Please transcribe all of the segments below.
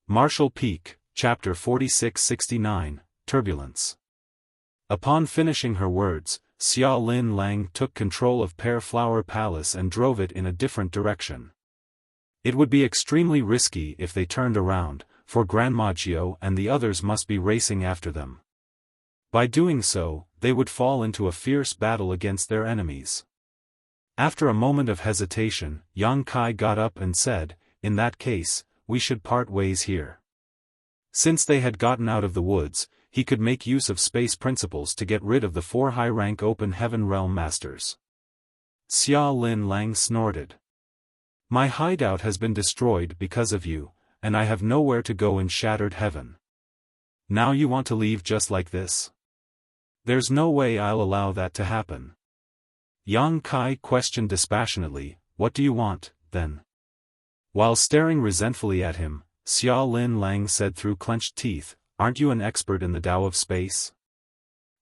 Martial Peak, Chapter 46-69, Turbulence. Upon finishing her words, Xia Lin Lang took control of Pear Flower Palace and drove it in a different direction. It would be extremely risky if they turned around, for Grandma Jiao and the others must be racing after them. By doing so, they would fall into a fierce battle against their enemies. After a moment of hesitation, Yang Kai got up and said, "In that case, we should part ways here." Since they had gotten out of the woods, he could make use of space principles to get rid of the 4 high-rank Open Heaven Realm Masters. Xia Lin Lang snorted. "My hideout has been destroyed because of you, and I have nowhere to go in Shattered Heaven. Now you want to leave just like this? There's no way I'll allow that to happen." Yang Kai questioned dispassionately, "What do you want, then?" While staring resentfully at him, Xia Lin Lang said through clenched teeth, "Aren't you an expert in the Tao of space?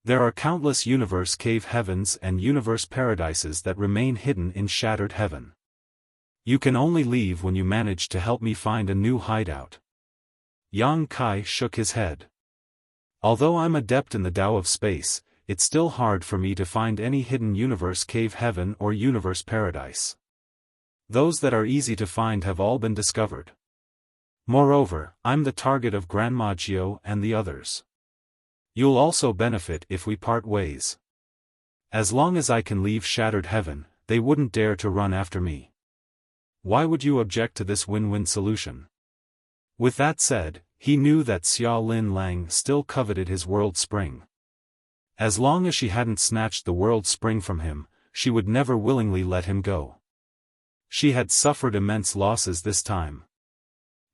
There are countless universe cave heavens and universe paradises that remain hidden in Shattered Heaven. You can only leave when you manage to help me find a new hideout." Yang Kai shook his head. "Although I'm adept in the Tao of space, it's still hard for me to find any hidden universe cave heaven or universe paradise. Those that are easy to find have all been discovered. Moreover, I'm the target of Grandma Jiao and the others. You'll also benefit if we part ways. As long as I can leave Shattered Heaven, they wouldn't dare to run after me. Why would you object to this win-win solution?" With that said, he knew that Xia Lin Lang still coveted his World Spring. As long as she hadn't snatched the World Spring from him, she would never willingly let him go. She had suffered immense losses this time.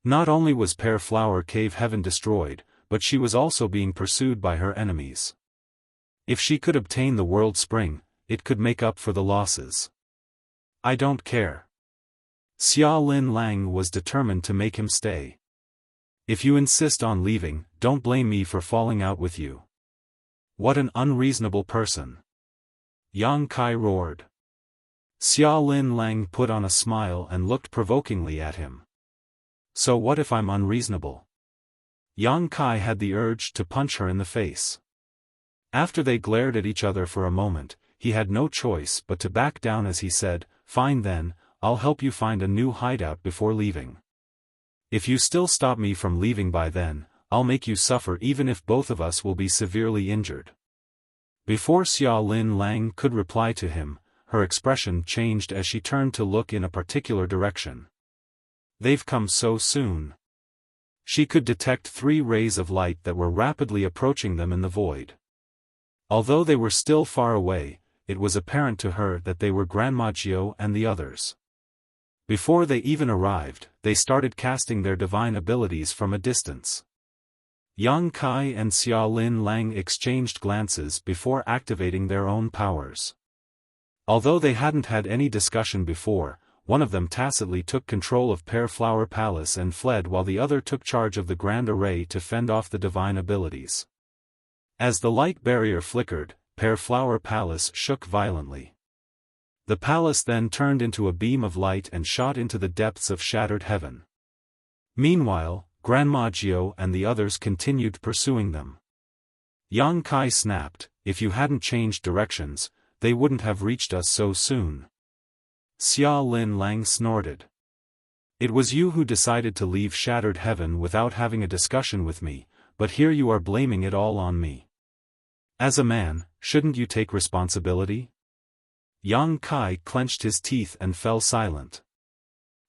Not only was Pear Flower Cave Heaven destroyed, but she was also being pursued by her enemies. If she could obtain the World Spring, it could make up for the losses. "I don't care." Xia Lin Lang was determined to make him stay. "If you insist on leaving, don't blame me for falling out with you." "What an unreasonable person!" Yang Kai roared. Xia Lin Lang put on a smile and looked provokingly at him. "So what if I'm unreasonable?" Yang Kai had the urge to punch her in the face. After they glared at each other for a moment, he had no choice but to back down as he said, "Fine then, I'll help you find a new hideout before leaving. If you still stop me from leaving by then, I'll make you suffer even if both of us will be severely injured." Before Xia Lin Lang could reply to him, her expression changed as she turned to look in a particular direction. "They've come so soon." She could detect 3 rays of light that were rapidly approaching them in the void. Although they were still far away, it was apparent to her that they were Grandma Jiao and the others. Before they even arrived, they started casting their divine abilities from a distance. Yang Kai and Xia Lin Lang exchanged glances before activating their own powers. Although they hadn't had any discussion before, one of them tacitly took control of Pear Flower Palace and fled while the other took charge of the Grand Array to fend off the divine abilities. As the light barrier flickered, Pear Flower Palace shook violently. The palace then turned into a beam of light and shot into the depths of Shattered Heaven. Meanwhile, Grandma Jiao and the others continued pursuing them. Yang Kai snapped, "If you hadn't changed directions, they wouldn't have reached us so soon." Xia Lin Lang snorted. "It was you who decided to leave Shattered Heaven without having a discussion with me, but here you are blaming it all on me. As a man, shouldn't you take responsibility?" Yang Kai clenched his teeth and fell silent.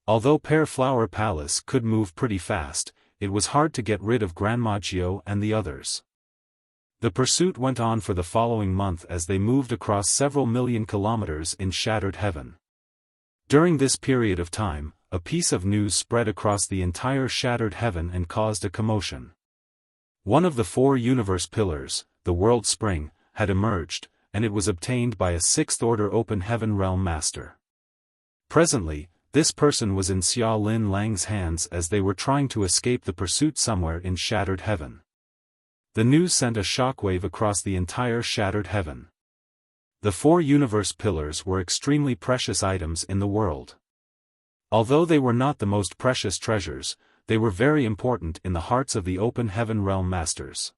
Although Pear Flower Palace could move pretty fast, it was hard to get rid of Grandma Jiao and the others. The pursuit went on for the following month as they moved across several million kilometers in Shattered Heaven. During this period of time, a piece of news spread across the entire Shattered Heaven and caused a commotion. One of the 4 universe pillars, the World Spring, had emerged, and it was obtained by a 6th Order Open Heaven Realm Master. Presently, this person was in Xia Lin Lang's hands as they were trying to escape the pursuit somewhere in Shattered Heaven. The news sent a shockwave across the entire Shattered Heaven. The 4 universe pillars were extremely precious items in the world. Although they were not the most precious treasures, they were very important in the hearts of the Open Heaven Realm Masters.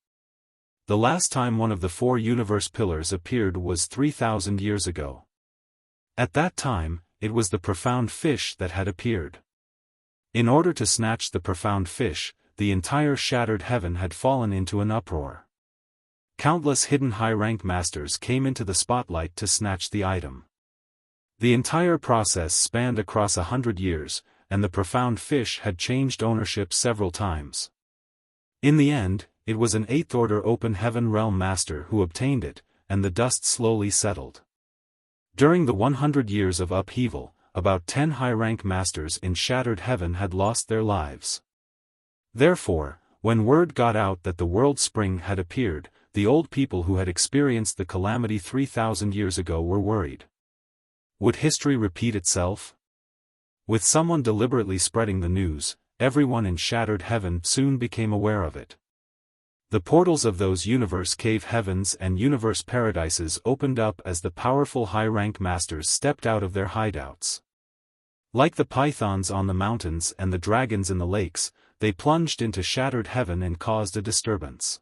The last time one of the 4 universe pillars appeared was 3,000 years ago. At that time, it was the profound fish that had appeared. In order to snatch the profound fish, the entire shattered heaven had fallen into an uproar. Countless hidden high-rank masters came into the spotlight to snatch the item. The entire process spanned across 100 years, and the profound fish had changed ownership several times. In the end, it was an 8th Order Open Heaven Realm Master who obtained it, and the dust slowly settled. During the 100 years of upheaval, about 10 high-rank masters in Shattered Heaven had lost their lives. Therefore, when word got out that the World Spring had appeared, the old people who had experienced the calamity 3,000 years ago were worried. Would history repeat itself? With someone deliberately spreading the news, everyone in Shattered Heaven soon became aware of it. The portals of those universe cave heavens and universe paradises opened up as the powerful high-rank masters stepped out of their hideouts. Like the pythons on the mountains and the dragons in the lakes, they plunged into Shattered Heaven and caused a disturbance.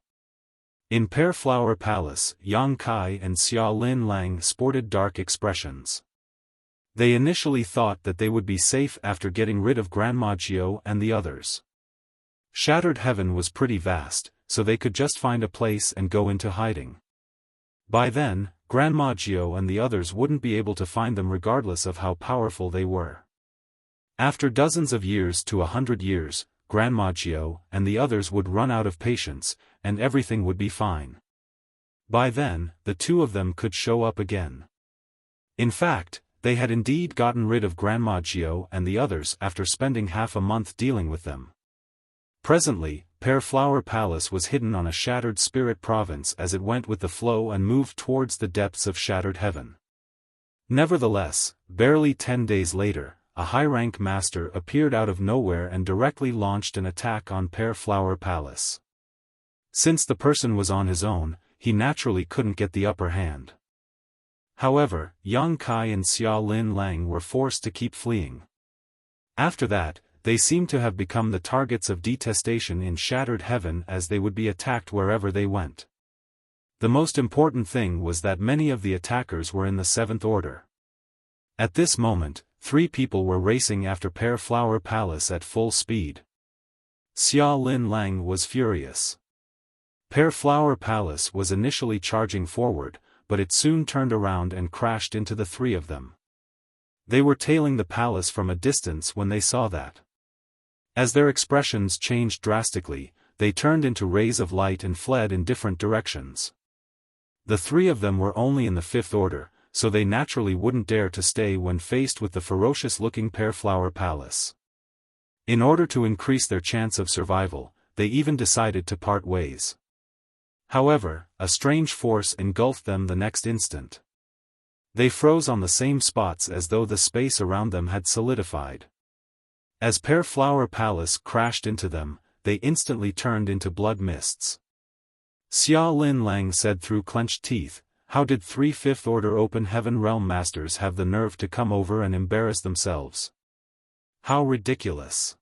In Pear Flower Palace, Yang Kai and Xia Lin Lang sported dark expressions. They initially thought that they would be safe after getting rid of Grandma Jiao and the others. Shattered Heaven was pretty vast, so they could just find a place and go into hiding. By then, Grandma Jiao and the others wouldn't be able to find them regardless of how powerful they were. After dozens of years to 100 years, Grandma Jiao and the others would run out of patience, and everything would be fine. By then, the 2 of them could show up again. In fact, they had indeed gotten rid of Grandma Jiao and the others after spending half a month dealing with them. Presently, Pear Flower Palace was hidden on a shattered spirit province as it went with the flow and moved towards the depths of Shattered Heaven. Nevertheless, barely 10 days later, a high-rank master appeared out of nowhere and directly launched an attack on Pear Flower Palace. Since the person was on his own, he naturally couldn't get the upper hand. However, Yang Kai and Xia Lin Lang were forced to keep fleeing. After that, they seemed to have become the targets of detestation in Shattered Heaven as they would be attacked wherever they went. The most important thing was that many of the attackers were in the 7th Order. At this moment, 3 people were racing after Pear Flower Palace at full speed. Xia Lin Lang was furious. Pear Flower Palace was initially charging forward, but it soon turned around and crashed into the 3 of them. They were tailing the palace from a distance when they saw that. As their expressions changed drastically, they turned into rays of light and fled in different directions. The 3 of them were only in the 5th Order, so they naturally wouldn't dare to stay when faced with the ferocious-looking Pear Flower Palace. In order to increase their chance of survival, they even decided to part ways. However, a strange force engulfed them the next instant. They froze on the same spots as though the space around them had solidified. As Pear Flower Palace crashed into them, they instantly turned into blood mists. Xia Lin Lang said through clenched teeth, "How did 3 5th Order Open Heaven Realm Masters have the nerve to come over and embarrass themselves? How ridiculous.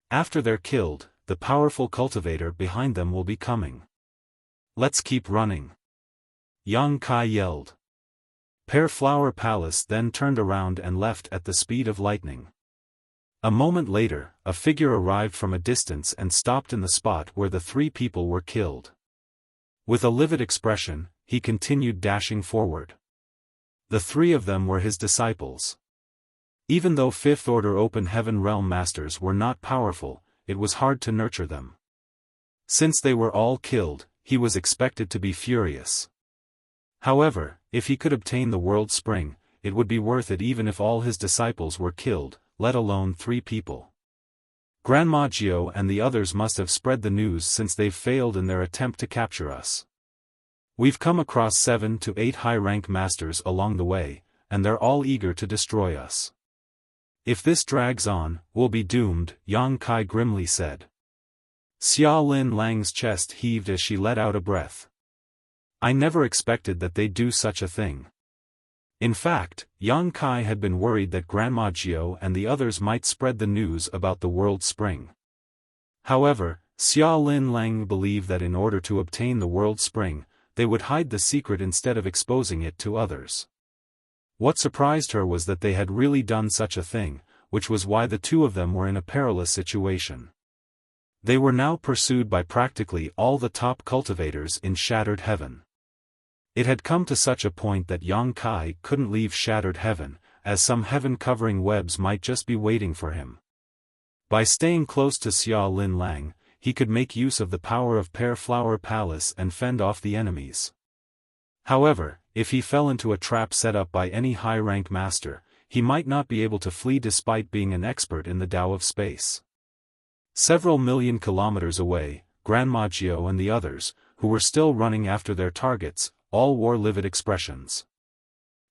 After they're killed, the powerful cultivator behind them will be coming. Let's keep running." Yang Kai yelled. Pear Flower Palace then turned around and left at the speed of lightning. A moment later, a figure arrived from a distance and stopped in the spot where the 3 people were killed. With a livid expression, he continued dashing forward. The 3 of them were his disciples. Even though 5th Order Open Heaven Realm Masters were not powerful, it was hard to nurture them. Since they were all killed, he was expected to be furious. However, if he could obtain the World Spring, it would be worth it even if all his disciples were killed, let alone 3 people. Grandma Jiao and the others must have spread the news since they've failed in their attempt to capture us. We've come across 7 to 8 high-rank masters along the way, and they're all eager to destroy us. If this drags on, we'll be doomed, Yang Kai grimly said. Xia Lin Lang's chest heaved as she let out a breath. I never expected that they'd do such a thing. In fact, Yang Kai had been worried that Grandma Jiao and the others might spread the news about the World Spring. However, Xia Lin Lang believed that in order to obtain the world spring, they would hide the secret instead of exposing it to others. What surprised her was that they had really done such a thing, which was why the two of them were in a perilous situation. They were now pursued by practically all the top cultivators in Shattered Heaven. It had come to such a point that Yang Kai couldn't leave Shattered Heaven, as some heaven-covering webs might just be waiting for him. By staying close to Xia Lin Lang, he could make use of the power of Pear Flower Palace and fend off the enemies. However, if he fell into a trap set up by any high-rank master, he might not be able to flee despite being an expert in the Tao of space. Several million kilometers away, Grandma Jiao and the others, who were still running after their targets, all wore livid expressions.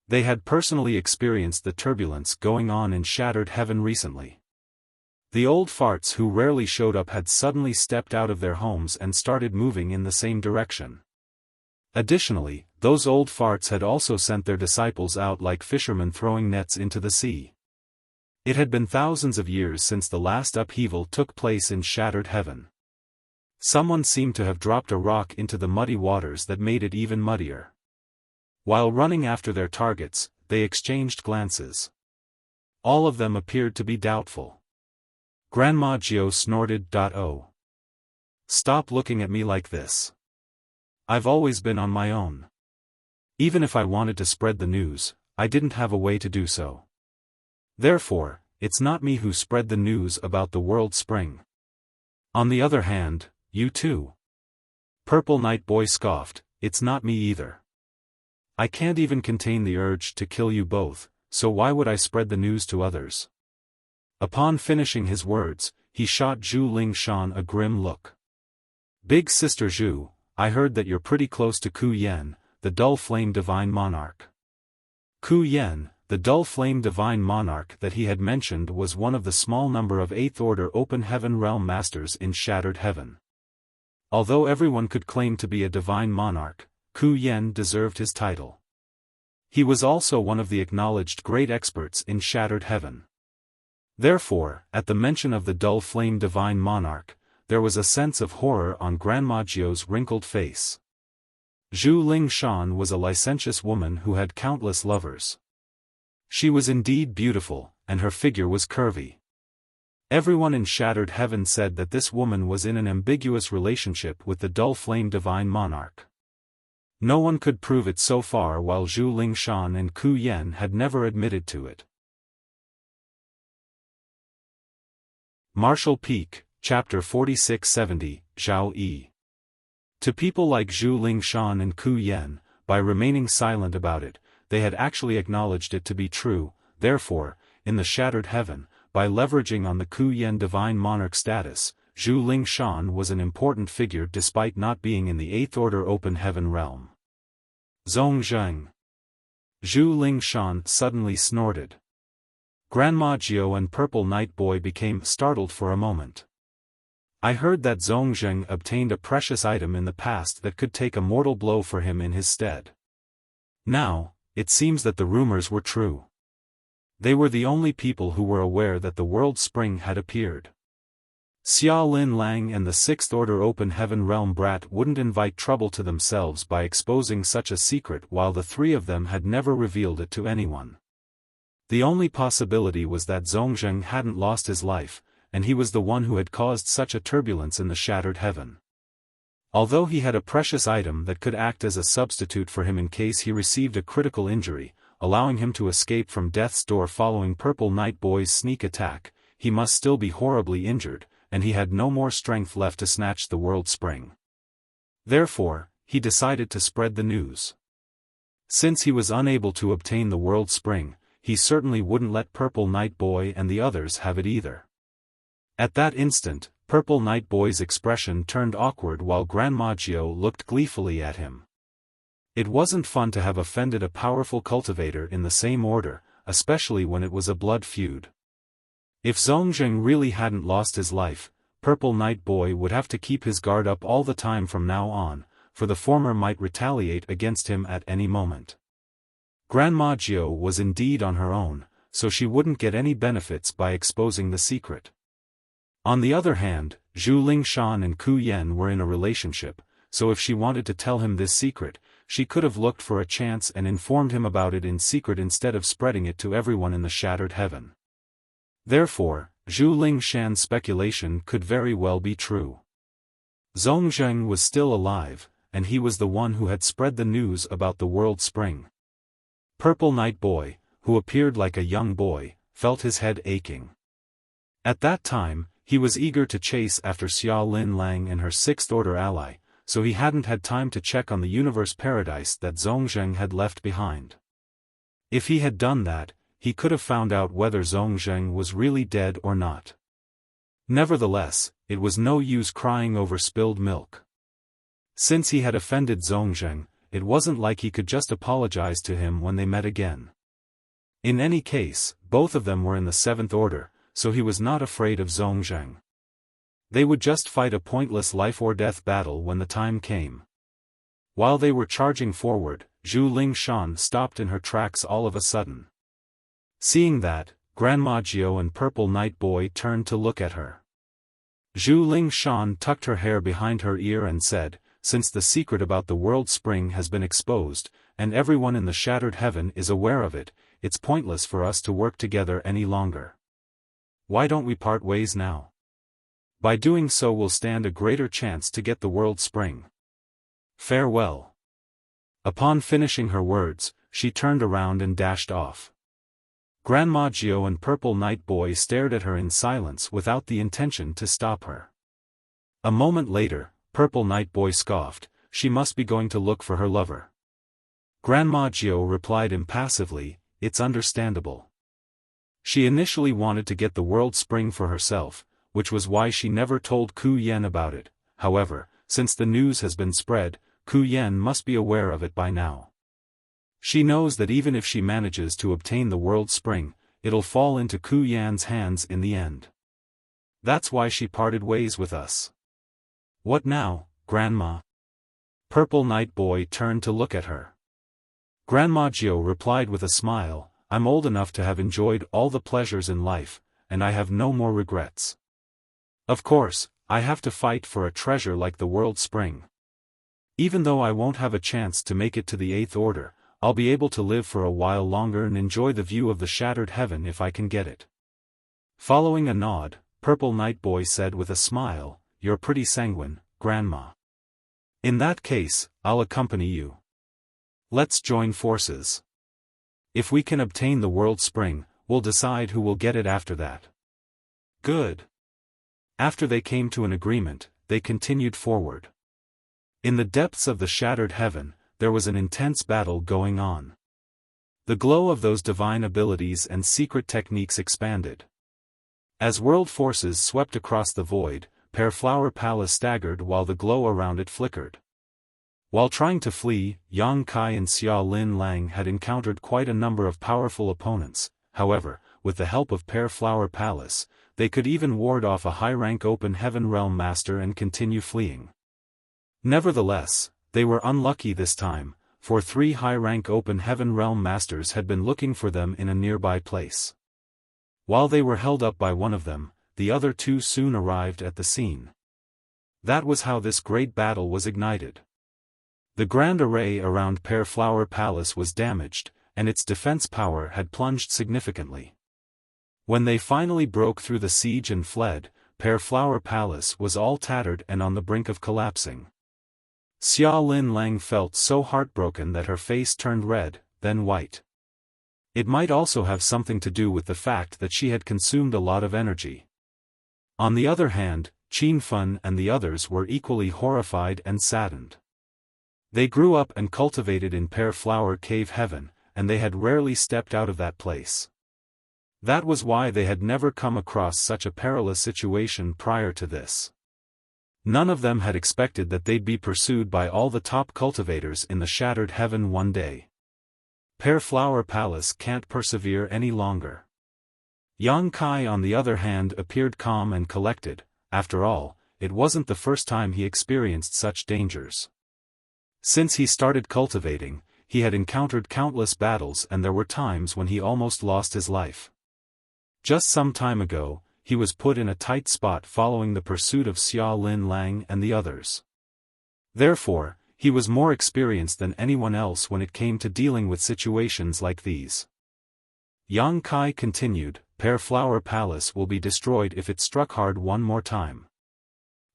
They had personally experienced the turbulence going on in Shattered Heaven recently. The old farts who rarely showed up had suddenly stepped out of their homes and started moving in the same direction. Additionally, those old farts had also sent their disciples out like fishermen throwing nets into the sea. It had been thousands of years since the last upheaval took place in Shattered Heaven. Someone seemed to have dropped a rock into the muddy waters that made it even muddier. While running after their targets, they exchanged glances. All of them appeared to be doubtful. Grandma Jiao snorted. "Oh. Stop looking at me like this. I've always been on my own. Even if I wanted to spread the news, I didn't have a way to do so. Therefore, it's not me who spread the news about the world spring. On the other hand, you too." Purple Night Boy scoffed, "It's not me either. I can't even contain the urge to kill you both, so why would I spread the news to others?" Upon finishing his words, he shot Zhu Lingshan a grim look. "Big Sister Zhu, I heard that you're pretty close to Ku Yen, the Dull Flame Divine Monarch." Ku Yen, the Dull Flame Divine Monarch that he had mentioned, was one of the small number of 8th Order Open Heaven Realm Masters in Shattered Heaven. Although everyone could claim to be a Divine Monarch, Ku Yen deserved his title. He was also one of the acknowledged great experts in Shattered Heaven. Therefore, at the mention of the Dull Flame Divine Monarch, there was a sense of horror on Grandma Jiao's wrinkled face. Zhu Lingshan was a licentious woman who had countless lovers. She was indeed beautiful, and her figure was curvy. Everyone in Shattered Heaven said that this woman was in an ambiguous relationship with the Dull Flame Divine Monarch. No one could prove it so far, while Zhu Lingshan and Ku Yen had never admitted to it. Martial Peak, Chapter 4670, Zhao Yi. To people like Zhu Lingshan and Ku Yen, by remaining silent about it, they had actually acknowledged it to be true. Therefore, in the Shattered Heaven, by leveraging on the Ku Yen Divine Monarch status, Zhu Lingshan was an important figure despite not being in the 8th Order Open Heaven realm. Zhongzheng. Zhu Lingshan suddenly snorted. Grandma Jiao and Purple Night Boy became startled for a moment. "I heard that Zhongzheng obtained a precious item in the past that could take a mortal blow for him in his stead. Now, it seems that the rumors were true." They were the only people who were aware that the world spring had appeared. Xia Lin Lang and the 6th Order Open Heaven Realm brat wouldn't invite trouble to themselves by exposing such a secret, while the three of them had never revealed it to anyone. The only possibility was that Zhongzheng hadn't lost his life, and he was the one who had caused such a turbulence in the Shattered Heaven. Although he had a precious item that could act as a substitute for him in case he received a critical injury, allowing him to escape from death's door following Purple Night Boy's sneak attack, he must still be horribly injured, and he had no more strength left to snatch the world spring. Therefore, he decided to spread the news. Since he was unable to obtain the world spring, he certainly wouldn't let Purple Night Boy and the others have it either. At that instant, Purple Night Boy's expression turned awkward while Grandma Jiao looked gleefully at him. It wasn't fun to have offended a powerful cultivator in the same order, especially when it was a blood feud. If Zhongzheng really hadn't lost his life, Purple Night Boy would have to keep his guard up all the time from now on, for the former might retaliate against him at any moment. Grandma Jiao was indeed on her own, so she wouldn't get any benefits by exposing the secret. On the other hand, Zhu Lingshan and Ku Yen were in a relationship, so if she wanted to tell him this secret, she could have looked for a chance and informed him about it in secret instead of spreading it to everyone in the shattered heaven. Therefore, Zhu Lingshan's speculation could very well be true. Zhongzheng was still alive, and he was the one who had spread the news about the world spring. Purple Night Boy, who appeared like a young boy, felt his head aching. At that time, he was eager to chase after Xia Lin Lang and her sixth-order ally, so he hadn't had time to check on the universe paradise that Zhongzheng had left behind. If he had done that, he could have found out whether Zhongzheng was really dead or not. Nevertheless, it was no use crying over spilled milk. Since he had offended Zhongzheng, it wasn't like he could just apologize to him when they met again. In any case, both of them were in the seventh order, so he was not afraid of Zhongzheng. They would just fight a pointless life-or-death battle when the time came. While they were charging forward, Zhu Lingshan stopped in her tracks all of a sudden. Seeing that, Grandma Jiao and Purple Night Boy turned to look at her. Zhu Lingshan tucked her hair behind her ear and said, "Since the secret about the world spring has been exposed, and everyone in the shattered heaven is aware of it, it's pointless for us to work together any longer. Why don't we part ways now? By doing so we'll stand a greater chance to get the world spring. Farewell." Upon finishing her words, she turned around and dashed off. Grandma Jiao and Purple Night Boy stared at her in silence without the intention to stop her. A moment later, Purple Night Boy scoffed, "She must be going to look for her lover." Grandma Jiao replied impassively, "It's understandable." She initially wanted to get the world spring for herself, which was why she never told Ku Yen about it. However, since the news has been spread, Ku Yen must be aware of it by now. She knows that even if she manages to obtain the world spring, it'll fall into Ku Yan's hands in the end. That's why she parted ways with us. What now, Grandma? Purple Night Boy turned to look at her. Grandma Jiao replied with a smile, "I'm old enough to have enjoyed all the pleasures in life, and I have no more regrets. Of course, I have to fight for a treasure like the world spring. Even though I won't have a chance to make it to the eighth order, I'll be able to live for a while longer and enjoy the view of the shattered heaven if I can get it." Following a nod, Purple Night Boy said with a smile, "You're pretty sanguine, Grandma. In that case, I'll accompany you. Let's join forces. If we can obtain the world spring, we'll decide who will get it after that." Good. After they came to an agreement, they continued forward. In the depths of the shattered heaven, there was an intense battle going on. The glow of those divine abilities and secret techniques expanded. As world forces swept across the void, Pearflower Palace staggered while the glow around it flickered. While trying to flee, Yang Kai and Xia Lin Lang had encountered quite a number of powerful opponents. However, with the help of Pearflower Palace, they could even ward off a high-rank Open Heaven Realm Master and continue fleeing. Nevertheless, they were unlucky this time, for 3 high-rank Open Heaven Realm Masters had been looking for them in a nearby place. While they were held up by one of them, the other 2 soon arrived at the scene. That was how this great battle was ignited. The grand array around Pearflower Palace was damaged, and its defense power had plunged significantly. When they finally broke through the siege and fled, Pearflower Palace was all tattered and on the brink of collapsing. Xia Lin Lang felt so heartbroken that her face turned red, then white. It might also have something to do with the fact that she had consumed a lot of energy. On the other hand, Qin Fun and the others were equally horrified and saddened. They grew up and cultivated in Pearflower Cave Heaven, and they had rarely stepped out of that place. That was why they had never come across such a perilous situation prior to this. None of them had expected that they'd be pursued by all the top cultivators in the shattered heaven one day. Pearflower Palace can't persevere any longer. Yang Kai on the other hand appeared calm and collected. After all, it wasn't the first time he experienced such dangers. Since he started cultivating, he had encountered countless battles and there were times when he almost lost his life. Just some time ago, he was put in a tight spot following the pursuit of Xia Lin Lang and the others. Therefore, he was more experienced than anyone else when it came to dealing with situations like these. Yang Kai continued, Pear Flower Palace will be destroyed if it struck hard one more time.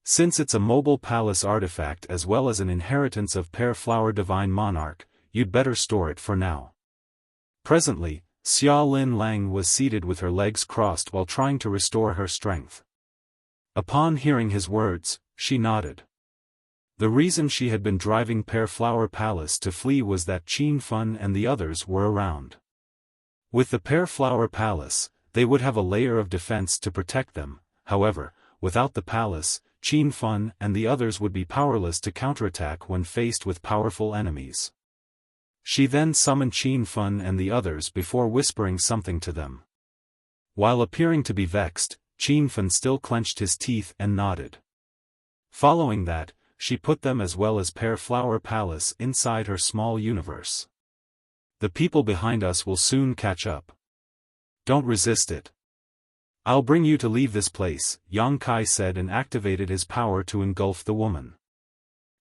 Since it's a mobile palace artifact as well as an inheritance of Pear Flower Divine Monarch, you'd better store it for now. Presently, Xia Lin Lang was seated with her legs crossed while trying to restore her strength. Upon hearing his words, she nodded. The reason she had been driving Pear Flower Palace to flee was that Xiaofan and the others were around. With the Pear Flower Palace, they would have a layer of defense to protect them. However, without the palace, Xiaofan and the others would be powerless to counterattack when faced with powerful enemies. She then summoned Xiaofan and the others before whispering something to them. While appearing to be vexed, Xiaofan still clenched his teeth and nodded. Following that, she put them as well as Pear Flower Palace inside her small universe. The people behind us will soon catch up. Don't resist it. I'll bring you to leave this place, Yang Kai said and activated his power to engulf the woman.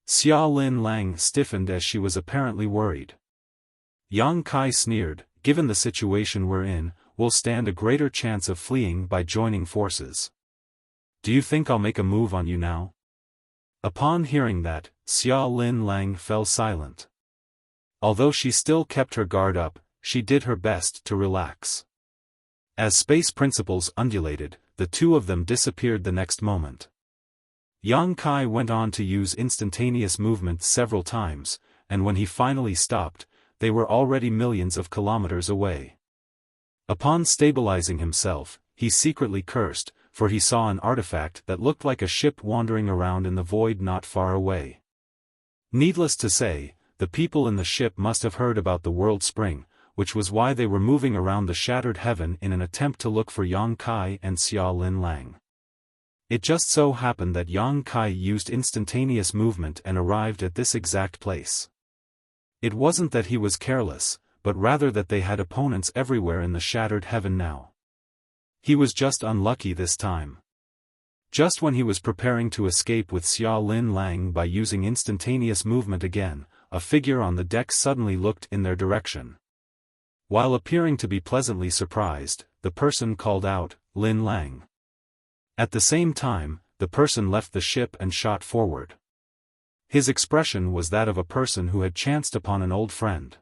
Xia Lin Lang stiffened as she was apparently worried. Yang Kai sneered, given the situation we're in, we'll stand a greater chance of fleeing by joining forces. Do you think I'll make a move on you now? Upon hearing that, Xia Lin Lang fell silent. Although she still kept her guard up, she did her best to relax. As space principles undulated, the two of them disappeared the next moment. Yang Kai went on to use instantaneous movement several times, and when he finally stopped, they were already millions of kilometers away. Upon stabilizing himself, he secretly cursed, for he saw an artifact that looked like a ship wandering around in the void not far away. Needless to say, the people in the ship must have heard about the World Spring, which was why they were moving around the shattered heaven in an attempt to look for Yang Kai and Xia Lin Lang. It just so happened that Yang Kai used instantaneous movement and arrived at this exact place. It wasn't that he was careless, but rather that they had opponents everywhere in the shattered heaven now. He was just unlucky this time. Just when he was preparing to escape with Xia Lin Lang by using instantaneous movement again, a figure on the deck suddenly looked in their direction. While appearing to be pleasantly surprised, the person called out, Lin Lang. At the same time, the person left the ship and shot forward. His expression was that of a person who had chanced upon an old friend.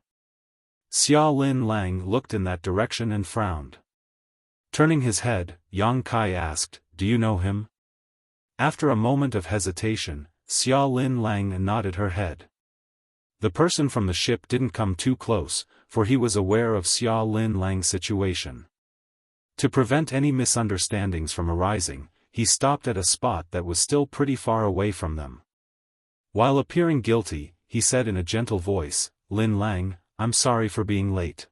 Xia Lin Lang looked in that direction and frowned. Turning his head, Yang Kai asked, Do you know him? After a moment of hesitation, Xia Lin Lang nodded her head. The person from the ship didn't come too close, for he was aware of Xia Lin Lang's situation. To prevent any misunderstandings from arising, he stopped at a spot that was still pretty far away from them. While appearing guilty, he said in a gentle voice, Lin Lang, I'm sorry for being late.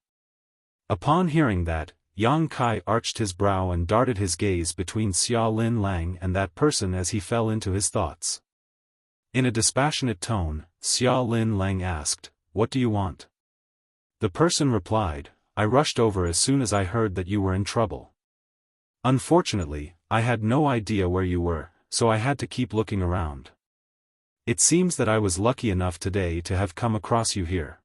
Upon hearing that, Yang Kai arched his brow and darted his gaze between Xia Lin Lang and that person as he fell into his thoughts. In a dispassionate tone, Xia Lin Lang asked, What do you want? The person replied, I rushed over as soon as I heard that you were in trouble. Unfortunately, I had no idea where you were, so I had to keep looking around. It seems that I was lucky enough today to have come across you here.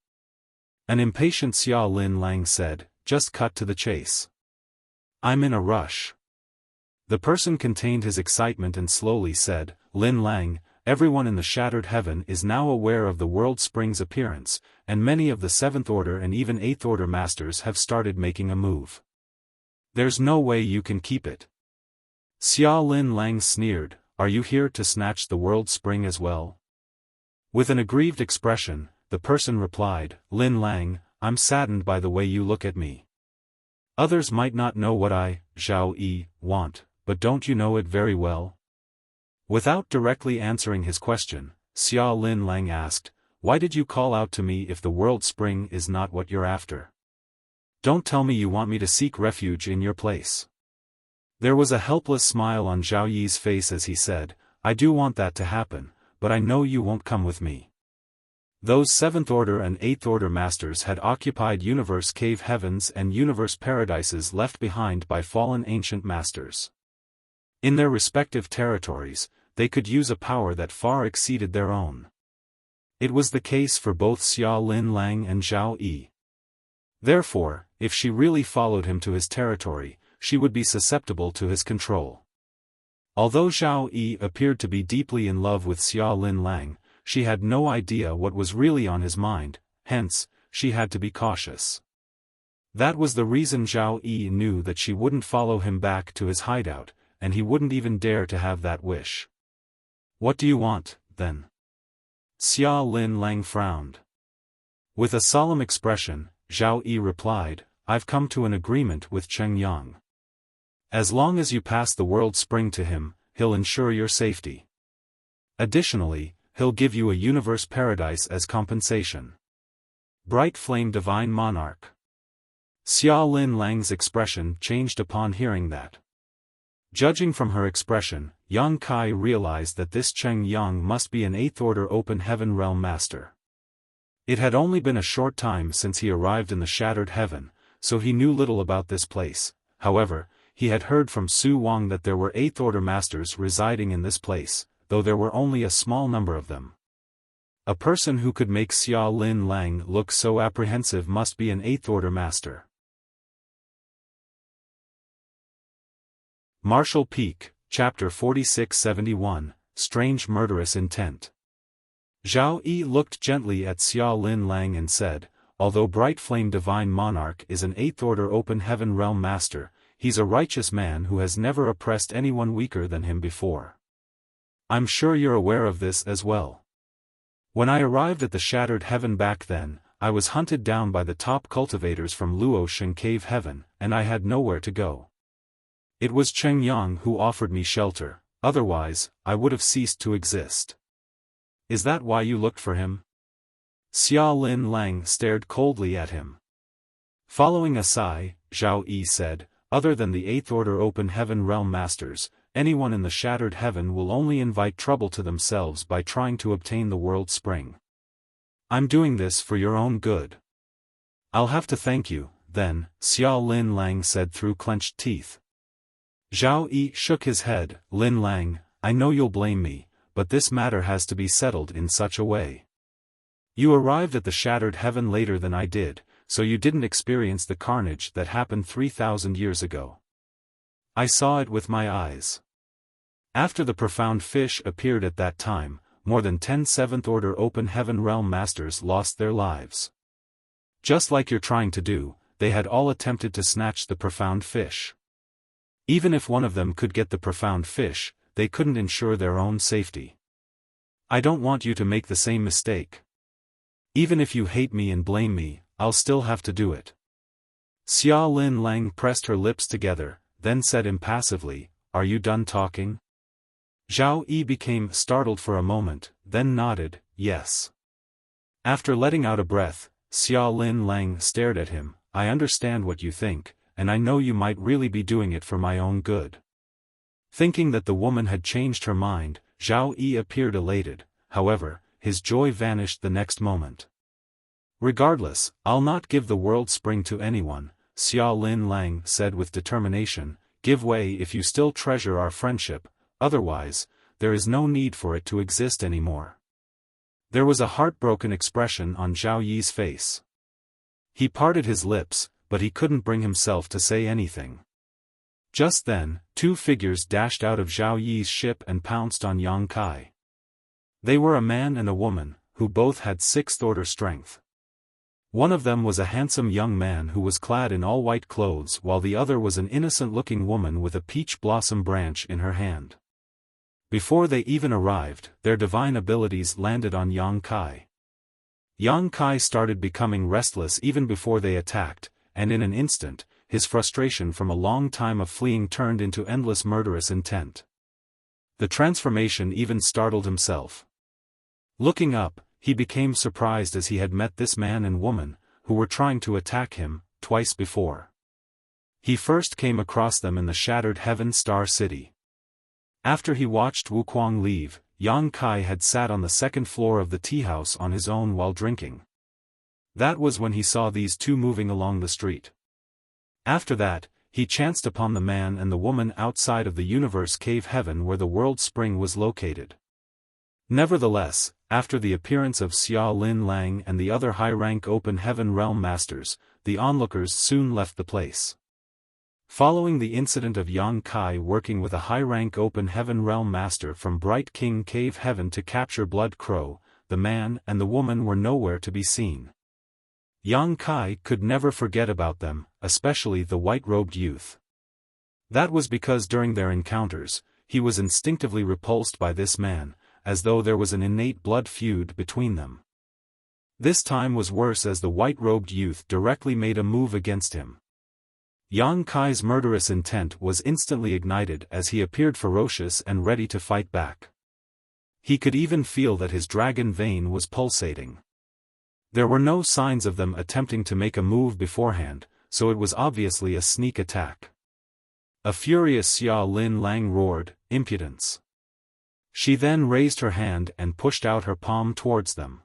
An impatient Xia Lin Lang said, Just cut to the chase. I'm in a rush. The person contained his excitement and slowly said, Lin Lang, everyone in the shattered heaven is now aware of the World Spring's appearance, and many of the 7th Order and even 8th Order Masters have started making a move. There's no way you can keep it. Xia Lin Lang sneered, Are you here to snatch the World Spring as well? With an aggrieved expression, the person replied, Lin Lang, I'm saddened by the way you look at me. Others might not know what I, Zhao Yi, want, but don't you know it very well? Without directly answering his question, Xia Lin Lang asked, Why did you call out to me if the World Spring is not what you're after? Don't tell me you want me to seek refuge in your place. There was a helpless smile on Zhao Yi's face as he said, I do want that to happen, but I know you won't come with me. Those 7th Order and 8th Order Masters had occupied Universe Cave Heavens and Universe Paradises left behind by fallen ancient masters. In their respective territories, they could use a power that far exceeded their own. It was the case for both Xia Linlang and Zhao Yi. Therefore, if she really followed him to his territory, she would be susceptible to his control. Although Zhao Yi appeared to be deeply in love with Xia Linlang, she had no idea what was really on his mind, hence, she had to be cautious. That was the reason Zhao Yi knew that she wouldn't follow him back to his hideout, and he wouldn't even dare to have that wish. "What do you want, then?" Xia Linlang frowned. With a solemn expression, Zhao Yi replied, "I've come to an agreement with Cheng Yang. As long as you pass the world spring to him, he'll ensure your safety. Additionally, he'll give you a universe paradise as compensation." Bright flame divine monarch. Xia Linlang's expression changed upon hearing that. Judging from her expression, Yang Kai realized that this Cheng Yang must be an 8th Order Open Heaven Realm Master. It had only been a short time since he arrived in the Shattered Heaven, so he knew little about this place. However, he had heard from Su Wang that there were 8th Order Masters residing in this place, though there were only a small number of them. A person who could make Xia Linlang look so apprehensive must be an 8th Order Master. Martial Peak, Chapter 4671, Strange Murderous Intent. Zhao Yi looked gently at Xia Linlang and said, "Although Bright Flame Divine Monarch is an 8th Order Open Heaven Realm Master, he's a righteous man who has never oppressed anyone weaker than him before. I'm sure you're aware of this as well. When I arrived at the Shattered Heaven back then, I was hunted down by the top cultivators from Luosheng Cave Heaven, and I had nowhere to go. It was Cheng Yang who offered me shelter, otherwise, I would have ceased to exist. Is that why you looked for him?" Xia Linlang stared coldly at him. Following a sigh, Zhao Yi said, "Other than the 8th Order Open Heaven Realm Masters, anyone in the Shattered Heaven will only invite trouble to themselves by trying to obtain the World Spring. I'm doing this for your own good." "I'll have to thank you, then," Xia Linlang said through clenched teeth. Zhao Yi shook his head. "Linlang, I know you'll blame me, but this matter has to be settled in such a way. You arrived at the Shattered Heaven later than I did, so you didn't experience the carnage that happened 3,000 years ago. I saw it with my eyes. After the Profound Fish appeared at that time, more than 10 7th Order Open Heaven Realm Masters lost their lives. Just like you're trying to do, they had all attempted to snatch the Profound Fish. Even if one of them could get the Profound Fish, they couldn't ensure their own safety. I don't want you to make the same mistake. Even if you hate me and blame me, I'll still have to do it." Xia Linlang pressed her lips together, then said impassively, "Are you done talking?" Zhao Yi became startled for a moment, then nodded, "Yes." After letting out a breath, Xia Linlang stared at him, "I understand what you think, and I know you might really be doing it for my own good." Thinking that the woman had changed her mind, Zhao Yi appeared elated, however, his joy vanished the next moment. "Regardless, I'll not give the World Spring to anyone," Xia Linlang said with determination. "Give way if you still treasure our friendship, otherwise, there is no need for it to exist anymore." There was a heartbroken expression on Zhao Yi's face. He parted his lips, but he couldn't bring himself to say anything. Just then, 2 figures dashed out of Zhao Yi's ship and pounced on Yang Kai. They were a man and a woman, who both had 6th Order strength. One of them was a handsome young man who was clad in all white clothes while the other was an innocent-looking woman with a peach blossom branch in her hand. Before they even arrived, their divine abilities landed on Yang Kai. Yang Kai started becoming restless even before they attacked, and in an instant, his frustration from a long time of fleeing turned into endless murderous intent. The transformation even startled himself. Looking up, he became surprised as he had met this man and woman, who were trying to attack him, twice before. He first came across them in the Shattered Heaven Star City. After he watched Wu Kuang leave, Yang Kai had sat on the 2nd floor of the tea house on his own while drinking. That was when he saw these two moving along the street. After that, he chanced upon the man and the woman outside of the universe cave heaven where the world spring was located. Nevertheless, after the appearance of Xia Lin Lang and the other high-rank open heaven realm masters, the onlookers soon left the place. Following the incident of Yang Kai working with a high-rank open heaven realm master from Bright King Cave Heaven to capture Blood Crow, the man and the woman were nowhere to be seen. Yang Kai could never forget about them, especially the white-robed youth. That was because during their encounters, he was instinctively repulsed by this man, as though there was an innate blood feud between them. This time was worse as the white-robed youth directly made a move against him. Yang Kai's murderous intent was instantly ignited as he appeared ferocious and ready to fight back. He could even feel that his dragon vein was pulsating. There were no signs of them attempting to make a move beforehand, so it was obviously a sneak attack. A furious Xia Lin Lang roared, "Impudence!" She then raised her hand and pushed out her palm towards them.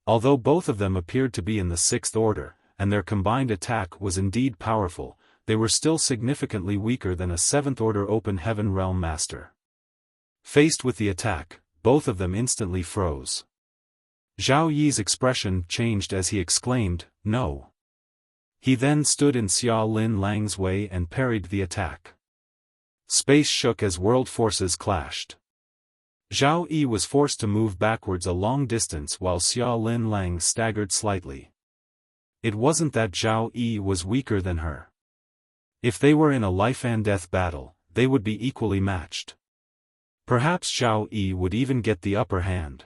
Although both of them appeared to be in the sixth order, and their combined attack was indeed powerful, they were still significantly weaker than a seventh-order open heaven realm master. Faced with the attack, both of them instantly froze. Zhao Yi's expression changed as he exclaimed, "No!" He then stood in Xia Lin Lang's way and parried the attack. Space shook as world forces clashed. Zhao Yi was forced to move backwards a long distance while Xia Lin Lang staggered slightly. It wasn't that Zhao Yi was weaker than her. If they were in a life-and-death battle, they would be equally matched. Perhaps Zhao Yi would even get the upper hand.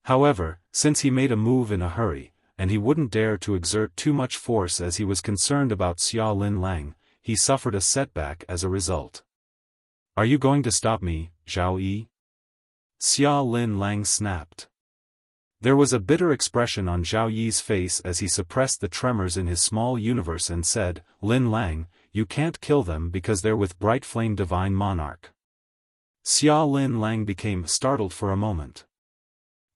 However, since he made a move in a hurry, and he wouldn't dare to exert too much force as he was concerned about Xia Lin Lang, he suffered a setback as a result. "Are you going to stop me, Zhao Yi?" Xia Lin Lang snapped. There was a bitter expression on Zhao Yi's face as he suppressed the tremors in his small universe and said, "Lin Lang, you can't kill them because they're with Bright Flame Divine Monarch." Xia Lin Lang became startled for a moment.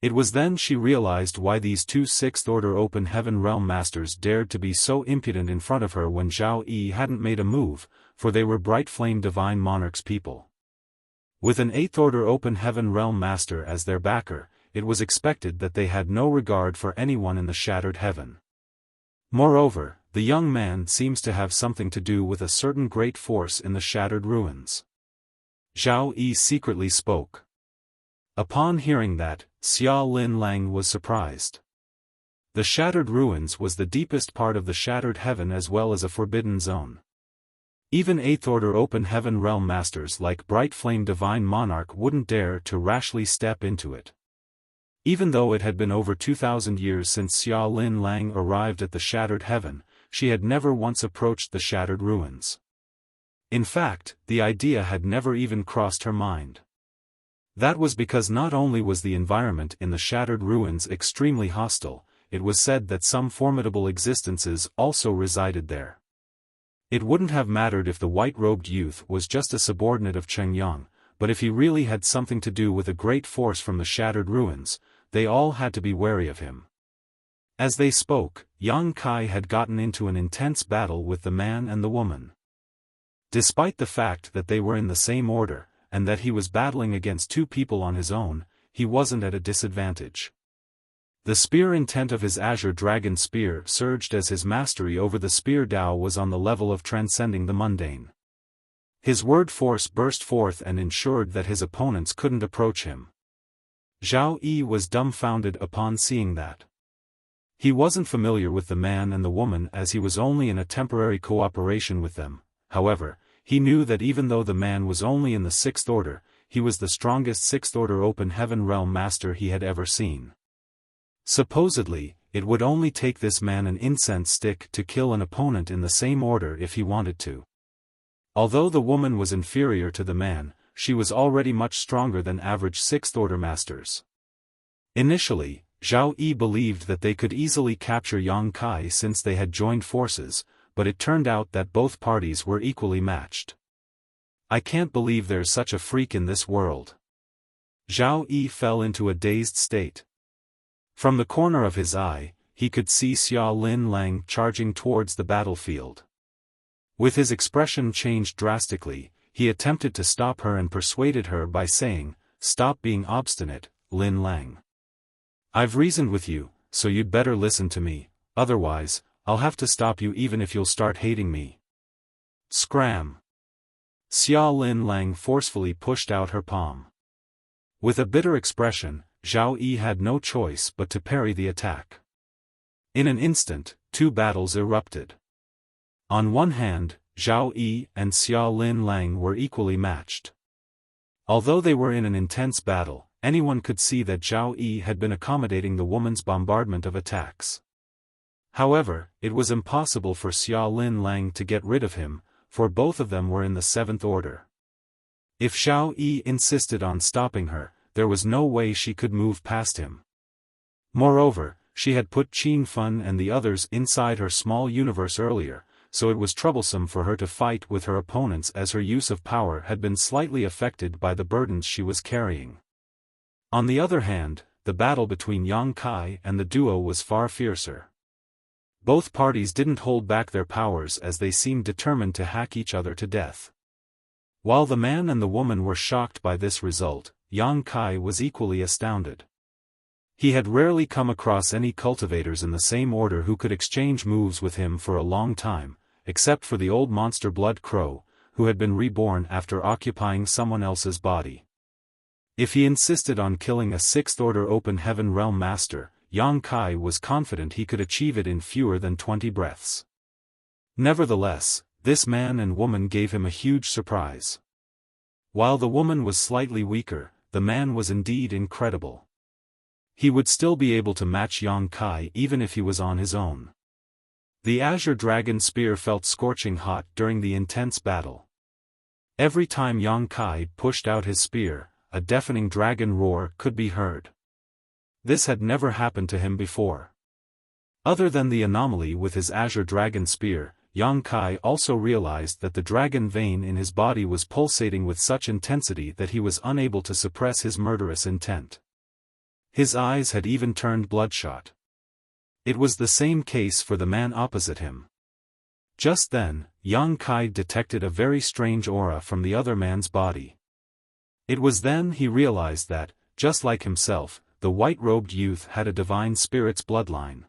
It was then she realized why these two sixth-order open heaven realm masters dared to be so impudent in front of her when Zhao Yi hadn't made a move, for they were Bright Flame Divine Monarch's people. With an eighth-order open heaven realm master as their backer, it was expected that they had no regard for anyone in the shattered heaven. Moreover, the young man seems to have something to do with a certain great force in the shattered ruins. Zhao Yi secretly spoke. Upon hearing that, Xia Lin Lang was surprised. The shattered ruins was the deepest part of the shattered heaven as well as a forbidden zone. Even eighth-order open heaven realm masters like Bright Flame Divine Monarch wouldn't dare to rashly step into it. Even though it had been over 2,000 years since Xia Lin Lang arrived at the shattered heaven, she had never once approached the shattered ruins. In fact, the idea had never even crossed her mind. That was because not only was the environment in the shattered ruins extremely hostile, it was said that some formidable existences also resided there. It wouldn't have mattered if the white-robed youth was just a subordinate of Cheng Yang, but if he really had something to do with a great force from the shattered ruins, they all had to be wary of him. As they spoke, Yang Kai had gotten into an intense battle with the man and the woman. Despite the fact that they were in the same order, and that he was battling against two people on his own, he wasn't at a disadvantage. The spear intent of his azure dragon spear surged as his mastery over the spear Dao was on the level of transcending the mundane. His word force burst forth and ensured that his opponents couldn't approach him. Zhao Yi was dumbfounded upon seeing that. He wasn't familiar with the man and the woman as he was only in a temporary cooperation with them. However, he knew that even though the man was only in the sixth order, he was the strongest sixth-order open heaven realm master he had ever seen. Supposedly, it would only take this man an incense stick to kill an opponent in the same order if he wanted to. Although the woman was inferior to the man, she was already much stronger than average sixth-order masters. Initially, Zhao Yi believed that they could easily capture Yang Kai since they had joined forces, but it turned out that both parties were equally matched. "I can't believe there's such a freak in this world." Zhao Yi fell into a dazed state. From the corner of his eye, he could see Xia Lin Lang charging towards the battlefield. With his expression changed drastically, he attempted to stop her and persuaded her by saying, "Stop being obstinate, Lin Lang. I've reasoned with you, so you'd better listen to me, otherwise, I'll have to stop you even if you'll start hating me." Scram! Xia Lin Lang forcefully pushed out her palm. With a bitter expression, Zhao Yi had no choice but to parry the attack. In an instant, two battles erupted. On one hand, Zhao Yi and Xia Lin Lang were equally matched. Although they were in an intense battle, anyone could see that Zhao Yi had been accommodating the woman's bombardment of attacks. However, it was impossible for Xia Lin Lang to get rid of him, for both of them were in the seventh order. If Zhao Yi insisted on stopping her, there was no way she could move past him. Moreover, she had put Xiaofan and the others inside her small universe earlier, so it was troublesome for her to fight with her opponents as her use of power had been slightly affected by the burdens she was carrying. On the other hand, the battle between Yang Kai and the duo was far fiercer. Both parties didn't hold back their powers as they seemed determined to hack each other to death. While the man and the woman were shocked by this result, Yang Kai was equally astounded. He had rarely come across any cultivators in the same order who could exchange moves with him for a long time, except for the old monster Blood Crow, who had been reborn after occupying someone else's body. If he insisted on killing a sixth-order Open Heaven Realm Master, Yang Kai was confident he could achieve it in fewer than 20 breaths. Nevertheless, this man and woman gave him a huge surprise. While the woman was slightly weaker, the man was indeed incredible. He would still be able to match Yang Kai even if he was on his own. The Azure Dragon Spear felt scorching hot during the intense battle. Every time Yang Kai pushed out his spear, a deafening dragon roar could be heard. This had never happened to him before. Other than the anomaly with his Azure Dragon Spear, Yang Kai also realized that the dragon vein in his body was pulsating with such intensity that he was unable to suppress his murderous intent. His eyes had even turned bloodshot. It was the same case for the man opposite him. Just then, Yang Kai detected a very strange aura from the other man's body. It was then he realized that, just like himself, the white-robed youth had a divine spirit's bloodline.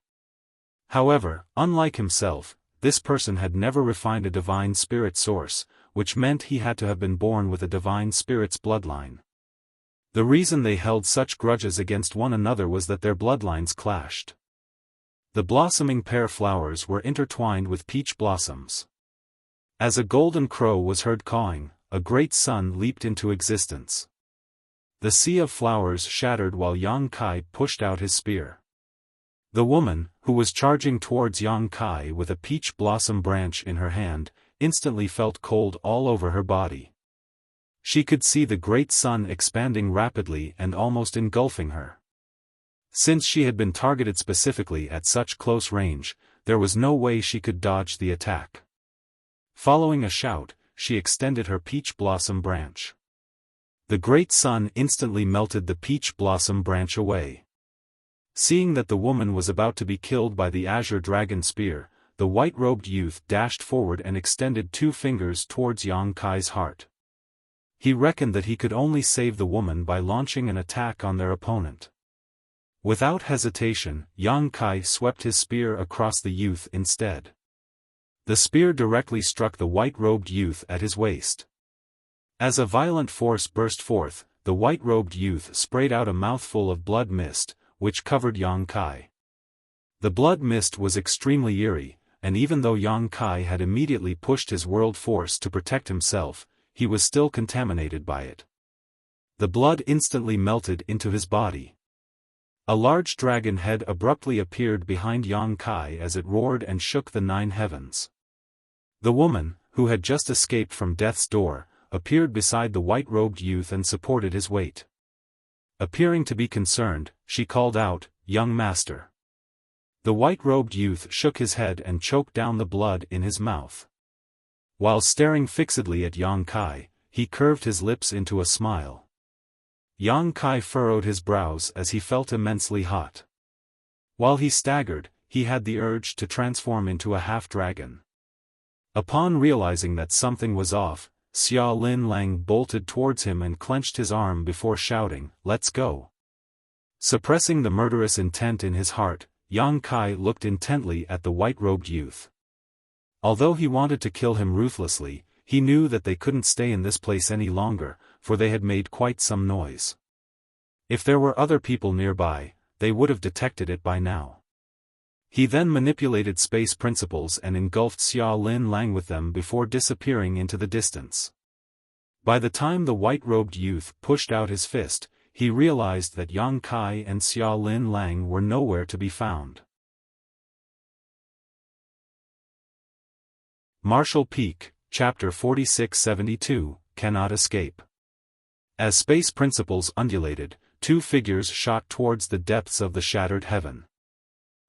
However, unlike himself, this person had never refined a divine spirit source, which meant he had to have been born with a divine spirit's bloodline. The reason they held such grudges against one another was that their bloodlines clashed. The blossoming pear flowers were intertwined with peach blossoms. As a golden crow was heard cawing, a great sun leaped into existence. The sea of flowers shattered while Yang Kai pushed out his spear. The woman, who was charging towards Yang Kai with a peach blossom branch in her hand, instantly felt cold all over her body. She could see the great sun expanding rapidly and almost engulfing her. Since she had been targeted specifically at such close range, there was no way she could dodge the attack. Following a shout, she extended her peach blossom branch. The great sun instantly melted the peach blossom branch away. Seeing that the woman was about to be killed by the Azure Dragon Spear, the white-robed youth dashed forward and extended 2 fingers towards Yang Kai's heart. He reckoned that he could only save the woman by launching an attack on their opponent. Without hesitation, Yang Kai swept his spear across the youth instead. The spear directly struck the white-robed youth at his waist. As a violent force burst forth, the white-robed youth sprayed out a mouthful of blood mist, which covered Yang Kai. The blood mist was extremely eerie, and even though Yang Kai had immediately pushed his world force to protect himself, he was still contaminated by it. The blood instantly melted into his body. A large dragon head abruptly appeared behind Yang Kai as it roared and shook the 9 heavens. The woman, who had just escaped from death's door, appeared beside the white-robed youth and supported his weight. Appearing to be concerned, she called out, "Young master." The white-robed youth shook his head and choked down the blood in his mouth. While staring fixedly at Yang Kai, he curved his lips into a smile. Yang Kai furrowed his brows as he felt immensely hot. While he staggered, he had the urge to transform into a half-dragon. Upon realizing that something was off, Xiao Lang bolted towards him and clenched his arm before shouting, "Let's go." Suppressing the murderous intent in his heart, Yang Kai looked intently at the white-robed youth. Although he wanted to kill him ruthlessly, he knew that they couldn't stay in this place any longer, for they had made quite some noise. If there were other people nearby, they would have detected it by now. He then manipulated space principles and engulfed Xiao Lang with them before disappearing into the distance. By the time the white-robed youth pushed out his fist, he realized that Yang Kai and Xiao Lang were nowhere to be found. Marshall Peak, Chapter 4672, Cannot Escape. As space principles undulated, two figures shot towards the depths of the shattered heaven.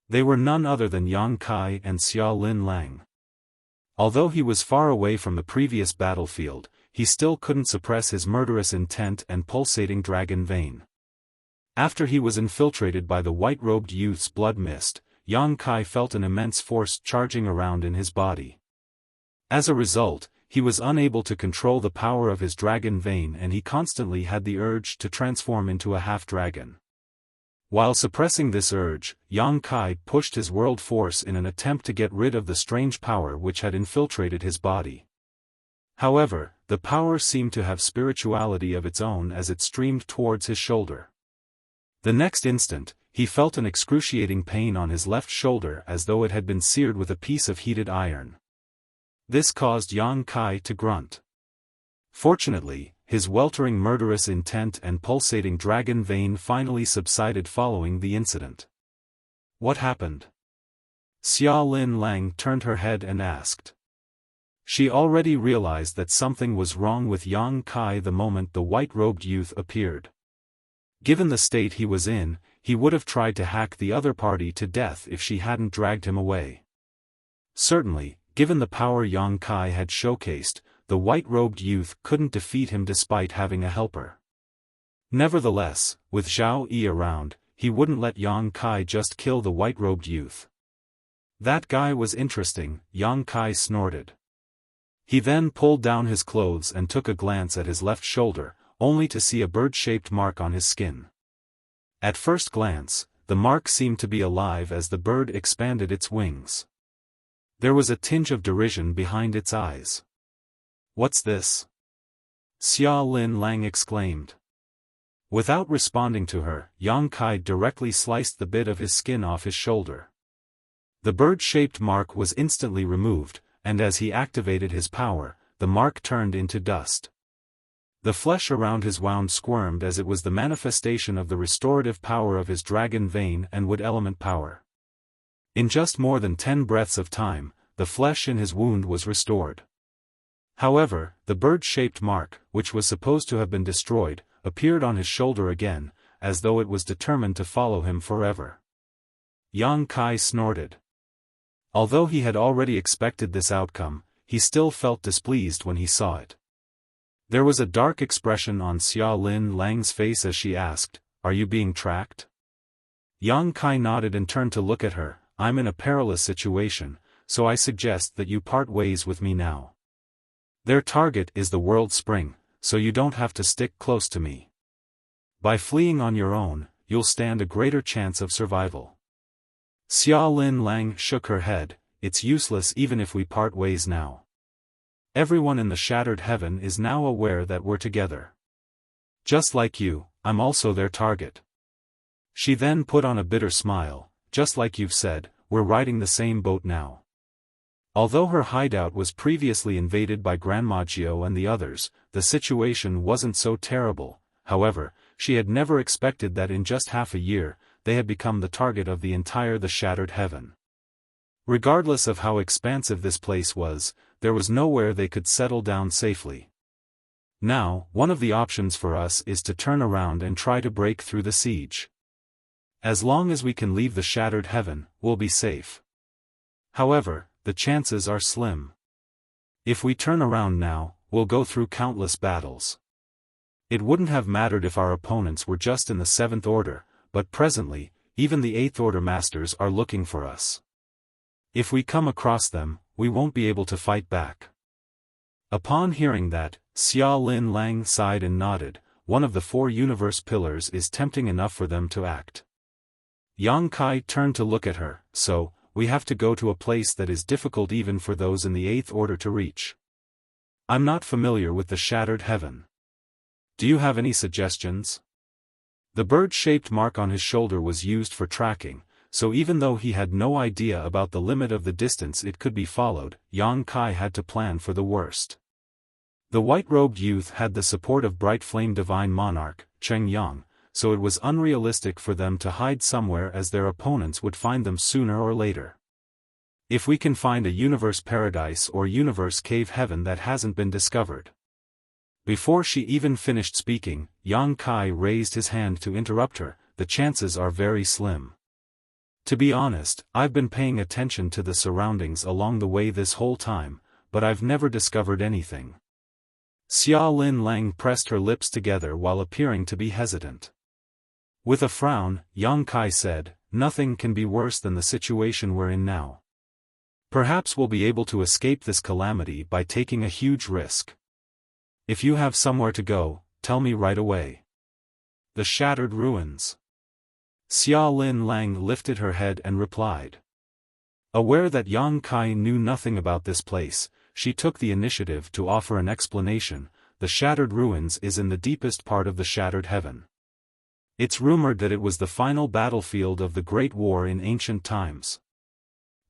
They were none other than Yang Kai and Xiao Lang. Although he was far away from the previous battlefield, he still couldn't suppress his murderous intent and pulsating dragon vein. After he was infiltrated by the white-robed youth's blood mist, Yang Kai felt an immense force charging around in his body. As a result, he was unable to control the power of his dragon vein and he constantly had the urge to transform into a half-dragon. While suppressing this urge, Yang Kai pushed his world force in an attempt to get rid of the strange power which had infiltrated his body. However, the power seemed to have spirituality of its own as it streamed towards his shoulder. The next instant, he felt an excruciating pain on his left shoulder as though it had been seared with a piece of heated iron. This caused Yang Kai to grunt. Fortunately, his weltering murderous intent and pulsating dragon vein finally subsided following the incident. What happened? Xiao Lang turned her head and asked. She already realized that something was wrong with Yang Kai the moment the white-robed youth appeared. Given the state he was in, he would have tried to hack the other party to death if she hadn't dragged him away. Certainly, given the power Yang Kai had showcased, the white-robed youth couldn't defeat him despite having a helper. Nevertheless, with Zhao Yi around, he wouldn't let Yang Kai just kill the white-robed youth. That guy was interesting, Yang Kai snorted. He then pulled down his clothes and took a glance at his left shoulder, only to see a bird-shaped mark on his skin. At first glance, the mark seemed to be alive as the bird expanded its wings. There was a tinge of derision behind its eyes. "What's this?" Xiao Lang exclaimed. Without responding to her, Yang Kai directly sliced the bit of his skin off his shoulder. The bird-shaped mark was instantly removed, and as he activated his power, the mark turned into dust. The flesh around his wound squirmed as it was the manifestation of the restorative power of his dragon vein and wood element power. In just more than 10 breaths of time, the flesh in his wound was restored. However, the bird-shaped mark, which was supposed to have been destroyed, appeared on his shoulder again, as though it was determined to follow him forever. Yang Kai snorted. Although he had already expected this outcome, he still felt displeased when he saw it. There was a dark expression on Xiao Lang's face as she asked, "Are you being tracked?" Yang Kai nodded and turned to look at her. "I'm in a perilous situation, so I suggest that you part ways with me now. Their target is the World Spring, so you don't have to stick close to me. By fleeing on your own, you'll stand a greater chance of survival." Xiao Lang shook her head. "It's useless even if we part ways now. Everyone in the shattered heaven is now aware that we're together. Just like you, I'm also their target." She then put on a bitter smile. "Just like you've said, we're riding the same boat now." Although her hideout was previously invaded by Grandma Gio and the others, the situation wasn't so terrible. However, she had never expected that in just half a year, they had become the target of the entire shattered heaven. Regardless of how expansive this place was, there was nowhere they could settle down safely. Now, one of the options for us is to turn around and try to break through the siege. As long as we can leave the shattered heaven, we'll be safe. However, the chances are slim. If we turn around now, we'll go through countless battles. It wouldn't have mattered if our opponents were just in the 7th Order, but presently, even the 8th Order Masters are looking for us. If we come across them, we won't be able to fight back." Upon hearing that, Xia Lin Lang sighed and nodded. One of the 4 universe pillars is tempting enough for them to act. Yang Kai turned to look at her. "So, we have to go to a place that is difficult even for those in the 8th order to reach. I'm not familiar with the shattered heaven. Do you have any suggestions?" The bird-shaped mark on his shoulder was used for tracking, so even though he had no idea about the limit of the distance it could be followed, Yang Kai had to plan for the worst. The white-robed youth had the support of Bright Flame Divine Monarch, Cheng Yang, so it was unrealistic for them to hide somewhere as their opponents would find them sooner or later. "If we can find a universe paradise or universe cave heaven that hasn't been discovered." Before she even finished speaking, Yang Kai raised his hand to interrupt her. "The chances are very slim. To be honest, I've been paying attention to the surroundings along the way this whole time, but I've never discovered anything." Xia Lin Lang pressed her lips together while appearing to be hesitant. With a frown, Yang Kai said, "Nothing can be worse than the situation we're in now. Perhaps we'll be able to escape this calamity by taking a huge risk. If you have somewhere to go, tell me right away." "The shattered ruins." Xia Lin Lang lifted her head and replied. Aware that Yang Kai knew nothing about this place, she took the initiative to offer an explanation. "The shattered ruins is in the deepest part of the shattered heaven. It's rumored that it was the final battlefield of the Great War in ancient times.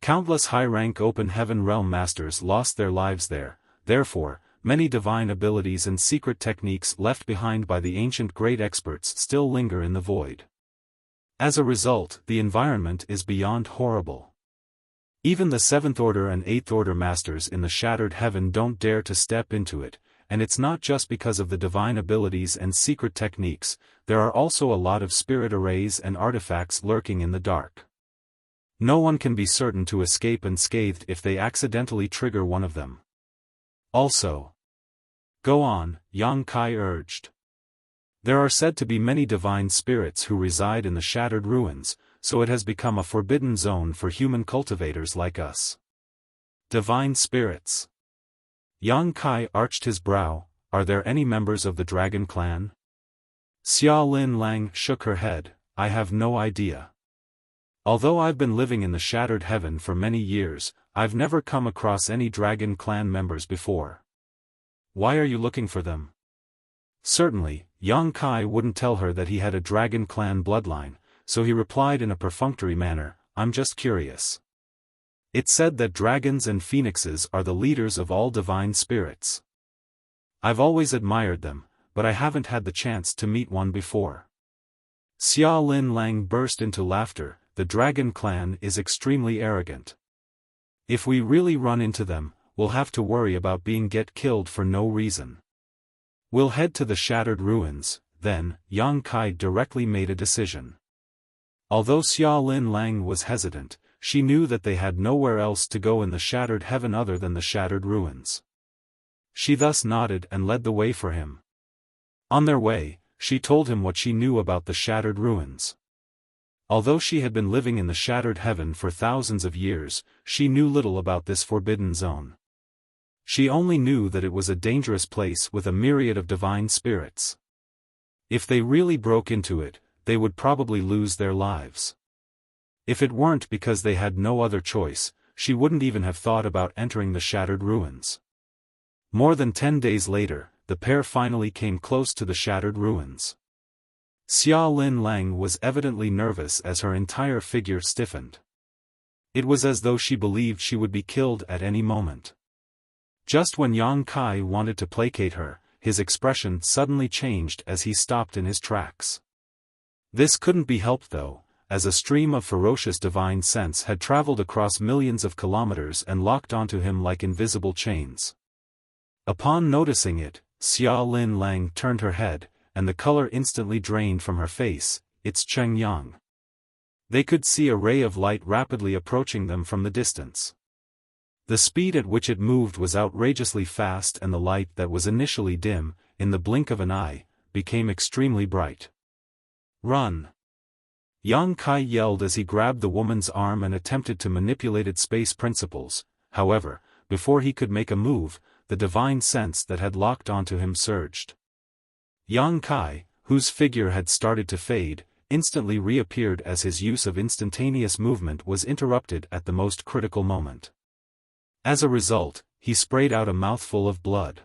Countless high-rank open heaven realm masters lost their lives there, therefore, many divine abilities and secret techniques left behind by the ancient great experts still linger in the void. As a result, the environment is beyond horrible. Even the 7th order and 8th order masters in the shattered heaven don't dare to step into it, and it's not just because of the divine abilities and secret techniques, there are also a lot of spirit arrays and artifacts lurking in the dark. No one can be certain to escape unscathed if they accidentally trigger one of them. Also, go on," Yang Kai urged. "There are said to be many divine spirits who reside in the shattered ruins, so it has become a forbidden zone for human cultivators like us." "Divine spirits?" Yang Kai arched his brow. "Are there any members of the Dragon Clan?" Xia Lin Lang shook her head. "I have no idea. Although I've been living in the shattered heaven for many years, I've never come across any Dragon Clan members before." "Why are you looking for them?" Certainly, Yang Kai wouldn't tell her that he had a Dragon Clan bloodline, so he replied in a perfunctory manner, "I'm just curious. It's said that dragons and phoenixes are the leaders of all divine spirits. I've always admired them, but I haven't had the chance to meet one before." Xia Lin Lang burst into laughter. "The Dragon Clan is extremely arrogant. If we really run into them, we'll have to worry about being killed for no reason. We'll head to the shattered ruins." Then, Yang Kai directly made a decision. Although Xia Lin Lang was hesitant, she knew that they had nowhere else to go in the shattered heaven other than the shattered ruins. She thus nodded and led the way for him. On their way, she told him what she knew about the shattered ruins. Although she had been living in the shattered heaven for thousands of years, she knew little about this forbidden zone. She only knew that it was a dangerous place with a myriad of divine spirits. If they really broke into it, they would probably lose their lives. If it weren't because they had no other choice, she wouldn't even have thought about entering the shattered ruins. More than 10 days later, the pair finally came close to the shattered ruins. Xia Lin Lang was evidently nervous as her entire figure stiffened. It was as though she believed she would be killed at any moment. Just when Yang Kai wanted to placate her, his expression suddenly changed as he stopped in his tracks. This couldn't be helped though, as a stream of ferocious divine sense had traveled across millions of kilometers and locked onto him like invisible chains. Upon noticing it, Xia Lin Lang turned her head, and the color instantly drained from her face. "It's Cheng Yang." They could see a ray of light rapidly approaching them from the distance. The speed at which it moved was outrageously fast, and the light that was initially dim, in the blink of an eye, became extremely bright. "Run!" Yang Kai yelled as he grabbed the woman's arm and attempted to manipulate its space principles. however, before he could make a move, the divine sense that had locked onto him surged. Yang Kai, whose figure had started to fade, instantly reappeared as his use of instantaneous movement was interrupted at the most critical moment. As a result, he sprayed out a mouthful of blood.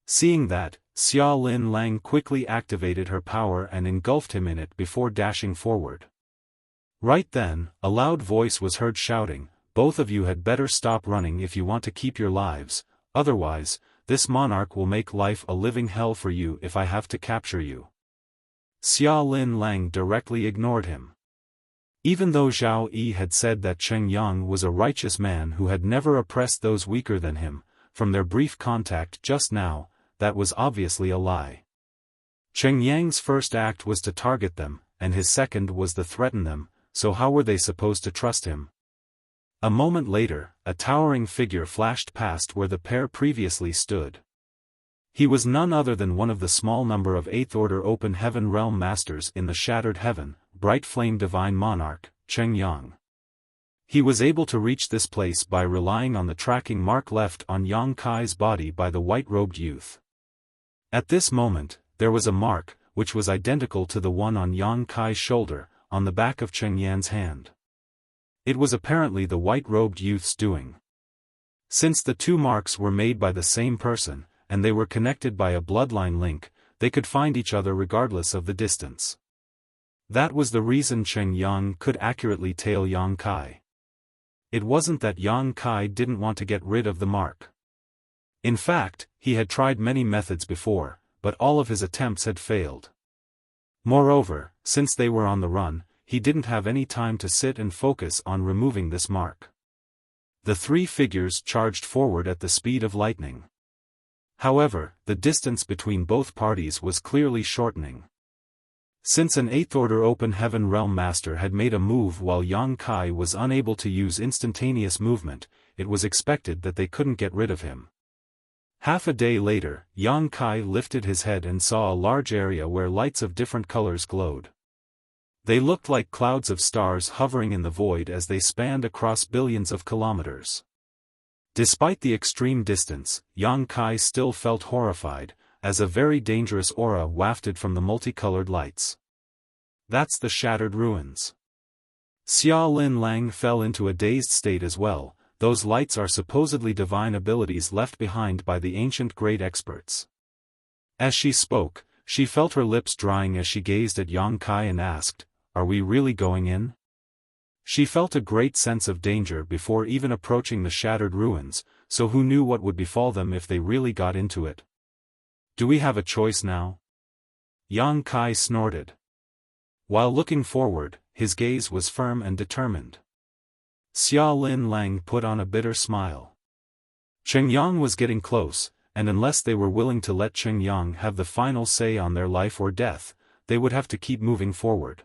Seeing that, Xia Lin Lang quickly activated her power and engulfed him in it before dashing forward. Right then, a loud voice was heard shouting, "Both of you had better stop running if you want to keep your lives, otherwise, this monarch will make life a living hell for you if I have to capture you." Xia Lin Lang directly ignored him. Even though Zhao Yi had said that Cheng Yang was a righteous man who had never oppressed those weaker than him, from their brief contact just now, that was obviously a lie. Cheng Yang's first act was to target them, and his second was to threaten them, so how were they supposed to trust him? A moment later, a towering figure flashed past where the pair previously stood. He was none other than one of the small number of 8th Order Open Heaven Realm Masters in the Shattered Heaven, Bright Flame Divine Monarch, Cheng Yang. He was able to reach this place by relying on the tracking mark left on Yang Kai's body by the white-robed youth. At this moment, there was a mark, which was identical to the one on Yang Kai's shoulder, on the back of Cheng Yan's hand. It was apparently the white-robed youth's doing. Since the two marks were made by the same person, and they were connected by a bloodline link, they could find each other regardless of the distance. That was the reason Cheng Yang could accurately tail Yang Kai. It wasn't that Yang Kai didn't want to get rid of the mark. In fact, he had tried many methods before, but all of his attempts had failed. Moreover, since they were on the run, he didn't have any time to sit and focus on removing this mark. The three figures charged forward at the speed of lightning. However, the distance between both parties was clearly shortening. Since an 8th Order Open Heaven Realm Master had made a move while Yang Kai was unable to use instantaneous movement, it was expected that they couldn't get rid of him. Half a day later, Yang Kai lifted his head and saw a large area where lights of different colors glowed. They looked like clouds of stars hovering in the void as they spanned across billions of kilometers. Despite the extreme distance, Yang Kai still felt horrified, as a very dangerous aura wafted from the multicolored lights. That's the Shattered Ruins. Xia Lin Lang fell into a dazed state as well. Those lights are supposedly divine abilities left behind by the ancient great experts. As she spoke, she felt her lips drying as she gazed at Yang Kai and asked, "Are we really going in?" She felt a great sense of danger before even approaching the Shattered Ruins, so who knew what would befall them if they really got into it? "Do we have a choice now?" Yang Kai snorted. While looking forward, his gaze was firm and determined. Xia Lin Lang put on a bitter smile. Cheng Yang was getting close, and unless they were willing to let Cheng Yang have the final say on their life or death, they would have to keep moving forward.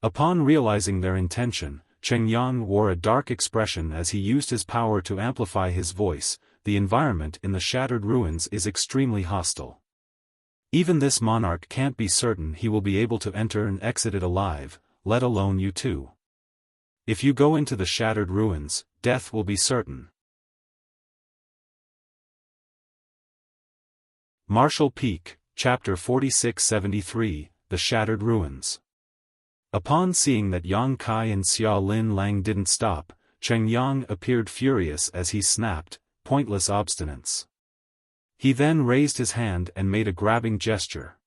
Upon realizing their intention, Cheng Yang wore a dark expression as he used his power to amplify his voice. The environment in the Shattered Ruins is extremely hostile. Even this monarch can't be certain he will be able to enter and exit it alive, let alone you two. If you go into the Shattered Ruins, death will be certain. Martial Peak, Chapter 4673, The Shattered Ruins. Upon seeing that Yang Kai and Xia Lin Lang didn't stop, Cheng Yang appeared furious as he snapped, "Pointless obstinance." He then raised his hand and made a grabbing gesture.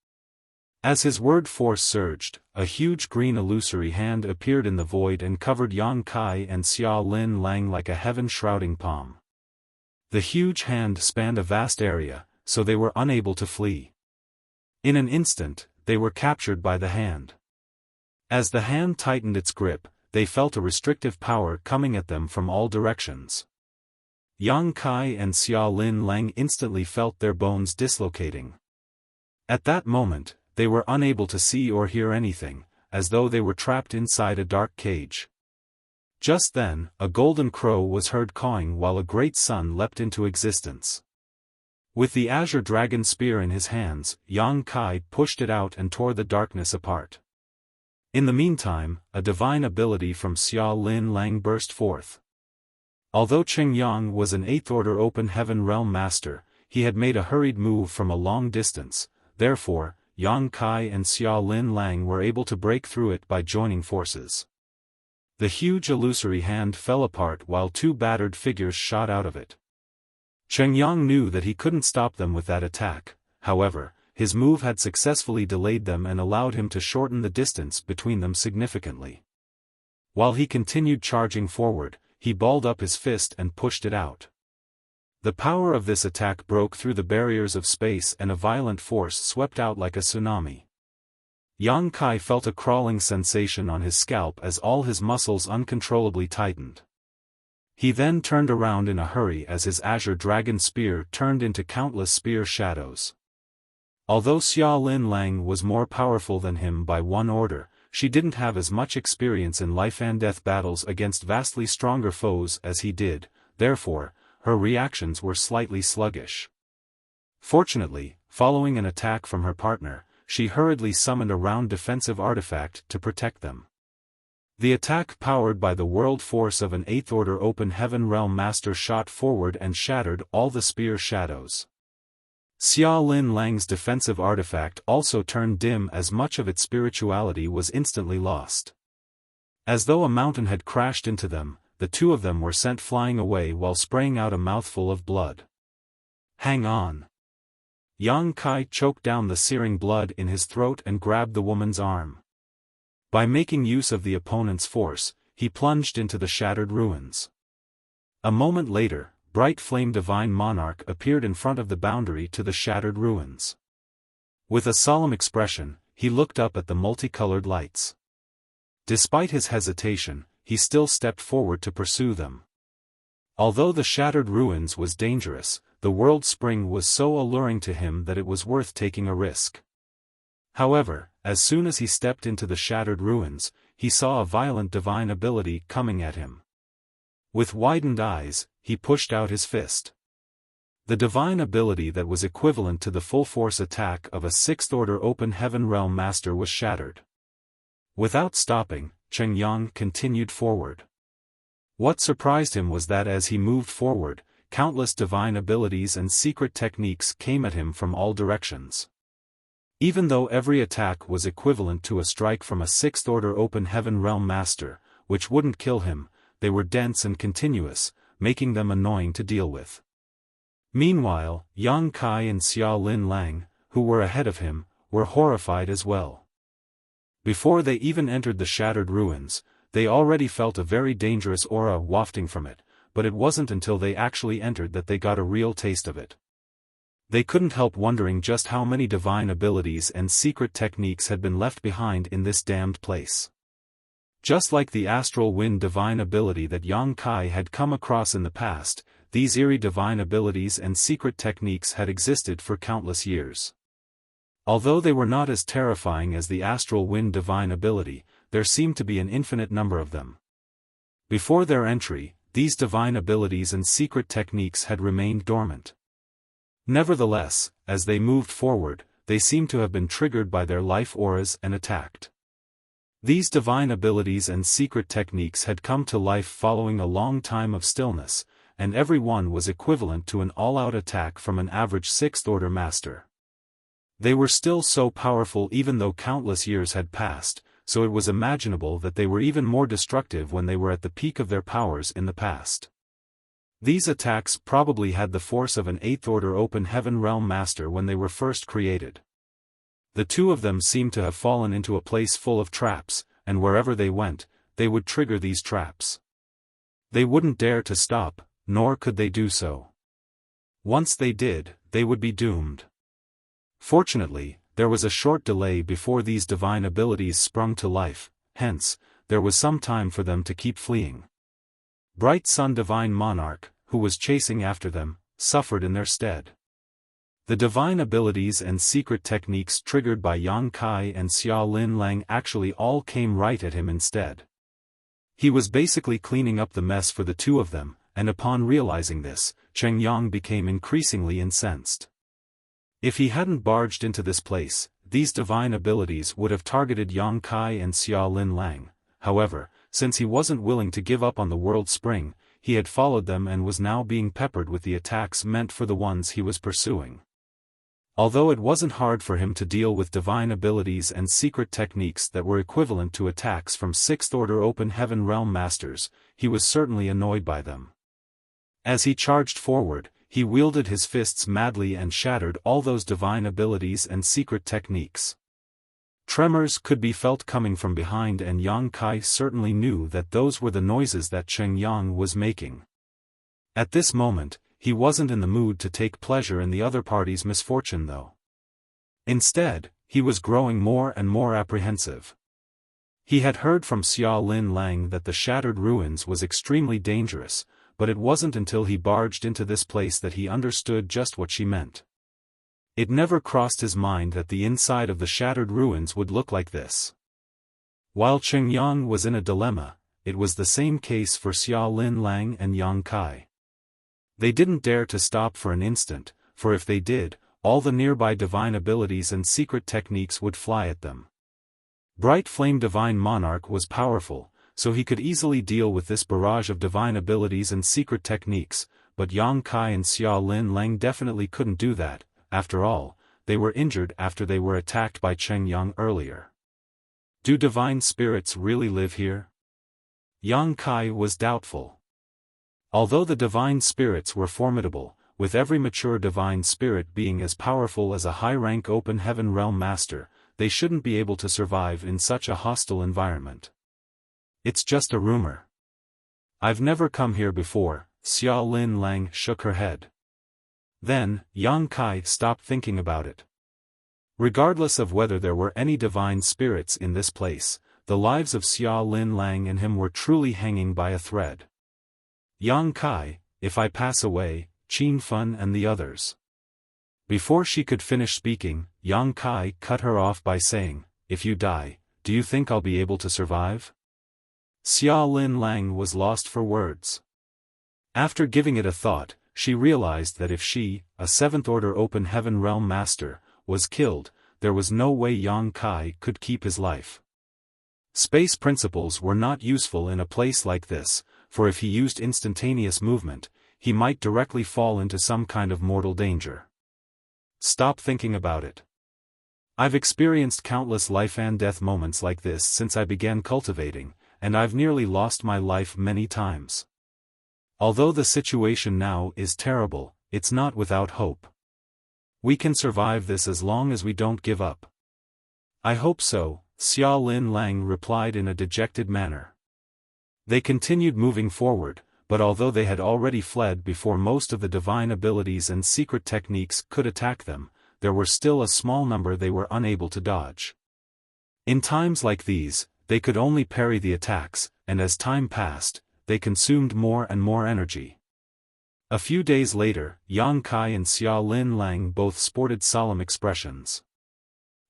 As his word force surged, a huge green illusory hand appeared in the void and covered Yang Kai and Xia Lin Lang like a heaven-shrouding palm. The huge hand spanned a vast area, so they were unable to flee. In an instant, they were captured by the hand. As the hand tightened its grip, they felt a restrictive power coming at them from all directions. Yang Kai and Xia Lin Lang instantly felt their bones dislocating. At that moment, they were unable to see or hear anything, as though they were trapped inside a dark cage. Just then, a golden crow was heard cawing while a great sun leapt into existence. With the azure dragon spear in his hands, Yang Kai pushed it out and tore the darkness apart. In the meantime, a divine ability from Xia Lin Lang burst forth. Although Cheng Yang was an 8th Order Open Heaven Realm Master, he had made a hurried move from a long distance, therefore, Yang Kai and Xiao Lin Lang were able to break through it by joining forces. The huge illusory hand fell apart while 2 battered figures shot out of it. Cheng Yang knew that he couldn't stop them with that attack, however, his move had successfully delayed them and allowed him to shorten the distance between them significantly. While he continued charging forward, he balled up his fist and pushed it out. The power of this attack broke through the barriers of space and a violent force swept out like a tsunami. Yang Kai felt a crawling sensation on his scalp as all his muscles uncontrollably tightened. He then turned around in a hurry as his azure dragon spear turned into countless spear shadows. Although Xiao Lin Lang was more powerful than him by 1 order, she didn't have as much experience in life-and-death battles against vastly stronger foes as he did, therefore, her reactions were slightly sluggish. Fortunately, following an attack from her partner, she hurriedly summoned a round defensive artifact to protect them. The attack powered by the world force of an 8th Order Open Heaven Realm Master shot forward and shattered all the spear shadows. Xiao Lin Lang's defensive artifact also turned dim as much of its spirituality was instantly lost. As though a mountain had crashed into them, the 2 of them were sent flying away while spraying out a mouthful of blood. Hang on! Yang Kai choked down the searing blood in his throat and grabbed the woman's arm. By making use of the opponent's force, he plunged into the shattered ruins. A moment later, bright flame divine monarch appeared in front of the boundary to the shattered ruins. With a solemn expression, he looked up at the multicolored lights. Despite his hesitation, he still stepped forward to pursue them. Although the shattered ruins was dangerous, the world spring was so alluring to him that it was worth taking a risk. However, as soon as he stepped into the shattered ruins, he saw a violent divine ability coming at him. With widened eyes, he pushed out his fist. The divine ability that was equivalent to the full-force attack of a 6th Order Open Heaven Realm Master was shattered. Without stopping, Cheng Yang continued forward. What surprised him was that as he moved forward, countless divine abilities and secret techniques came at him from all directions. Even though every attack was equivalent to a strike from a 6th Order Open Heaven Realm Master, which wouldn't kill him, they were dense and continuous, making them annoying to deal with. Meanwhile, Yang Kai and Xiao Lin Lang, who were ahead of him, were horrified as well. Before they even entered the shattered ruins, they already felt a very dangerous aura wafting from it, but it wasn't until they actually entered that they got a real taste of it. They couldn't help wondering just how many divine abilities and secret techniques had been left behind in this damned place. Just like the astral wind divine ability that Yang Kai had come across in the past, these eerie divine abilities and secret techniques had existed for countless years. Although they were not as terrifying as the astral wind divine ability, there seemed to be an infinite number of them. Before their entry, these divine abilities and secret techniques had remained dormant. Nevertheless, as they moved forward, they seemed to have been triggered by their life auras and attacked. These divine abilities and secret techniques had come to life following a long time of stillness, and every one was equivalent to an all-out attack from an average 6th Order Master. They were still so powerful even though countless years had passed, so it was imaginable that they were even more destructive when they were at the peak of their powers in the past. These attacks probably had the force of an 8th Order Open Heaven Realm Master when they were first created. The 2 of them seemed to have fallen into a place full of traps, and wherever they went, they would trigger these traps. They wouldn't dare to stop, nor could they do so. Once they did, they would be doomed. Fortunately, there was a short delay before these divine abilities sprung to life, hence, there was some time for them to keep fleeing. Bright Sun Divine Monarch, who was chasing after them, suffered in their stead. The divine abilities and secret techniques triggered by Yang Kai and Xiao Lin Lang actually all came right at him instead. He was basically cleaning up the mess for the 2 of them, and upon realizing this, Cheng Yang became increasingly incensed. If he hadn't barged into this place, these divine abilities would have targeted Yang Kai and Xiao Lin Lang. However, since he wasn't willing to give up on the world spring, he had followed them and was now being peppered with the attacks meant for the ones he was pursuing. Although it wasn't hard for him to deal with divine abilities and secret techniques that were equivalent to attacks from 6th Order Open Heaven Realm Masters, he was certainly annoyed by them. As he charged forward, he wielded his fists madly and shattered all those divine abilities and secret techniques. Tremors could be felt coming from behind, and Yang Kai certainly knew that those were the noises that Cheng Yang was making. At this moment, he wasn't in the mood to take pleasure in the other party's misfortune though. Instead, he was growing more and more apprehensive. He had heard from Xia Lin Lang that the Shattered Ruins was extremely dangerous, but it wasn't until he barged into this place that he understood just what she meant. It never crossed his mind that the inside of the Shattered Ruins would look like this. While Cheng Yang was in a dilemma, it was the same case for Xia Lin Lang and Yang Kai. They didn't dare to stop for an instant, for if they did, all the nearby divine abilities and secret techniques would fly at them. Bright Flame Divine Monarch was powerful, so he could easily deal with this barrage of divine abilities and secret techniques, but Yang Kai and Xia Lin Lang definitely couldn't do that. After all, they were injured after they were attacked by Cheng Yang earlier. Do divine spirits really live here? Yang Kai was doubtful. Although the divine spirits were formidable, with every mature divine spirit being as powerful as a high-rank Open Heaven Realm Master, they shouldn't be able to survive in such a hostile environment. It's just a rumor. I've never come here before. Xia Lin Lang shook her head. Then, Yang Kai stopped thinking about it. Regardless of whether there were any divine spirits in this place, the lives of Xia Lin Lang and him were truly hanging by a thread. Yang Kai, if I pass away, Qin Fun and the others. Before she could finish speaking, Yang Kai cut her off by saying, if you die, do you think I'll be able to survive? Xia Lin Lang was lost for words. After giving it a thought, she realized that if she, a 7th Order Open Heaven Realm Master, was killed, there was no way Yang Kai could keep his life. Space principles were not useful in a place like this, for if he used instantaneous movement, he might directly fall into some kind of mortal danger. Stop thinking about it. I've experienced countless life and death moments like this since I began cultivating, and I've nearly lost my life many times. Although the situation now is terrible, it's not without hope. We can survive this as long as we don't give up. I hope so, Xia Lin Lang replied in a dejected manner. They continued moving forward, but although they had already fled before most of the divine abilities and secret techniques could attack them, there were still a small number they were unable to dodge. In times like these, they could only parry the attacks, and as time passed, they consumed more and more energy. A few days later, Yang Kai and Xia Lin Lang both sported solemn expressions.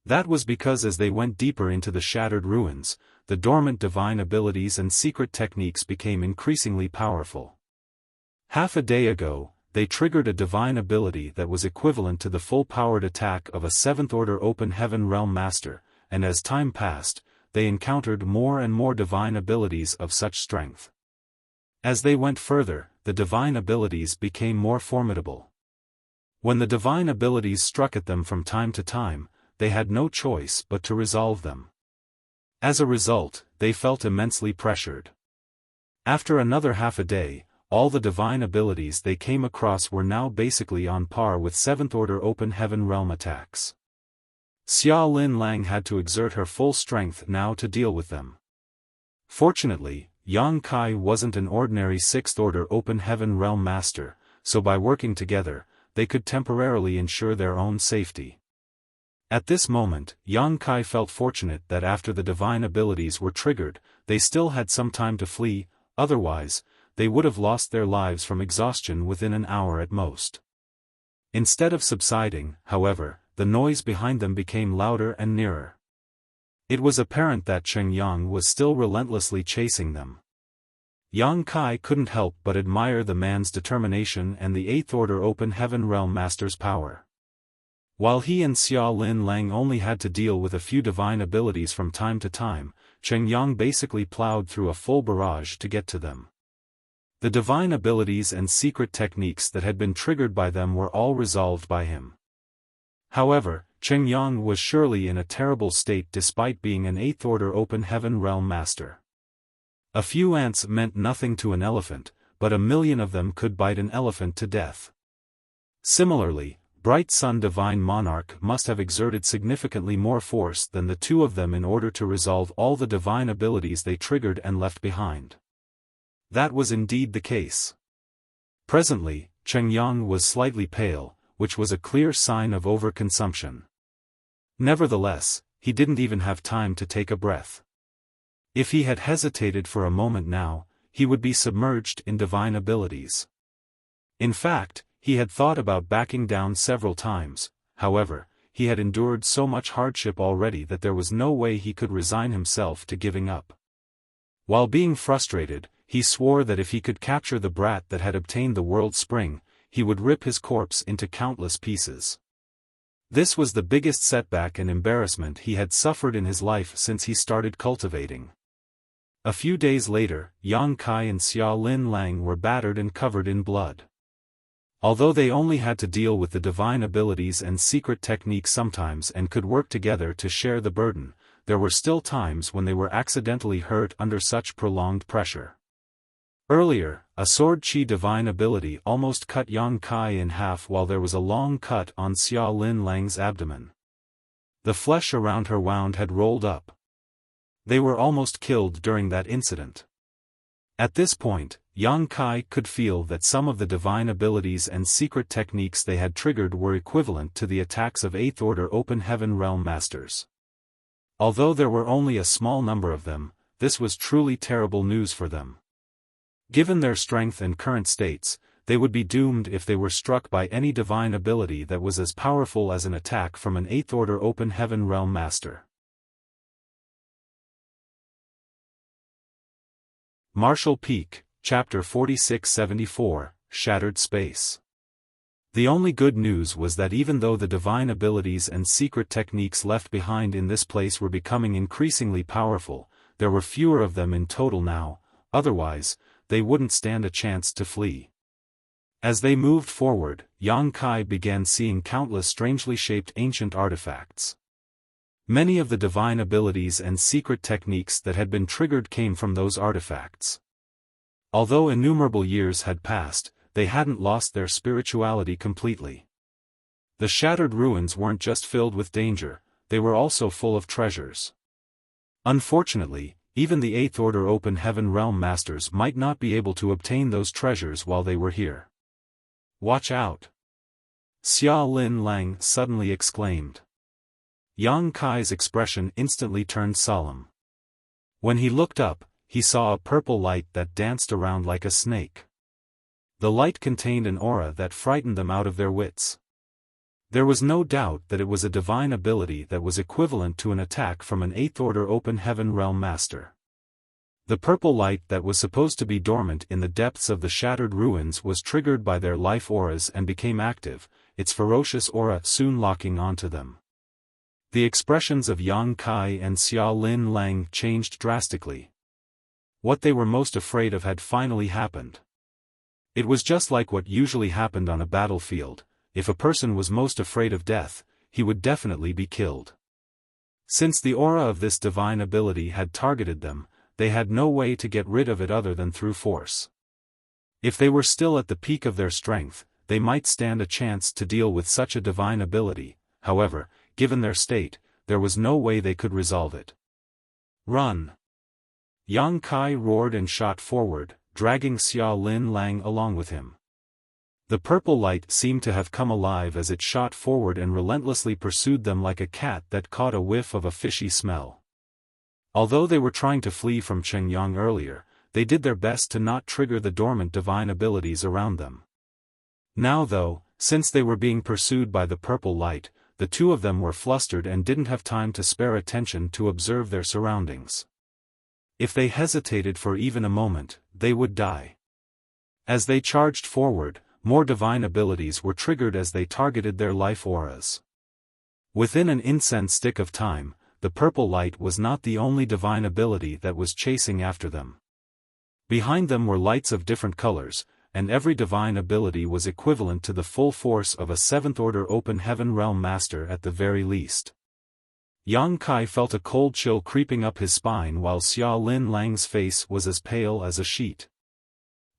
That was because as they went deeper into the Shattered Ruins, the dormant divine abilities and secret techniques became increasingly powerful. Half a day ago, they triggered a divine ability that was equivalent to the full-powered attack of a 7th Order Open Heaven Realm Master, and as time passed, they encountered more and more divine abilities of such strength. As they went further, the divine abilities became more formidable. When the divine abilities struck at them from time to time, they had no choice but to resolve them. As a result, they felt immensely pressured. After another half a day, all the divine abilities they came across were now basically on par with 7th Order Open Heaven Realm attacks. Xia Lin Lang had to exert her full strength now to deal with them. Fortunately, Yang Kai wasn't an ordinary 6th Order Open Heaven Realm Master, so by working together, they could temporarily ensure their own safety. At this moment, Yang Kai felt fortunate that after the divine abilities were triggered, they still had some time to flee, otherwise, they would have lost their lives from exhaustion within an hour at most. Instead of subsiding, however, the noise behind them became louder and nearer. It was apparent that Cheng Yang was still relentlessly chasing them. Yang Kai couldn't help but admire the man's determination and the 8th Order Open Heaven Realm Master's power. While he and Xia Lin Lang only had to deal with a few divine abilities from time to time, Cheng Yang basically plowed through a full barrage to get to them. The divine abilities and secret techniques that had been triggered by them were all resolved by him. However, Cheng Yang was surely in a terrible state despite being an 8th order open heaven realm master. A few ants meant nothing to an elephant, but a million of them could bite an elephant to death. Similarly, Bright Sun Divine Monarch must have exerted significantly more force than the two of them in order to resolve all the divine abilities they triggered and left behind. That was indeed the case. Presently, Cheng Yang was slightly pale, which was a clear sign of overconsumption. Nevertheless, he didn't even have time to take a breath. If he had hesitated for a moment now, he would be submerged in divine abilities. In fact, he had thought about backing down several times. However, he had endured so much hardship already that there was no way he could resign himself to giving up. While being frustrated, he swore that if he could capture the brat that had obtained the world spring, he would rip his corpse into countless pieces. This was the biggest setback and embarrassment he had suffered in his life since he started cultivating. A few days later, Yang Kai and Xia Lin Lang were battered and covered in blood. Although they only had to deal with the divine abilities and secret techniques sometimes and could work together to share the burden, there were still times when they were accidentally hurt under such prolonged pressure. Earlier, a sword chi divine ability almost cut Yang Kai in half while there was a long cut on Xia Lin Lang's abdomen. The flesh around her wound had rolled up. They were almost killed during that incident. At this point, Yang Kai could feel that some of the divine abilities and secret techniques they had triggered were equivalent to the attacks of 8th order open heaven realm masters. Although there were only a small number of them, this was truly terrible news for them. Given their strength and current states, they would be doomed if they were struck by any divine ability that was as powerful as an attack from an 8th order open heaven realm master. Marshall Peak, Chapter 4674, Shattered Space. The only good news was that even though the divine abilities and secret techniques left behind in this place were becoming increasingly powerful, there were fewer of them in total now, otherwise, they wouldn't stand a chance to flee. As they moved forward, Yang Kai began seeing countless strangely shaped ancient artifacts. Many of the divine abilities and secret techniques that had been triggered came from those artifacts. Although innumerable years had passed, they hadn't lost their spirituality completely. The shattered ruins weren't just filled with danger, they were also full of treasures. Unfortunately, even the 8th order open heaven realm masters might not be able to obtain those treasures while they were here. Watch out! Xia Lin Lang suddenly exclaimed. Yang Kai's expression instantly turned solemn. When he looked up, he saw a purple light that danced around like a snake. The light contained an aura that frightened them out of their wits. There was no doubt that it was a divine ability that was equivalent to an attack from an 8th order open heaven realm master. The purple light that was supposed to be dormant in the depths of the shattered ruins was triggered by their life auras and became active, its ferocious aura soon locking onto them. The expressions of Yang Kai and Xia Lin Lang changed drastically. What they were most afraid of had finally happened. It was just like what usually happened on a battlefield. If a person was most afraid of death, he would definitely be killed. Since the aura of this divine ability had targeted them, they had no way to get rid of it other than through force. If they were still at the peak of their strength, they might stand a chance to deal with such a divine ability. However, given their state, there was no way they could resolve it. Run! Yang Kai roared and shot forward, dragging Xia Lin Lang along with him. The purple light seemed to have come alive as it shot forward and relentlessly pursued them like a cat that caught a whiff of a fishy smell. Although they were trying to flee from Cheng Yang earlier, they did their best to not trigger the dormant divine abilities around them. Now though, since they were being pursued by the purple light, the two of them were flustered and didn't have time to spare attention to observe their surroundings. If they hesitated for even a moment, they would die. As they charged forward, more divine abilities were triggered as they targeted their life auras. Within an incense stick of time, the purple light was not the only divine ability that was chasing after them. Behind them were lights of different colors, and every divine ability was equivalent to the full force of a seventh-order open heaven realm master at the very least. Yang Kai felt a cold chill creeping up his spine while Xia Lin Lang's face was as pale as a sheet.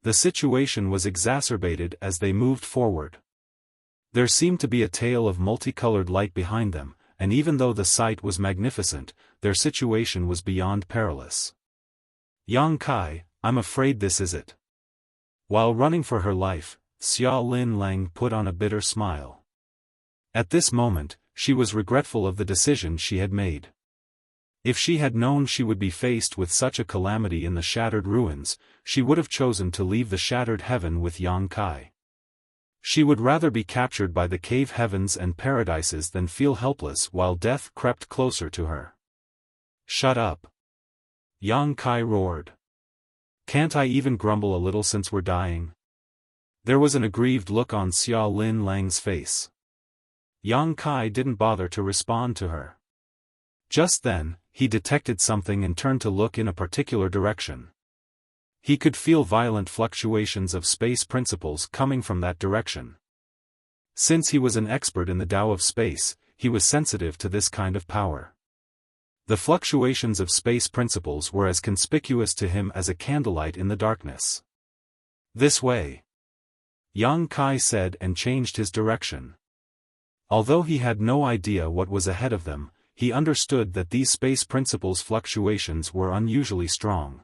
The situation was exacerbated as they moved forward. There seemed to be a tail of multicolored light behind them, and even though the sight was magnificent, their situation was beyond perilous. Yang Kai, I'm afraid this is it. While running for her life, Xia Lin Lang put on a bitter smile. At this moment, she was regretful of the decision she had made. If she had known she would be faced with such a calamity in the shattered ruins, she would have chosen to leave the shattered heaven with Yang Kai. She would rather be captured by the cave heavens and paradises than feel helpless while death crept closer to her. Shut up! Yang Kai roared. Can't I even grumble a little since we're dying? There was an aggrieved look on Xia Lin Lang's face. Yang Kai didn't bother to respond to her. Just then, he detected something and turned to look in a particular direction. He could feel violent fluctuations of space principles coming from that direction. Since he was an expert in the Tao of space, he was sensitive to this kind of power. The fluctuations of space principles were as conspicuous to him as a candlelight in the darkness. This way, Yang Kai said and changed his direction. Although he had no idea what was ahead of them, he understood that these space principles' fluctuations were unusually strong.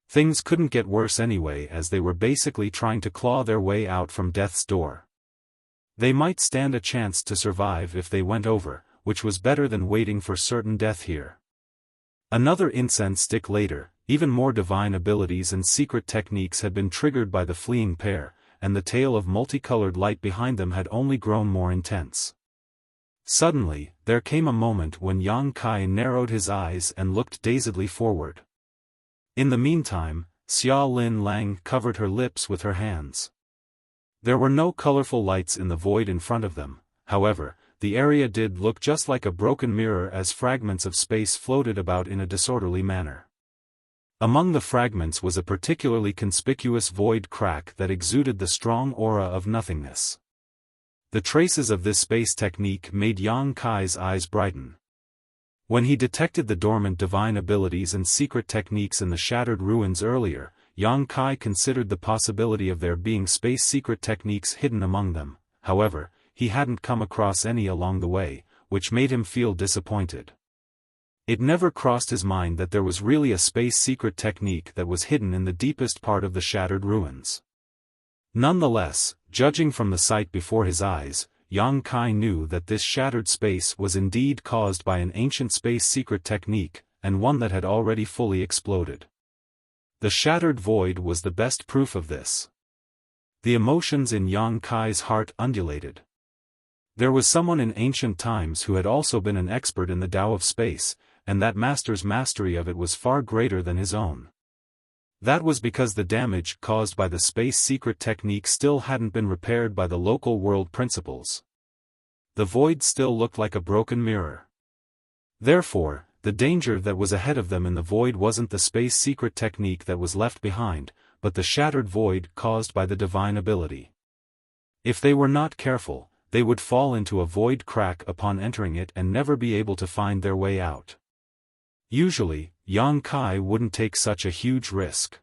Things couldn't get worse anyway, as they were basically trying to claw their way out from death's door. They might stand a chance to survive if they went over, which was better than waiting for certain death here. Another incense stick later, even more divine abilities and secret techniques had been triggered by the fleeing pair, and the tail of multicolored light behind them had only grown more intense. Suddenly, there came a moment when Yang Kai narrowed his eyes and looked dazedly forward. In the meantime, Xia Lin Lang covered her lips with her hands. There were no colorful lights in the void in front of them, however, the area did look just like a broken mirror as fragments of space floated about in a disorderly manner. Among the fragments was a particularly conspicuous void crack that exuded the strong aura of nothingness. The traces of this space technique made Yang Kai's eyes brighten. When he detected the dormant divine abilities and secret techniques in the shattered ruins earlier, Yang Kai considered the possibility of there being space secret techniques hidden among them. However, he hadn't come across any along the way, which made him feel disappointed. It never crossed his mind that there was really a space secret technique that was hidden in the deepest part of the shattered ruins. Nonetheless, judging from the sight before his eyes, Yang Kai knew that this shattered space was indeed caused by an ancient space secret technique, and one that had already fully exploded. The shattered void was the best proof of this. The emotions in Yang Kai's heart undulated. There was someone in ancient times who had also been an expert in the Tao of space, and that master's mastery of it was far greater than his own. That was because the damage caused by the space secret technique still hadn't been repaired by the local world principles. The void still looked like a broken mirror. Therefore, the danger that was ahead of them in the void wasn't the space secret technique that was left behind, but the shattered void caused by the divine ability. If they were not careful, they would fall into a void crack upon entering it and never be able to find their way out. Usually, Yang Kai wouldn't take such a huge risk.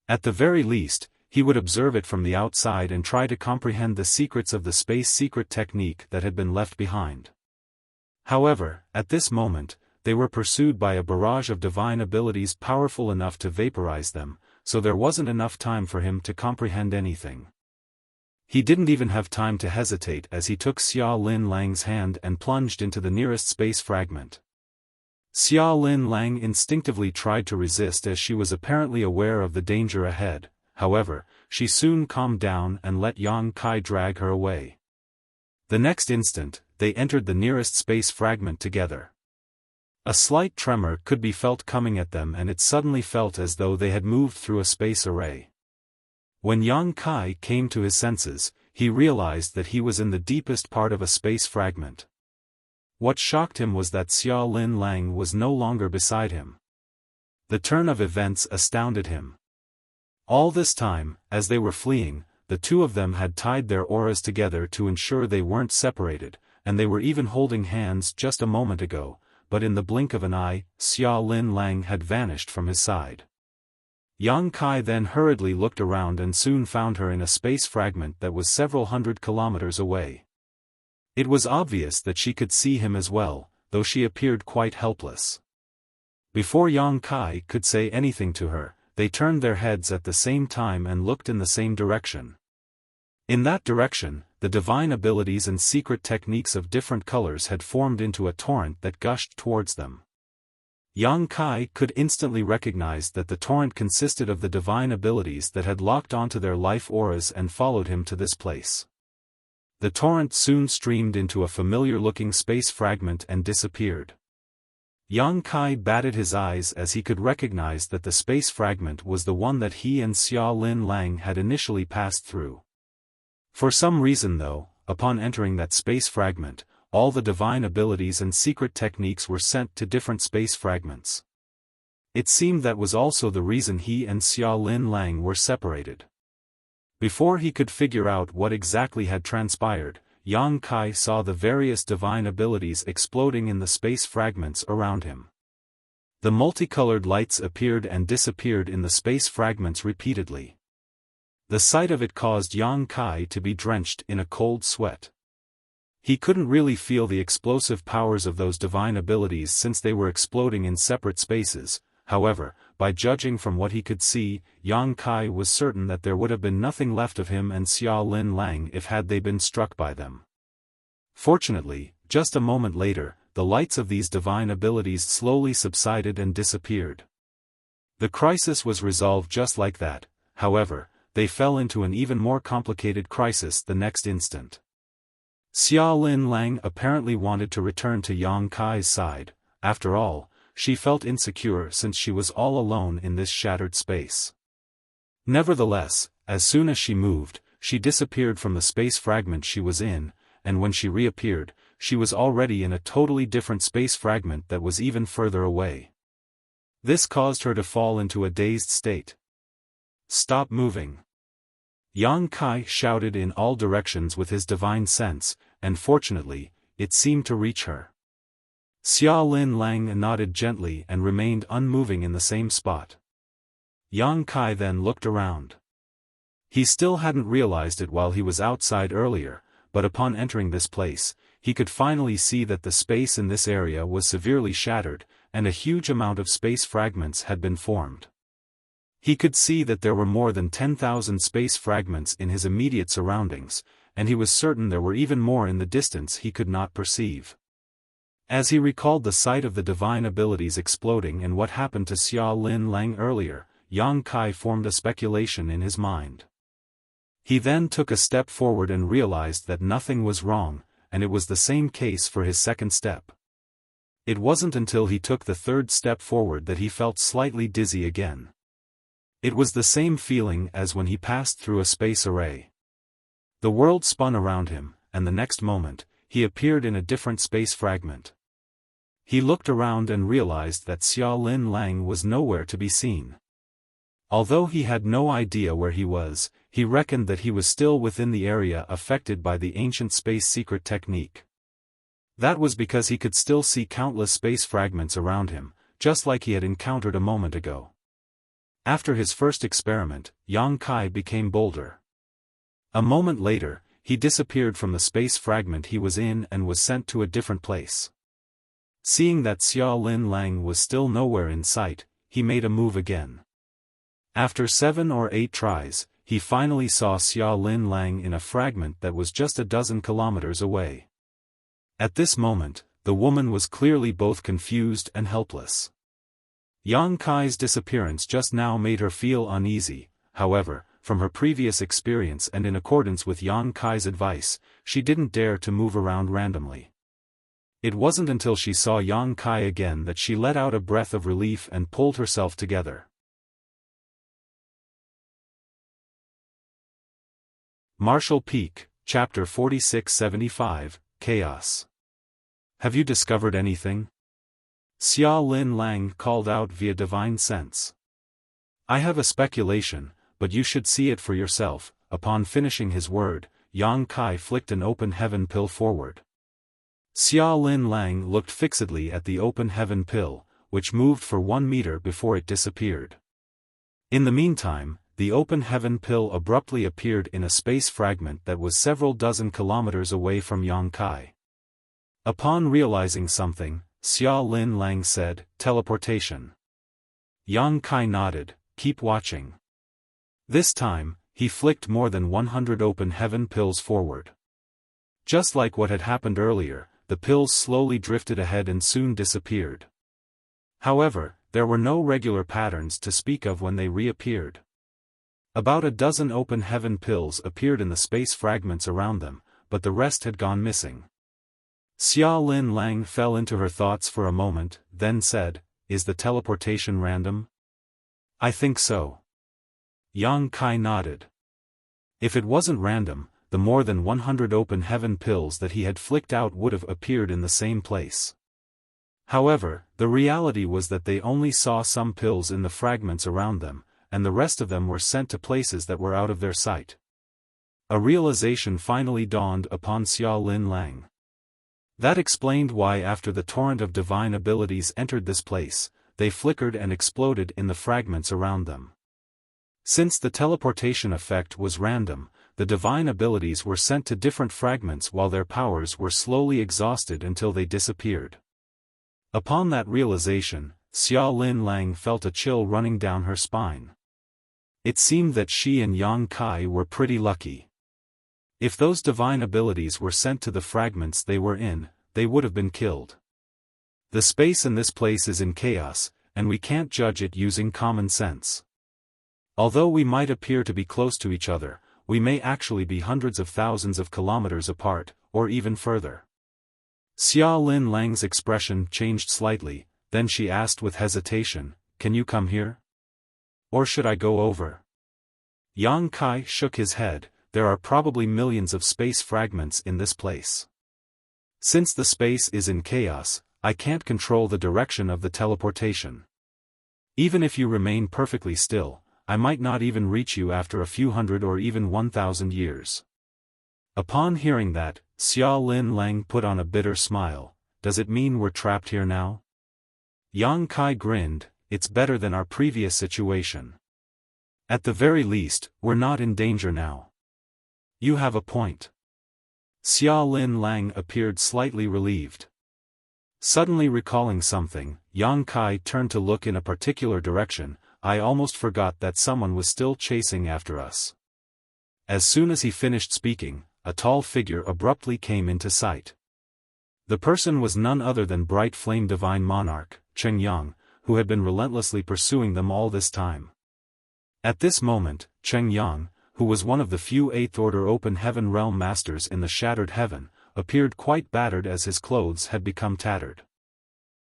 At the very least, he would observe it from the outside and try to comprehend the secrets of the space secret technique that had been left behind. However, at this moment, they were pursued by a barrage of divine abilities powerful enough to vaporize them, so there wasn't enough time for him to comprehend anything. He didn't even have time to hesitate as he took Xia Lin Lang's hand and plunged into the nearest space fragment. Xia Lin Lang instinctively tried to resist as she was apparently aware of the danger ahead, however, she soon calmed down and let Yang Kai drag her away. The next instant, they entered the nearest space fragment together. A slight tremor could be felt coming at them, and it suddenly felt as though they had moved through a space array. When Yang Kai came to his senses, he realized that he was in the deepest part of a space fragment. What shocked him was that Xia Lin Lang was no longer beside him. The turn of events astounded him. All this time, as they were fleeing, the two of them had tied their auras together to ensure they weren't separated, and they were even holding hands just a moment ago, but in the blink of an eye, Xia Lin Lang had vanished from his side. Yang Kai then hurriedly looked around and soon found her in a space fragment that was several hundred kilometers away. It was obvious that she could see him as well, though she appeared quite helpless. Before Yang Kai could say anything to her, they turned their heads at the same time and looked in the same direction. In that direction, the divine abilities and secret techniques of different colors had formed into a torrent that gushed towards them. Yang Kai could instantly recognize that the torrent consisted of the divine abilities that had locked onto their life auras and followed him to this place. The torrent soon streamed into a familiar-looking space fragment and disappeared. Yang Kai batted his eyes as he could recognize that the space fragment was the one that he and Xia Lin Lang had initially passed through. For some reason though, upon entering that space fragment, all the divine abilities and secret techniques were sent to different space fragments. It seemed that was also the reason he and Xia Lin Lang were separated. Before he could figure out what exactly had transpired, Yang Kai saw the various divine abilities exploding in the space fragments around him. The multicolored lights appeared and disappeared in the space fragments repeatedly. The sight of it caused Yang Kai to be drenched in a cold sweat. He couldn't really feel the explosive powers of those divine abilities since they were exploding in separate spaces. However, by judging from what he could see, Yang Kai was certain that there would have been nothing left of him and Xia Lin Lang if had they been struck by them. Fortunately, just a moment later, the lights of these divine abilities slowly subsided and disappeared. The crisis was resolved just like that. However, they fell into an even more complicated crisis the next instant. Xia Lin Lang apparently wanted to return to Yang Kai's side. After all, she felt insecure since she was all alone in this shattered space. Nevertheless, as soon as she moved, she disappeared from the space fragment she was in, and when she reappeared, she was already in a totally different space fragment that was even further away. This caused her to fall into a dazed state. "Stop moving!" Yang Kai shouted in all directions with his divine sense, and fortunately, it seemed to reach her. Xia Lin Lang nodded gently and remained unmoving in the same spot. Yang Kai then looked around. He still hadn't realized it while he was outside earlier, but upon entering this place, he could finally see that the space in this area was severely shattered, and a huge amount of space fragments had been formed. He could see that there were more than 10,000 space fragments in his immediate surroundings, and he was certain there were even more in the distance he could not perceive. As he recalled the sight of the divine abilities exploding and what happened to Xia Lin Lang earlier, Yang Kai formed a speculation in his mind. He then took a step forward and realized that nothing was wrong, and it was the same case for his second step. It wasn't until he took the third step forward that he felt slightly dizzy again. It was the same feeling as when he passed through a space array. The world spun around him, and the next moment, he appeared in a different space fragment. He looked around and realized that Xia Lin Lang was nowhere to be seen. Although he had no idea where he was, he reckoned that he was still within the area affected by the ancient space secret technique. That was because he could still see countless space fragments around him, just like he had encountered a moment ago. After his first experiment, Yang Kai became bolder. A moment later, he disappeared from the space fragment he was in and was sent to a different place. Seeing that Xia Lin Lang was still nowhere in sight, he made a move again. After 7 or 8 tries, he finally saw Xia Lin Lang in a fragment that was just a dozen kilometers away. At this moment, the woman was clearly both confused and helpless. Yang Kai's disappearance just now made her feel uneasy. However, from her previous experience and in accordance with Yang Kai's advice, she didn't dare to move around randomly. It wasn't until she saw Yang Kai again that she let out a breath of relief and pulled herself together. Marshall Peak, Chapter 4675, Chaos. "Have you discovered anything?" Xia Lin Lang called out via divine sense. "I have a speculation, but you should see it for yourself." Upon finishing his word, Yang Kai flicked an open heaven pill forward. Xia Lin Lang looked fixedly at the open heaven pill, which moved for 1 meter before it disappeared. In the meantime, the open heaven pill abruptly appeared in a space fragment that was several dozen kilometers away from Yang Kai. Upon realizing something, Xia Lin Lang said, "Teleportation." Yang Kai nodded, "Keep watching." This time, he flicked more than 100 open heaven pills forward. Just like what had happened earlier, the pills slowly drifted ahead and soon disappeared. However, there were no regular patterns to speak of when they reappeared. About a dozen open heaven pills appeared in the space fragments around them, but the rest had gone missing. Xia Lin Lang fell into her thoughts for a moment, then said, "Is the teleportation random?" "I think so." Yang Kai nodded. If it wasn't random, the more than 100 open heaven pills that he had flicked out would have appeared in the same place. However, the reality was that they only saw some pills in the fragments around them, and the rest of them were sent to places that were out of their sight. A realization finally dawned upon Xia Lin Lang. That explained why after the torrent of divine abilities entered this place, they flickered and exploded in the fragments around them. Since the teleportation effect was random, the divine abilities were sent to different fragments while their powers were slowly exhausted until they disappeared. Upon that realization, Xia Lin Lang felt a chill running down her spine. It seemed that she and Yang Kai were pretty lucky. If those divine abilities were sent to the fragments they were in, they would have been killed. The space in this place is in chaos, and we can't judge it using common sense. Although we might appear to be close to each other, we may actually be hundreds of thousands of kilometers apart, or even further. Xia Lin Lang's expression changed slightly, then she asked with hesitation, "Can you come here? Or should I go over?" Yang Kai shook his head. "There are probably millions of space fragments in this place. Since the space is in chaos, I can't control the direction of the teleportation. Even if you remain perfectly still, I might not even reach you after a few hundred or even 1,000 years." Upon hearing that, Xia Lin Lang put on a bitter smile. "Does it mean we're trapped here now?" Yang Kai grinned. "It's better than our previous situation. At the very least, we're not in danger now." "You have a point." Xia Lin Lang appeared slightly relieved. Suddenly recalling something, Yang Kai turned to look in a particular direction. "I almost forgot that someone was still chasing after us." As soon as he finished speaking, a tall figure abruptly came into sight. The person was none other than Bright Flame Divine Monarch, Cheng Yang, who had been relentlessly pursuing them all this time. At this moment, Cheng Yang, who was one of the few 8th Order Open Heaven Realm Masters in the Shattered Heaven, appeared quite battered as his clothes had become tattered.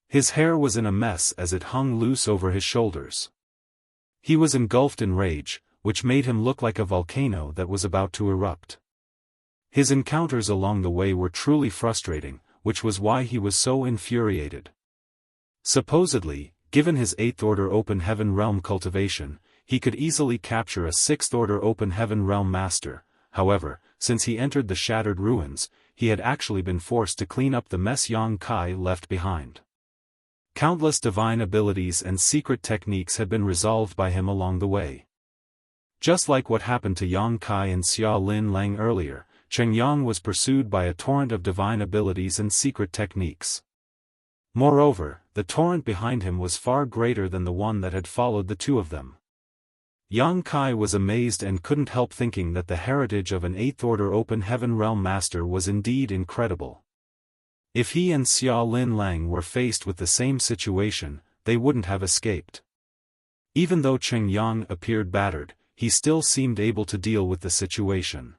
His hair was in a mess as it hung loose over his shoulders. He was engulfed in rage, which made him look like a volcano that was about to erupt. His encounters along the way were truly frustrating, which was why he was so infuriated. Supposedly, given his 8th Order Open Heaven Realm cultivation, he could easily capture a 6th Order Open Heaven Realm Master. However, since he entered the Shattered Ruins, he had actually been forced to clean up the mess Yang Kai left behind. Countless divine abilities and secret techniques had been resolved by him along the way. Just like what happened to Yang Kai and Xia Lin Lang earlier, Cheng Yang was pursued by a torrent of divine abilities and secret techniques. Moreover, the torrent behind him was far greater than the one that had followed the two of them. Yang Kai was amazed and couldn't help thinking that the heritage of an 8th Order Open Heaven Realm Master was indeed incredible. If he and Xia Lin Lang were faced with the same situation, they wouldn't have escaped. Even though Cheng Yang appeared battered, he still seemed able to deal with the situation.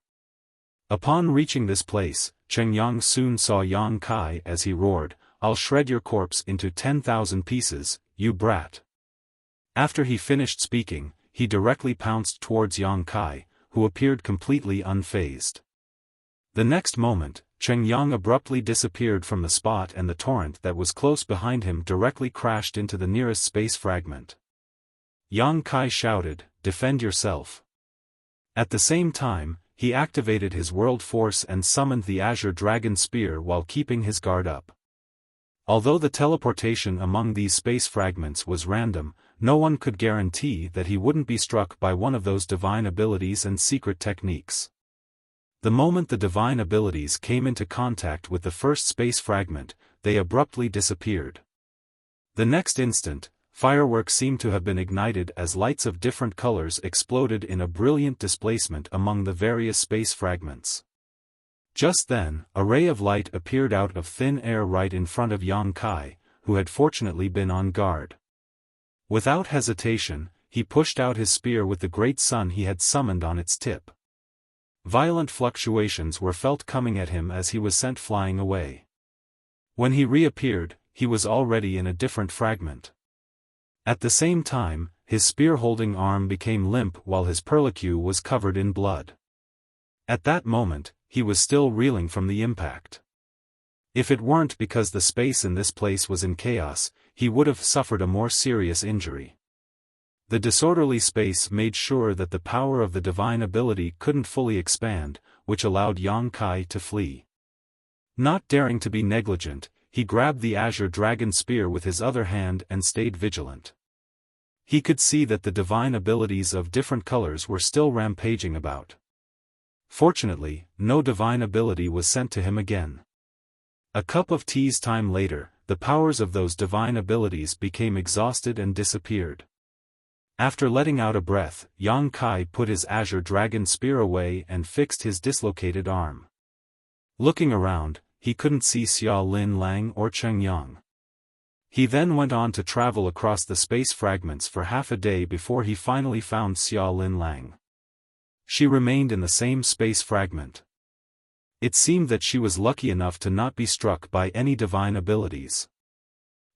Upon reaching this place, Cheng Yang soon saw Yang Kai as he roared, "I'll shred your corpse into 10,000 pieces, you brat." After he finished speaking, he directly pounced towards Yang Kai, who appeared completely unfazed. The next moment, Cheng Yang abruptly disappeared from the spot and the torrent that was close behind him directly crashed into the nearest space fragment. Yang Kai shouted, defend yourself." At the same time, he activated his world force and summoned the Azure Dragon Spear while keeping his guard up. Although the teleportation among these space fragments was random, no one could guarantee that he wouldn't be struck by one of those divine abilities and secret techniques. The moment the divine abilities came into contact with the first space fragment, they abruptly disappeared. The next instant, fireworks seemed to have been ignited as lights of different colors exploded in a brilliant displacement among the various space fragments. Just then, a ray of light appeared out of thin air right in front of Yang Kai, who had fortunately been on guard. Without hesitation, he pushed out his spear with the great sun he had summoned on its tip. Violent fluctuations were felt coming at him as he was sent flying away. When he reappeared, he was already in a different fragment. At the same time, his spear-holding arm became limp while his perlicue was covered in blood. At that moment, he was still reeling from the impact. If it weren't because the space in this place was in chaos, he would have suffered a more serious injury. The disorderly space made sure that the power of the divine ability couldn't fully expand, which allowed Yang Kai to flee. Not daring to be negligent, he grabbed the Azure Dragon Spear with his other hand and stayed vigilant. He could see that the divine abilities of different colors were still rampaging about. Fortunately, no divine ability was sent to him again. A cup of tea's time later, the powers of those divine abilities became exhausted and disappeared. After letting out a breath, Yang Kai put his Azure Dragon Spear away and fixed his dislocated arm. Looking around, he couldn't see Xia Lin Lang or Cheng Yang. He then went on to travel across the space fragments for half a day before he finally found Xia Lin Lang. She remained in the same space fragment. It seemed that she was lucky enough to not be struck by any divine abilities.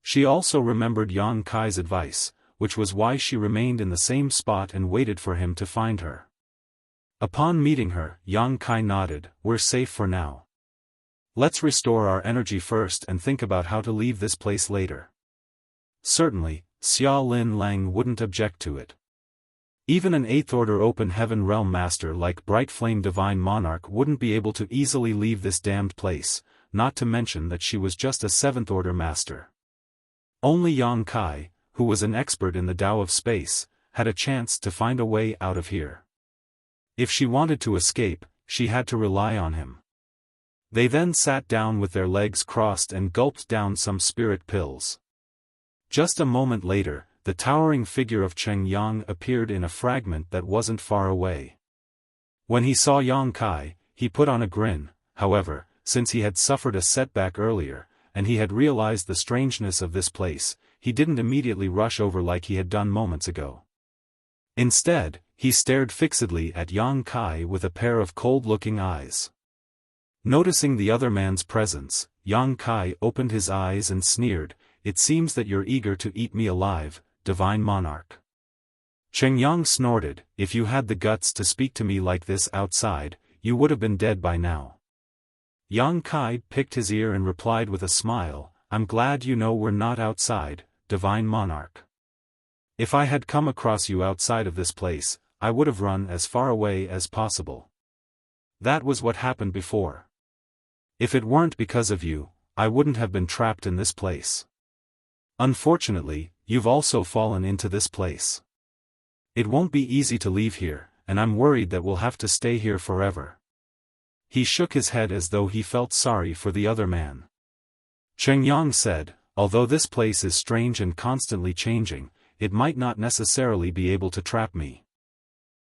She also remembered Yang Kai's advice, which was why she remained in the same spot and waited for him to find her. Upon meeting her, Yang Kai nodded, "We're safe for now. Let's restore our energy first and think about how to leave this place later." Certainly, Xia Lin Lang wouldn't object to it. Even an 8th Order Open Heaven Realm Master like Bright Flame Divine Monarch wouldn't be able to easily leave this damned place, not to mention that she was just a 7th Order Master. Only Yang Kai, who was an expert in the Tao of space, had a chance to find a way out of here. If she wanted to escape, she had to rely on him. They then sat down with their legs crossed and gulped down some spirit pills. Just a moment later, the towering figure of Cheng Yang appeared in a fragment that wasn't far away. When he saw Yang Kai, he put on a grin. However, since he had suffered a setback earlier, and he had realized the strangeness of this place, he didn't immediately rush over like he had done moments ago. Instead, he stared fixedly at Yang Kai with a pair of cold-looking eyes. Noticing the other man's presence, Yang Kai opened his eyes and sneered, "It seems that you're eager to eat me alive, Divine Monarch." Cheng Yang snorted, "If you had the guts to speak to me like this outside, you would have been dead by now." Yang Kai picked his ear and replied with a smile, "I'm glad you know we're not outside, Divine Monarch. If I had come across you outside of this place, I would have run as far away as possible. That was what happened before. If it weren't because of you, I wouldn't have been trapped in this place. Unfortunately, you've also fallen into this place. It won't be easy to leave here, and I'm worried that we'll have to stay here forever." He shook his head as though he felt sorry for the other man. Cheng Yang said, "Although this place is strange and constantly changing, it might not necessarily be able to trap me.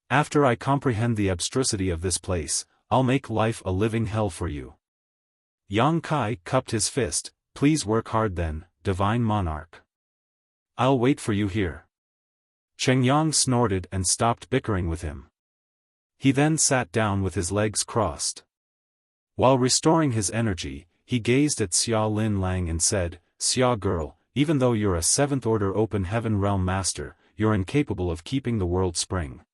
After I comprehend the abstrusity of this place, I'll make life a living hell for you." Yang Kai cupped his fist, "Please work hard then, Divine Monarch. I'll wait for you here." Cheng Yang snorted and stopped bickering with him. He then sat down with his legs crossed. While restoring his energy, he gazed at Xia Lin Lang and said, "Xia girl, even though you're a 7th Order Open Heaven Realm Master, you're incapable of keeping the world spring.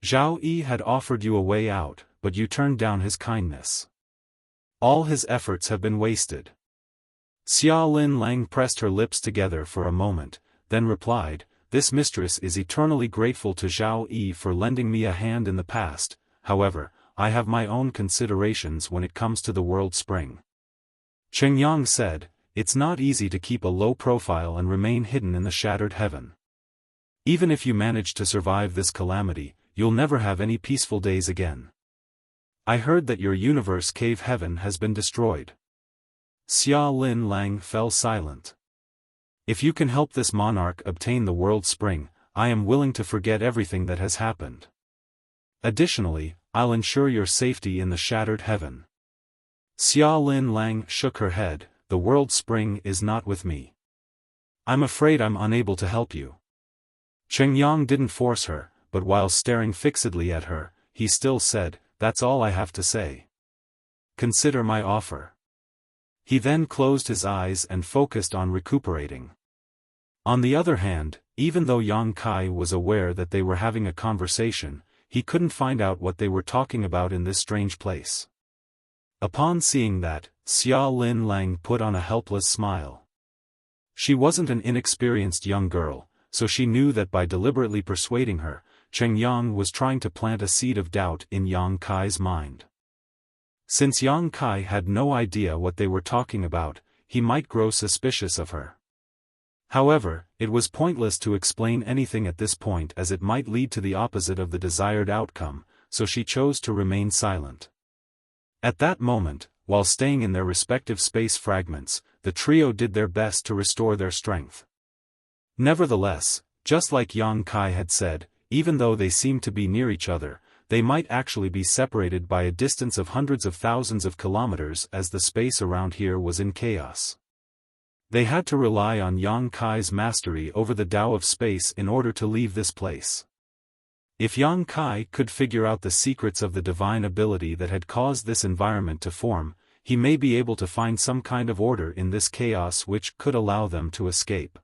Zhao Yi had offered you a way out, but you turned down his kindness. All his efforts have been wasted." Xia Lin Lang pressed her lips together for a moment, then replied, this mistress is eternally grateful to Zhao Yi for lending me a hand in the past. However, I have my own considerations when it comes to the world spring. Cheng Yang said, it's not easy to keep a low profile and remain hidden in the shattered heaven. Even if you manage to survive this calamity, you'll never have any peaceful days again. I heard that your universe cave heaven has been destroyed. Xia Lin Lang fell silent. If you can help this monarch obtain the world spring, I am willing to forget everything that has happened. Additionally, I'll ensure your safety in the shattered heaven. Xia Lin Lang shook her head, the world spring is not with me. I'm afraid I'm unable to help you. Cheng Yang didn't force her, but while staring fixedly at her, he still said, that's all I have to say. Consider my offer. He then closed his eyes and focused on recuperating. On the other hand, even though Yang Kai was aware that they were having a conversation, he couldn't find out what they were talking about in this strange place. Upon seeing that, Xia Lin Lang put on a helpless smile. She wasn't an inexperienced young girl, so she knew that by deliberately persuading her, Cheng Yang was trying to plant a seed of doubt in Yang Kai's mind. Since Yang Kai had no idea what they were talking about, he might grow suspicious of her. However, it was pointless to explain anything at this point as it might lead to the opposite of the desired outcome, so she chose to remain silent. At that moment, while staying in their respective space fragments, the trio did their best to restore their strength. Nevertheless, just like Yang Kai had said, even though they seemed to be near each other, they might actually be separated by a distance of hundreds of thousands of kilometers as the space around here was in chaos. They had to rely on Yang Kai's mastery over the Tao of space in order to leave this place. If Yang Kai could figure out the secrets of the divine ability that had caused this environment to form, he may be able to find some kind of order in this chaos which could allow them to escape.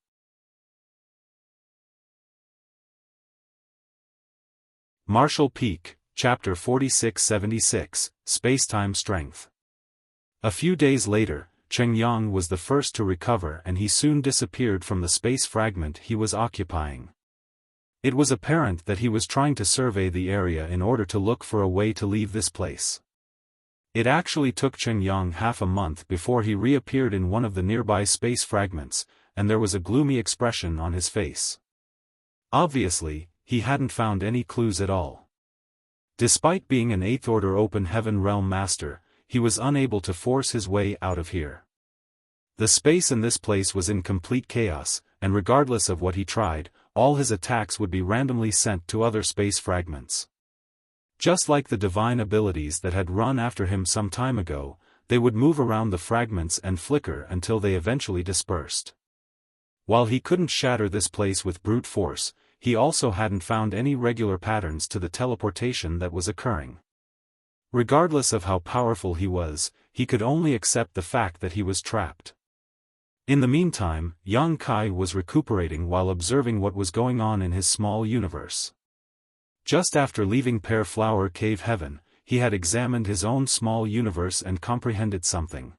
Marshall Peak, Chapter 4676, Spacetime Strength. A few days later, Cheng Yang was the first to recover and he soon disappeared from the space fragment he was occupying. It was apparent that he was trying to survey the area in order to look for a way to leave this place. It actually took Cheng Yang half a month before he reappeared in one of the nearby space fragments, and there was a gloomy expression on his face. Obviously, he hadn't found any clues at all. Despite being an 8th Order Open Heaven Realm Master, he was unable to force his way out of here. The space in this place was in complete chaos, and regardless of what he tried, all his attacks would be randomly sent to other space fragments. Just like the divine abilities that had run after him some time ago, they would move around the fragments and flicker until they eventually dispersed. While he couldn't shatter this place with brute force, he also hadn't found any regular patterns to the teleportation that was occurring. Regardless of how powerful he was, he could only accept the fact that he was trapped. In the meantime, Yang Kai was recuperating while observing what was going on in his small universe. Just after leaving Pear Flower Cave Heaven, he had examined his own small universe and comprehended something.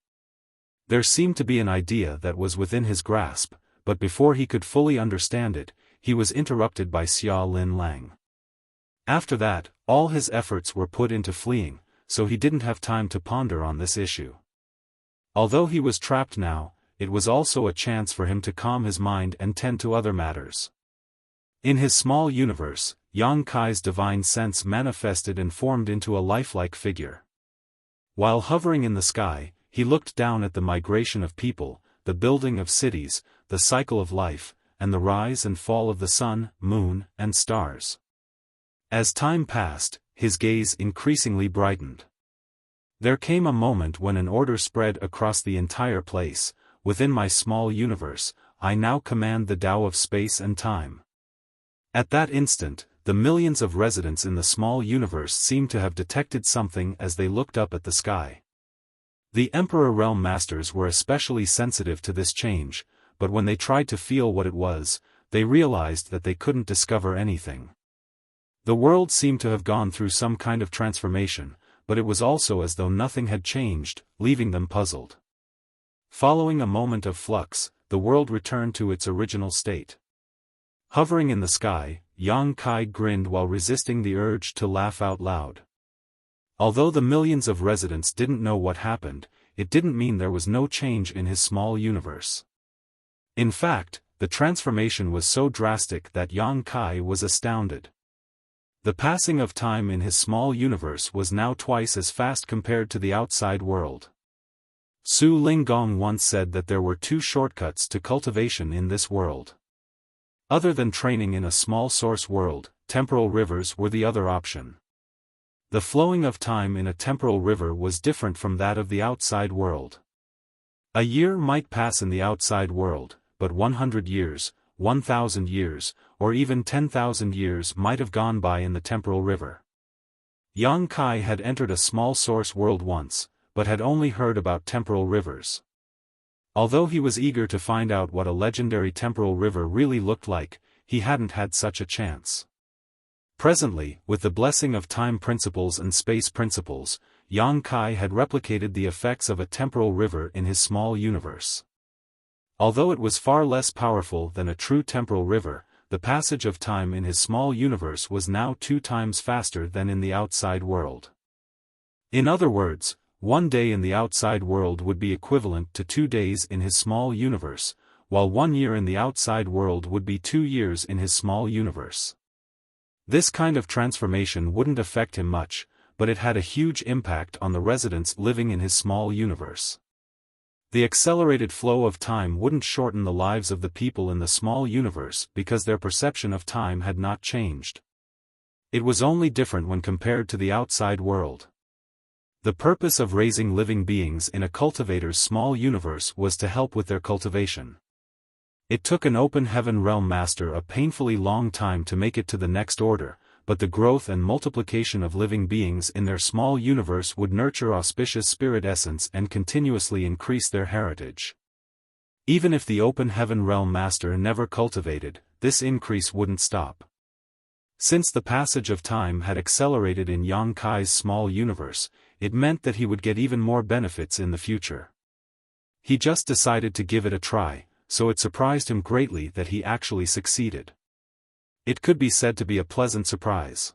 There seemed to be an idea that was within his grasp, but before he could fully understand it, he was interrupted by Xia Lin Lang. After that, all his efforts were put into fleeing, so he didn't have time to ponder on this issue. Although he was trapped now, it was also a chance for him to calm his mind and tend to other matters. In his small universe, Yang Kai's divine sense manifested and formed into a lifelike figure. While hovering in the sky, he looked down at the migration of people, the building of cities, the cycle of life, and the rise and fall of the sun, moon, and stars. As time passed, his gaze increasingly brightened. There came a moment when an order spread across the entire place. Within my small universe, I now command the Tao of space and time. At that instant, the millions of residents in the small universe seemed to have detected something as they looked up at the sky. The Emperor Realm Masters were especially sensitive to this change, but when they tried to feel what it was, they realized that they couldn't discover anything. The world seemed to have gone through some kind of transformation, but it was also as though nothing had changed, leaving them puzzled. Following a moment of flux, the world returned to its original state. Hovering in the sky, Yang Kai grinned while resisting the urge to laugh out loud. Although the millions of residents didn't know what happened, it didn't mean there was no change in his small universe. In fact, the transformation was so drastic that Yang Kai was astounded. The passing of time in his small universe was now twice as fast compared to the outside world. Su Linggong once said that there were two shortcuts to cultivation in this world. Other than training in a small source world, temporal rivers were the other option. The flowing of time in a temporal river was different from that of the outside world. A year might pass in the outside world, but 100 years, 1,000 years, or even 10,000 years might have gone by in the temporal river. Yang Kai had entered a small source world once, but had only heard about temporal rivers. Although he was eager to find out what a legendary temporal river really looked like, he hadn't had such a chance. Presently, with the blessing of time principles and space principles, Yang Kai had replicated the effects of a temporal river in his small universe. Although it was far less powerful than a true temporal river, the passage of time in his small universe was now 2 times faster than in the outside world. In other words, 1 day in the outside world would be equivalent to 2 days in his small universe, while 1 year in the outside world would be 2 years in his small universe. This kind of transformation wouldn't affect him much, but it had a huge impact on the residents living in his small universe. The accelerated flow of time wouldn't shorten the lives of the people in the small universe because their perception of time had not changed. It was only different when compared to the outside world. The purpose of raising living beings in a cultivator's small universe was to help with their cultivation. It took an open heaven realm master a painfully long time to make it to the next order, but the growth and multiplication of living beings in their small universe would nurture auspicious spirit essence and continuously increase their heritage. Even if the open heaven realm master never cultivated, this increase wouldn't stop. Since the passage of time had accelerated in Yang Kai's small universe, it meant that he would get even more benefits in the future. He just decided to give it a try, so it surprised him greatly that he actually succeeded. It could be said to be a pleasant surprise.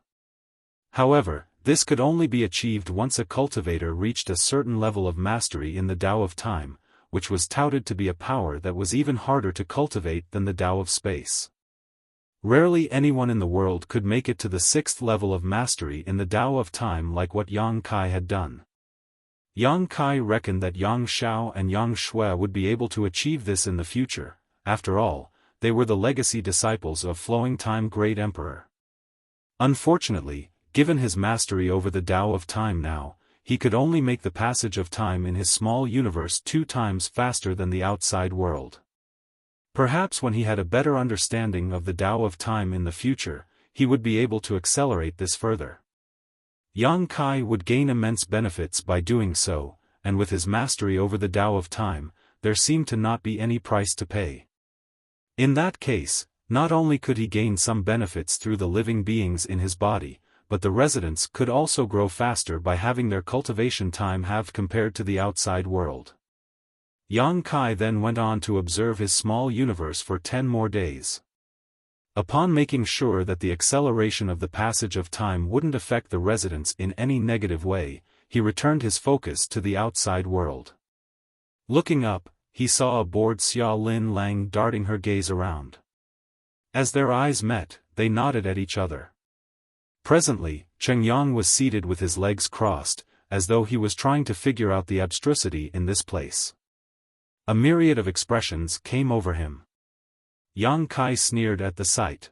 However, this could only be achieved once a cultivator reached a certain level of mastery in the Tao of Time, which was touted to be a power that was even harder to cultivate than the Tao of Space. Rarely anyone in the world could make it to the 6th level of mastery in the Tao of Time like what Yang Kai had done. Yang Kai reckoned that Yang Xiao and Yang Shui would be able to achieve this in the future. After all, they were the legacy disciples of Flowing Time Great Emperor. Unfortunately, given his mastery over the Tao of Time now, he could only make the passage of time in his small universe 2 times faster than the outside world. Perhaps when he had a better understanding of the Tao of Time in the future, he would be able to accelerate this further. Yang Kai would gain immense benefits by doing so, and with his mastery over the Tao of Time, there seemed to not be any price to pay. In that case, not only could he gain some benefits through the living beings in his body, but the residents could also grow faster by having their cultivation time halved compared to the outside world. Yang Kai then went on to observe his small universe for 10 more days. Upon making sure that the acceleration of the passage of time wouldn't affect the residents in any negative way, he returned his focus to the outside world. Looking up, he saw a bored Xia Lin Lang darting her gaze around. As their eyes met, they nodded at each other. Presently, Cheng Yang was seated with his legs crossed, as though he was trying to figure out the abstrusity in this place. A myriad of expressions came over him. Yang Kai sneered at the sight.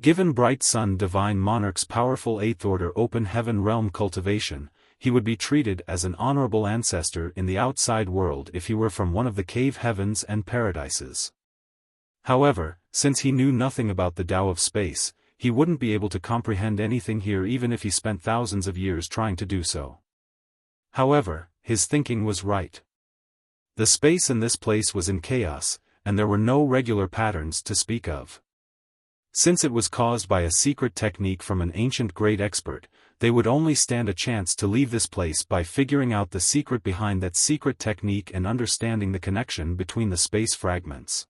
Given Bright Sun Divine Monarch's powerful 8th Order Open Heaven Realm cultivation, he would be treated as an honorable ancestor in the outside world if he were from one of the cave heavens and paradises. However, since he knew nothing about the Tao of Space, he wouldn't be able to comprehend anything here even if he spent thousands of years trying to do so. However, his thinking was right. The space in this place was in chaos, and there were no regular patterns to speak of. Since it was caused by a secret technique from an ancient great expert, they would only stand a chance to leave this place by figuring out the secret behind that secret technique and understanding the connection between the space fragments.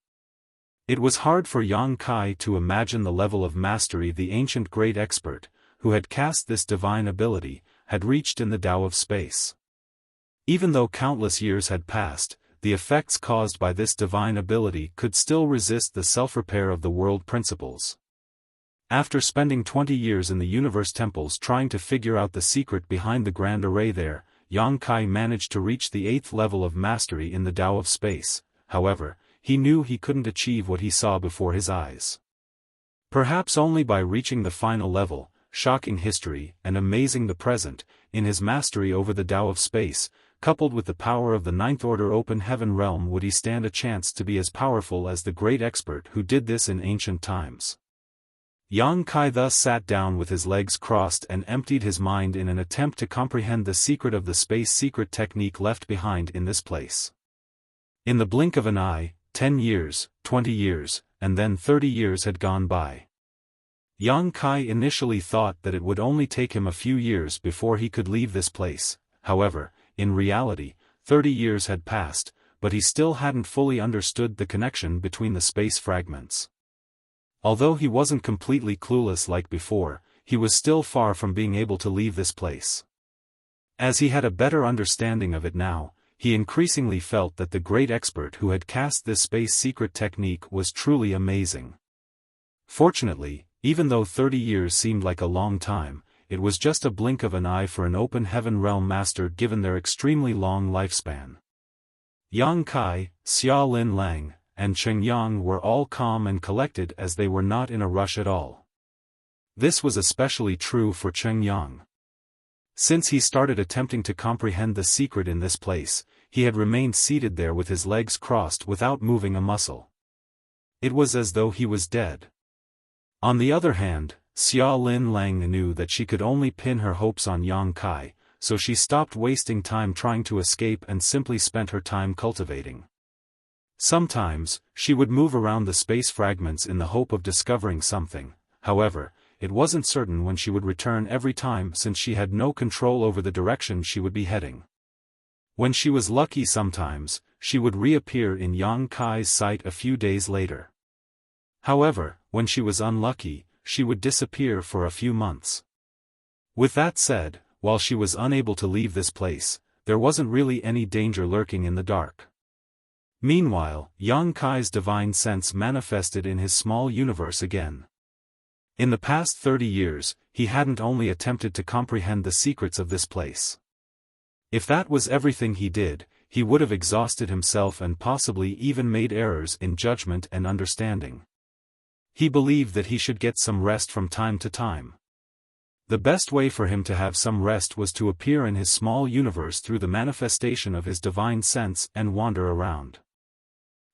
It was hard for Yang Kai to imagine the level of mastery the ancient great expert, who had cast this divine ability, had reached in the Tao of space. Even though countless years had passed, the effects caused by this divine ability could still resist the self-repair of the world principles. After spending 20 years in the universe temples trying to figure out the secret behind the grand array there, Yang Kai managed to reach the 8th level of mastery in the Tao of space. However, he knew he couldn't achieve what he saw before his eyes. Perhaps only by reaching the final level, shocking history and amazing the present, in his mastery over the Tao of space, coupled with the power of the Ninth Order open heaven realm, would he stand a chance to be as powerful as the great expert who did this in ancient times. Yang Kai thus sat down with his legs crossed and emptied his mind in an attempt to comprehend the secret of the space secret technique left behind in this place. In the blink of an eye, 10 years, 20 years, and then 30 years had gone by. Yang Kai initially thought that it would only take him a few years before he could leave this place. However, in reality, 30 years had passed, but he still hadn't fully understood the connection between the space fragments. Although he wasn't completely clueless like before, he was still far from being able to leave this place. As he had a better understanding of it now, he increasingly felt that the great expert who had cast this space secret technique was truly amazing. Fortunately, even though 30 years seemed like a long time, it was just a blink of an eye for an open heaven realm master given their extremely long lifespan. Yang Kai, Xia Lin Lang, and Cheng Yang were all calm and collected as they were not in a rush at all. This was especially true for Cheng Yang. Since he started attempting to comprehend the secret in this place, he had remained seated there with his legs crossed without moving a muscle. It was as though he was dead. On the other hand, Xia Lin Lang knew that she could only pin her hopes on Yang Kai, so she stopped wasting time trying to escape and simply spent her time cultivating. Sometimes, she would move around the space fragments in the hope of discovering something. However, it wasn't certain when she would return every time since she had no control over the direction she would be heading. When she was lucky sometimes, she would reappear in Yang Kai's sight a few days later. However, when she was unlucky, she would disappear for a few months. With that said, while she was unable to leave this place, there wasn't really any danger lurking in the dark. Meanwhile, Yang Kai's divine sense manifested in his small universe again. In the past 30 years, he hadn't only attempted to comprehend the secrets of this place. If that was everything he did, he would have exhausted himself and possibly even made errors in judgment and understanding. He believed that he should get some rest from time to time. The best way for him to have some rest was to appear in his small universe through the manifestation of his divine sense and wander around.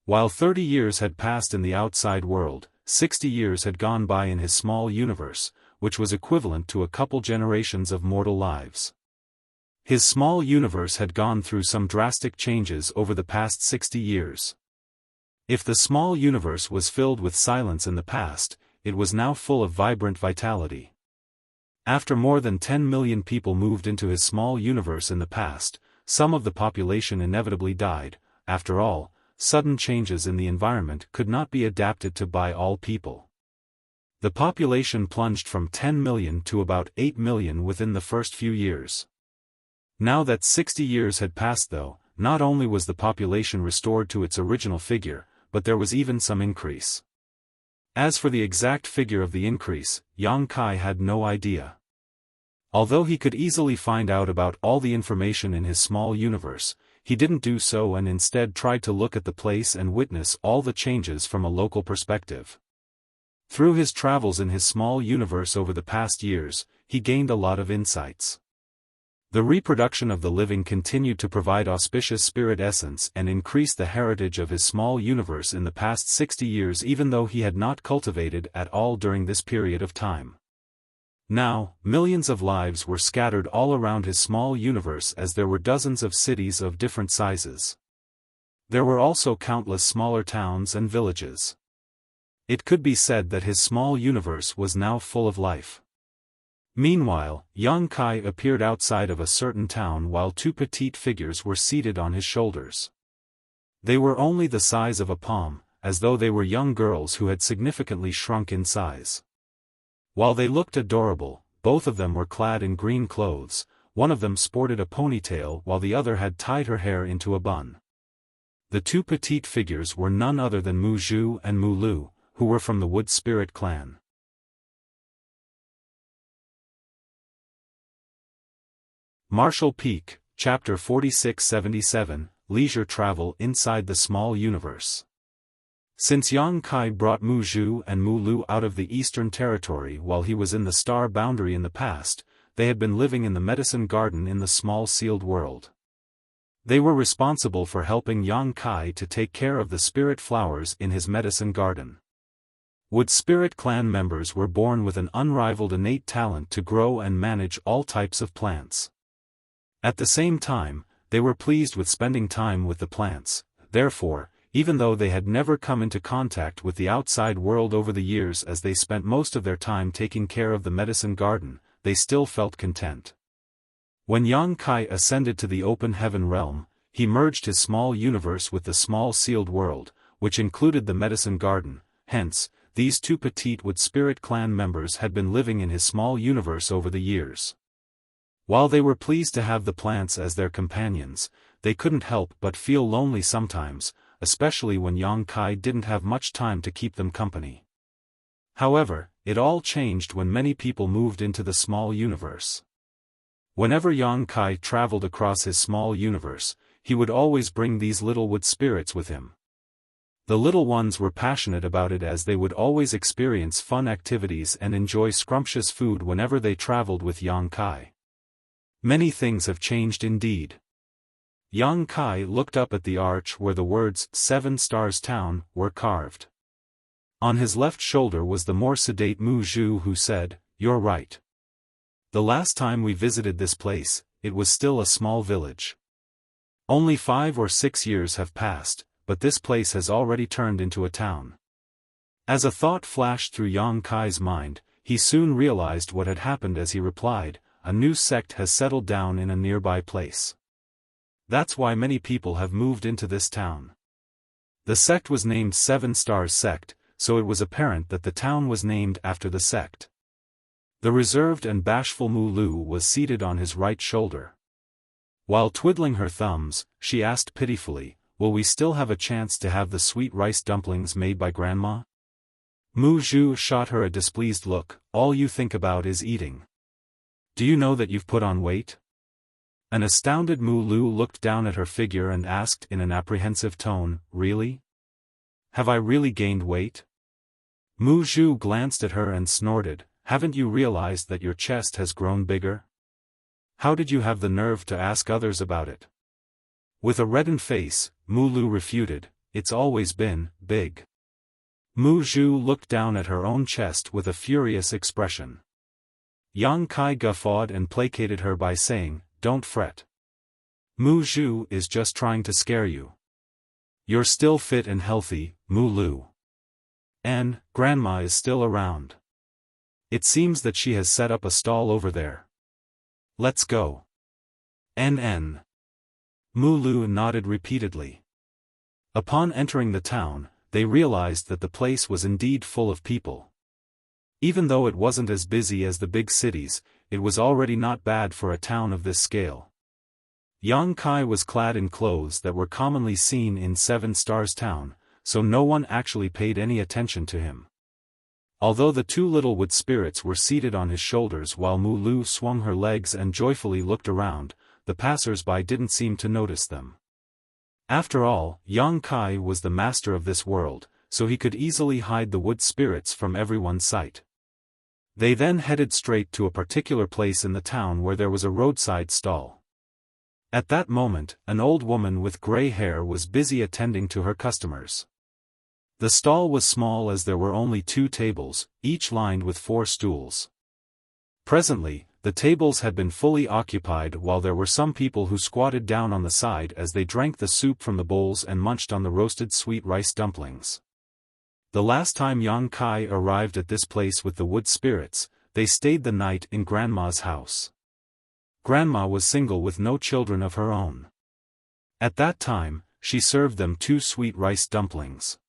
While 30 years had passed in the outside world, 60 years had gone by in his small universe, which was equivalent to a couple generations of mortal lives. His small universe had gone through some drastic changes over the past 60 years. If the small universe was filled with silence in the past, it was now full of vibrant vitality. After more than 10 million people moved into his small universe in the past, some of the population inevitably died. After all, sudden changes in the environment could not be adapted to by all people. The population plunged from 10 million to about 8 million within the first few years. Now that 60 years had passed though, not only was the population restored to its original figure, but there was even some increase. As for the exact figure of the increase, Yang Kai had no idea. Although he could easily find out about all the information in his small universe, he didn't do so and instead tried to look at the place and witness all the changes from a local perspective. Through his travels in his small universe over the past years, he gained a lot of insights. The reproduction of the living continued to provide auspicious spirit essence and increase the heritage of his small universe in the past 60 years even though he had not cultivated at all during this period of time. Now, millions of lives were scattered all around his small universe as there were dozens of cities of different sizes. There were also countless smaller towns and villages. It could be said that his small universe was now full of life. Meanwhile, Yang Kai appeared outside of a certain town while two petite figures were seated on his shoulders. They were only the size of a palm, as though they were young girls who had significantly shrunk in size. While they looked adorable, both of them were clad in green clothes. One of them sported a ponytail while the other had tied her hair into a bun. The two petite figures were none other than Mu Zhu and Mu Lu, who were from the Wood Spirit clan. Martial Peak, Chapter 4677, Leisure Travel Inside the Small Universe. Since Yang Kai brought Mu Zhu and Mu Lu out of the Eastern Territory while he was in the Star Boundary in the past, they had been living in the Medicine Garden in the Small Sealed World. They were responsible for helping Yang Kai to take care of the spirit flowers in his Medicine Garden. Wood Spirit clan members were born with an unrivaled innate talent to grow and manage all types of plants. At the same time, they were pleased with spending time with the plants. Therefore, even though they had never come into contact with the outside world over the years as they spent most of their time taking care of the Medicine Garden, they still felt content. When Yang Kai ascended to the open heaven realm, he merged his small universe with the small sealed world, which included the Medicine Garden. Hence, these two petite Wood Spirit clan members had been living in his small universe over the years. While they were pleased to have the plants as their companions, they couldn't help but feel lonely sometimes, especially when Yang Kai didn't have much time to keep them company. However, it all changed when many people moved into the small universe. Whenever Yang Kai traveled across his small universe, he would always bring these little wood spirits with him. The little ones were passionate about it as they would always experience fun activities and enjoy scrumptious food whenever they traveled with Yang Kai. Many things have changed indeed. Yang Kai looked up at the arch where the words 7 Stars Town were carved. On his left shoulder was the more sedate Mu Zhu, who said, "You're right. The last time we visited this place, it was still a small village. Only 5 or 6 years have passed, but this place has already turned into a town." As a thought flashed through Yang Kai's mind, he soon realized what had happened as he replied, "A new sect has settled down in a nearby place. That's why many people have moved into this town." The sect was named 7 Stars Sect, so it was apparent that the town was named after the sect. The reserved and bashful Mu Lu was seated on his right shoulder. While twiddling her thumbs, she asked pitifully, "Will we still have a chance to have the sweet rice dumplings made by Grandma?" Mu Zhu shot her a displeased look. "All you think about is eating. Do you know that you've put on weight?" An astounded Mu Lu looked down at her figure and asked in an apprehensive tone, "Really? Have I really gained weight?" Mu Zhu glanced at her and snorted, "Haven't you realized that your chest has grown bigger? How did you have the nerve to ask others about it?" With a reddened face, Mu Lu refuted, "It's always been big." Mu Zhu looked down at her own chest with a furious expression. Yang Kai guffawed and placated her by saying, "Don't fret. Mu Zhu is just trying to scare you. You're still fit and healthy, Mu Lu. And Grandma is still around. It seems that she has set up a stall over there. Let's go." NN. Mu Lu nodded repeatedly. Upon entering the town, they realized that the place was indeed full of people. Even though it wasn't as busy as the big cities, it was already not bad for a town of this scale. Yang Kai was clad in clothes that were commonly seen in 7 Stars Town, so no one actually paid any attention to him. Although the two little wood spirits were seated on his shoulders while Mu Lu swung her legs and joyfully looked around, the passers-by didn't seem to notice them. After all, Yang Kai was the master of this world, so he could easily hide the wood spirits from everyone's sight. They then headed straight to a particular place in the town where there was a roadside stall. At that moment, an old woman with gray hair was busy attending to her customers. The stall was small as there were only 2 tables, each lined with 4 stools. Presently, the tables had been fully occupied while there were some people who squatted down on the side as they drank the soup from the bowls and munched on the roasted sweet rice dumplings. The last time Yang Kai arrived at this place with the wood spirits, they stayed the night in Grandma's house. Grandma was single with no children of her own. At that time, she served them 2 sweet rice dumplings.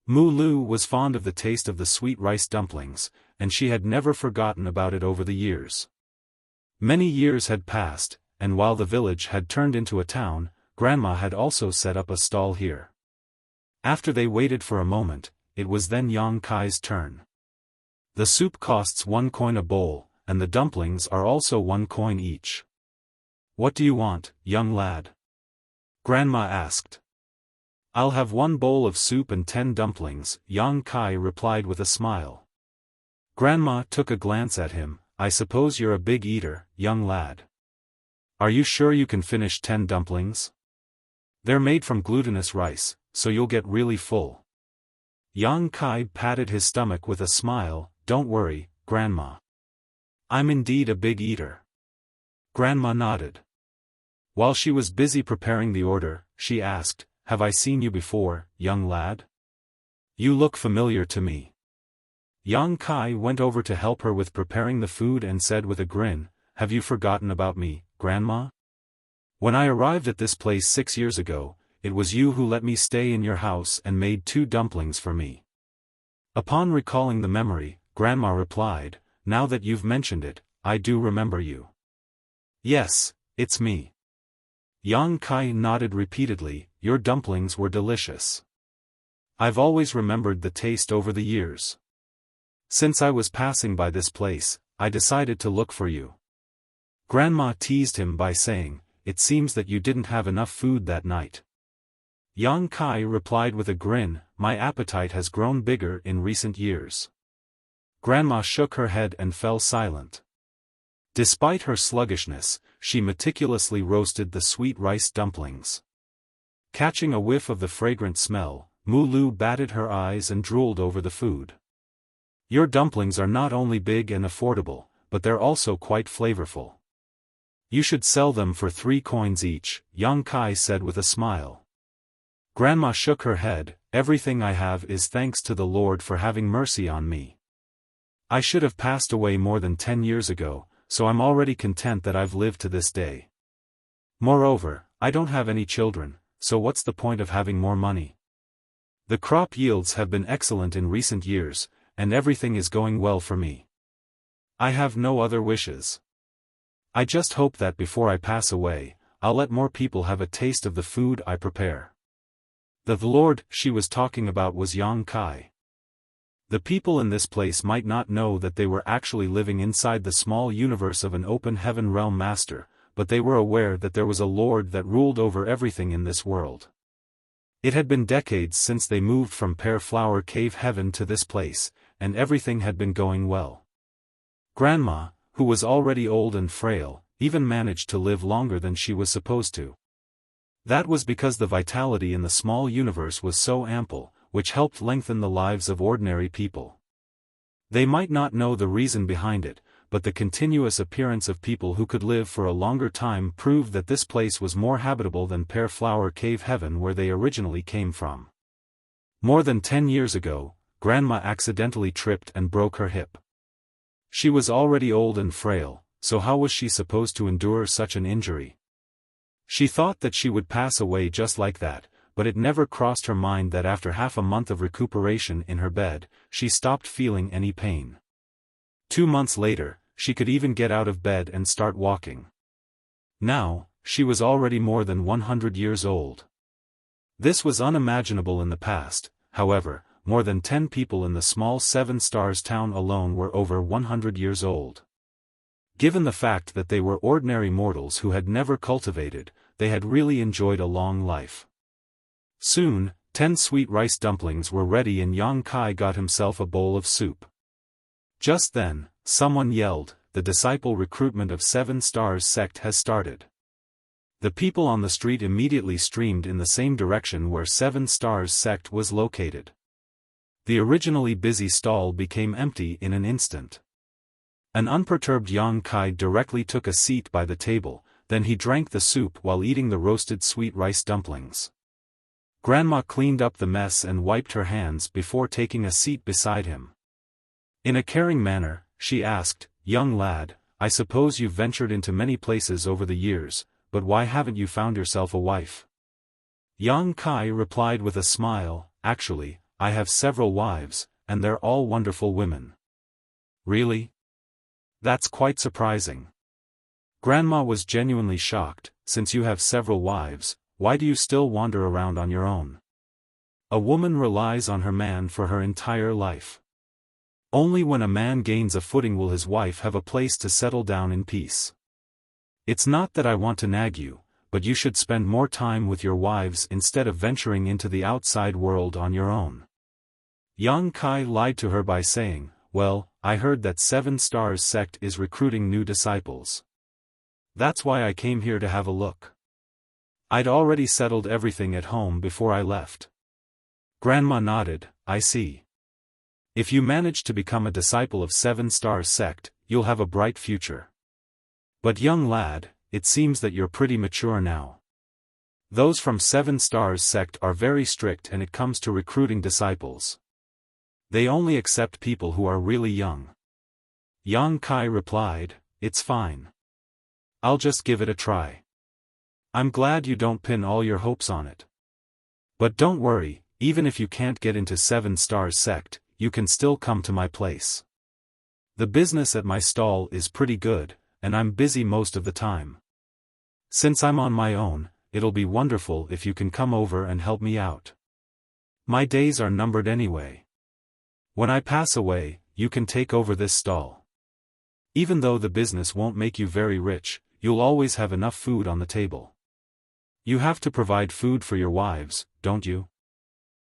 Lu was fond of the taste of the sweet rice dumplings, and she had never forgotten about it over the years. Many years had passed, and while the village had turned into a town, Grandma had also set up a stall here. After they waited for a moment, it was then Yang Kai's turn. The soup costs 1 coin a bowl, and the dumplings are also 1 coin each. What do you want, young lad? Grandma asked. I'll have 1 bowl of soup and 10 dumplings, Yang Kai replied with a smile. Grandma took a glance at him. I suppose you're a big eater, young lad. Are you sure you can finish 10 dumplings? They're made from glutinous rice, so you'll get really full. Yang Kai patted his stomach with a smile. Don't worry, Grandma. I'm indeed a big eater. Grandma nodded. While she was busy preparing the order, she asked, Have I seen you before, young lad? You look familiar to me. Yang Kai went over to help her with preparing the food and said with a grin, Have you forgotten about me, Grandma? When I arrived at this place 6 years ago, it was you who let me stay in your house and made 2 dumplings for me. Upon recalling the memory, Grandma replied, Now that you've mentioned it, I do remember you. Yes, it's me. Yang Kai nodded repeatedly. Your dumplings were delicious. I've always remembered the taste over the years. Since I was passing by this place, I decided to look for you. Grandma teased him by saying, It seems that you didn't have enough food that night. Yang Kai replied with a grin, My appetite has grown bigger in recent years. Grandma shook her head and fell silent. Despite her sluggishness, she meticulously roasted the sweet rice dumplings. Catching a whiff of the fragrant smell, Lu batted her eyes and drooled over the food. Your dumplings are not only big and affordable, but they're also quite flavorful. You should sell them for 3 coins each, Yang Kai said with a smile. Grandma shook her head, Everything I have is thanks to the Lord for having mercy on me. I should have passed away more than 10 years ago, so I'm already content that I've lived to this day. Moreover, I don't have any children, so what's the point of having more money? The crop yields have been excellent in recent years, and everything is going well for me. I have no other wishes. I just hope that before I pass away, I'll let more people have a taste of the food I prepare. The Lord she was talking about was Yang Kai. The people in this place might not know that they were actually living inside the small universe of an open heaven realm master, but they were aware that there was a Lord that ruled over everything in this world. It had been decades since they moved from Pear Flower Cave Heaven to this place, and everything had been going well. Grandma, who was already old and frail, even managed to live longer than she was supposed to. That was because the vitality in the small universe was so ample, which helped lengthen the lives of ordinary people. They might not know the reason behind it, but the continuous appearance of people who could live for a longer time proved that this place was more habitable than Pear Flower Cave Heaven where they originally came from. More than 10 years ago, Grandma accidentally tripped and broke her hip. She was already old and frail, so how was she supposed to endure such an injury? She thought that she would pass away just like that, but it never crossed her mind that after half a month of recuperation in her bed, she stopped feeling any pain. 2 months later, she could even get out of bed and start walking. Now, she was already more than 100 years old. This was unimaginable in the past, however, more than 10 people in the small 7 Stars town alone were over 100 years old. Given the fact that they were ordinary mortals who had never cultivated, they had really enjoyed a long life. Soon, 10 sweet rice dumplings were ready and Yang Kai got himself a bowl of soup. Just then, someone yelled, The disciple recruitment of 7 Stars sect has started. The people on the street immediately streamed in the same direction where 7 Stars sect was located. The originally busy stall became empty in an instant. An unperturbed Yang Kai directly took a seat by the table, then he drank the soup while eating the roasted sweet rice dumplings. Grandma cleaned up the mess and wiped her hands before taking a seat beside him. In a caring manner, she asked, Young lad, I suppose you've ventured into many places over the years, but why haven't you found yourself a wife? Yang Kai replied with a smile, Actually, I have several wives, and they're all wonderful women. Really? That's quite surprising. Grandma was genuinely shocked. Since you have several wives, why do you still wander around on your own? A woman relies on her man for her entire life. Only when a man gains a footing will his wife have a place to settle down in peace. It's not that I want to nag you, but you should spend more time with your wives instead of venturing into the outside world on your own. Yang Kai lied to her by saying, well, I heard that 7 Stars sect is recruiting new disciples. That's why I came here to have a look. I'd already settled everything at home before I left. Grandma nodded, I see. If you manage to become a disciple of 7 Stars sect, you'll have a bright future. But young lad, it seems that you're pretty mature now. Those from 7 Stars sect are very strict when it comes to recruiting disciples. They only accept people who are really young. Yang Kai replied, it's fine. I'll just give it a try. I'm glad you don't pin all your hopes on it. But don't worry, even if you can't get into 7 Stars sect, you can still come to my place. The business at my stall is pretty good, and I'm busy most of the time. Since I'm on my own, it'll be wonderful if you can come over and help me out. My days are numbered anyway. When I pass away, you can take over this stall. Even though the business won't make you very rich, you'll always have enough food on the table. You have to provide food for your wives, don't you?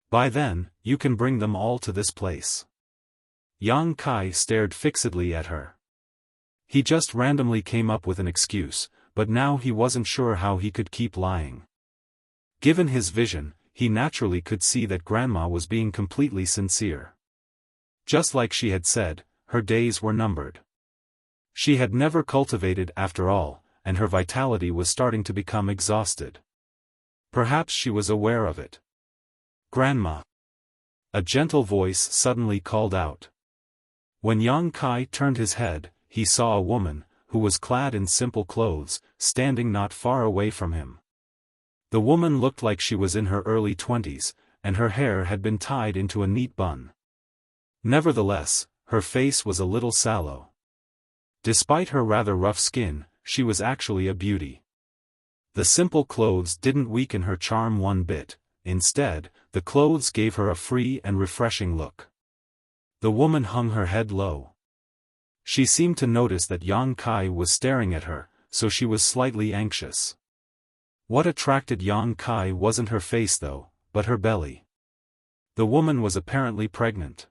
By then, you can bring them all to this place. Yang Kai stared fixedly at her. He just randomly came up with an excuse, but now he wasn't sure how he could keep lying. Given his vision, he naturally could see that Grandma was being completely sincere. Just like she had said, her days were numbered. She had never cultivated after all, and her vitality was starting to become exhausted. Perhaps she was aware of it. Grandma. A gentle voice suddenly called out. When Yang Kai turned his head, he saw a woman, who was clad in simple clothes, standing not far away from him. The woman looked like she was in her early 20s, and her hair had been tied into a neat bun. Nevertheless, her face was a little sallow. Despite her rather rough skin, she was actually a beauty. The simple clothes didn't weaken her charm one bit, instead, the clothes gave her a free and refreshing look. The woman hung her head low. She seemed to notice that Yang Kai was staring at her, so she was slightly anxious. What attracted Yang Kai wasn't her face though, but her belly. The woman was apparently pregnant.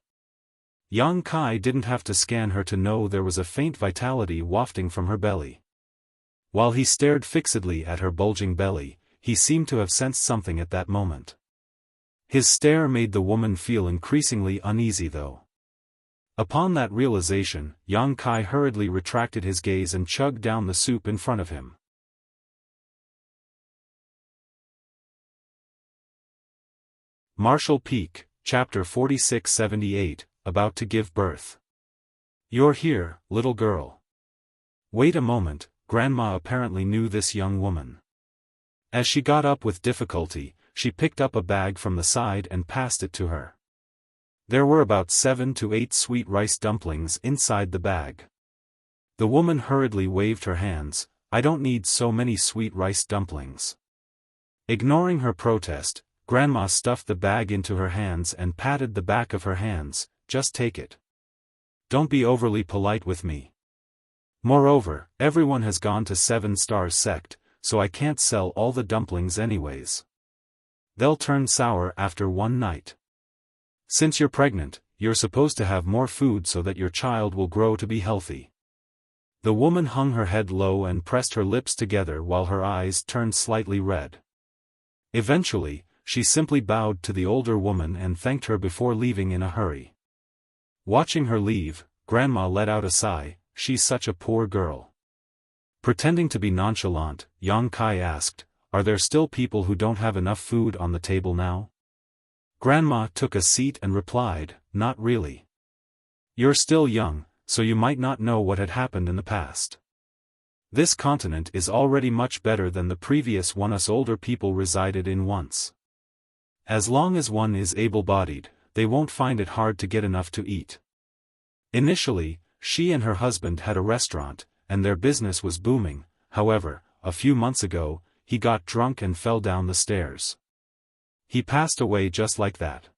Yang Kai didn't have to scan her to know there was a faint vitality wafting from her belly. While he stared fixedly at her bulging belly, he seemed to have sensed something at that moment. His stare made the woman feel increasingly uneasy though. Upon that realization, Yang Kai hurriedly retracted his gaze and chugged down the soup in front of him. Marshall Peak, Chapter 4678, About to Give Birth. You're here, little girl. Wait a moment, Grandma apparently knew this young woman. As she got up with difficulty, she picked up a bag from the side and passed it to her. There were about 7 to 8 sweet rice dumplings inside the bag. The woman hurriedly waved her hands, I don't need so many sweet rice dumplings. Ignoring her protest, Grandma stuffed the bag into her hands and patted the back of her hands, just take it. Don't be overly polite with me. Moreover, everyone has gone to 7 Stars sect, so I can't sell all the dumplings anyways. They'll turn sour after one night. Since you're pregnant, you're supposed to have more food so that your child will grow to be healthy. The woman hung her head low and pressed her lips together while her eyes turned slightly red. Eventually, she simply bowed to the older woman and thanked her before leaving in a hurry. Watching her leave, Grandma let out a sigh, she's such a poor girl. Pretending to be nonchalant, Yang Kai asked, are there still people who don't have enough food on the table now? Grandma took a seat and replied, not really. You're still young, so you might not know what had happened in the past. This continent is already much better than the previous one us older people resided in once. As long as one is able-bodied, they won't find it hard to get enough to eat. Initially, she and her husband had a restaurant, and their business was booming. However, a few months ago, he got drunk and fell down the stairs. He passed away just like that.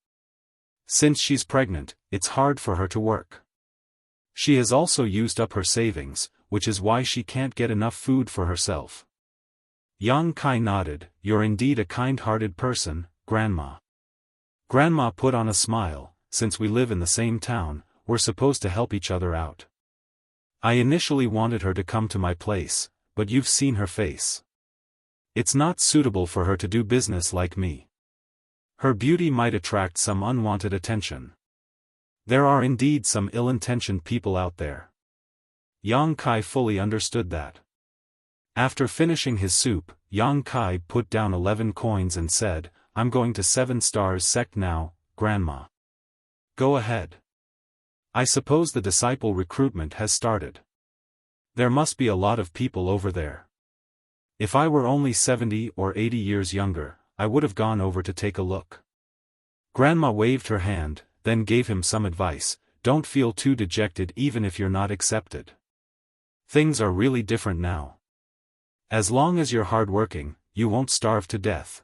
Since she's pregnant, it's hard for her to work. She has also used up her savings, which is why she can't get enough food for herself. Yang Kai nodded. You're indeed a kind-hearted person, Grandma. Grandma put on a smile. Since we live in the same town, we're supposed to help each other out. I initially wanted her to come to my place, but you've seen her face. It's not suitable for her to do business like me. Her beauty might attract some unwanted attention. There are indeed some ill-intentioned people out there. Yang Kai fully understood that. After finishing his soup, Yang Kai put down 11 coins and said, I'm going to 7 Stars Sect now, Grandma. Go ahead. I suppose the disciple recruitment has started. There must be a lot of people over there. If I were only 70 or 80 years younger, I would have gone over to take a look. Grandma waved her hand, then gave him some advice. Don't feel too dejected even if you're not accepted. Things are really different now. As long as you're hardworking, you won't starve to death.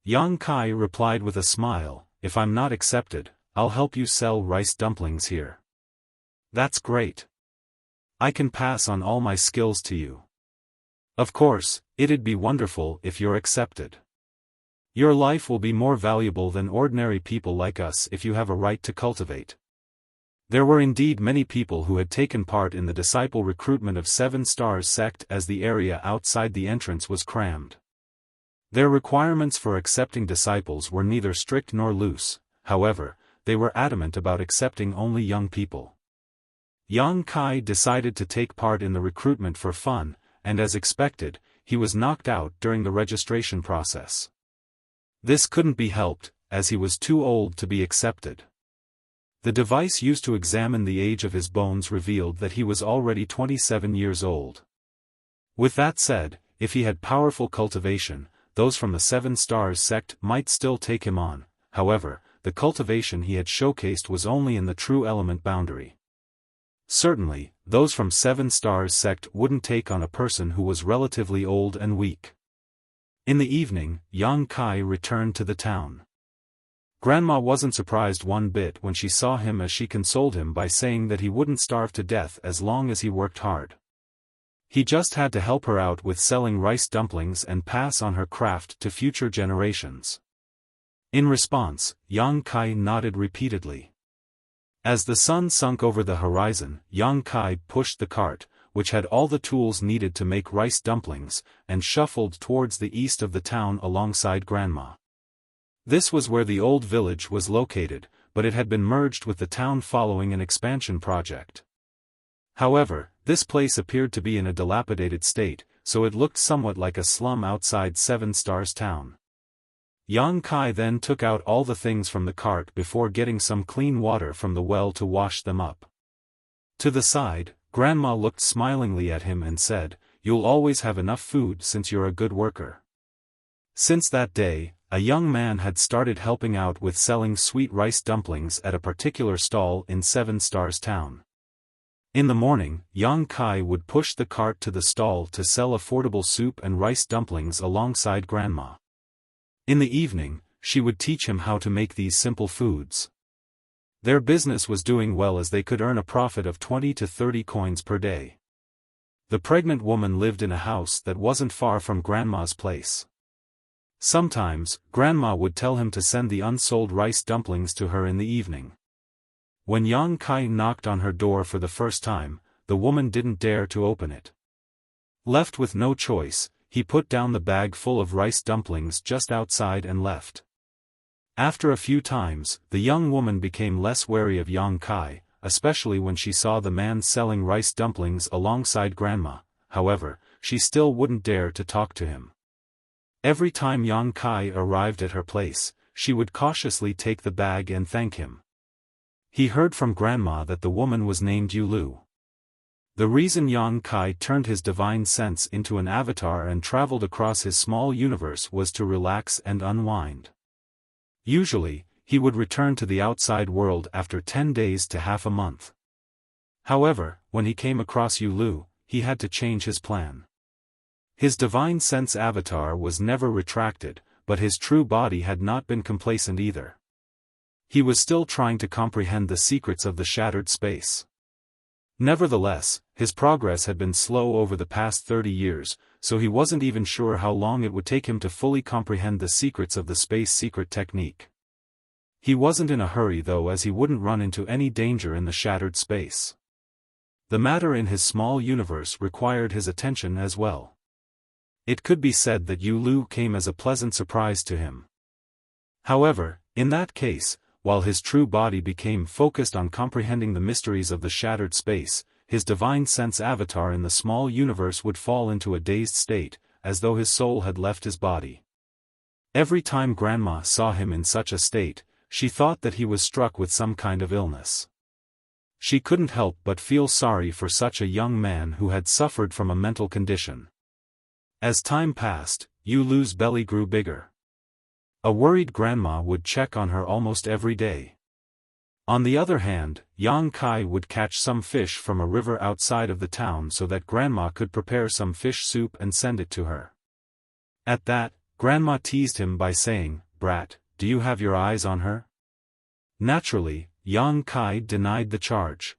Yang Kai replied with a smile, if I'm not accepted, I'll help you sell rice dumplings here. That's great. I can pass on all my skills to you. Of course, it'd be wonderful if you're accepted. Your life will be more valuable than ordinary people like us if you have a right to cultivate. There were indeed many people who had taken part in the disciple recruitment of 7 Stars Sect as the area outside the entrance was crammed. Their requirements for accepting disciples were neither strict nor loose, however, they were adamant about accepting only young people. Yang Kai decided to take part in the recruitment for fun, and as expected, he was knocked out during the registration process. This couldn't be helped, as he was too old to be accepted. The device used to examine the age of his bones revealed that he was already 27 years old. With that said, if he had powerful cultivation, those from the 7 Stars Sect might still take him on. However, the cultivation he had showcased was only in the true element boundary. Certainly, those from 7 Stars Sect wouldn't take on a person who was relatively old and weak. In the evening, Yang Kai returned to the town. Grandma wasn't surprised one bit when she saw him, as she consoled him by saying that he wouldn't starve to death as long as he worked hard. He just had to help her out with selling rice dumplings and pass on her craft to future generations. In response, Yang Kai nodded repeatedly. As the sun sunk over the horizon, Yang Kai pushed the cart, which had all the tools needed to make rice dumplings, and shuffled towards the east of the town alongside Grandma. This was where the old village was located, but it had been merged with the town following an expansion project. However, this place appeared to be in a dilapidated state, so it looked somewhat like a slum outside 7 Stars Town. Yang Kai then took out all the things from the cart before getting some clean water from the well to wash them up. To the side, Grandma looked smilingly at him and said, "You'll always have enough food since you're a good worker." Since that day, a young man had started helping out with selling sweet rice dumplings at a particular stall in 7 Stars Town. In the morning, Yang Kai would push the cart to the stall to sell affordable soup and rice dumplings alongside Grandma. In the evening, she would teach him how to make these simple foods. Their business was doing well as they could earn a profit of 20 to 30 coins per day. The pregnant woman lived in a house that wasn't far from Grandma's place. Sometimes, Grandma would tell him to send the unsold rice dumplings to her in the evening. When Yang Kai knocked on her door for the first time, the woman didn't dare to open it. Left with no choice, he put down the bag full of rice dumplings just outside and left. After a few times, the young woman became less wary of Yang Kai, especially when she saw the man selling rice dumplings alongside Grandma. However, she still wouldn't dare to talk to him. Every time Yang Kai arrived at her place, she would cautiously take the bag and thank him. He heard from Grandma that the woman was named Yulu. The reason Yang Kai turned his divine sense into an avatar and traveled across his small universe was to relax and unwind. Usually, he would return to the outside world after 10 days to half a month. However, when he came across Yu Lu, he had to change his plan. His divine sense avatar was never retracted, but his true body had not been complacent either. He was still trying to comprehend the secrets of the shattered space. Nevertheless, his progress had been slow over the past 30 years, so he wasn't even sure how long it would take him to fully comprehend the secrets of the space secret technique. He wasn't in a hurry though, as he wouldn't run into any danger in the shattered space. The matter in his small universe required his attention as well. It could be said that Yu Lu came as a pleasant surprise to him. However, in that case, while his true body became focused on comprehending the mysteries of the shattered space, his divine sense avatar in the small universe would fall into a dazed state, as though his soul had left his body. Every time Grandma saw him in such a state, she thought that he was struck with some kind of illness. She couldn't help but feel sorry for such a young man who had suffered from a mental condition. As time passed, Yu Lu's belly grew bigger. A worried Grandma would check on her almost every day. On the other hand, Yang Kai would catch some fish from a river outside of the town so that Grandma could prepare some fish soup and send it to her. At that, Grandma teased him by saying, "Brat, do you have your eyes on her?" Naturally, Yang Kai denied the charge.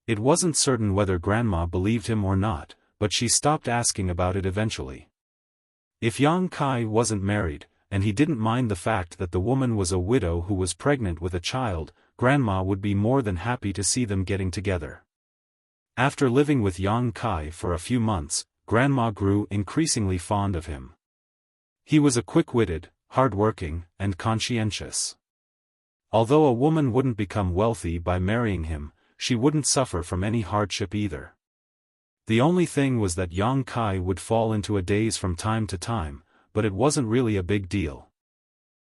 It wasn't certain whether Grandma believed him or not, but she stopped asking about it eventually. If Yang Kai wasn't married, and he didn't mind the fact that the woman was a widow who was pregnant with a child, Grandma would be more than happy to see them getting together. After living with Yang Kai for a few months, Grandma grew increasingly fond of him. He was a quick-witted, hard-working, and conscientious. Although a woman wouldn't become wealthy by marrying him, she wouldn't suffer from any hardship either. The only thing was that Yang Kai would fall into a daze from time to time, but it wasn't really a big deal.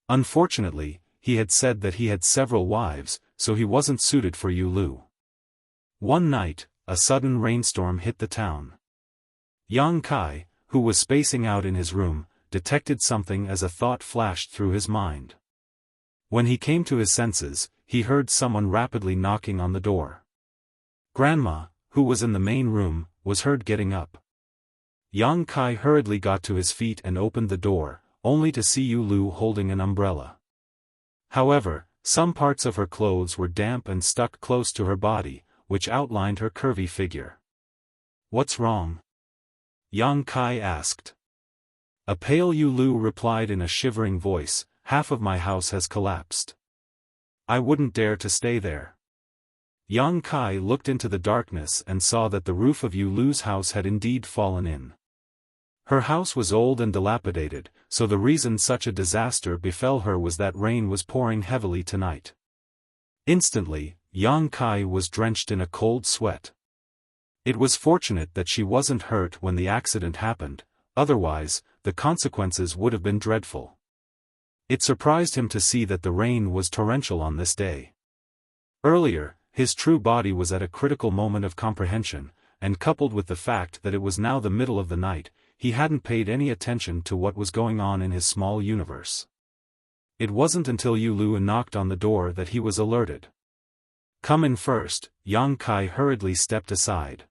Unfortunately, he had said that he had several wives, so he wasn't suited for Yu Lu. One night, a sudden rainstorm hit the town. Yang Kai, who was spacing out in his room, detected something as a thought flashed through his mind. When he came to his senses, he heard someone rapidly knocking on the door. Grandma, who was in the main room, was heard getting up. Yang Kai hurriedly got to his feet and opened the door, only to see Yu Lu holding an umbrella. However, some parts of her clothes were damp and stuck close to her body, which outlined her curvy figure. "What's wrong?" Yang Kai asked. A pale Yu Lu replied in a shivering voice, "Half of my house has collapsed. I wouldn't dare to stay there." Yang Kai looked into the darkness and saw that the roof of Yu Lu's house had indeed fallen in. Her house was old and dilapidated, so the reason such a disaster befell her was that rain was pouring heavily tonight. Instantly, Yang Kai was drenched in a cold sweat. It was fortunate that she wasn't hurt when the accident happened, otherwise, the consequences would have been dreadful. It surprised him to see that the rain was torrential on this day. Earlier, his true body was at a critical moment of comprehension, and coupled with the fact that it was now the middle of the night, he hadn't paid any attention to what was going on in his small universe. It wasn't until Yu Lu knocked on the door that he was alerted. "Come in first," Yang Kai hurriedly stepped aside.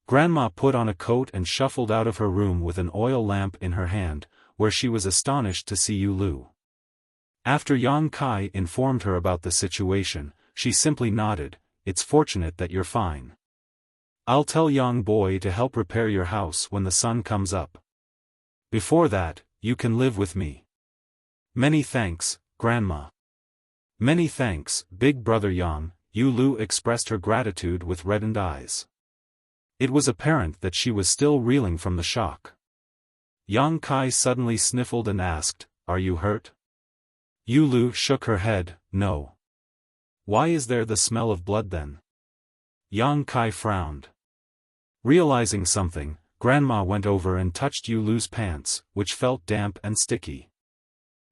Grandma put on a coat and shuffled out of her room with an oil lamp in her hand, where she was astonished to see Yu Lu. After Yang Kai informed her about the situation, she simply nodded, "It's fortunate that you're fine. I'll tell young boy to help repair your house when the sun comes up. Before that, you can live with me." "Many thanks, Grandma." "Many thanks, big brother Yang," Yu Lu expressed her gratitude with reddened eyes. It was apparent that she was still reeling from the shock. Yang Kai suddenly sniffled and asked, "Are you hurt?" Yu Lu shook her head, "No." "Why is there the smell of blood then?" Yang Kai frowned. Realizing something, Grandma went over and touched Yu Lu's pants, which felt damp and sticky.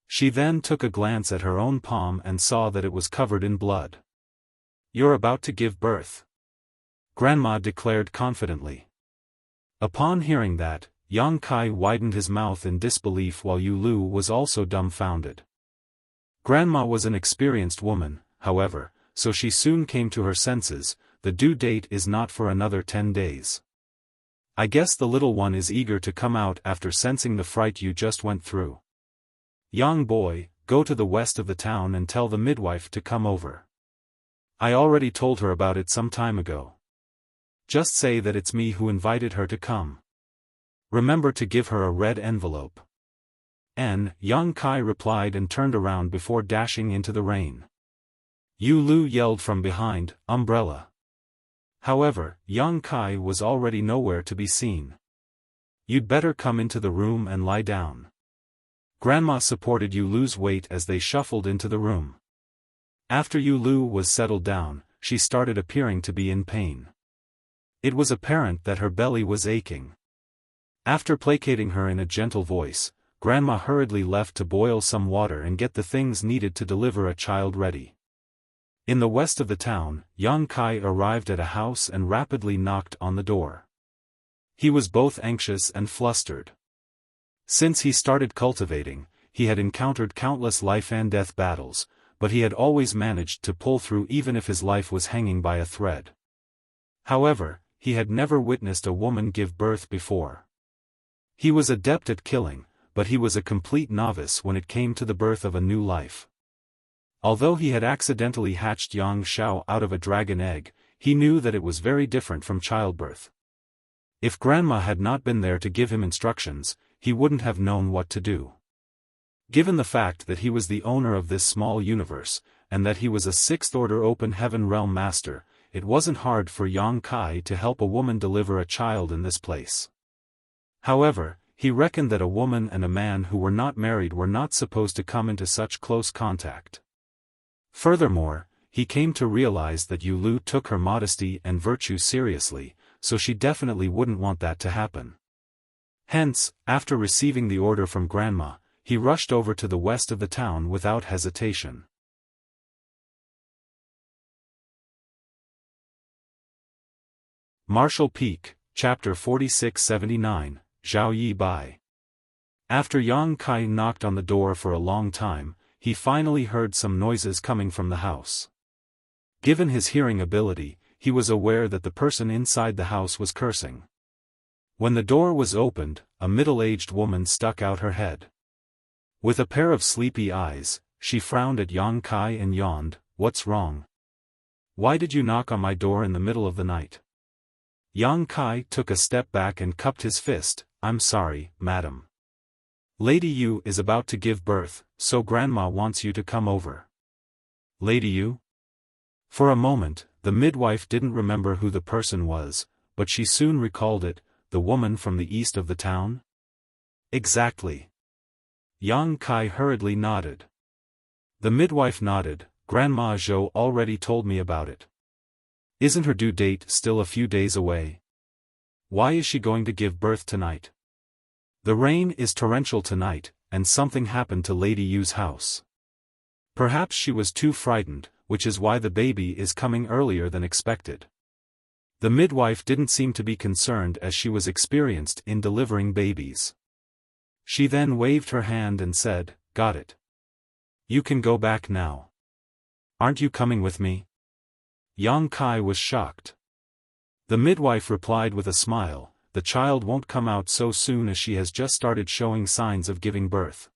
She then took a glance at her own palm and saw that it was covered in blood. "You're about to give birth," Grandma declared confidently. Upon hearing that, Yang Kai widened his mouth in disbelief while Yu Lu was also dumbfounded. Grandma was an experienced woman, however, so she soon came to her senses. The due date is not for another 10 days. I guess the little one is eager to come out after sensing the fright you just went through. Young boy, go to the west of the town and tell the midwife to come over. I already told her about it some time ago. Just say that it's me who invited her to come. Remember to give her a red envelope. Young Kai replied and turned around before dashing into the rain. Yu Lu yelled from behind, umbrella. However, young Kai was already nowhere to be seen. You'd better come into the room and lie down. Grandma supported Yu Lu's weight as they shuffled into the room. After Yu Lu was settled down, she started appearing to be in pain. It was apparent that her belly was aching. After placating her in a gentle voice, Grandma hurriedly left to boil some water and get the things needed to deliver a child ready. In the west of the town, young Kai arrived at a house and rapidly knocked on the door. He was both anxious and flustered. Since he started cultivating, he had encountered countless life-and-death battles, but he had always managed to pull through even if his life was hanging by a thread. However, he had never witnessed a woman give birth before. He was adept at killing, but he was a complete novice when it came to the birth of a new life. Although he had accidentally hatched Yang Xiao out of a dragon egg, he knew that it was very different from childbirth. If Grandma had not been there to give him instructions, he wouldn't have known what to do. Given the fact that he was the owner of this small universe, and that he was a sixth-order open heaven realm master, it wasn't hard for Yang Kai to help a woman deliver a child in this place. However, he reckoned that a woman and a man who were not married were not supposed to come into such close contact. Furthermore, he came to realize that Yu Lu took her modesty and virtue seriously, so she definitely wouldn't want that to happen. Hence, after receiving the order from Grandma, he rushed over to the west of the town without hesitation. Martial Peak, Chapter 4679, Zhao Yi Bai. After Yang Kai knocked on the door for a long time, he finally heard some noises coming from the house. Given his hearing ability, he was aware that the person inside the house was cursing. When the door was opened, a middle-aged woman stuck out her head. With a pair of sleepy eyes, she frowned at Yang Kai and yawned, "What's wrong? Why did you knock on my door in the middle of the night?" Yang Kai took a step back and cupped his fist. "I'm sorry, madam. Lady Yu is about to give birth, so Grandma wants you to come over." Lady Yu? For a moment, the midwife didn't remember who the person was, but she soon recalled it, the woman from the east of the town? Exactly. Yang Kai hurriedly nodded. The midwife nodded. "Grandma Zhou already told me about it. Isn't her due date still a few days away? Why is she going to give birth tonight? The rain is torrential tonight, and something happened to Lady Yu's house. Perhaps she was too frightened, which is why the baby is coming earlier than expected." The midwife didn't seem to be concerned as she was experienced in delivering babies. She then waved her hand and said, "Got it. You can go back now. Aren't you coming with me?" Yang Kai was shocked. The midwife replied with a smile, "The child won't come out so soon as she has just started showing signs of giving birth.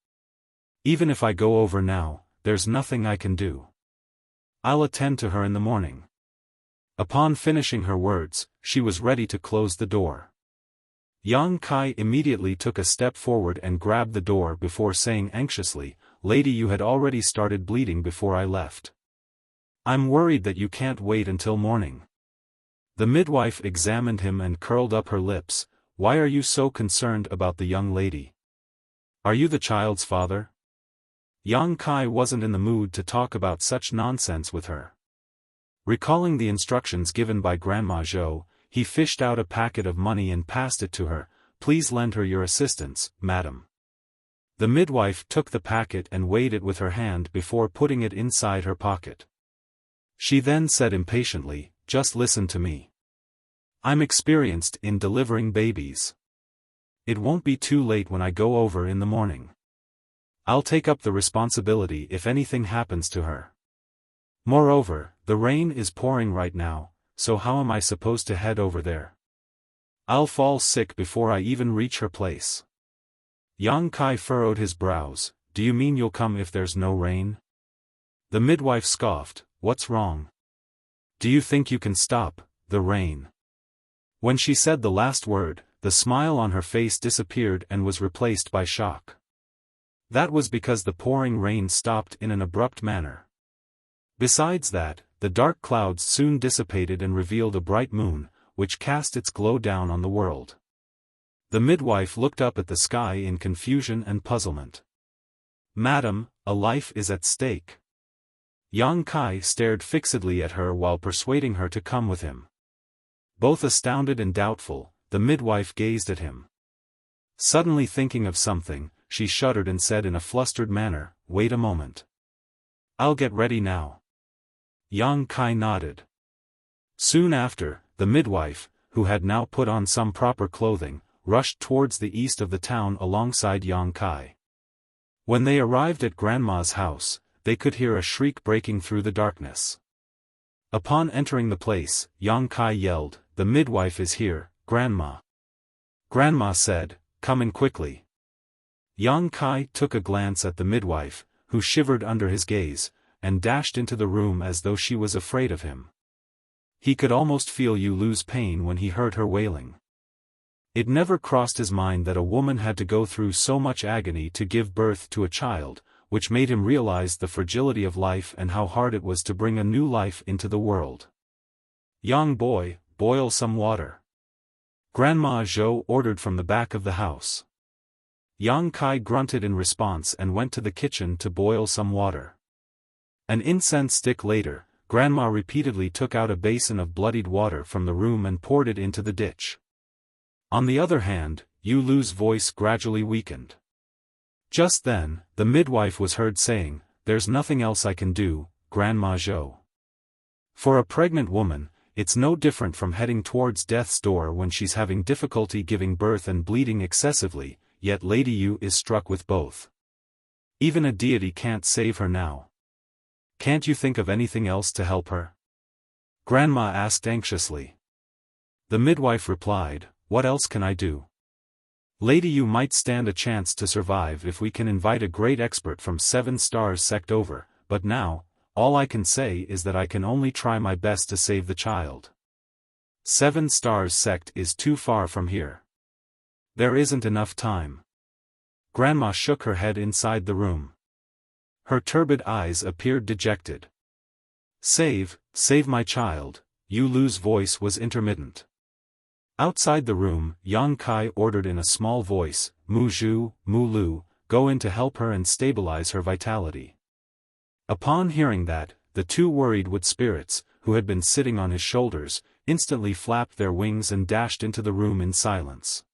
Even if I go over now, there's nothing I can do. I'll attend to her in the morning." Upon finishing her words, she was ready to close the door. Yang Kai immediately took a step forward and grabbed the door before saying anxiously, "Lady, you had already started bleeding before I left. I'm worried that you can't wait until morning." The midwife examined him and curled up her lips. "Why are you so concerned about the young lady? Are you the child's father?" Yang Kai wasn't in the mood to talk about such nonsense with her. Recalling the instructions given by Grandma Zhou, he fished out a packet of money and passed it to her. "Please lend her your assistance, madam." The midwife took the packet and weighed it with her hand before putting it inside her pocket. She then said impatiently, "Just listen to me. I'm experienced in delivering babies. It won't be too late when I go over in the morning. I'll take up the responsibility if anything happens to her. Moreover, the rain is pouring right now, so how am I supposed to head over there? I'll fall sick before I even reach her place." Yang Kai furrowed his brows. "Do you mean you'll come if there's no rain?" The midwife scoffed. "What's wrong? Do you think you can stop the rain?" When she said the last word, the smile on her face disappeared and was replaced by shock. That was because the pouring rain stopped in an abrupt manner. Besides that, the dark clouds soon dissipated and revealed a bright moon, which cast its glow down on the world. The midwife looked up at the sky in confusion and puzzlement. "Madam, a life is at stake." Yang Kai stared fixedly at her while persuading her to come with him. Both astounded and doubtful, the midwife gazed at him. Suddenly thinking of something, she shuddered and said in a flustered manner, "Wait a moment. I'll get ready now." Yang Kai nodded. Soon after, the midwife, who had now put on some proper clothing, rushed towards the east of the town alongside Yang Kai. When they arrived at Grandma's house, they could hear a shriek breaking through the darkness. Upon entering the place, Yang Kai yelled, "The midwife is here, Grandma." Grandma said, "Come in quickly." Yang Kai took a glance at the midwife, who shivered under his gaze, and dashed into the room as though she was afraid of him. He could almost feel Yu Lu's pain when he heard her wailing. It never crossed his mind that a woman had to go through so much agony to give birth to a child, which made him realize the fragility of life and how hard it was to bring a new life into the world. "Young boy, boil some water," Grandma Zhou ordered from the back of the house. Yang Kai grunted in response and went to the kitchen to boil some water. An incense stick later, Grandma repeatedly took out a basin of bloodied water from the room and poured it into the ditch. On the other hand, Yu Lu's voice gradually weakened. Just then, the midwife was heard saying, "There's nothing else I can do, Grandma Zhou." For a pregnant woman, it's no different from heading towards death's door when she's having difficulty giving birth and bleeding excessively, yet Lady Yu is struck with both. Even a deity can't save her now. "Can't you think of anything else to help her?" Grandma asked anxiously. The midwife replied, "What else can I do? Lady Yu might stand a chance to survive if we can invite a great expert from 7 Stars sect over, but now, all I can say is that I can only try my best to save the child. 7 Stars sect is too far from here. There isn't enough time." Grandma shook her head inside the room. Her turbid eyes appeared dejected. Save my child," Yu Lu's voice was intermittent. Outside the room, Yang Kai ordered in a small voice, "Mu Zhu, Mu Lu, go in to help her and stabilize her vitality." Upon hearing that, the 2 worried wood spirits, who had been sitting on his shoulders, instantly flapped their wings and dashed into the room in silence.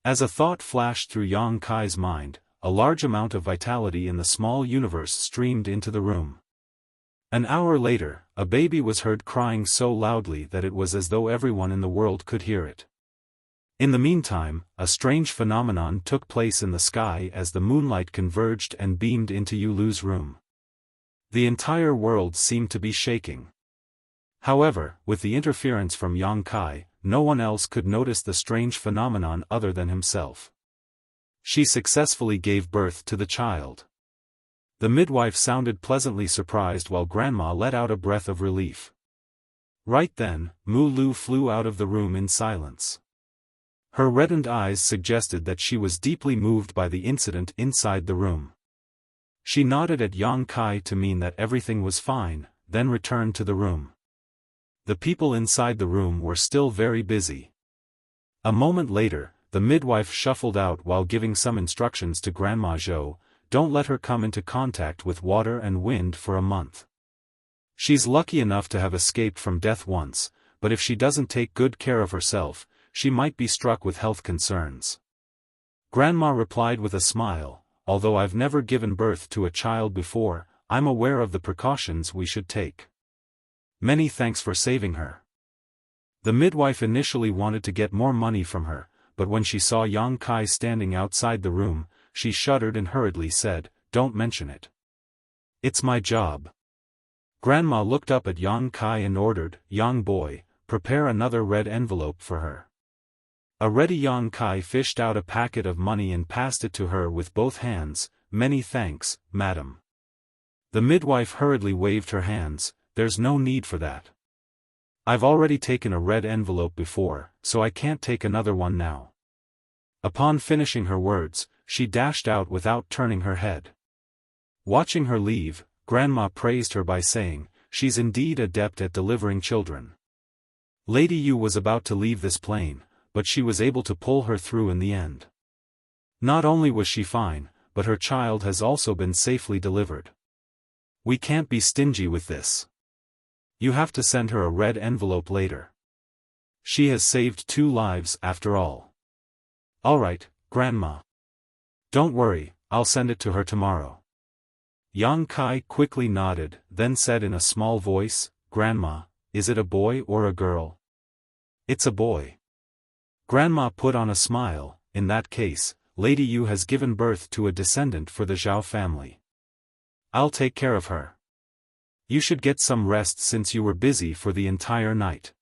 As a thought flashed through Yang Kai's mind, a large amount of vitality in the small universe streamed into the room. An hour later, a baby was heard crying so loudly that it was as though everyone in the world could hear it. In the meantime, a strange phenomenon took place in the sky as the moonlight converged and beamed into Yu Lu's room. The entire world seemed to be shaking. However, with the interference from Yang Kai, no one else could notice the strange phenomenon other than himself. She successfully gave birth to the child. The midwife sounded pleasantly surprised while Grandma let out a breath of relief. Right then, Mu Lu flew out of the room in silence. Her reddened eyes suggested that she was deeply moved by the incident inside the room. She nodded at Yang Kai to mean that everything was fine, then returned to the room. The people inside the room were still very busy. A moment later, the midwife shuffled out while giving some instructions to Grandma Zhou. "Don't let her come into contact with water and wind for a month. She's lucky enough to have escaped from death once, but if she doesn't take good care of herself, she might be struck with health concerns." Grandma replied with a smile, "Although I've never given birth to a child before, I'm aware of the precautions we should take. Many thanks for saving her." The midwife initially wanted to get more money from her, but when she saw Yang Kai standing outside the room, she shuddered and hurriedly said, "Don't mention it. It's my job." Grandma looked up at Yang Kai and ordered, "Young boy, prepare another red envelope for her." A ready Yang Kai fished out a packet of money and passed it to her with both hands. "Many thanks, madam." The midwife hurriedly waved her hands. "There's no need for that. I've already taken a red envelope before, so I can't take another one now." Upon finishing her words, she dashed out without turning her head. Watching her leave, Grandma praised her by saying, "She's indeed adept at delivering children." Lady Yu was about to leave this plane, but she was able to pull her through in the end. Not only was she fine, but her child has also been safely delivered. We can't be stingy with this. You have to send her a red envelope later. She has saved 2 lives after all. All right, Grandma. Don't worry, I'll send it to her tomorrow. Yang Kai quickly nodded, then said in a small voice, "Grandma, is it a boy or a girl?" "It's a boy." Grandma put on a smile. "In that case, Lady Yu has given birth to a descendant for the Zhao family. I'll take care of her. You should get some rest since you were busy for the entire night."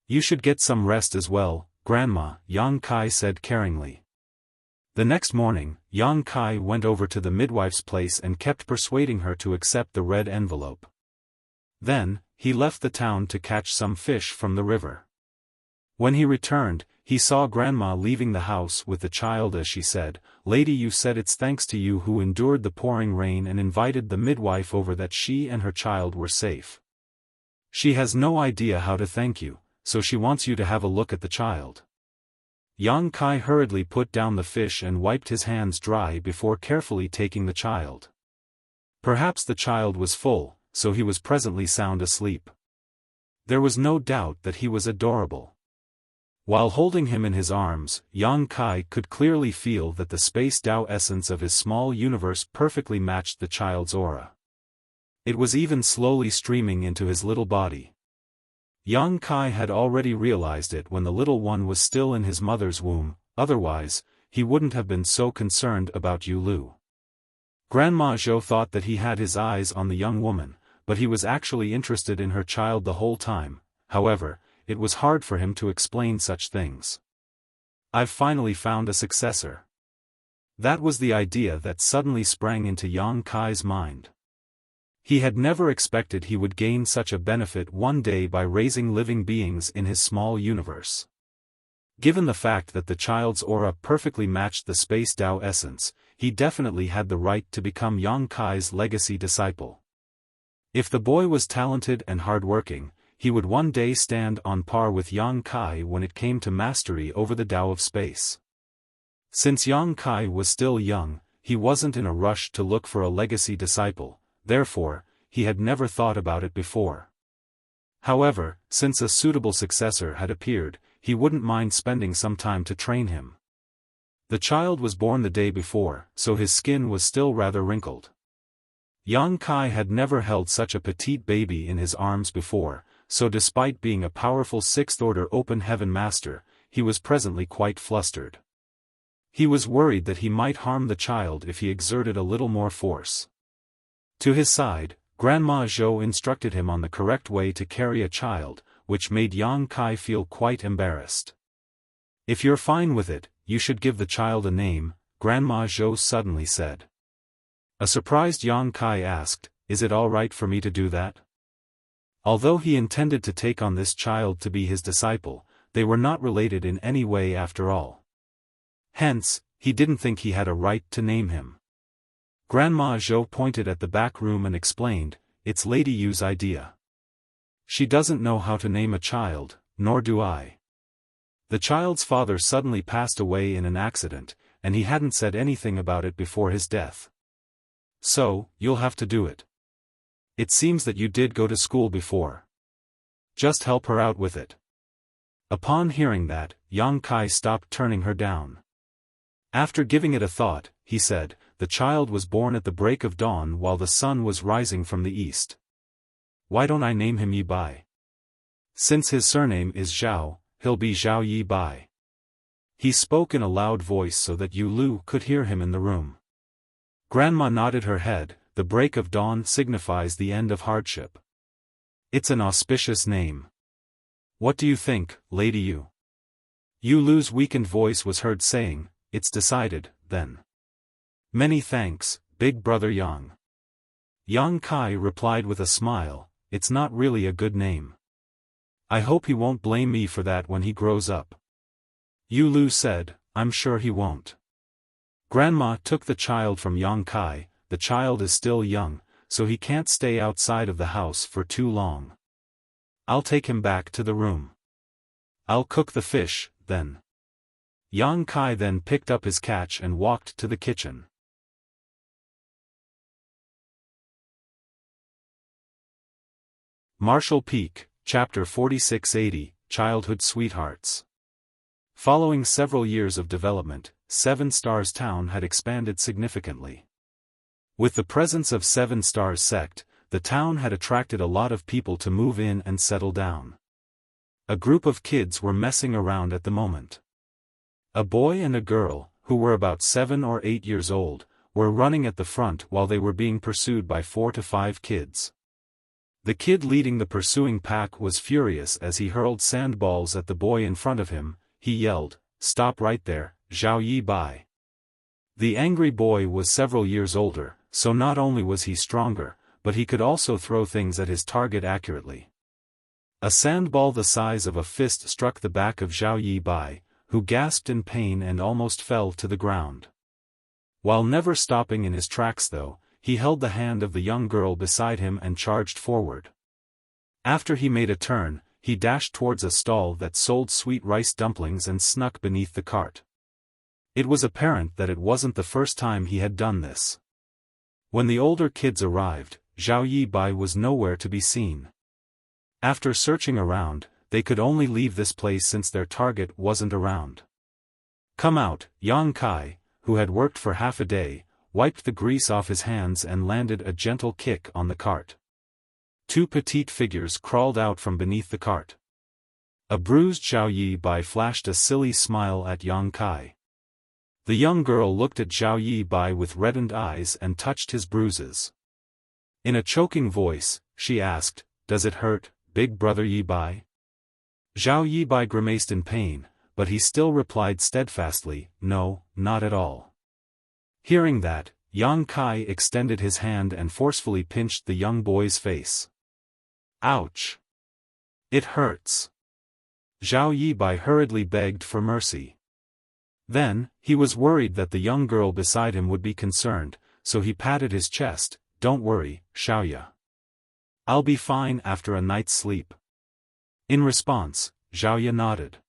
"You should get some rest as well, Grandma," Yang Kai said caringly. The next morning, Yang Kai went over to the midwife's place and kept persuading her to accept the red envelope. Then, he left the town to catch some fish from the river. When he returned, he saw Grandma leaving the house with the child as she said, "Lady Yu said it's thanks to you who endured the pouring rain and invited the midwife over that she and her child were safe. She has no idea how to thank you, so she wants you to have a look at the child." Yang Kai hurriedly put down the fish and wiped his hands dry before carefully taking the child. Perhaps the child was full, so he was presently sound asleep. There was no doubt that he was adorable. While holding him in his arms, Yang Kai could clearly feel that the space Tao essence of his small universe perfectly matched the child's aura. It was even slowly streaming into his little body. Yang Kai had already realized it when the little one was still in his mother's womb, otherwise, he wouldn't have been so concerned about Yu Lu. Grandma Zhou thought that he had his eyes on the young woman, but he was actually interested in her child the whole time. However, it was hard for him to explain such things. "I've finally found a successor." That was the idea that suddenly sprang into Yang Kai's mind. He had never expected he would gain such a benefit one day by raising living beings in his small universe. Given the fact that the child's aura perfectly matched the space Tao essence, he definitely had the right to become Yang Kai's legacy disciple. If the boy was talented and hardworking, he would one day stand on par with Yang Kai when it came to mastery over the Tao of space. Since Yang Kai was still young, he wasn't in a rush to look for a legacy disciple, therefore, he had never thought about it before. However, since a suitable successor had appeared, he wouldn't mind spending some time to train him. The child was born the day before, so his skin was still rather wrinkled. Yang Kai had never held such a petite baby in his arms before, so despite being a powerful sixth-order open heaven master, he was presently quite flustered. He was worried that he might harm the child if he exerted a little more force. To his side, Grandma Zhou instructed him on the correct way to carry a child, which made Yang Kai feel quite embarrassed. "If you're fine with it, you should give the child a name," Grandma Zhou suddenly said. A surprised Yang Kai asked, "Is it all right for me to do that?" Although he intended to take on this child to be his disciple, they were not related in any way after all. Hence, he didn't think he had a right to name him. Grandma Zhou pointed at the back room and explained, "It's Lady Yu's idea. She doesn't know how to name a child, nor do I. The child's father suddenly passed away in an accident, and he hadn't said anything about it before his death. So, you'll have to do it. It seems that you did go to school before. Just help her out with it." Upon hearing that, Yang Kai stopped turning her down. After giving it a thought, he said, "The child was born at the break of dawn while the sun was rising from the east. Why don't I name him Yi Bai? Since his surname is Zhao, he'll be Zhao Yi Bai." He spoke in a loud voice so that Yu Lu could hear him in the room. Grandma nodded her head. The break of dawn signifies the end of hardship. It's an auspicious name. What do you think, Lady Yu? Yu Lu's weakened voice was heard saying, "It's decided, then." "Many thanks, Big Brother Yang." Yang Kai replied with a smile, "It's not really a good name. I hope he won't blame me for that when he grows up." Yu Lu said, "I'm sure he won't." Grandma took the child from Yang Kai. The child is still young, so he can't stay outside of the house for too long. I'll take him back to the room. I'll cook the fish, then. Yang Kai then picked up his catch and walked to the kitchen. Marshall Peak, Chapter 4680, Childhood Sweethearts. Following several years of development, Seven Stars Town had expanded significantly. With the presence of Seven Stars sect, the town had attracted a lot of people to move in and settle down. A group of kids were messing around at the moment. A boy and a girl, who were about 7 or 8 years old, were running at the front while they were being pursued by 4 to 5 kids. The kid leading the pursuing pack was furious as he hurled sandballs at the boy in front of him. He yelled, "Stop right there, Zhao Yi Bai." The angry boy was several years older, so not only was he stronger, but he could also throw things at his target accurately. A sandball the size of a fist struck the back of Zhao Yi Bai, who gasped in pain and almost fell to the ground. While never stopping in his tracks though, he held the hand of the young girl beside him and charged forward. After he made a turn, he dashed towards a stall that sold sweet rice dumplings and snuck beneath the cart. It was apparent that it wasn't the first time he had done this. When the older kids arrived, Zhao Yi Bai was nowhere to be seen. After searching around, they could only leave this place since their target wasn't around. "Come out," Yang Kai, who had worked for half a day, wiped the grease off his hands and landed a gentle kick on the cart. 2 petite figures crawled out from beneath the cart. A bruised Zhao Yi Bai flashed a silly smile at Yang Kai. The young girl looked at Zhao Yi Bai with reddened eyes and touched his bruises. In a choking voice, she asked, "Does it hurt, Big Brother Yi Bai?" Zhao Yi Bai grimaced in pain, but he still replied steadfastly, "No, not at all." Hearing that, Yang Kai extended his hand and forcefully pinched the young boy's face. "Ouch! It hurts." Zhao Yi Bai hurriedly begged for mercy. Then, he was worried that the young girl beside him would be concerned, so he patted his chest. "Don't worry, Xiaoya. I'll be fine after a night's sleep." In response, Xiaoya nodded.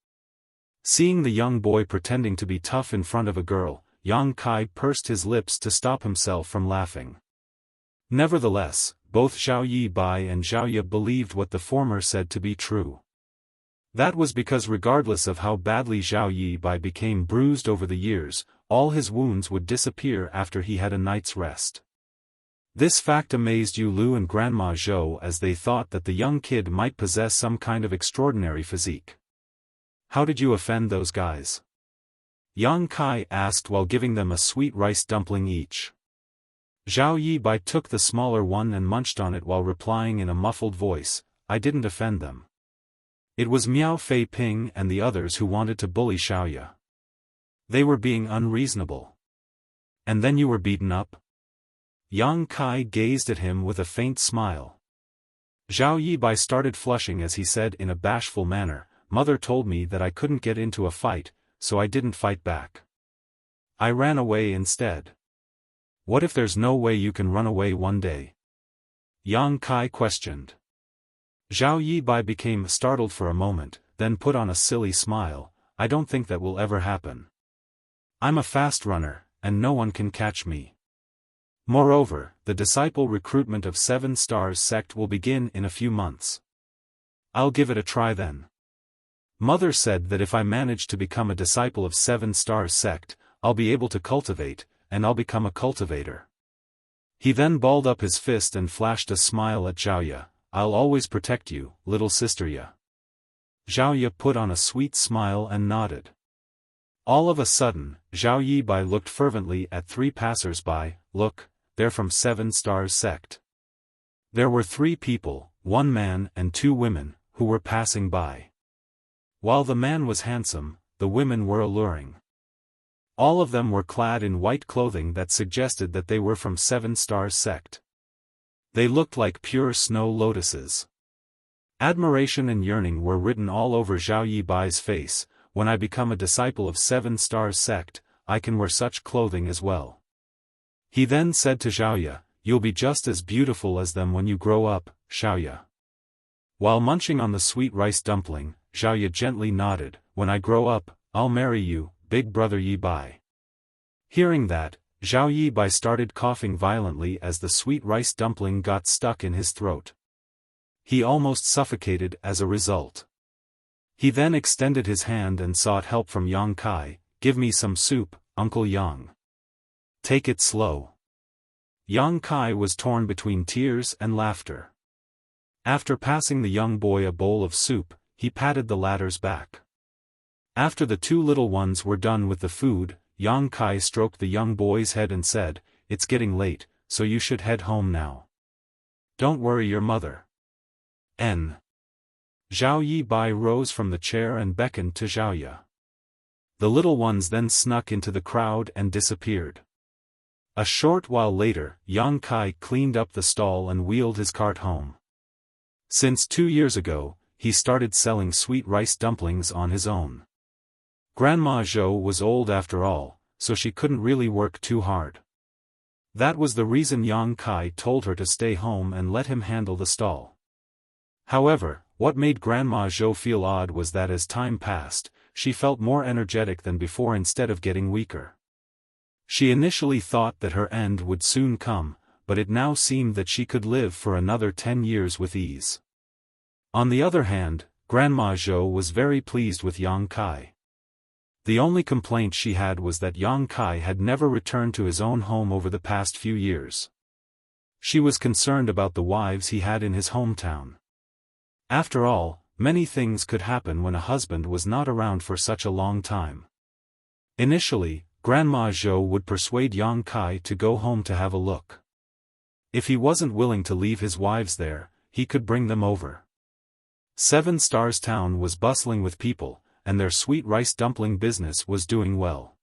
Seeing the young boy pretending to be tough in front of a girl, Yang Kai pursed his lips to stop himself from laughing. Nevertheless, both Zhao Yi Bai and Xiaoya believed what the former said to be true. That was because regardless of how badly Zhao Yi Bai became bruised over the years, all his wounds would disappear after he had a night's rest. This fact amazed Yu Lu and Grandma Zhou as they thought that the young kid might possess some kind of extraordinary physique. "How did you offend those guys?" Yang Kai asked while giving them a sweet rice dumpling each. Zhao Yi Bai took the smaller one and munched on it while replying in a muffled voice, "I didn't offend them. It was Miao Fei Ping and the others who wanted to bully Xiaoya. They were being unreasonable. And then you were beaten up?" Yang Kai gazed at him with a faint smile. Zhao Yi Bai started flushing as he said in a bashful manner, "Mother told me that I couldn't get into a fight, so I didn't fight back. I ran away instead." "What if there's no way you can run away one day?" Yang Kai questioned. Zhao Yi Bai became startled for a moment, then put on a silly smile, "I don't think that will ever happen. I'm a fast runner, and no one can catch me. Moreover, the disciple recruitment of 7 Stars sect will begin in a few months. I'll give it a try then. Mother said that if I manage to become a disciple of 7 Stars sect, I'll be able to cultivate, and I'll become a cultivator." He then balled up his fist and flashed a smile at Xiaoya, "I'll always protect you, little sister Ya." Xiaoya put on a sweet smile and nodded. All of a sudden, Zhao Yibai looked fervently at 3 passers-by. Look, they're from 7 Stars sect. There were 3 people, 1 man and 2 women, who were passing by. While the man was handsome, the women were alluring. All of them were clad in white clothing that suggested that they were from 7 Stars sect. They looked like pure snow lotuses. Admiration and yearning were written all over Zhao Yibai's face. When I become a disciple of 7 Stars sect, I can wear such clothing as well. He then said to Xiaoya, you'll be just as beautiful as them when you grow up, Xiaoya. While munching on the sweet rice dumpling, Xiaoya gently nodded, when I grow up, I'll marry you, big brother Yibai. Hearing that, Zhao Yibai started coughing violently as the sweet rice dumpling got stuck in his throat. He almost suffocated as a result. He then extended his hand and sought help from Yang Kai. Give me some soup, Uncle Yang. Take it slow. Yang Kai was torn between tears and laughter. After passing the young boy a bowl of soup, he patted the latter's back. After the 2 little ones were done with the food, Yang Kai stroked the young boy's head and said, it's getting late, so you should head home now. Don't worry your mother. N. Zhao Yibai rose from the chair and beckoned to Xiaoya. The little ones then snuck into the crowd and disappeared. A short while later, Yang Kai cleaned up the stall and wheeled his cart home. Since 2 years ago, he started selling sweet rice dumplings on his own. Grandma Zhou was old after all, so she couldn't really work too hard. That was the reason Yang Kai told her to stay home and let him handle the stall. However, what made Grandma Zhou feel odd was that as time passed, she felt more energetic than before instead of getting weaker. She initially thought that her end would soon come, but it now seemed that she could live for another 10 years with ease. On the other hand, Grandma Zhou was very pleased with Yang Kai. The only complaint she had was that Yang Kai had never returned to his own home over the past few years. She was concerned about the wives he had in his hometown. After all, many things could happen when a husband was not around for such a long time. Initially, Grandma Zhou would persuade Yang Kai to go home to have a look. If he wasn't willing to leave his wives there, he could bring them over. 7 Stars Town was bustling with people, and their sweet rice dumpling business was doing well.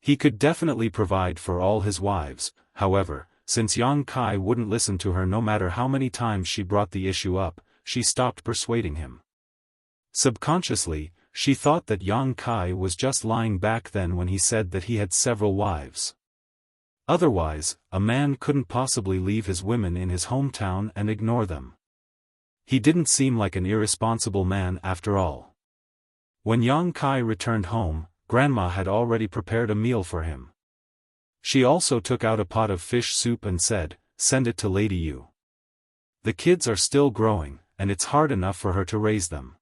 He could definitely provide for all his wives. However, since Yang Kai wouldn't listen to her no matter how many times she brought the issue up, she stopped persuading him. Subconsciously, she thought that Yang Kai was just lying back then when he said that he had several wives. Otherwise, a man couldn't possibly leave his women in his hometown and ignore them. He didn't seem like an irresponsible man after all. When Yang Kai returned home, Grandma had already prepared a meal for him. She also took out a pot of fish soup and said, "Send it to Lady Yu. The kids are still growing, and it's hard enough for her to raise them."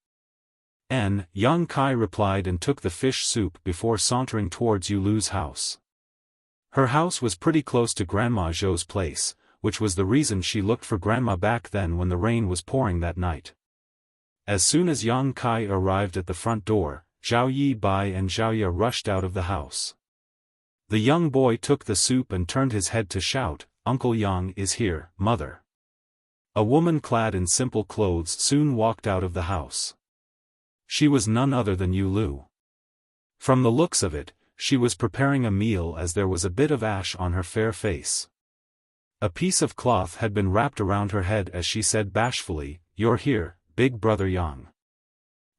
Yang Kai replied and took the fish soup before sauntering towards Yulu's house. Her house was pretty close to Grandma Zhou's place, which was the reason she looked for Grandma back then when the rain was pouring that night. As soon as Yang Kai arrived at the front door, Zhao Yibai and Xiaoya rushed out of the house. The young boy took the soup and turned his head to shout, "Uncle Yang is here, mother." A woman clad in simple clothes soon walked out of the house. She was none other than Yulu. From the looks of it, she was preparing a meal as there was a bit of ash on her fair face. A piece of cloth had been wrapped around her head as she said bashfully, "You're here, big brother Yang."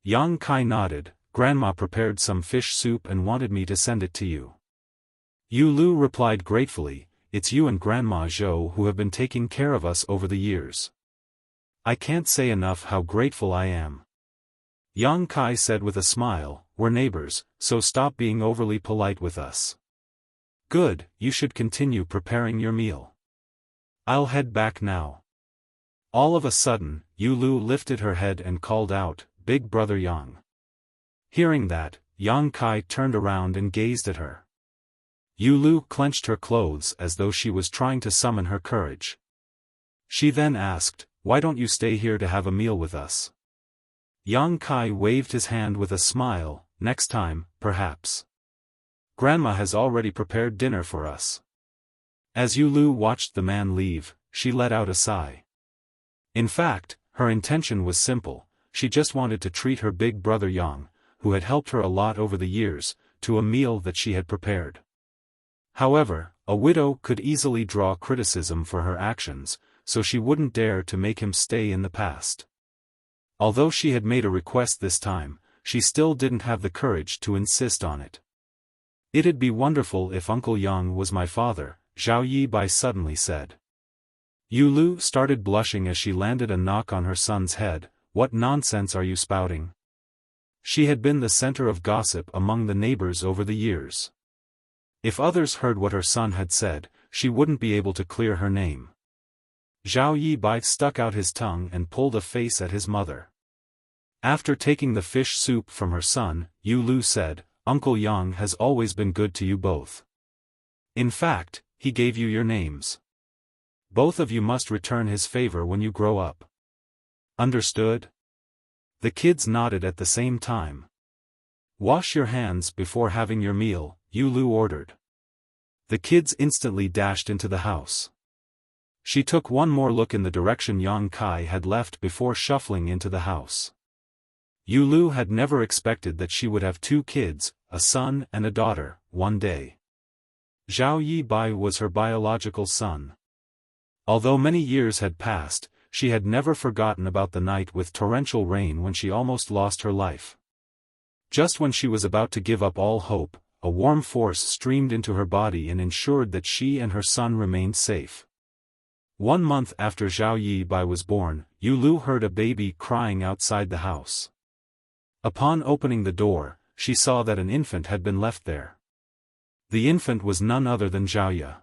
Yang Kai nodded. "Grandma prepared some fish soup and wanted me to send it to you." Yulu replied gratefully, "It's you and Grandma Zhou who have been taking care of us over the years. I can't say enough how grateful I am." Yang Kai said with a smile, "We're neighbors, so stop being overly polite with us." "Good, you should continue preparing your meal. I'll head back now." All of a sudden, Yulu lifted her head and called out, "Big brother Yang." Hearing that, Yang Kai turned around and gazed at her. Yulu clenched her clothes as though she was trying to summon her courage. She then asked, "Why don't you stay here to have a meal with us?" Yang Kai waved his hand with a smile, "Next time, perhaps." Grandma has already prepared dinner for us." As Yu Lu watched the man leave, she let out a sigh. In fact, her intention was simple, she just wanted to treat her big brother Yang, who had helped her a lot over the years, to a meal that she had prepared. However, a widow could easily draw criticism for her actions, so she wouldn't dare to make him stay in the past. Although she had made a request this time, she still didn't have the courage to insist on it. "It'd be wonderful if Uncle Yang was my father," Zhao Yibai suddenly said. Yu Lu started blushing as she landed a knock on her son's head. "What nonsense are you spouting?" She had been the center of gossip among the neighbors over the years. If others heard what her son had said, she wouldn't be able to clear her name. Zhao Yibai stuck out his tongue and pulled a face at his mother. After taking the fish soup from her son, Yu Lu said, "Uncle Yang has always been good to you both. In fact, he gave you your names. Both of you must return his favor when you grow up. Understood?" The kids nodded at the same time. "Wash your hands before having your meal," Yu Lu ordered. The kids instantly dashed into the house. She took one more look in the direction Yang Kai had left before shuffling into the house. Yu Lu had never expected that she would have two kids, a son and a daughter, one day. Zhao Yibai was her biological son. Although many years had passed, she had never forgotten about the night with torrential rain when she almost lost her life. Just when she was about to give up all hope, a warm force streamed into her body and ensured that she and her son remained safe. 1 month after Zhao Yibai was born, Yu Lu heard a baby crying outside the house. Upon opening the door, she saw that an infant had been left there. The infant was none other than Zhaoye.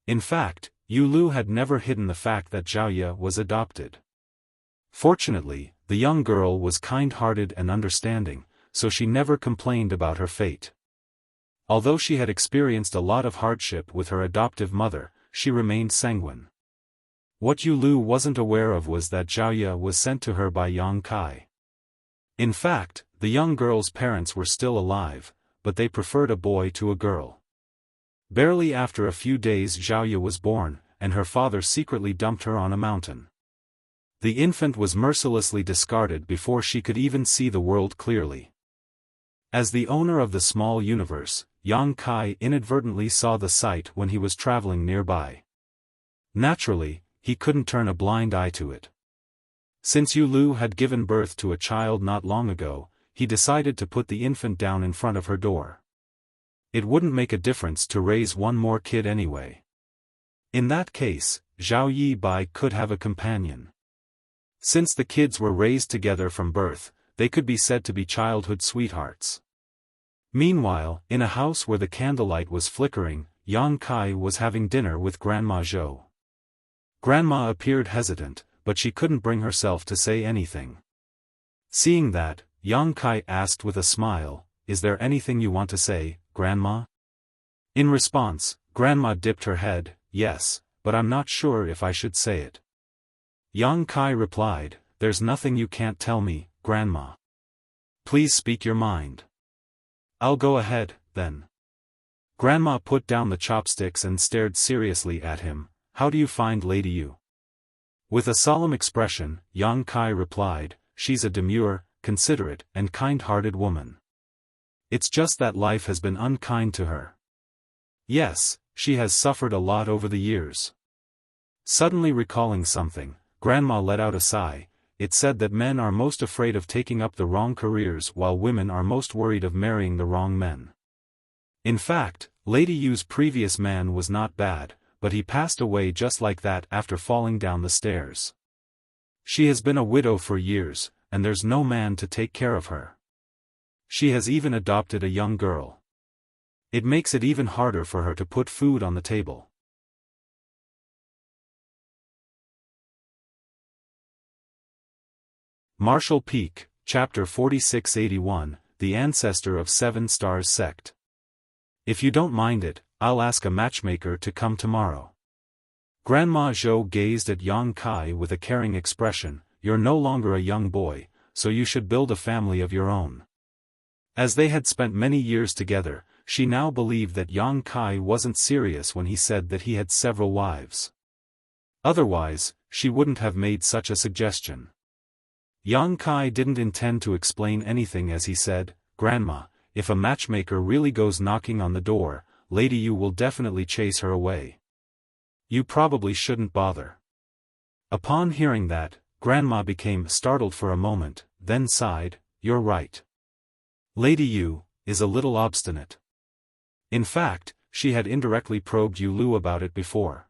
In fact, Yu Lu had never hidden the fact that Zhaoye was adopted. Fortunately, the young girl was kind-hearted and understanding, so she never complained about her fate. Although she had experienced a lot of hardship with her adoptive mother, she remained sanguine. What Yu Lu wasn't aware of was that Zhaoye was sent to her by Yang Kai. In fact, the young girl's parents were still alive, but they preferred a boy to a girl. Barely after a few days Zhaoye was born, and her father secretly dumped her on a mountain. The infant was mercilessly discarded before she could even see the world clearly. As the owner of the small universe, Yang Kai inadvertently saw the sight when he was traveling nearby. Naturally, he couldn't turn a blind eye to it. Since Yu Lu had given birth to a child not long ago, he decided to put the infant down in front of her door. It wouldn't make a difference to raise one more kid anyway. In that case, Zhao Yibai could have a companion. Since the kids were raised together from birth, they could be said to be childhood sweethearts. Meanwhile, in a house where the candlelight was flickering, Yang Kai was having dinner with Grandma Zhou. Grandma appeared hesitant, but she couldn't bring herself to say anything. Seeing that, Yang Kai asked with a smile, "Is there anything you want to say, Grandma?" In response, Grandma dipped her head, "Yes, but I'm not sure if I should say it." Yang Kai replied, "There's nothing you can't tell me, Grandma. Please speak your mind." "I'll go ahead, then." Grandma put down the chopsticks and stared seriously at him. "How do you find Lady Yu?" With a solemn expression, Yang Kai replied, "She's a demure, considerate, and kind-hearted woman. It's just that life has been unkind to her. Yes, she has suffered a lot over the years." Suddenly recalling something, Grandma let out a sigh. "It said that men are most afraid of taking up the wrong careers while women are most worried of marrying the wrong men. In fact, Lady Yu's previous man was not bad, but he passed away just like that after falling down the stairs. She has been a widow for years, and there's no man to take care of her. She has even adopted a young girl. It makes it even harder for her to put food on the table." Marshall Peak, Chapter 4681, The Ancestor of Seven Stars Sect. "If you don't mind it, I'll ask a matchmaker to come tomorrow." Grandma Zhou gazed at Yang Kai with a caring expression. "You're no longer a young boy, so you should build a family of your own." As they had spent many years together, she now believed that Yang Kai wasn't serious when he said that he had several wives. Otherwise, she wouldn't have made such a suggestion. Yang Kai didn't intend to explain anything as he said, "Grandma, if a matchmaker really goes knocking on the door, Lady Yu will definitely chase her away. You probably shouldn't bother." Upon hearing that, Grandma became startled for a moment, then sighed, "You're right. Lady Yu is a little obstinate." In fact, she had indirectly probed Yu Lu about it before.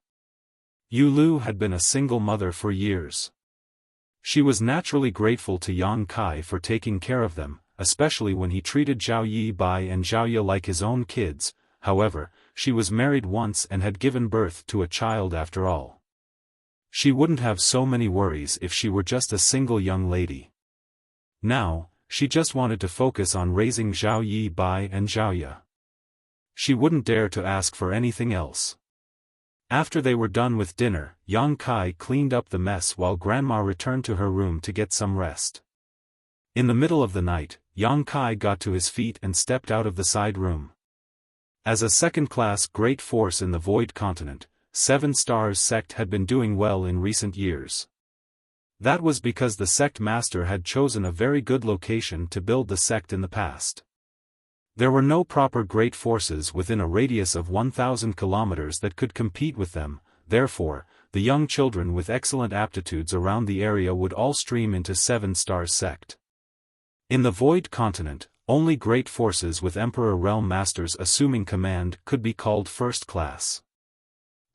Yu Lu had been a single mother for years. She was naturally grateful to Yang Kai for taking care of them, especially when he treated Zhao Yi Bai and Zhao Ye like his own kids. However, she was married once and had given birth to a child after all. She wouldn't have so many worries if she were just a single young lady. Now, she just wanted to focus on raising Zhao Yi Bai and Zhao Ye. She wouldn't dare to ask for anything else. After they were done with dinner, Yang Kai cleaned up the mess while Grandma returned to her room to get some rest. In the middle of the night, Yang Kai got to his feet and stepped out of the side room. As a second-class great force in the Void Continent, 7 Stars sect had been doing well in recent years. That was because the sect master had chosen a very good location to build the sect in the past. There were no proper great forces within a radius of 1,000 kilometers that could compete with them, therefore, the young children with excellent aptitudes around the area would all stream into 7 Stars sect. In the Void Continent, only great forces with Emperor Realm Masters assuming command could be called first class.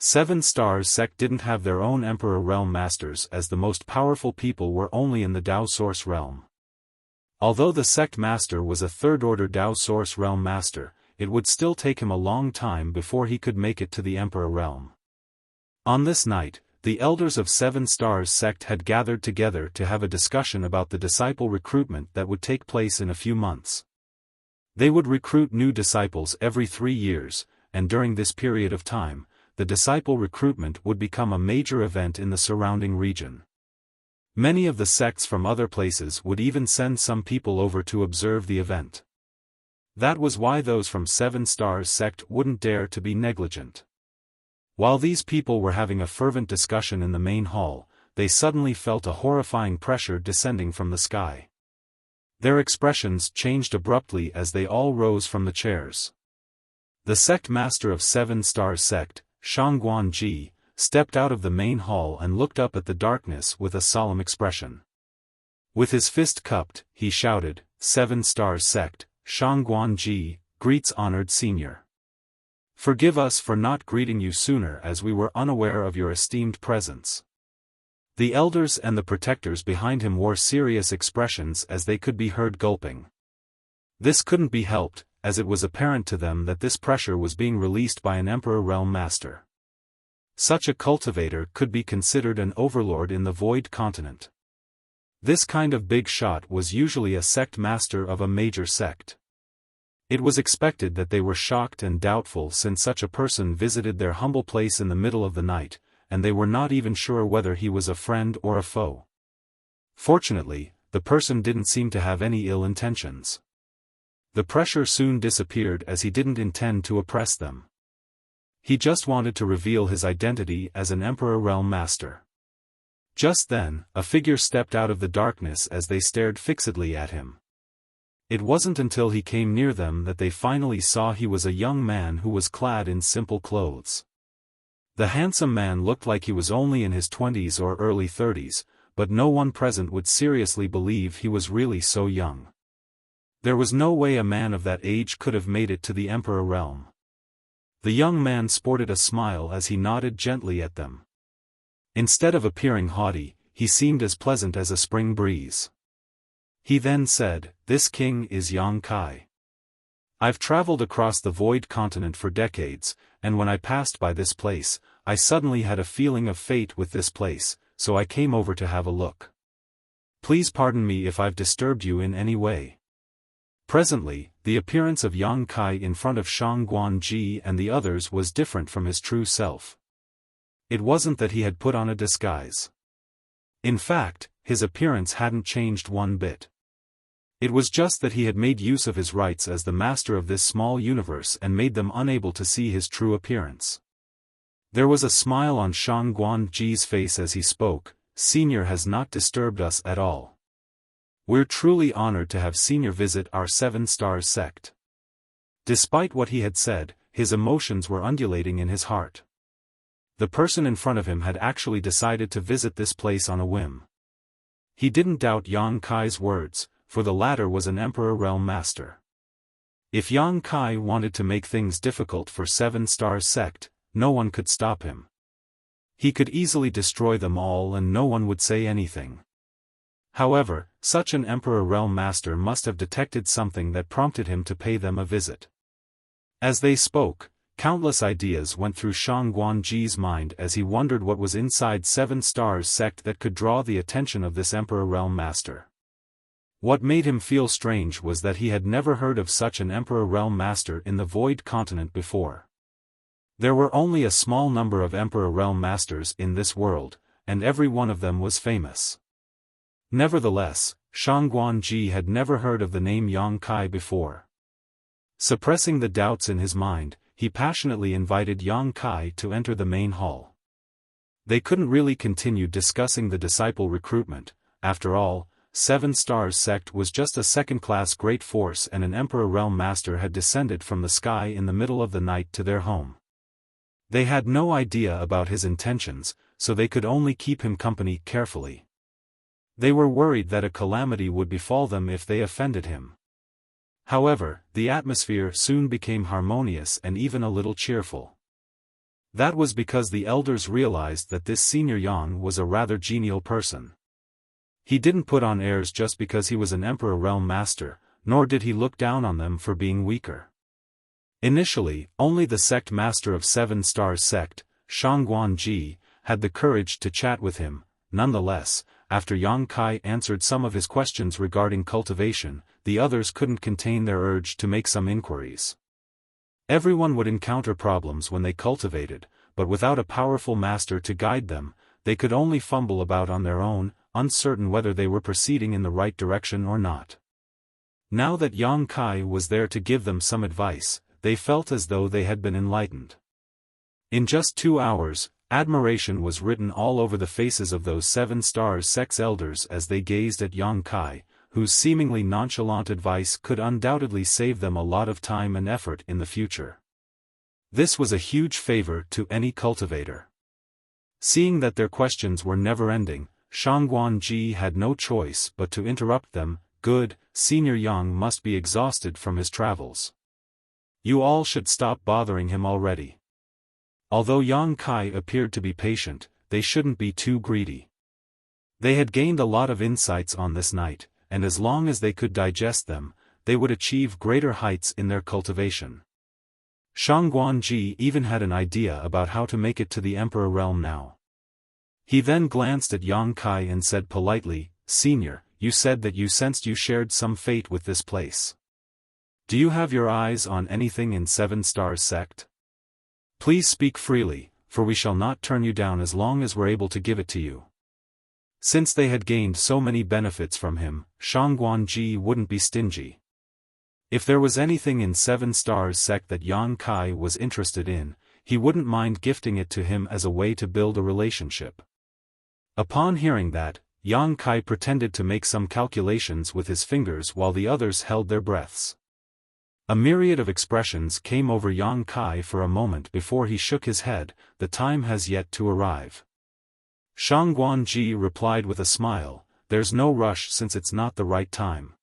7 Stars sect didn't have their own Emperor Realm Masters as the most powerful people were only in the Dao Source Realm. Although the sect master was a third-order Dao Source Realm Master, it would still take him a long time before he could make it to the Emperor Realm. On this night, the elders of 7 Stars sect had gathered together to have a discussion about the disciple recruitment that would take place in a few months. They would recruit new disciples every 3 years, and during this period of time, the disciple recruitment would become a major event in the surrounding region. Many of the sects from other places would even send some people over to observe the event. That was why those from 7 Stars sect wouldn't dare to be negligent. While these people were having a fervent discussion in the main hall, they suddenly felt a horrifying pressure descending from the sky. Their expressions changed abruptly as they all rose from the chairs. The sect master of 7 Stars sect, Shangguan Ji, stepped out of the main hall and looked up at the darkness with a solemn expression. With his fist cupped, he shouted, 7 Stars sect, Shangguan Ji, greets honored senior. Forgive us for not greeting you sooner as we were unaware of your esteemed presence. The elders and the protectors behind him wore serious expressions as they could be heard gulping. This couldn't be helped, as it was apparent to them that this pressure was being released by an Emperor Realm Master. Such a cultivator could be considered an overlord in the Void Continent. This kind of big shot was usually a sect master of a major sect. It was expected that they were shocked and doubtful since such a person visited their humble place in the middle of the night, and they were not even sure whether he was a friend or a foe. Fortunately, the person didn't seem to have any ill intentions. The pressure soon disappeared as he didn't intend to oppress them. He just wanted to reveal his identity as an Emperor Realm Master. Just then, a figure stepped out of the darkness as they stared fixedly at him. It wasn't until he came near them that they finally saw he was a young man who was clad in simple clothes. The handsome man looked like he was only in his 20s or early 30s, but no one present would seriously believe he was really so young. There was no way a man of that age could have made it to the Emperor Realm. The young man sported a smile as he nodded gently at them. Instead of appearing haughty, he seemed as pleasant as a spring breeze. He then said, "This king is Yang Kai. I've traveled across the Void Continent for decades, and when I passed by this place, I suddenly had a feeling of fate with this place, so I came over to have a look. Please pardon me if I've disturbed you in any way." Presently, the appearance of Yang Kai in front of Shangguan Ji and the others was different from his true self. It wasn't that he had put on a disguise. In fact, his appearance hadn't changed one bit. It was just that he had made use of his rights as the master of this small universe and made them unable to see his true appearance. There was a smile on Shang Guanji's face as he spoke. Senior has not disturbed us at all. We're truly honored to have Senior visit our 7 Stars sect. Despite what he had said, his emotions were undulating in his heart. The person in front of him had actually decided to visit this place on a whim. He didn't doubt Yang Kai's words, for the latter was an Emperor Realm Master. If Yang Kai wanted to make things difficult for 7 Stars sect, no one could stop him. He could easily destroy them all and no one would say anything. However, such an Emperor Realm Master must have detected something that prompted him to pay them a visit. As they spoke, countless ideas went through Shang Guanji's mind as he wondered what was inside 7 Stars sect that could draw the attention of this Emperor Realm Master. What made him feel strange was that he had never heard of such an Emperor Realm Master in the Void Continent before. There were only a small number of Emperor Realm Masters in this world, and every one of them was famous. Nevertheless, Shang Guanji had never heard of the name Yang Kai before. Suppressing the doubts in his mind, he passionately invited Yang Kai to enter the main hall. They couldn't really continue discussing the disciple recruitment. After all, 7 Stars sect was just a second-class great force and an Emperor Realm Master had descended from the sky in the middle of the night to their home. They had no idea about his intentions, so they could only keep him company carefully. They were worried that a calamity would befall them if they offended him. However, the atmosphere soon became harmonious and even a little cheerful. That was because the elders realized that this Senior Yang was a rather genial person. He didn't put on airs just because he was an Emperor Realm Master, nor did he look down on them for being weaker. Initially, only the sect master of 7 Stars sect, Shang Guanji, had the courage to chat with him. Nonetheless, after Yang Kai answered some of his questions regarding cultivation, the others couldn't contain their urge to make some inquiries. Everyone would encounter problems when they cultivated, but without a powerful master to guide them, they could only fumble about on their own, uncertain whether they were proceeding in the right direction or not. Now that Yang Kai was there to give them some advice, they felt as though they had been enlightened. In just 2 hours, admiration was written all over the faces of those 7 Stars sect's elders as they gazed at Yang Kai, whose seemingly nonchalant advice could undoubtedly save them a lot of time and effort in the future. This was a huge favor to any cultivator. Seeing that their questions were never-ending, Shang Guanji had no choice but to interrupt them. Good, Senior Yang must be exhausted from his travels. You all should stop bothering him already. Although Yang Kai appeared to be patient, they shouldn't be too greedy. They had gained a lot of insights on this night, and as long as they could digest them, they would achieve greater heights in their cultivation. Shang Guanji even had an idea about how to make it to the Emperor Realm now. He then glanced at Yang Kai and said politely, "Senior, you said that you sensed you shared some fate with this place. Do you have your eyes on anything in 7 Stars sect? Please speak freely, for we shall not turn you down as long as we're able to give it to you." Since they had gained so many benefits from him, Shang Guanji wouldn't be stingy. If there was anything in 7 Stars sect that Yang Kai was interested in, he wouldn't mind gifting it to him as a way to build a relationship. Upon hearing that, Yang Kai pretended to make some calculations with his fingers while the others held their breaths. A myriad of expressions came over Yang Kai for a moment before he shook his head. The time has yet to arrive. Shang Guanji replied with a smile, "There's no rush since it's not the right time.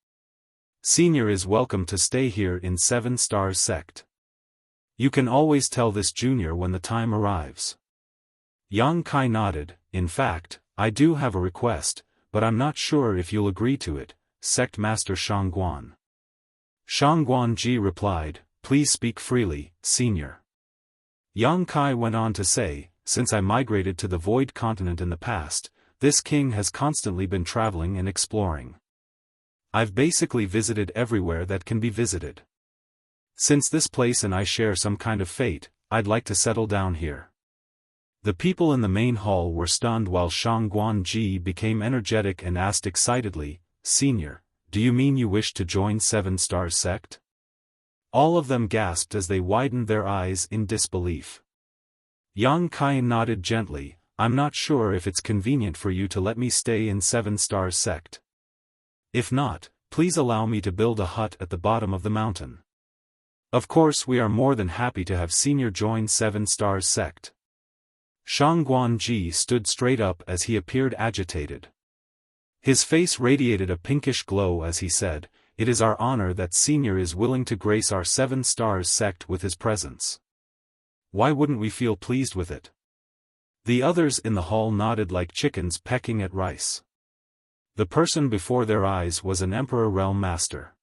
Senior is welcome to stay here in 7 Stars sect. You can always tell this junior when the time arrives." Yang Kai nodded. "In fact, I do have a request, but I'm not sure if you'll agree to it, Sect Master Shang Guan." Shang Guanji replied, "Please speak freely, Senior." Yang Kai went on to say, "Since I migrated to the Void Continent in the past, this king has constantly been traveling and exploring. I've basically visited everywhere that can be visited. Since this place and I share some kind of fate, I'd like to settle down here." The people in the main hall were stunned while Shang Guanji became energetic and asked excitedly, "Senior, do you mean you wish to join Seven Stars sect? All of them gasped as they widened their eyes in disbelief. Yang Kai nodded gently, I'm not sure if it's convenient for you to let me stay in Seven Stars sect. If not, please allow me to build a hut at the bottom of the mountain. Of course we are more than happy to have Senior join Seven Stars sect. Shang Guanji stood straight up as he appeared agitated. His face radiated a pinkish glow as he said, it is our honor that Senior is willing to grace our Seven Stars sect with his presence. Why wouldn't we feel pleased with it? The others in the hall nodded like chickens pecking at rice. The person before their eyes was an Emperor Realm Master.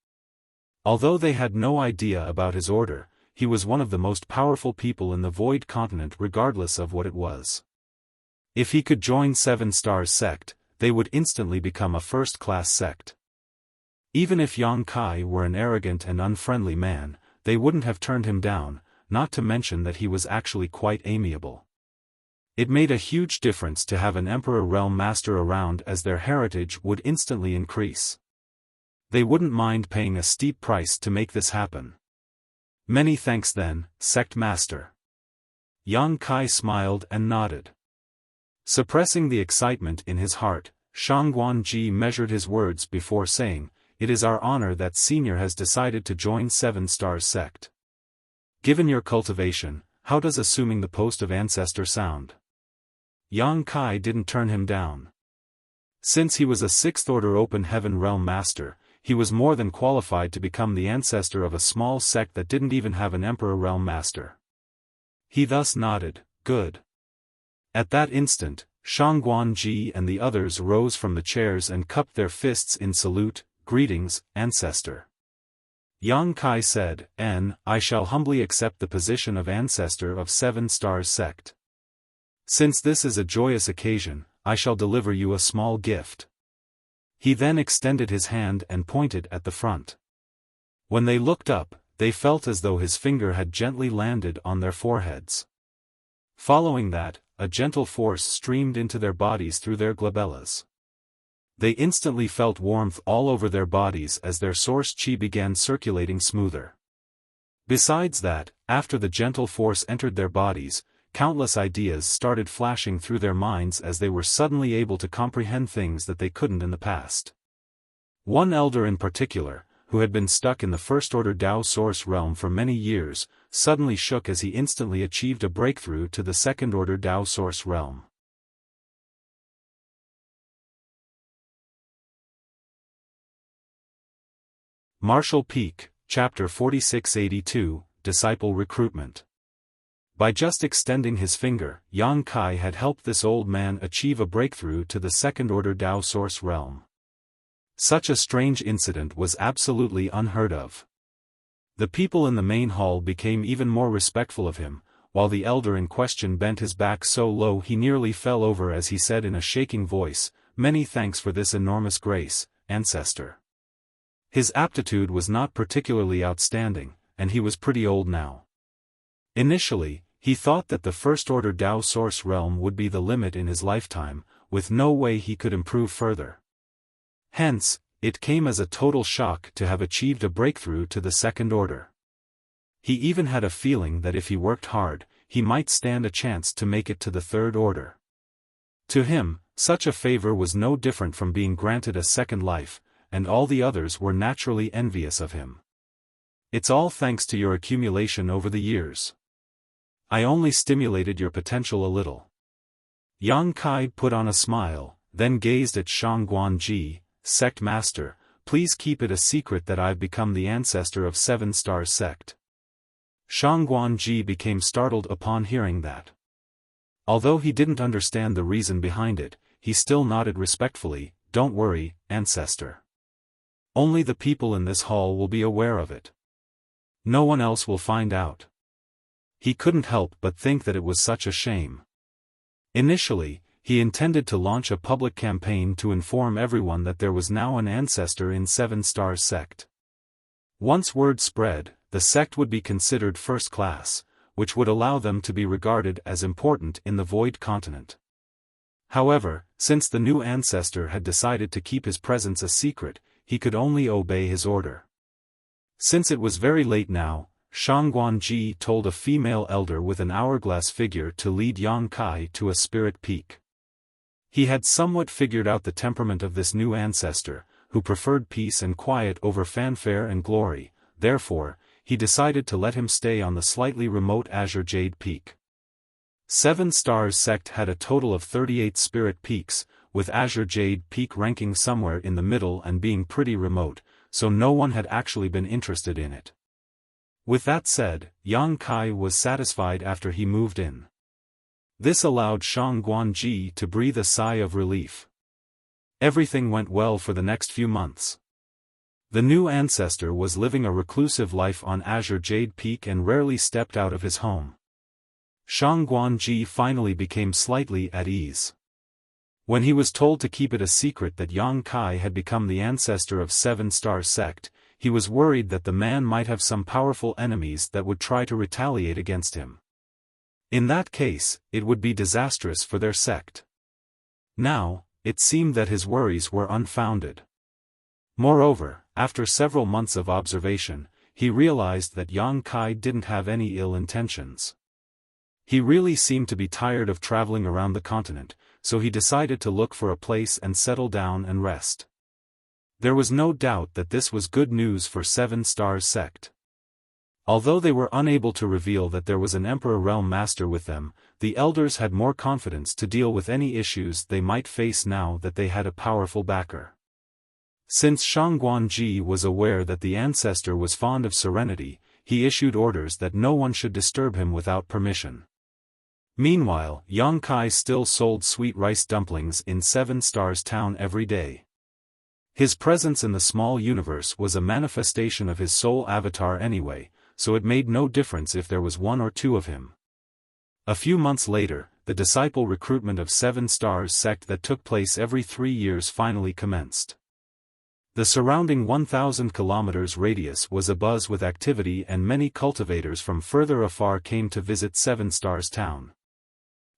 Although they had no idea about his order, he was one of the most powerful people in the Void Continent regardless of what it was. If he could join Seven Stars sect, they would instantly become a first-class sect. Even if Yang Kai were an arrogant and unfriendly man, they wouldn't have turned him down, not to mention that he was actually quite amiable. It made a huge difference to have an Emperor Realm Master around as their heritage would instantly increase. They wouldn't mind paying a steep price to make this happen. Many thanks then, Sect Master. Yang Kai smiled and nodded. Suppressing the excitement in his heart, Shang Guanji measured his words before saying, it is our honor that Senior has decided to join Seven Stars sect. Given your cultivation, how does assuming the post of Ancestor sound? Yang Kai didn't turn him down. Since he was a Sixth Order Open Heaven Realm Master, he was more than qualified to become the ancestor of a small sect that didn't even have an Emperor Realm Master. He thus nodded, good. At that instant, Shang Guanji and the others rose from the chairs and cupped their fists in salute, greetings, Ancestor. Yang Kai said, I shall humbly accept the position of Ancestor of Seven Stars sect. Since this is a joyous occasion, I shall deliver you a small gift. He then extended his hand and pointed at the front. When they looked up, they felt as though his finger had gently landed on their foreheads. Following that, a gentle force streamed into their bodies through their glabellas. They instantly felt warmth all over their bodies as their source chi began circulating smoother. Besides that, after the gentle force entered their bodies, countless ideas started flashing through their minds as they were suddenly able to comprehend things that they couldn't in the past. One elder in particular, who had been stuck in the First Order Dao Source realm for many years, suddenly shook as he instantly achieved a breakthrough to the Second Order Dao Source realm. Martial Peak, Chapter 4682, Disciple Recruitment. By just extending his finger, Yang Kai had helped this old man achieve a breakthrough to the Second Order Dao Source realm. Such a strange incident was absolutely unheard of. The people in the main hall became even more respectful of him, while the elder in question bent his back so low he nearly fell over as he said in a shaking voice, "Many thanks for this enormous grace, Ancestor." His aptitude was not particularly outstanding, and he was pretty old now. Initially, he thought that the First Order Dao Source realm would be the limit in his lifetime, with no way he could improve further. Hence, it came as a total shock to have achieved a breakthrough to the Second Order. He even had a feeling that if he worked hard, he might stand a chance to make it to the Third Order. To him, such a favor was no different from being granted a second life, and all the others were naturally envious of him. It's all thanks to your accumulation over the years. I only stimulated your potential a little. Yang Kai put on a smile, then gazed at Shang Guanji, Sect Master, please keep it a secret that I've become the ancestor of Seven Stars sect. Shang Guanji became startled upon hearing that. Although he didn't understand the reason behind it, he still nodded respectfully, don't worry, Ancestor. Only the people in this hall will be aware of it. No one else will find out. He couldn't help but think that it was such a shame. Initially, he intended to launch a public campaign to inform everyone that there was now an ancestor in Seven Stars sect. Once word spread, the sect would be considered first class, which would allow them to be regarded as important in the Void Continent. However, since the new ancestor had decided to keep his presence a secret, he could only obey his order. Since it was very late now, Shang Guanji told a female elder with an hourglass figure to lead Yang Kai to a spirit peak. He had somewhat figured out the temperament of this new ancestor, who preferred peace and quiet over fanfare and glory. Therefore, he decided to let him stay on the slightly remote Azure Jade Peak. 7 Stars sect had a total of 38 spirit peaks, with Azure Jade Peak ranking somewhere in the middle and being pretty remote, so no one had actually been interested in it. With that said, Yang Kai was satisfied after he moved in. This allowed Shang Guanji to breathe a sigh of relief. Everything went well for the next few months. The new ancestor was living a reclusive life on Azure Jade Peak and rarely stepped out of his home. Shang Guanji finally became slightly at ease. When he was told to keep it a secret that Yang Kai had become the ancestor of 7 Stars sect, he was worried that the man might have some powerful enemies that would try to retaliate against him. In that case, it would be disastrous for their sect. Now, it seemed that his worries were unfounded. Moreover, after several months of observation, he realized that Yang Kai didn't have any ill intentions. He really seemed to be tired of traveling around the continent, so he decided to look for a place and settle down and rest. There was no doubt that this was good news for 7 Stars sect. Although they were unable to reveal that there was an Emperor Realm Master with them, the elders had more confidence to deal with any issues they might face now that they had a powerful backer. Since Shang Guanji was aware that the ancestor was fond of serenity, he issued orders that no one should disturb him without permission. Meanwhile, Yang Kai still sold sweet rice dumplings in 7 Stars Town every day. His presence in the small universe was a manifestation of his soul avatar anyway, so it made no difference if there was 1 or 2 of him. A few months later, the disciple recruitment of 7 Stars sect that took place every 3 years finally commenced. The surrounding 1,000 kilometers radius was abuzz with activity and many cultivators from further afar came to visit 7 Stars Town.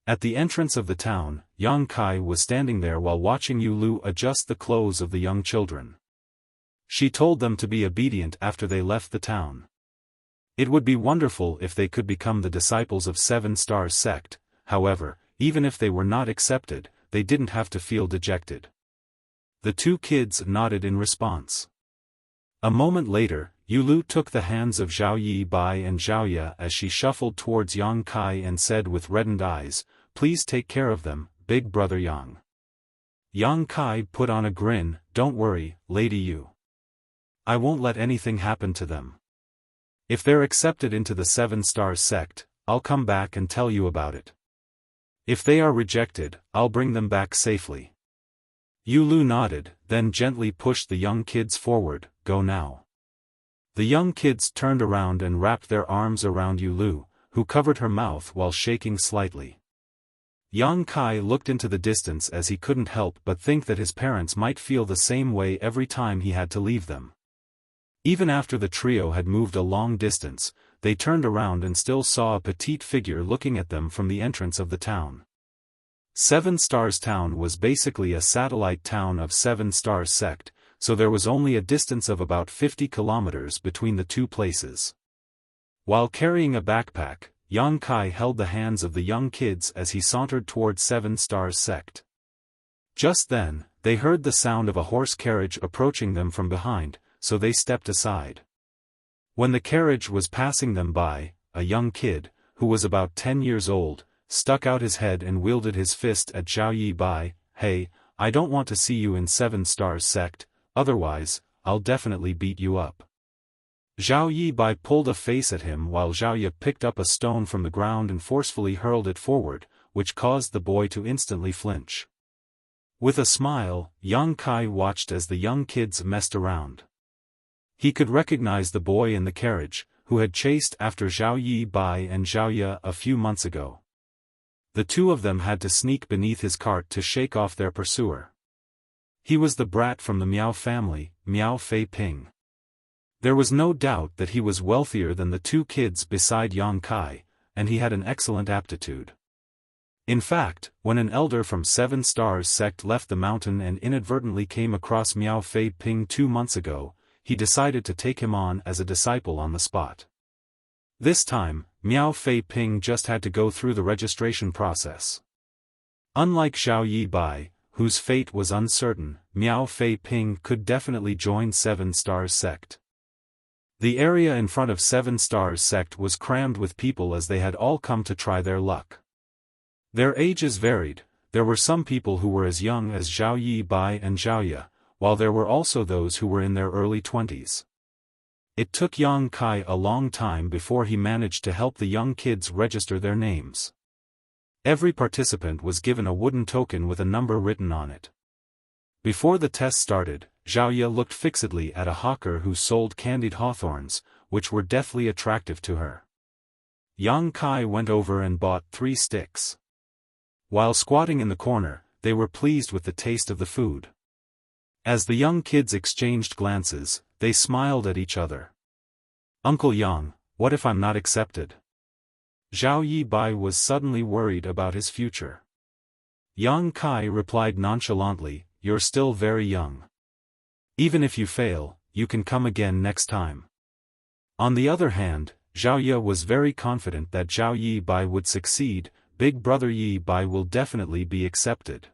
At the entrance of the town, Yang Kai was standing there while watching Yu Lu adjust the clothes of the young children. She told them to be obedient after they left the town. It would be wonderful if they could become the disciples of 7 Stars sect, however, even if they were not accepted, they didn't have to feel dejected. The 2 kids nodded in response. A moment later, Yu Lu took the hands of Zhao Yi Bai and Zhao Ya as she shuffled towards Yang Kai and said with reddened eyes, "Please take care of them, big brother Yang." Yang Kai put on a grin, "Don't worry, Lady Yu. I won't let anything happen to them. If they're accepted into the 7 Stars sect, I'll come back and tell you about it. If they are rejected, I'll bring them back safely." Yu Lu nodded, then gently pushed the young kids forward, "Go now." The young kids turned around and wrapped their arms around Yu Lu, who covered her mouth while shaking slightly. Yang Kai looked into the distance as he couldn't help but think that his parents might feel the same way every time he had to leave them. Even after the trio had moved a long distance, they turned around and still saw a petite figure looking at them from the entrance of the town. 7 Stars Town was basically a satellite town of 7 Stars sect, so there was only a distance of about 50 kilometers between the 2 places. While carrying a backpack, Yang Kai held the hands of the young kids as he sauntered toward 7 Stars sect. Just then, they heard the sound of a horse carriage approaching them from behind, so they stepped aside. When the carriage was passing them by, a young kid, who was about 10 years old, stuck out his head and wielded his fist at Zhao Yi Bai. "Hey, I don't want to see you in 7 Stars sect, otherwise, I'll definitely beat you up." Zhao Yi Bai pulled a face at him while Zhao Yi picked up a stone from the ground and forcefully hurled it forward, which caused the boy to instantly flinch. With a smile, Yang Kai watched as the young kids messed around. He could recognize the boy in the carriage, who had chased after Zhao Yi Bai and Zhao Yi a few months ago. The 2 of them had to sneak beneath his cart to shake off their pursuer. He was the brat from the Miao family, Miao Fei Ping. There was no doubt that he was wealthier than the 2 kids beside Yang Kai, and he had an excellent aptitude. In fact, when an elder from 7 Stars sect left the mountain and inadvertently came across Miao Fei Ping 2 months ago, he decided to take him on as a disciple on the spot. This time, Miao Fei Ping just had to go through the registration process. Unlike Xiao Yi Bai, whose fate was uncertain, Miao Fei Ping could definitely join 7 Stars sect. The area in front of 7 Stars sect was crammed with people as they had all come to try their luck. Their ages varied. There were some people who were as young as Xiao Yi Bai and Zhao Ye, while there were also those who were in their early 20s. It took Yang Kai a long time before he managed to help the young kids register their names. Every participant was given a wooden token with a number written on it. Before the test started, Zhao Ye looked fixedly at a hawker who sold candied hawthorns, which were deathly attractive to her. Yang Kai went over and bought 3 sticks. While squatting in the corner, they were pleased with the taste of the food. As the young kids exchanged glances, they smiled at each other. "Uncle Yang, what if I'm not accepted?" Zhao Yi Bai was suddenly worried about his future. Yang Kai replied nonchalantly, "You're still very young. Even if you fail, you can come again next time." On the other hand, Zhao Ye was very confident that Zhao Yi Bai would succeed. "Big brother Yi Bai will definitely be accepted."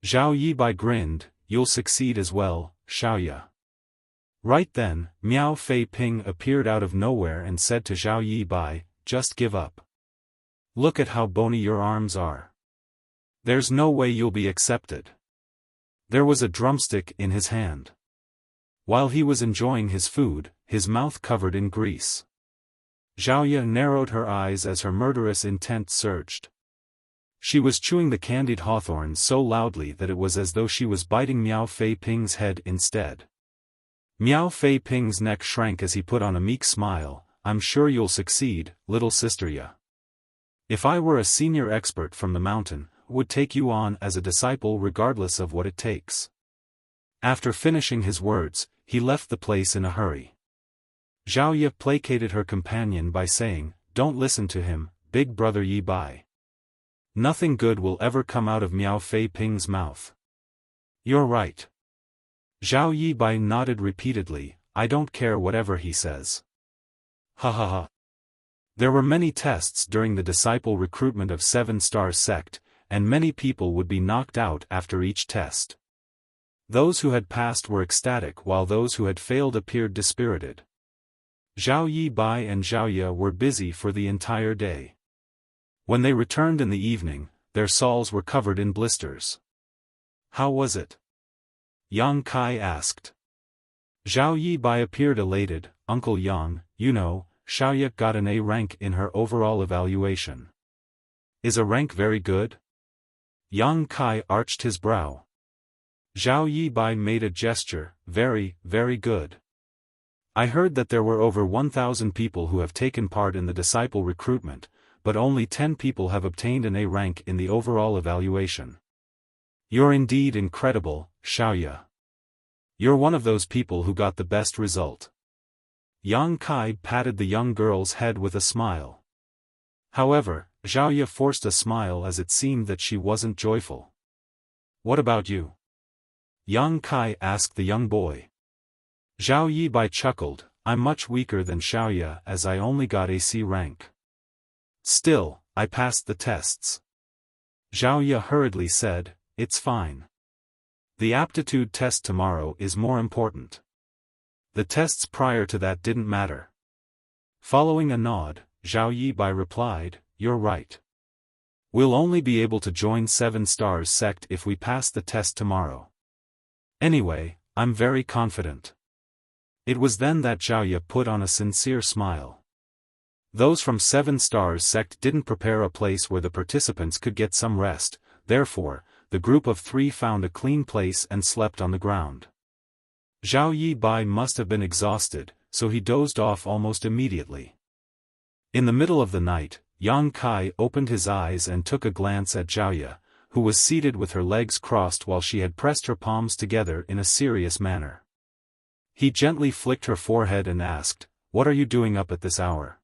Zhao Yi Bai grinned, "You'll succeed as well, Xiao Ye." Right then, Miao Fei Ping appeared out of nowhere and said to Zhao Yi Bai, "Just give up. Look at how bony your arms are. There's no way you'll be accepted." There was a drumstick in his hand. While he was enjoying his food, his mouth covered in grease. Zhao Ye narrowed her eyes as her murderous intent surged. She was chewing the candied hawthorns so loudly that it was as though she was biting Miao Fei Ping's head instead. Miao Fei Ping's neck shrank as he put on a meek smile, "I'm sure you'll succeed, little sister Ye. If I were a senior expert from the mountain, would take you on as a disciple regardless of what it takes." After finishing his words, he left the place in a hurry. Zhao Ye placated her companion by saying, "Don't listen to him, big brother Yi Bai. Nothing good will ever come out of Miao Fei Ping's mouth." "You're right." Zhao Yi Bai nodded repeatedly, "I don't care whatever he says." Ha ha ha. There were many tests during the disciple recruitment of 7 Stars sect, and many people would be knocked out after each test. Those who had passed were ecstatic while those who had failed appeared dispirited. Zhao Yi Bai and Zhao Ye were busy for the entire day. When they returned in the evening, their soles were covered in blisters. "How was it?" Yang Kai asked. Zhao Yi Bai appeared elated, "Uncle Yang, you know, Xiao Ye got an A rank in her overall evaluation." "Is a rank very good?" Yang Kai arched his brow. Zhao Yi Bai made a gesture, "Very, very good. I heard that there were over 1,000 people who have taken part in the disciple recruitment, but only 10 people have obtained an A rank in the overall evaluation. You're indeed incredible, Xiao Ye. You're one of those people who got the best result." Yang Kai patted the young girl's head with a smile. However, Zhao Ye forced a smile as it seemed that she wasn't joyful. "What about you?" Yang Kai asked the young boy. Zhao Yi Bai chuckled, "I'm much weaker than Xiao Ye as I only got a C rank. Still, I passed the tests." Zhao Ye hurriedly said, "It's fine. The aptitude test tomorrow is more important. The tests prior to that didn't matter." Following a nod, Zhao Yi Bai replied, "You're right. We'll only be able to join 7 Stars sect if we pass the test tomorrow. Anyway, I'm very confident." It was then that Zhao Ye put on a sincere smile. Those from 7 Stars sect didn't prepare a place where the participants could get some rest, therefore, the group of 3 found a clean place and slept on the ground. Zhao Yi Bai must have been exhausted, so he dozed off almost immediately. In the middle of the night, Yang Kai opened his eyes and took a glance at Zhao Ye, who was seated with her legs crossed while she had pressed her palms together in a serious manner. He gently flicked her forehead and asked, "What are you doing up at this hour?"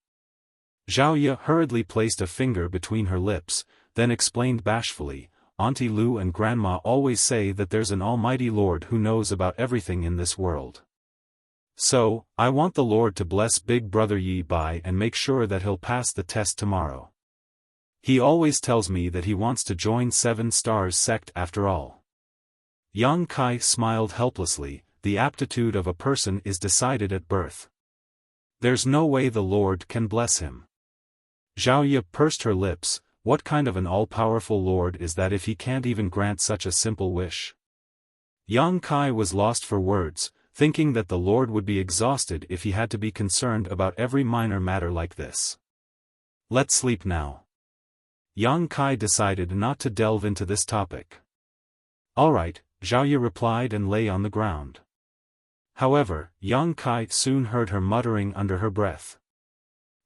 Zhao Ye hurriedly placed a finger between her lips, then explained bashfully, Auntie Lu and Grandma always say that there's an almighty Lord who knows about everything in this world. So, I want the Lord to bless Big Brother Yi Bai and make sure that he'll pass the test tomorrow. He always tells me that he wants to join 7 Stars sect after all. Yang Kai smiled helplessly. The aptitude of a person is decided at birth. There's no way the Lord can bless him. Xiaoya pursed her lips. What kind of an all-powerful Lord is that if he can't even grant such a simple wish? Yang Kai was lost for words, thinking that the Lord would be exhausted if he had to be concerned about every minor matter like this. Let's sleep now. Yang Kai decided not to delve into this topic. All right, Xiaoya replied and lay on the ground. However, Yang Kai soon heard her muttering under her breath.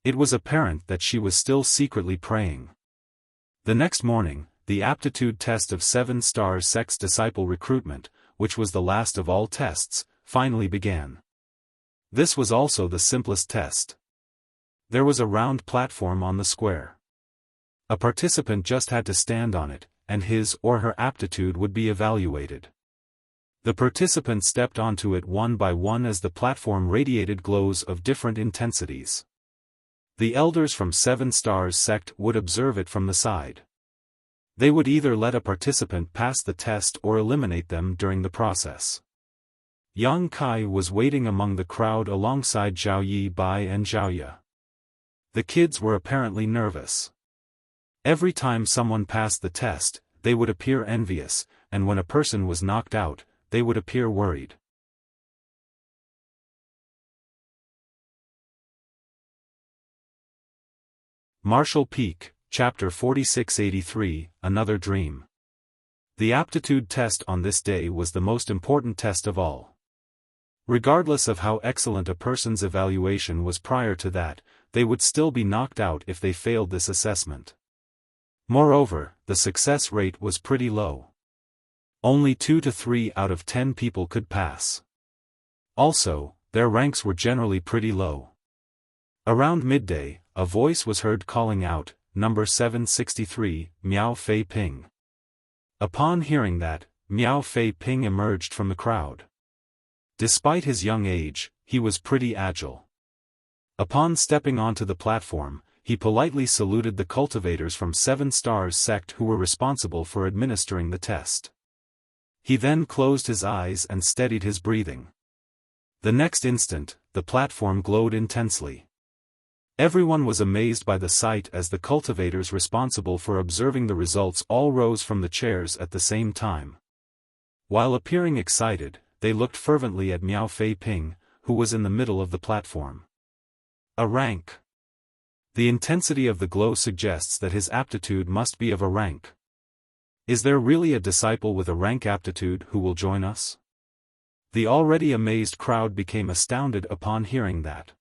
It was apparent that she was still secretly praying. The next morning, the aptitude test of 7 Stars Sect's disciple recruitment, which was the last of all tests, finally began. This was also the simplest test. There was a round platform on the square. A participant just had to stand on it, and his or her aptitude would be evaluated. The participants stepped onto it one by one as the platform radiated glows of different intensities. The elders from 7 Stars Sect would observe it from the side. They would either let a participant pass the test or eliminate them during the process. Yang Kai was waiting among the crowd alongside Zhao Yi Bai and Xiaoya. The kids were apparently nervous. Every time someone passed the test, they would appear envious, and when a person was knocked out, they would appear worried. Marshall Peak, Chapter 4683, Another Dream. The aptitude test on this day was the most important test of all. Regardless of how excellent a person's evaluation was prior to that, they would still be knocked out if they failed this assessment. Moreover, the success rate was pretty low. Only 2 to 3 out of 10 people could pass. Also, their ranks were generally pretty low. Around midday, a voice was heard calling out, "Number 763, Miao Fei Ping." Upon hearing that, Miao Fei Ping emerged from the crowd. Despite his young age, he was pretty agile. Upon stepping onto the platform, he politely saluted the cultivators from 7 Stars Sect who were responsible for administering the test. He then closed his eyes and steadied his breathing. The next instant, the platform glowed intensely. Everyone was amazed by the sight as the cultivators responsible for observing the results all rose from the chairs at the same time. While appearing excited, they looked fervently at Miao Fei Ping, who was in the middle of the platform. A rank. The intensity of the glow suggests that his aptitude must be of a rank. Is there really a disciple with a rank aptitude who will join us? The already amazed crowd became astounded upon hearing that.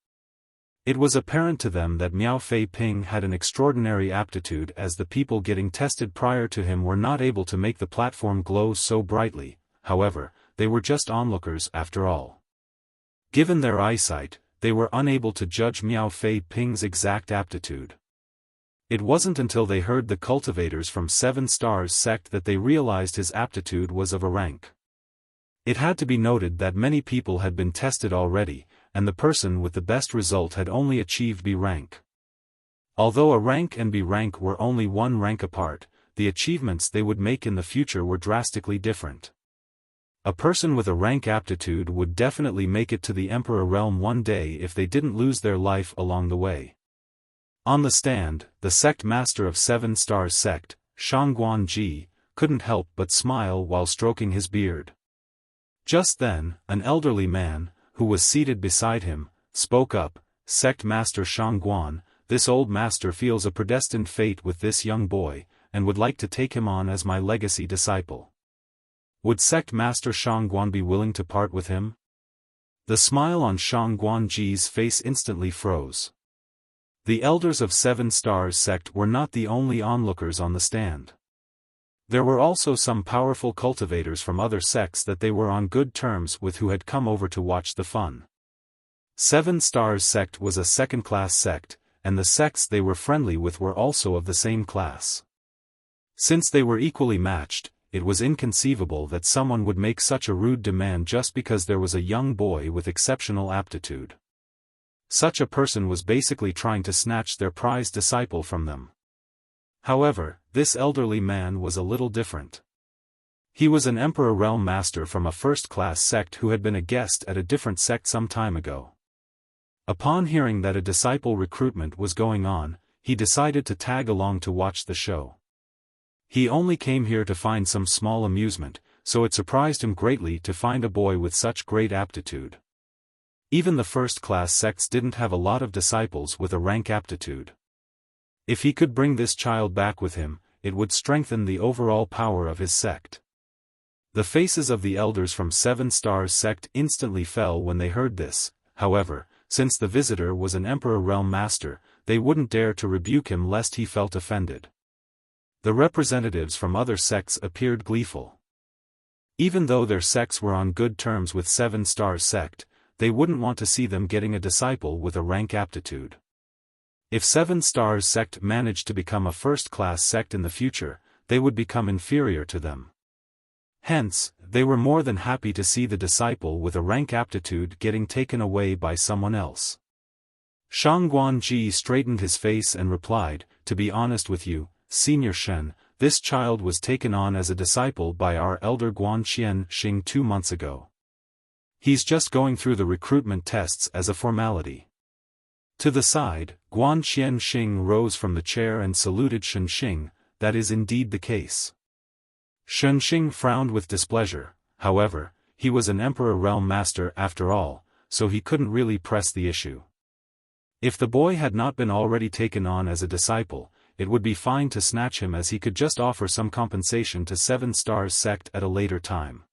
It was apparent to them that Miao Fei Ping had an extraordinary aptitude as the people getting tested prior to him were not able to make the platform glow so brightly. However, they were just onlookers after all. Given their eyesight, they were unable to judge Miao Fei Ping's exact aptitude. It wasn't until they heard the cultivators from 7 Stars Sect that they realized his aptitude was of a rank. It had to be noted that many people had been tested already, and the person with the best result had only achieved B rank. Although a rank and B rank were only 1 rank apart, the achievements they would make in the future were drastically different. A person with a rank aptitude would definitely make it to the Emperor realm one day if they didn't lose their life along the way. On the stand, the sect master of 7 Stars Sect, Shangguan Ji, couldn't help but smile while stroking his beard. Just then, an elderly man, who was seated beside him, spoke up, "Sect Master Shangguan, this old master feels a predestined fate with this young boy, and would like to take him on as my legacy disciple. Would Sect Master Shangguan be willing to part with him?" The smile on Shangguan Ji's face instantly froze. The elders of 7 Stars Sect were not the only onlookers on the stand. There were also some powerful cultivators from other sects that they were on good terms with who had come over to watch the fun. 7 Stars Sect was a second-class sect, and the sects they were friendly with were also of the same class. Since they were equally matched, it was inconceivable that someone would make such a rude demand just because there was a young boy with exceptional aptitude. Such a person was basically trying to snatch their prized disciple from them. However, this elderly man was a little different. He was an Emperor Realm Master from a first-class sect who had been a guest at a different sect some time ago. Upon hearing that a disciple recruitment was going on, he decided to tag along to watch the show. He only came here to find some small amusement, so it surprised him greatly to find a boy with such great aptitude. Even the first-class sects didn't have a lot of disciples with a rank aptitude. If he could bring this child back with him, it would strengthen the overall power of his sect. The faces of the elders from 7 Stars sect instantly fell when they heard this. However, since the visitor was an Emperor Realm Master, they wouldn't dare to rebuke him lest he felt offended. The representatives from other sects appeared gleeful. Even though their sects were on good terms with 7 Stars sect, they wouldn't want to see them getting a disciple with a rank aptitude. If 7 Stars sect managed to become a first-class sect in the future, they would become inferior to them. Hence, they were more than happy to see the disciple with a rank aptitude getting taken away by someone else. Shang Guanji straightened his face and replied, "To be honest with you, Senior Shen, this child was taken on as a disciple by our elder Guanqian Xing 2 months ago. He's just going through the recruitment tests as a formality." To the side, Guanqian Xing rose from the chair and saluted Shen Xing. "That is indeed the case." Shen Xing frowned with displeasure. However, he was an Emperor Realm Master after all, so he couldn't really press the issue. If the boy had not been already taken on as a disciple, it would be fine to snatch him, as he could just offer some compensation to 7 Stars sect at a later time.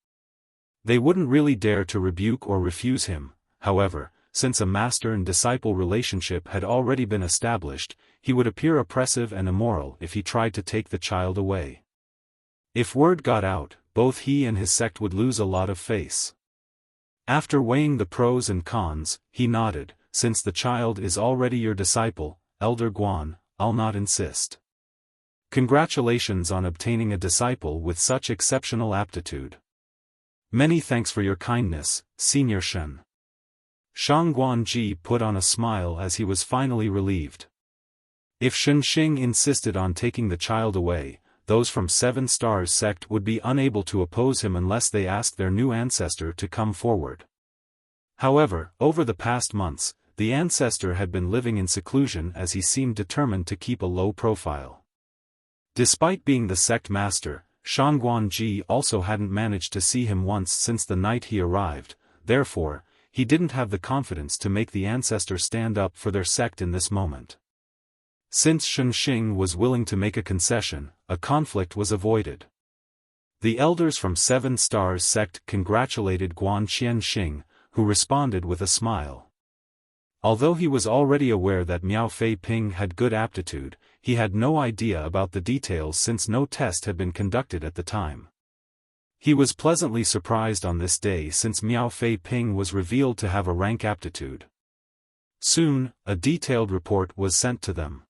They wouldn't really dare to rebuke or refuse him. However, since a master and disciple relationship had already been established, he would appear oppressive and immoral if he tried to take the child away. If word got out, both he and his sect would lose a lot of face. After weighing the pros and cons, he nodded. "Since the child is already your disciple, Elder Guan, I'll not insist. Congratulations on obtaining a disciple with such exceptional aptitude. Many thanks for your kindness, Senior Shen." Shang Guanji put on a smile as he was finally relieved. If Shen Xing insisted on taking the child away, those from 7 Stars sect would be unable to oppose him unless they asked their new ancestor to come forward. However, over the past months, the ancestor had been living in seclusion as he seemed determined to keep a low profile. Despite being the sect master, Shang Guanji also hadn't managed to see him once since the night he arrived. Therefore, he didn't have the confidence to make the ancestor stand up for their sect in this moment. Since Shen Xing was willing to make a concession, a conflict was avoided. The elders from 7 Stars sect congratulated Guanqian Xing, who responded with a smile. Although he was already aware that Miao Fei Ping had good aptitude, he had no idea about the details since no test had been conducted at the time. He was pleasantly surprised on this day since Miao Fei Ping was revealed to have a rank aptitude. Soon, a detailed report was sent to them.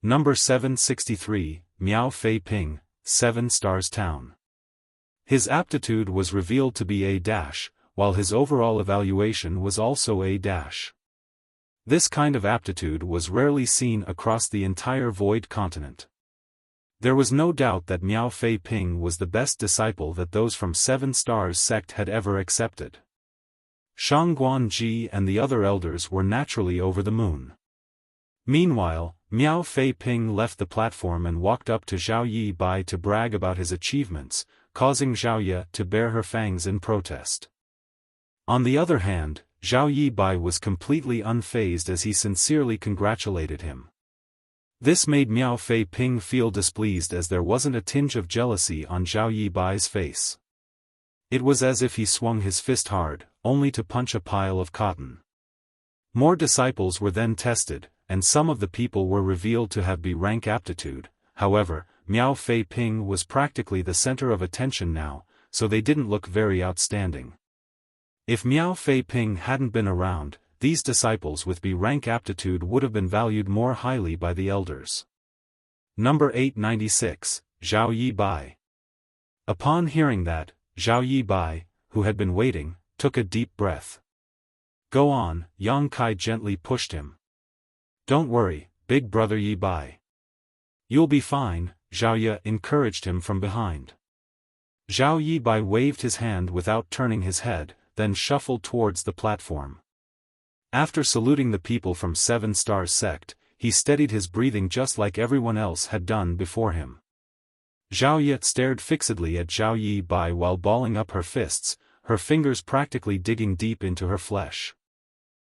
Number 763, Miao Fei Ping, 7 Stars Town. His aptitude was revealed to be A-, while his overall evaluation was also A-. This kind of aptitude was rarely seen across the entire Void continent. There was no doubt that Miao Fei Ping was the best disciple that those from 7 Stars sect had ever accepted. Shang Guanji and the other elders were naturally over the moon. Meanwhile, Miao Fei Ping left the platform and walked up to Zhao Yi Bai to brag about his achievements, causing Zhao Ye to bare her fangs in protest. On the other hand, Zhao Yi Bai was completely unfazed as he sincerely congratulated him. This made Miao Fei Ping feel displeased as there wasn't a tinge of jealousy on Zhao Yi Bai's face. It was as if he swung his fist hard, only to punch a pile of cotton. More disciples were then tested, and some of the people were revealed to have B-rank aptitude. However, Miao Fei Ping was practically the center of attention now, so they didn't look very outstanding. If Miao Fei Ping hadn't been around, these disciples with B-rank aptitude would have been valued more highly by the elders. Number 896, Zhao Yi Bai. Upon hearing that, Zhao Yi Bai, who had been waiting, took a deep breath. Go on, Yang Kai gently pushed him. Don't worry, big brother Yi Bai. You'll be fine, Zhao Yi encouraged him from behind. Zhao Yi Bai waved his hand without turning his head, then shuffled towards the platform. After saluting the people from 7 Stars Sect, he steadied his breathing just like everyone else had done before him. Zhao Yi stared fixedly at Zhao Yi Bai while balling up her fists, her fingers practically digging deep into her flesh.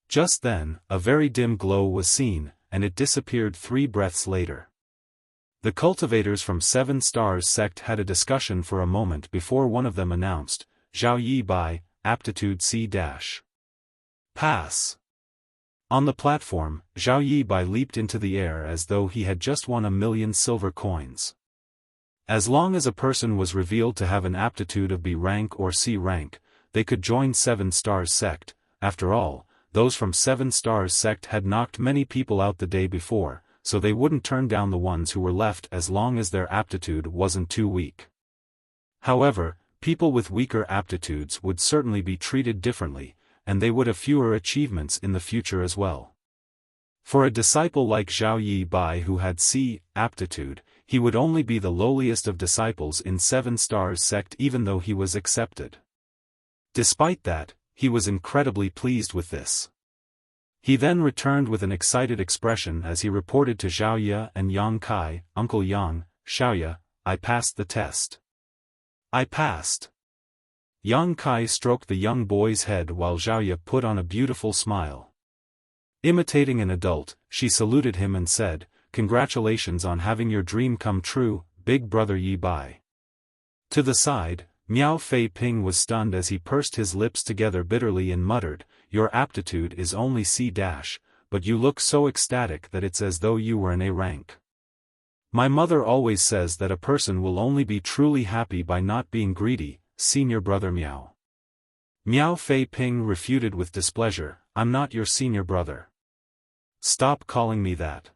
Just then, a very dim glow was seen, and it disappeared 3 breaths later. The cultivators from 7 Stars Sect had a discussion for a moment before one of them announced, Zhao Yi Bai, aptitude C-. Pass. On the platform, Zhao Yi Bai leaped into the air as though he had just won 1,000,000 silver coins. As long as a person was revealed to have an aptitude of B rank or C rank, they could join 7 Stars Sect. After all, those from 7 Stars Sect had knocked many people out the day before, so they wouldn't turn down the ones who were left as long as their aptitude wasn't too weak. However, people with weaker aptitudes would certainly be treated differently, and they would have fewer achievements in the future as well. For a disciple like Zhao Yi Bai who had C aptitude, he would only be the lowliest of disciples in 7 Stars Sect even though he was accepted. Despite that, he was incredibly pleased with this. He then returned with an excited expression as he reported to Zhao Yi and Yang Kai, Uncle Yang, Xiaoya, I passed the test. I passed. Yang Kai stroked the young boy's head while Zhao Yi put on a beautiful smile. Imitating an adult, she saluted him and said, Congratulations on having your dream come true, big brother Yi Bai. To the side, Miao Fei Ping was stunned as he pursed his lips together bitterly and muttered, Your aptitude is only C-, but you look so ecstatic that it's as though you were in A rank. My mother always says that a person will only be truly happy by not being greedy, senior brother Miao. Miao Fei Ping refuted with displeasure, I'm not your senior brother. Stop calling me that.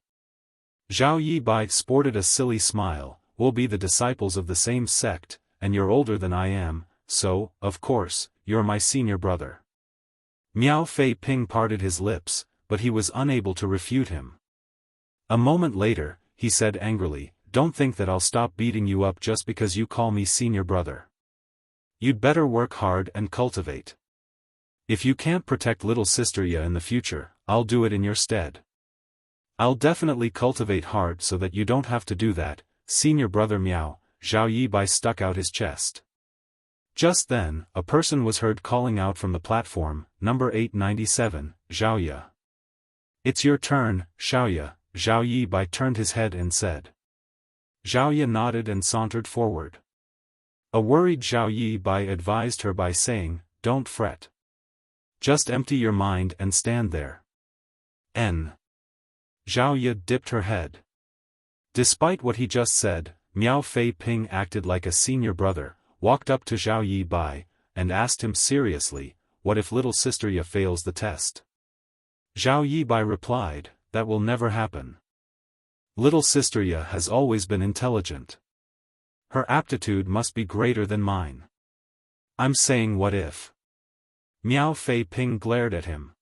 Zhao Yi Bai sported a silly smile, we'll be the disciples of the same sect, and you're older than I am, so, of course, you're my senior brother. Miao Fei Ping parted his lips, but he was unable to refute him. A moment later, he said angrily, Don't think that I'll stop beating you up just because you call me senior brother. You'd better work hard and cultivate. If you can't protect little sister Yi in the future, I'll do it in your stead. I'll definitely cultivate hard so that you don't have to do that, senior brother Miao. Zhao Yi Bai stuck out his chest. Just then, a person was heard calling out from the platform, number 897, Zhao Yi. It's your turn, Xiaoya, Zhao Yi Bai turned his head and said. Zhao Yi nodded and sauntered forward. A worried Zhao Yi Bai advised her by saying, Don't fret. Just empty your mind and stand there. N. Zhao Yi dipped her head. Despite what he just said, Miao Fei Ping acted like a senior brother, walked up to Zhao Yi Bai, and asked him seriously, What if little sister Yi fails the test? Zhao Yi Bai replied, That will never happen. Little sister Yi has always been intelligent. Her aptitude must be greater than mine. I'm saying what if? Miao Fei Ping glared at him.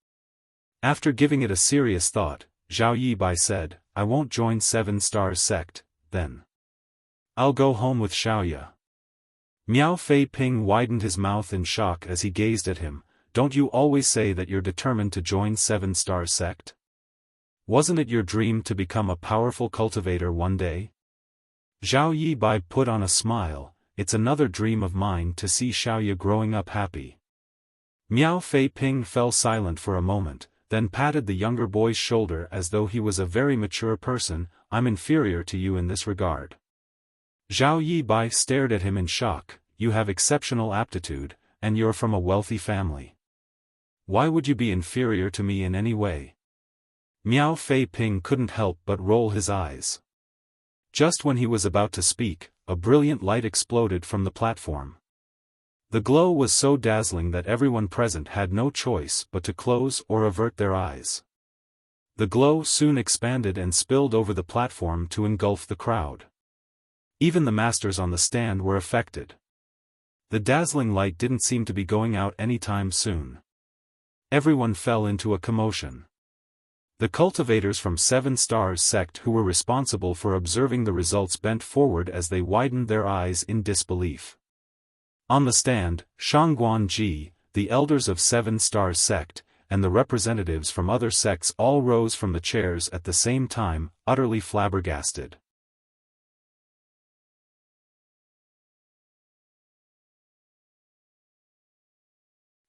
After giving it a serious thought, Zhao Yi Bai said, I won't join 7 Stars Sect, then. I'll go home with Xiaoya. Miao Fei Ping widened his mouth in shock as he gazed at him, Don't you always say that you're determined to join 7 Stars Sect? Wasn't it your dream to become a powerful cultivator one day? Zhao Yi Bai put on a smile, It's another dream of mine to see Xiaoya growing up happy. Miao Fei Ping fell silent for a moment, then patted the younger boy's shoulder as though he was a very mature person, I'm inferior to you in this regard. Zhao Yi Bai stared at him in shock, You have exceptional aptitude, and you're from a wealthy family. Why would you be inferior to me in any way? Miao Fei Ping couldn't help but roll his eyes. Just when he was about to speak, a brilliant light exploded from the platform. The glow was so dazzling that everyone present had no choice but to close or avert their eyes. The glow soon expanded and spilled over the platform to engulf the crowd. Even the masters on the stand were affected. The dazzling light didn't seem to be going out anytime soon. Everyone fell into a commotion. The cultivators from 7 Stars sect who were responsible for observing the results bent forward as they widened their eyes in disbelief. On the stand, Shangguan-ji, the elders of 7 Stars sect, and the representatives from other sects all rose from the chairs at the same time, utterly flabbergasted.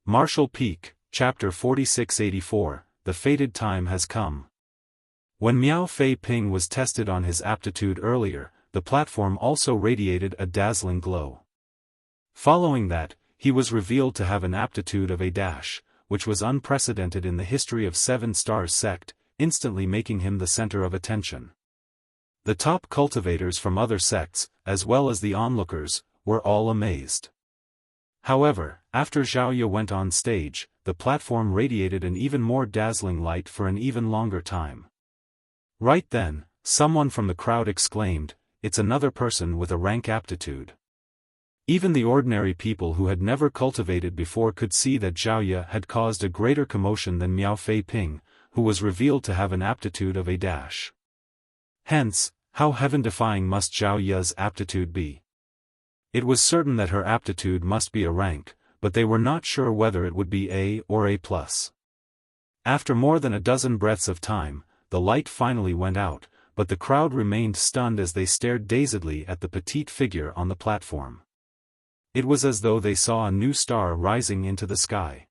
Martial Peak, Chapter 4684, The Fated Time Has Come. When Miao Fei Ping was tested on his aptitude earlier, the platform also radiated a dazzling glow. Following that, he was revealed to have an aptitude of A-, which was unprecedented in the history of 7 Stars sect, instantly making him the center of attention. The top cultivators from other sects, as well as the onlookers, were all amazed. However, after Zhao Ye went on stage, the platform radiated an even more dazzling light for an even longer time. Right then, someone from the crowd exclaimed, "It's another person with a rank aptitude." Even the ordinary people who had never cultivated before could see that Zhao Ye had caused a greater commotion than Miao Fei Ping, who was revealed to have an aptitude of A-. Hence, how heaven-defying must Zhao Ye's aptitude be? It was certain that her aptitude must be a rank, but they were not sure whether it would be A or A+. After more than a dozen breaths of time, the light finally went out, but the crowd remained stunned as they stared dazedly at the petite figure on the platform. It was as though they saw a new star rising into the sky.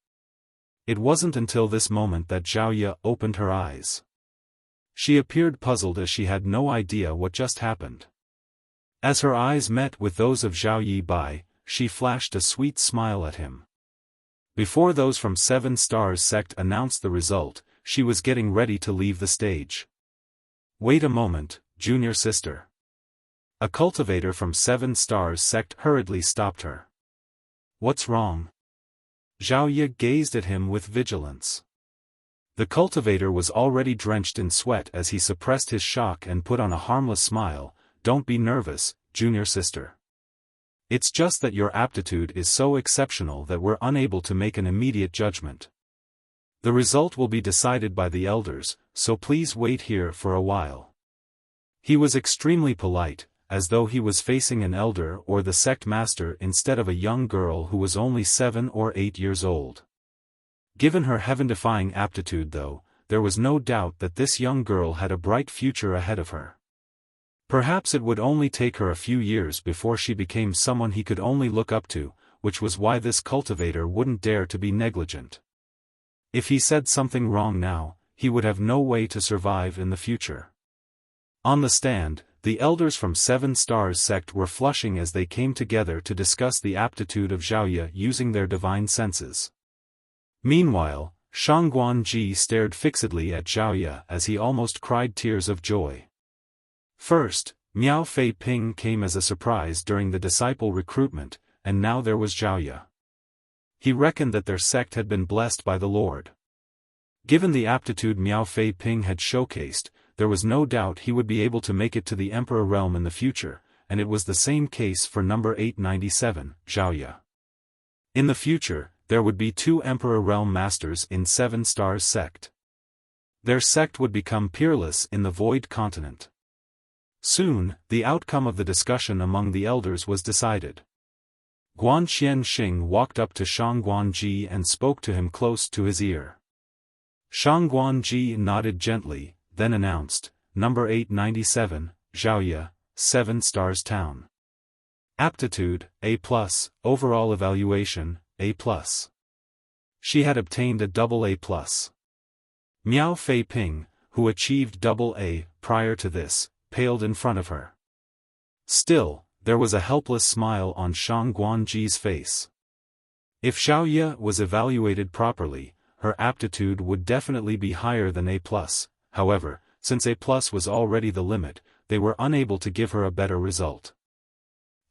It wasn't until this moment that Zhao Ye opened her eyes. She appeared puzzled as she had no idea what just happened. As her eyes met with those of Zhao Ye Bai, she flashed a sweet smile at him. Before those from 7 Stars sect announced the result, she was getting ready to leave the stage. "Wait a moment, junior sister." A cultivator from 7 Stars sect hurriedly stopped her. "What's wrong?" Zhao Ye gazed at him with vigilance. The cultivator was already drenched in sweat as he suppressed his shock and put on a harmless smile. "Don't be nervous, junior sister. It's just that your aptitude is so exceptional that we're unable to make an immediate judgment. The result will be decided by the elders, so please wait here for a while." He was extremely polite, as though he was facing an elder or the sect master instead of a young girl who was only 7 or 8 years old. Given her heaven-defying aptitude though, there was no doubt that this young girl had a bright future ahead of her. Perhaps it would only take her a few years before she became someone he could only look up to, which was why this cultivator wouldn't dare to be negligent. If he said something wrong now, he would have no way to survive in the future. On the stand, the elders from 7 Stars sect were flushing as they came together to discuss the aptitude of Zhao Ye using their divine senses. Meanwhile, Shangguan-ji stared fixedly at Zhao Ye as he almost cried tears of joy. First, Miao Fei Ping came as a surprise during the disciple recruitment, and now there was Zhao Ye. He reckoned that their sect had been blessed by the Lord. Given the aptitude Miao Fei Ping had showcased, there was no doubt he would be able to make it to the Emperor realm in the future, and it was the same case for number 897, Zhao Ye. In the future, there would be 2 Emperor realm masters in 7 Stars sect. Their sect would become peerless in the Void Continent. Soon, the outcome of the discussion among the elders was decided. Guan Xianxing walked up to Shangguan-ji and spoke to him close to his ear. Shangguan-ji nodded gently, then announced, "Number 897, Zhao Ye, 7 Stars Town. Aptitude, A+, overall evaluation, A+. She had obtained a double A+. Miao Fei Ping, who achieved double A prior to this, paled in front of her. Still, there was a helpless smile on Shangguan-ji's face. If Zhao Ye was evaluated properly, her aptitude would definitely be higher than A+, however, since A+ was already the limit, they were unable to give her a better result.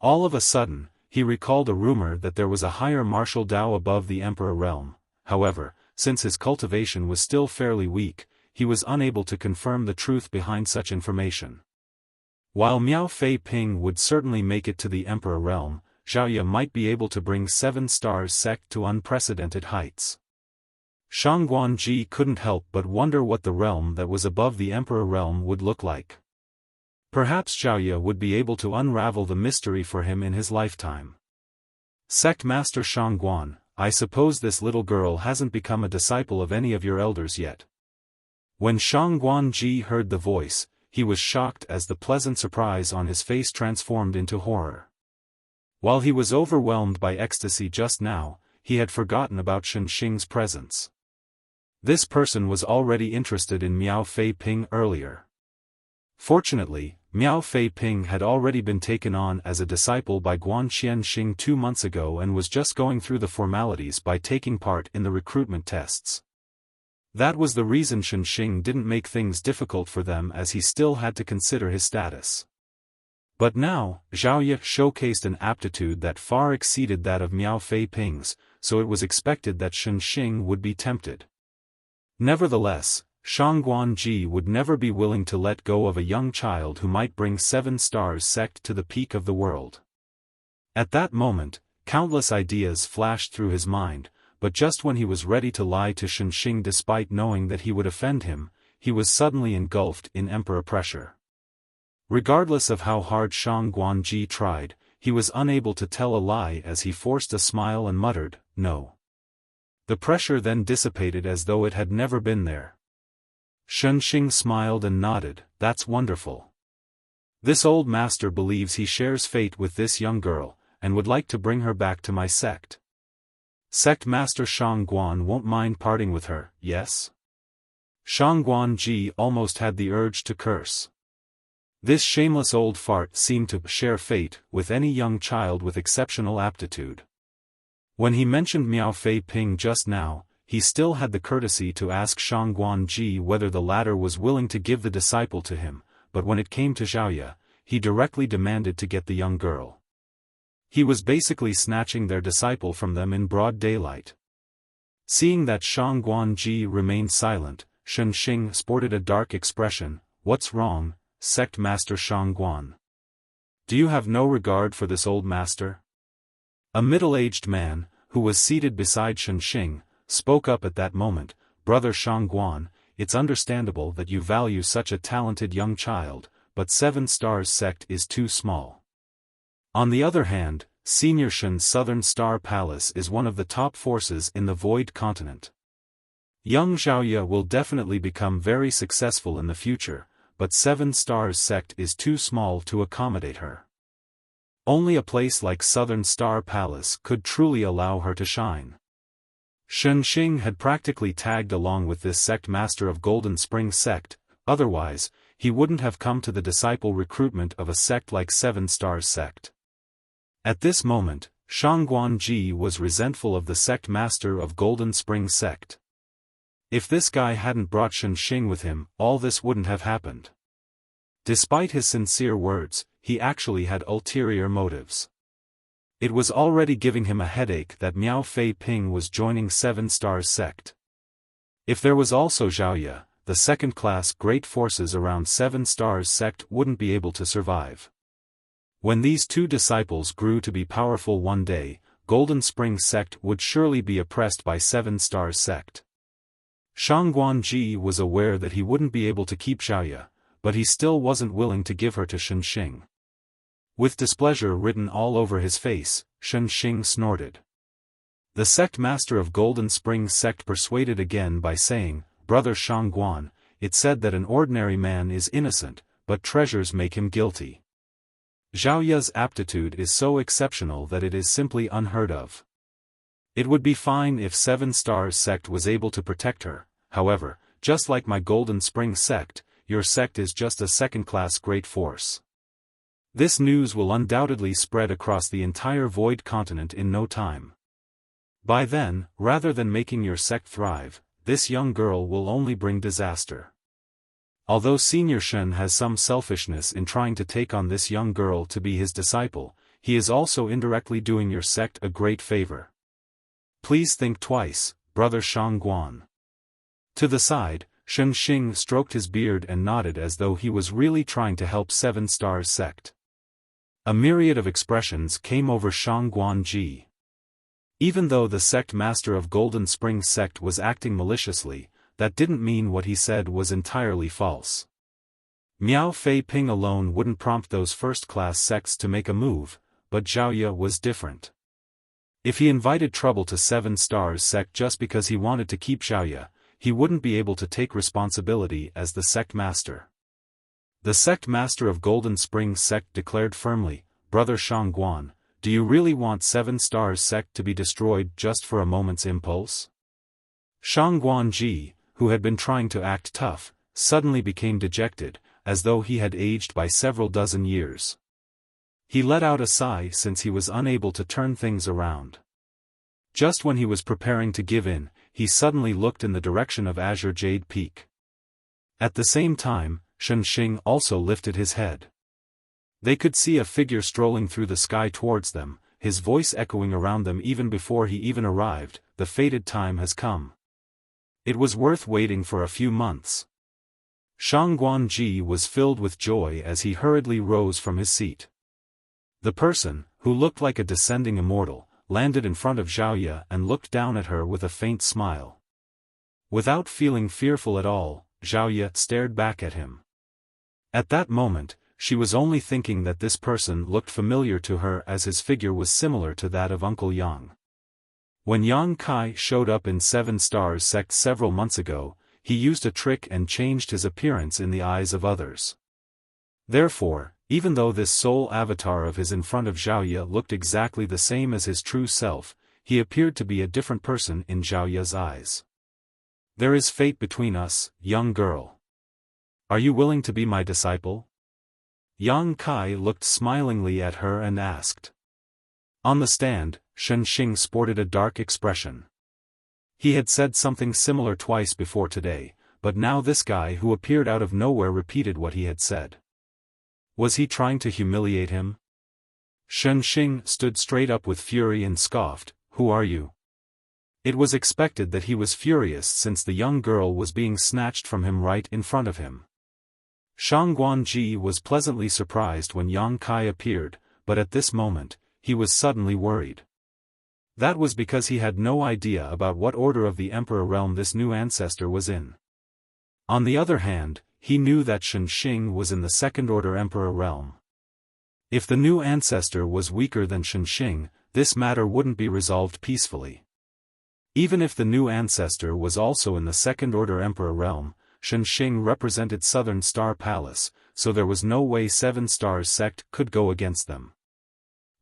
All of a sudden, he recalled a rumor that there was a higher martial Dao above the Emperor realm. However, since his cultivation was still fairly weak, he was unable to confirm the truth behind such information. While Miao Fei Ping would certainly make it to the Emperor realm, Xiaoya might be able to bring 7 Stars sect to unprecedented heights. Shang Guanji couldn't help but wonder what the realm that was above the Emperor realm would look like. Perhaps Xiaoya would be able to unravel the mystery for him in his lifetime. Sect Master Shang Guan, I suppose this little girl hasn't become a disciple of any of your elders yet. When Shang Guanji heard the voice, he was shocked as the pleasant surprise on his face transformed into horror. While he was overwhelmed by ecstasy just now, he had forgotten about Shen Xing's presence. This person was already interested in Miao Fei Ping earlier. Fortunately, Miao Fei Ping had already been taken on as a disciple by Guan Qianxing 2 months ago and was just going through the formalities by taking part in the recruitment tests. That was the reason Shen Xing didn't make things difficult for them, as he still had to consider his status. But now, Xiaoya showcased an aptitude that far exceeded that of Miao Fei Ping's, so it was expected that Shen Xing would be tempted. Nevertheless, Shang Guanji would never be willing to let go of a young child who might bring 7 Stars sect to the peak of the world. At that moment, countless ideas flashed through his mind, but just when he was ready to lie to Shen Xing despite knowing that he would offend him, he was suddenly engulfed in emperor pressure. Regardless of how hard Shang Guanji tried, he was unable to tell a lie as he forced a smile and muttered, "No." The pressure then dissipated as though it had never been there. Shen Xing smiled and nodded, "That's wonderful. This old master believes he shares fate with this young girl, and would like to bring her back to my sect. Sect Master Shang Guan won't mind parting with her, yes?" Shang Guanji almost had the urge to curse. This shameless old fart seemed to share fate with any young child with exceptional aptitude. When he mentioned Miao Fei Ping just now, he still had the courtesy to ask Shang Guanji whether the latter was willing to give the disciple to him, but when it came to Xiaoya, he directly demanded to get the young girl. He was basically snatching their disciple from them in broad daylight. Seeing that Shang Guanji remained silent, Shen Xing sported a dark expression. "What's wrong, Sect Master Shang Guan? Do you have no regard for this old master?" A middle-aged man, who was seated beside Shen Xing, spoke up at that moment. "Brother Shang Guan, it's understandable that you value such a talented young child, but 7 Stars sect is too small. On the other hand, Senior Shen's Southern Star Palace is one of the top forces in the Void Continent. Young Xiaoya will definitely become very successful in the future, but 7 Stars sect is too small to accommodate her. Only a place like Southern Star Palace could truly allow her to shine." Shen Xing had practically tagged along with this sect master of Golden Spring sect, otherwise, he wouldn't have come to the disciple recruitment of a sect like 7 Stars sect. At this moment, Shang Guanji was resentful of the sect master of Golden Spring sect. If this guy hadn't brought Shen Xing with him, all this wouldn't have happened. Despite his sincere words, he actually had ulterior motives. It was already giving him a headache that Miao Fei Ping was joining 7 Stars sect. If there was also Xiaoya, the second-class great forces around 7 Stars sect wouldn't be able to survive. When these 2 disciples grew to be powerful one day, Golden Spring sect would surely be oppressed by 7 Stars sect. Shang Guanji was aware that he wouldn't be able to keep Xiaoya, but he still wasn't willing to give her to Shen Xing. With displeasure written all over his face, Shen Xing snorted. The sect master of Golden Spring sect persuaded again by saying, "Brother Shang Guan, it's said that an ordinary man is innocent, but treasures make him guilty. Xiaoya's aptitude is so exceptional that it is simply unheard of. It would be fine if 7 Stars sect was able to protect her, however, just like my Golden Spring sect, your sect is just a second-class great force. This news will undoubtedly spread across the entire Void Continent in no time. By then, rather than making your sect thrive, this young girl will only bring disaster." Although Senior Shen has some selfishness in trying to take on this young girl to be his disciple, he is also indirectly doing your sect a great favor. Please think twice, Brother Shang Guan. To the side, Shen Xing stroked his beard and nodded as though he was really trying to help Seven Stars sect. A myriad of expressions came over Shang Guanji. Even though the sect master of Golden Spring sect was acting maliciously, that didn't mean what he said was entirely false. Miao Fei Ping alone wouldn't prompt those first-class sects to make a move, but Zhaoye was different. If he invited trouble to Seven Stars sect just because he wanted to keep Zhaoye, he wouldn't be able to take responsibility as the sect master. The sect master of Golden Spring sect declared firmly, "Brother Shangguan, do you really want Seven Stars sect to be destroyed just for a moment's impulse?" Shangguanji, who had been trying to act tough, suddenly became dejected, as though he had aged by several dozen years. He let out a sigh since he was unable to turn things around. Just when he was preparing to give in, he suddenly looked in the direction of Azure Jade Peak. At the same time, Shen Xing also lifted his head. They could see a figure strolling through the sky towards them, his voice echoing around them even before he even arrived. "The fated time has come. It was worth waiting for a few months." Shang Guanji was filled with joy as he hurriedly rose from his seat. The person, who looked like a descending immortal, landed in front of Zhaoye and looked down at her with a faint smile. Without feeling fearful at all, Zhaoye stared back at him. At that moment, she was only thinking that this person looked familiar to her as his figure was similar to that of Uncle Yang. When Yang Kai showed up in Seven Stars sect several months ago, he used a trick and changed his appearance in the eyes of others. Therefore, even though this soul avatar of his in front of Zhaoye looked exactly the same as his true self, he appeared to be a different person in Zhaoye's eyes. "There is fate between us, young girl. Are you willing to be my disciple?" Yang Kai looked smilingly at her and asked. On the stand, Shen Xing sported a dark expression. He had said something similar twice before today, but now this guy who appeared out of nowhere repeated what he had said. Was he trying to humiliate him? Shen Xing stood straight up with fury and scoffed, "Who are you?" It was expected that he was furious since the young girl was being snatched from him right in front of him. Shang Guanji was pleasantly surprised when Yang Kai appeared, but at this moment, he was suddenly worried. That was because he had no idea about what order of the Emperor realm this new ancestor was in. On the other hand, he knew that Shen Xing was in the Second Order Emperor realm. If the new ancestor was weaker than Shen Xing, this matter wouldn't be resolved peacefully. Even if the new ancestor was also in the Second Order Emperor realm, Shen Xing represented Southern Star Palace, so there was no way Seven Stars sect could go against them.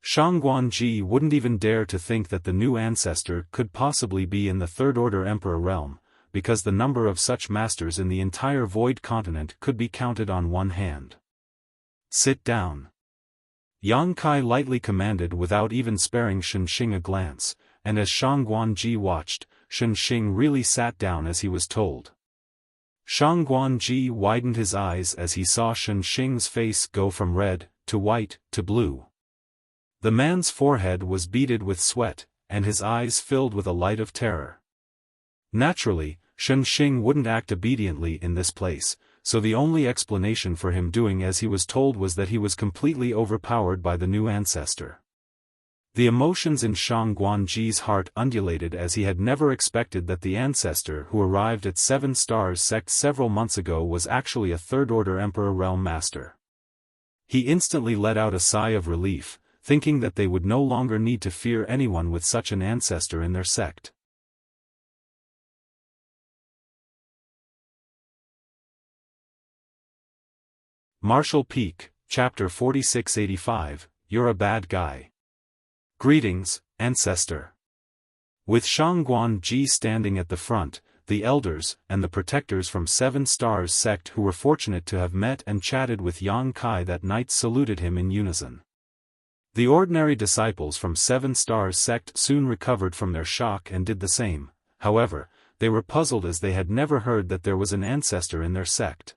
Shang Guanji wouldn't even dare to think that the new ancestor could possibly be in the Third Order Emperor realm, because the number of such masters in the entire Void Continent could be counted on one hand. "Sit down." Yang Kai lightly commanded without even sparing Shen Xing a glance, and as Shang Guanji watched, Shen Xing really sat down as he was told. Shang Guanji widened his eyes as he saw Shen Xing's face go from red, to white, to blue. The man's forehead was beaded with sweat, and his eyes filled with a light of terror. Naturally, Shen Xing wouldn't act obediently in this place, so the only explanation for him doing as he was told was that he was completely overpowered by the new ancestor. The emotions in Shang Guanji's heart undulated as he had never expected that the ancestor who arrived at Seven Stars sect several months ago was actually a Third Order Emperor realm master. He instantly let out a sigh of relief, thinking that they would no longer need to fear anyone with such an ancestor in their sect. Marshall Peak, Chapter 4685, You're a Bad Guy. Greetings, Ancestor. With Shang Guanji standing at the front, the elders and the protectors from Seven Stars sect who were fortunate to have met and chatted with Yang Kai that night saluted him in unison. The ordinary disciples from Seven Stars sect soon recovered from their shock and did the same. However, they were puzzled as they had never heard that there was an ancestor in their sect.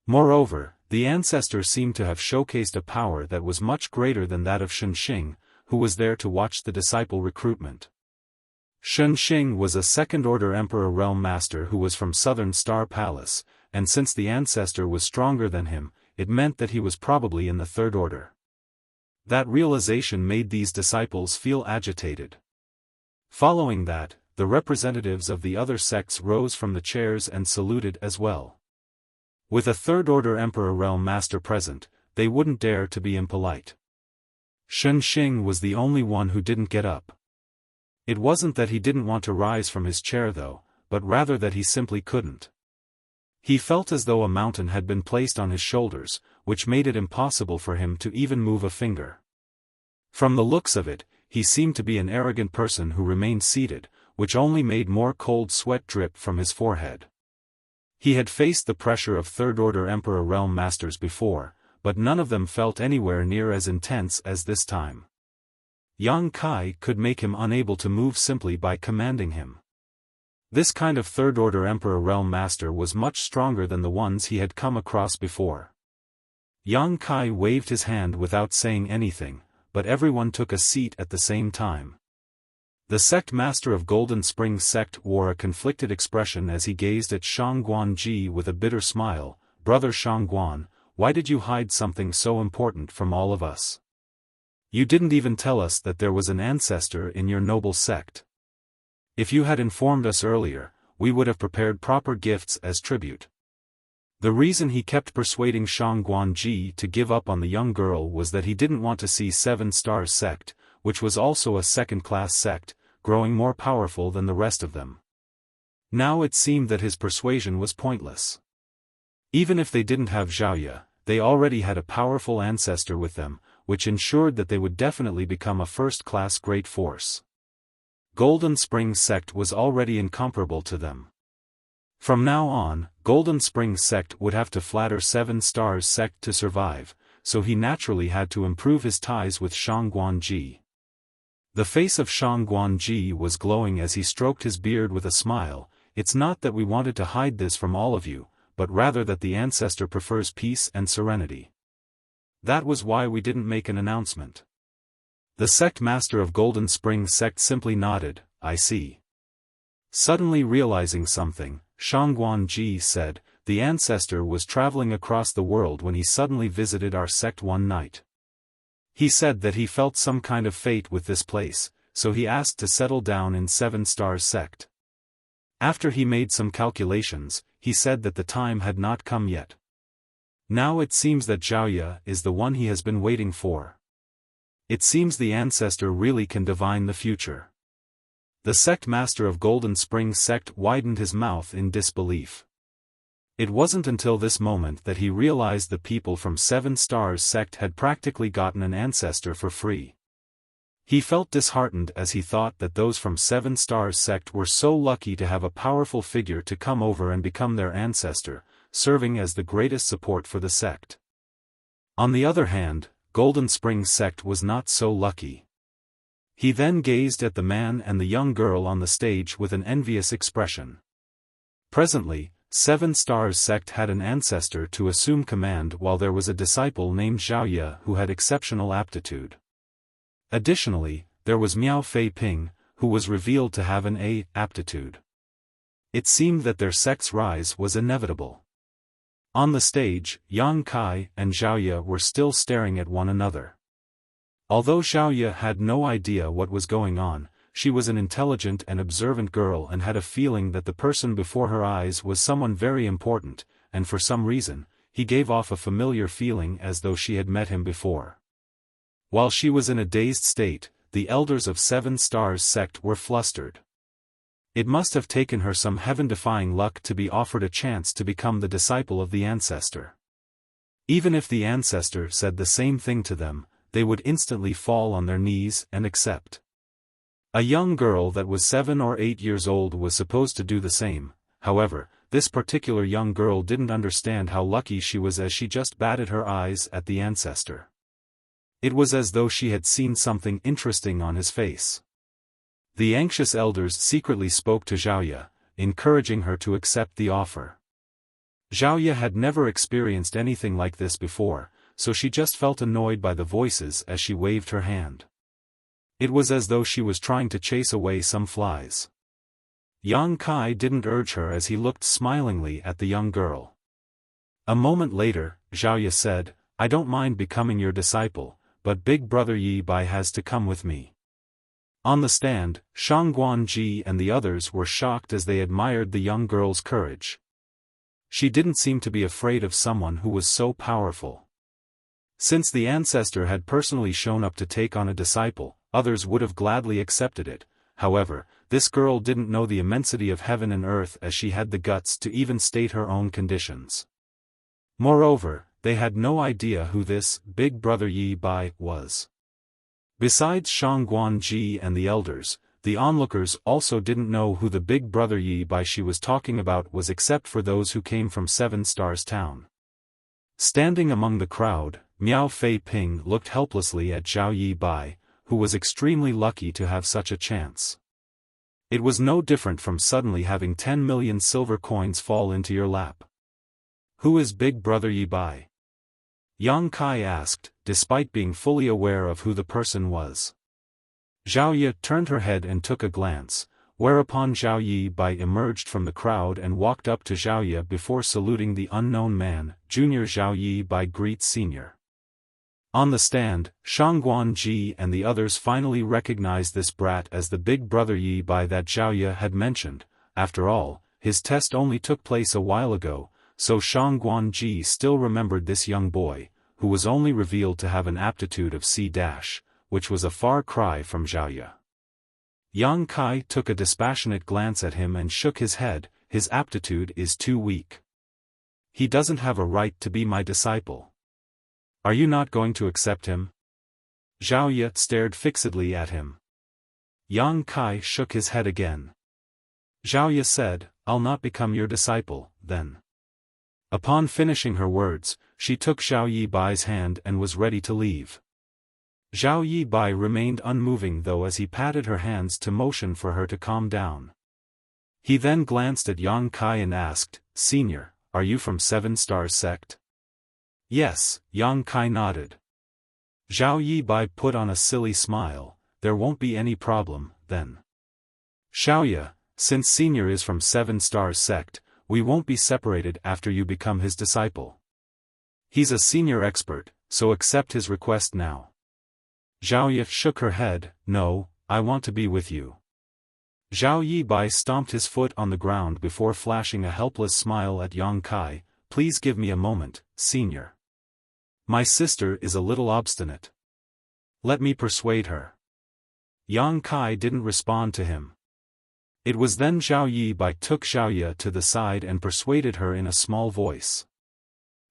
Moreover, the ancestor seemed to have showcased a power that was much greater than that of Shen Xing, who was there to watch the disciple recruitment. Shunxing was a second-order Emperor Realm Master who was from Southern Star Palace, and since the ancestor was stronger than him, it meant that he was probably in the third order. That realization made these disciples feel agitated. Following that, the representatives of the other sects rose from the chairs and saluted as well. With a third-order Emperor Realm Master present, they wouldn't dare to be impolite. Shunxing was the only one who didn't get up. It wasn't that he didn't want to rise from his chair though, but rather that he simply couldn't. He felt as though a mountain had been placed on his shoulders, which made it impossible for him to even move a finger. From the looks of it, he seemed to be an arrogant person who remained seated, which only made more cold sweat drip from his forehead. He had faced the pressure of third-order Emperor Realm Masters before, but none of them felt anywhere near as intense as this time. Yang Kai could make him unable to move simply by commanding him. This kind of third-order Emperor Realm Master was much stronger than the ones he had come across before. Yang Kai waved his hand without saying anything, but everyone took a seat at the same time. The sect master of Golden Springs sect wore a conflicted expression as he gazed at Shangguan with a bitter smile. "Brother Shangguan, why did you hide something so important from all of us? You didn't even tell us that there was an ancestor in your noble sect. If you had informed us earlier, we would have prepared proper gifts as tribute." The reason he kept persuading Shangguan to give up on the young girl was that he didn't want to see Seven Stars sect, which was also a second-class sect, growing more powerful than the rest of them. Now it seemed that his persuasion was pointless. Even if they didn't have Xiaoya, they already had a powerful ancestor with them, which ensured that they would definitely become a first-class great force. Golden Springs sect was already incomparable to them. From now on, Golden Springs sect would have to flatter Seven Stars sect to survive, so he naturally had to improve his ties with Shangguan. The face of Shangguan was glowing as he stroked his beard with a smile. "It's not that we wanted to hide this from all of you, but rather that the ancestor prefers peace and serenity. That was why we didn't make an announcement." The sect master of Golden Springs sect simply nodded. "I see." Suddenly realizing something, Shangguan said, "The ancestor was traveling across the world when he suddenly visited our sect one night. He said that he felt some kind of fate with this place, so he asked to settle down in Seven Stars sect. After he made some calculations, he said that the time had not come yet. Now it seems that Xiaoya is the one he has been waiting for. It seems the ancestor really can divine the future." The sect master of Golden Springs sect widened his mouth in disbelief. It wasn't until this moment that he realized the people from Seven Stars sect had practically gotten an ancestor for free. He felt disheartened as he thought that those from Seven Stars sect were so lucky to have a powerful figure to come over and become their ancestor, serving as the greatest support for the sect. On the other hand, Golden Springs sect was not so lucky. He then gazed at the man and the young girl on the stage with an envious expression. Presently, Seven Stars sect had an ancestor to assume command while there was a disciple named Xiaoya who had exceptional aptitude. Additionally, there was Miao Fei Ping, who was revealed to have an A aptitude. It seemed that their sect's rise was inevitable. On the stage, Yang Kai and Xiaoya were still staring at one another. Although Xiaoya had no idea what was going on, she was an intelligent and observant girl and had a feeling that the person before her eyes was someone very important, and for some reason, he gave off a familiar feeling as though she had met him before. While she was in a dazed state, the elders of Seven Stars sect were flustered. It must have taken her some heaven-defying luck to be offered a chance to become the disciple of the ancestor. Even if the ancestor said the same thing to them, they would instantly fall on their knees and accept. A young girl that was 7 or 8 years old was supposed to do the same. However, this particular young girl didn't understand how lucky she was as she just batted her eyes at the ancestor. It was as though she had seen something interesting on his face. The anxious elders secretly spoke to Xiaoya, encouraging her to accept the offer. Xiaoya had never experienced anything like this before, so she just felt annoyed by the voices as she waved her hand. It was as though she was trying to chase away some flies. Yang Kai didn't urge her as he looked smilingly at the young girl. A moment later, Xiaoya said, I don't mind becoming your disciple, but big brother Yi Bai has to come with me. On the stand, Shang Guanji and the others were shocked as they admired the young girl's courage. She didn't seem to be afraid of someone who was so powerful. Since the ancestor had personally shown up to take on a disciple, others would have gladly accepted it. However, this girl didn't know the immensity of heaven and earth as she had the guts to even state her own conditions. Moreover, they had no idea who this big brother Yi Bai was. Besides Shang Guanji and the elders, the onlookers also didn't know who the big brother Yi Bai she was talking about was except for those who came from Seven Stars Town. Standing among the crowd, Miao Fei Ping looked helplessly at Zhao Yi Bai, who was extremely lucky to have such a chance. It was no different from suddenly having 10 million silver coins fall into your lap. Who is big brother Yi Bai? Yang Kai asked, despite being fully aware of who the person was. Zhao Yi turned her head and took a glance, whereupon Zhao Yi Bai emerged from the crowd and walked up to Zhao Yi before saluting the unknown man. Junior Zhao Yi Bai greets senior. On the stand, Shang Guanji and the others finally recognized this brat as the big brother Yi Bai that Zhao Yi had mentioned. After all, his test only took place a while ago, so Shang Guanji still remembered this young boy, who was only revealed to have an aptitude of C-, which was a far cry from Zhao Yi. Yang Kai took a dispassionate glance at him and shook his head. His aptitude is too weak. He doesn't have a right to be my disciple. Are you not going to accept him? Zhao Yi stared fixedly at him. Yang Kai shook his head again. Zhao Yi said, I'll not become your disciple, then. Upon finishing her words, she took Zhao Yi Bai's hand and was ready to leave. Zhao Yi Bai remained unmoving though as he patted her hands to motion for her to calm down. He then glanced at Yang Kai and asked, Senior, are you from Seven Stars Sect? Yes, Yang Kai nodded. Zhao Yi Bai put on a silly smile. There won't be any problem, then. Xiaoya, since Senior is from Seven Stars Sect, we won't be separated after you become his disciple. He's a senior expert, so accept his request now. Zhao Yi shook her head, no, I want to be with you. Zhao Yi Bai stomped his foot on the ground before flashing a helpless smile at Yang Kai, please give me a moment, Senior. My sister is a little obstinate. Let me persuade her. Yang Kai didn't respond to him. It was then Zhao Yi Bai took Zhao Yi to the side and persuaded her in a small voice.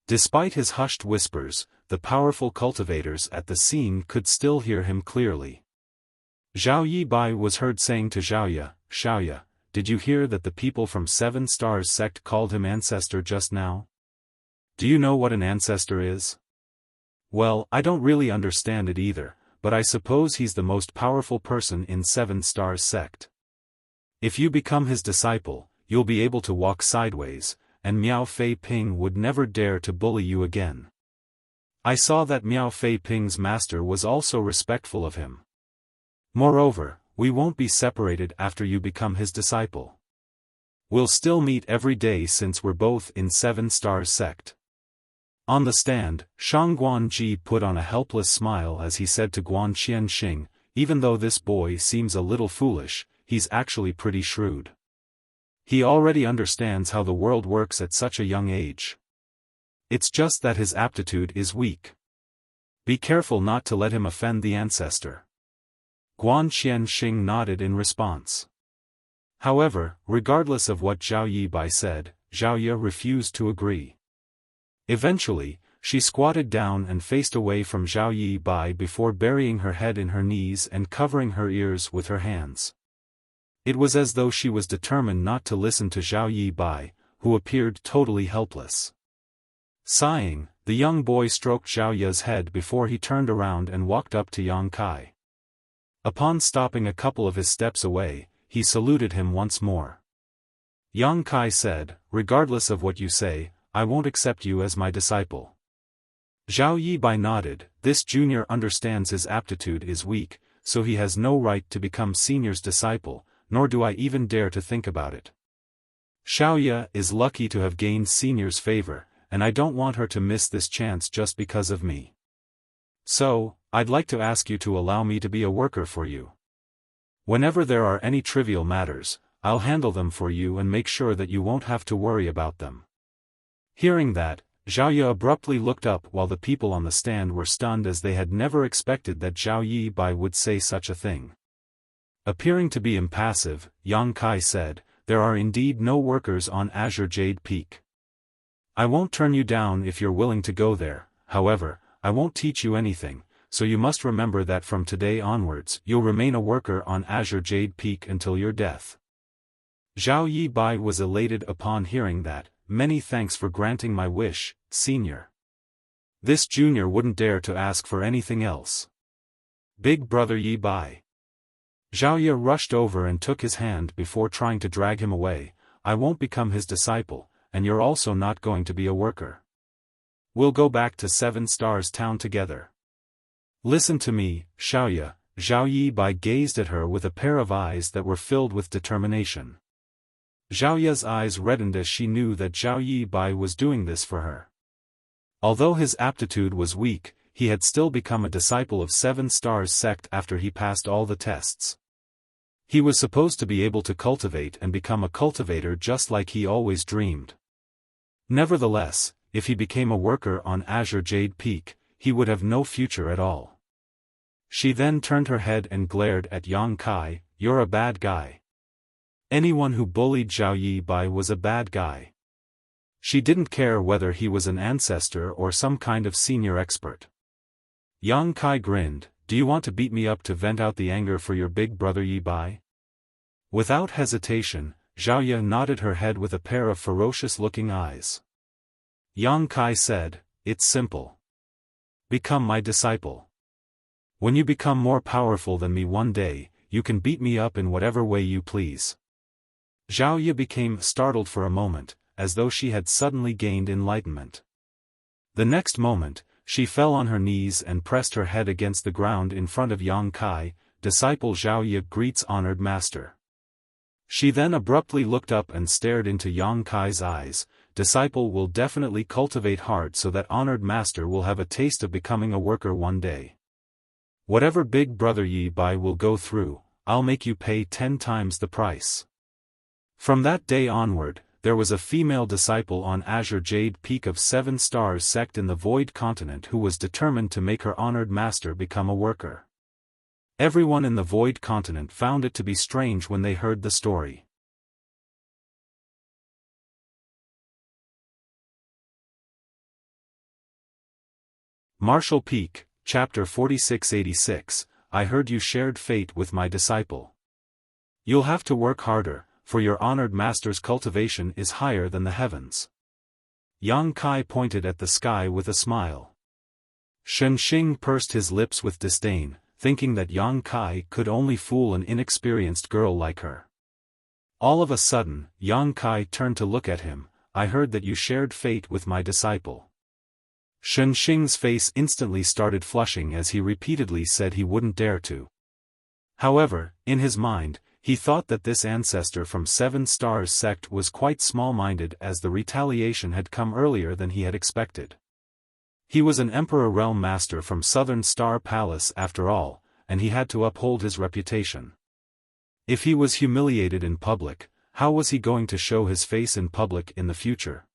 Despite his hushed whispers, the powerful cultivators at the scene could still hear him clearly. Zhao Yi Bai was heard saying to Zhao Yi, did you hear that the people from Seven Stars Sect called him ancestor just now? Do you know what an ancestor is? Well, I don't really understand it either, but I suppose he's the most powerful person in Seven Stars Sect. If you become his disciple, you'll be able to walk sideways, and Miao Fei Ping would never dare to bully you again. I saw that Miao Fei Ping's master was also respectful of him. Moreover, we won't be separated after you become his disciple. We'll still meet every day since we're both in Seven Stars Sect. On the stand, Shang Guanji put on a helpless smile as he said to Guan Qianxing, even though this boy seems a little foolish, he's actually pretty shrewd. He already understands how the world works at such a young age. It's just that his aptitude is weak. Be careful not to let him offend the ancestor. Guan Qianxing nodded in response. However, regardless of what Zhao Yi Bai said, Zhao Yi refused to agree. Eventually, she squatted down and faced away from Zhao Yi Bai before burying her head in her knees and covering her ears with her hands. It was as though she was determined not to listen to Zhao Yi Bai, who appeared totally helpless. Sighing, the young boy stroked Zhao Yi's head before he turned around and walked up to Yang Kai. Upon stopping a couple of his steps away, he saluted him once more. Yang Kai said, regardless of what you say, I won't accept you as my disciple. Zhao Yi Bai nodded, this junior understands his aptitude is weak, so he has no right to become senior's disciple, nor do I even dare to think about it. Xiaoya is lucky to have gained senior's favor, and I don't want her to miss this chance just because of me. So, I'd like to ask you to allow me to be a worker for you. Whenever there are any trivial matters, I'll handle them for you and make sure that you won't have to worry about them." Hearing that, Xiaoya abruptly looked up while the people on the stand were stunned as they had never expected that Zhao Yibai would say such a thing. Appearing to be impassive, Yang Kai said, "There are indeed no workers on Azure Jade Peak. I won't turn you down if you're willing to go there, however, I won't teach you anything, so you must remember that from today onwards you'll remain a worker on Azure Jade Peak until your death." Zhao Yibai was elated upon hearing that. "Many thanks for granting my wish, senior. This junior wouldn't dare to ask for anything else. Big brother Yibai." Xiaoya rushed over and took his hand before trying to drag him away. "I won't become his disciple, and you're also not going to be a worker. We'll go back to 7 Stars Town together." "Listen to me, Xiaoya." Zhao Yibai gazed at her with a pair of eyes that were filled with determination. Xiaoya's eyes reddened as she knew that Zhao Yibai was doing this for her. Although his aptitude was weak, he had still become a disciple of 7 Stars sect after he passed all the tests. He was supposed to be able to cultivate and become a cultivator just like he always dreamed. Nevertheless, if he became a worker on Azure Jade Peak, he would have no future at all. She then turned her head and glared at Yang Kai. "You're a bad guy. Anyone who bullied Zhao Yibai was a bad guy." She didn't care whether he was an ancestor or some kind of senior expert. Yang Kai grinned. "Do you want to beat me up to vent out the anger for your big brother Yibai?" Without hesitation, Xiaoya nodded her head with a pair of ferocious-looking eyes. Yang Kai said, "It's simple. Become my disciple. When you become more powerful than me one day, you can beat me up in whatever way you please." Xiaoya became startled for a moment, as though she had suddenly gained enlightenment. The next moment, she fell on her knees and pressed her head against the ground in front of Yang Kai. "Disciple Xiaoya greets honored master." She then abruptly looked up and stared into Yang Kai's eyes. "Disciple will definitely cultivate hard so that honored master will have a taste of becoming a worker one day. Whatever big brother Yibai will go through, I'll make you pay 10 times the price." From that day onward, there was a female disciple on Azure Jade Peak of 7 Stars sect in the Void Continent who was determined to make her honored master become a worker. Everyone in the Void Continent found it to be strange when they heard the story. Martial Peak, Chapter 4686, I heard you shared fate with my disciple. You'll have to work harder, for your honored master's cultivation is higher than the heavens. Yang Kai pointed at the sky with a smile. Shen Xing pursed his lips with disdain, thinking that Yang Kai could only fool an inexperienced girl like her. All of a sudden, Yang Kai turned to look at him. "I heard that you shared fate with my disciple." Shen Xing's face instantly started flushing as he repeatedly said he wouldn't dare to. However, in his mind, he thought that this ancestor from 7 Stars sect was quite small-minded as the retaliation had come earlier than he had expected. He was an Emperor Realm Master from Southern Star Palace after all, and he had to uphold his reputation. If he was humiliated in public, how was he going to show his face in public in the future?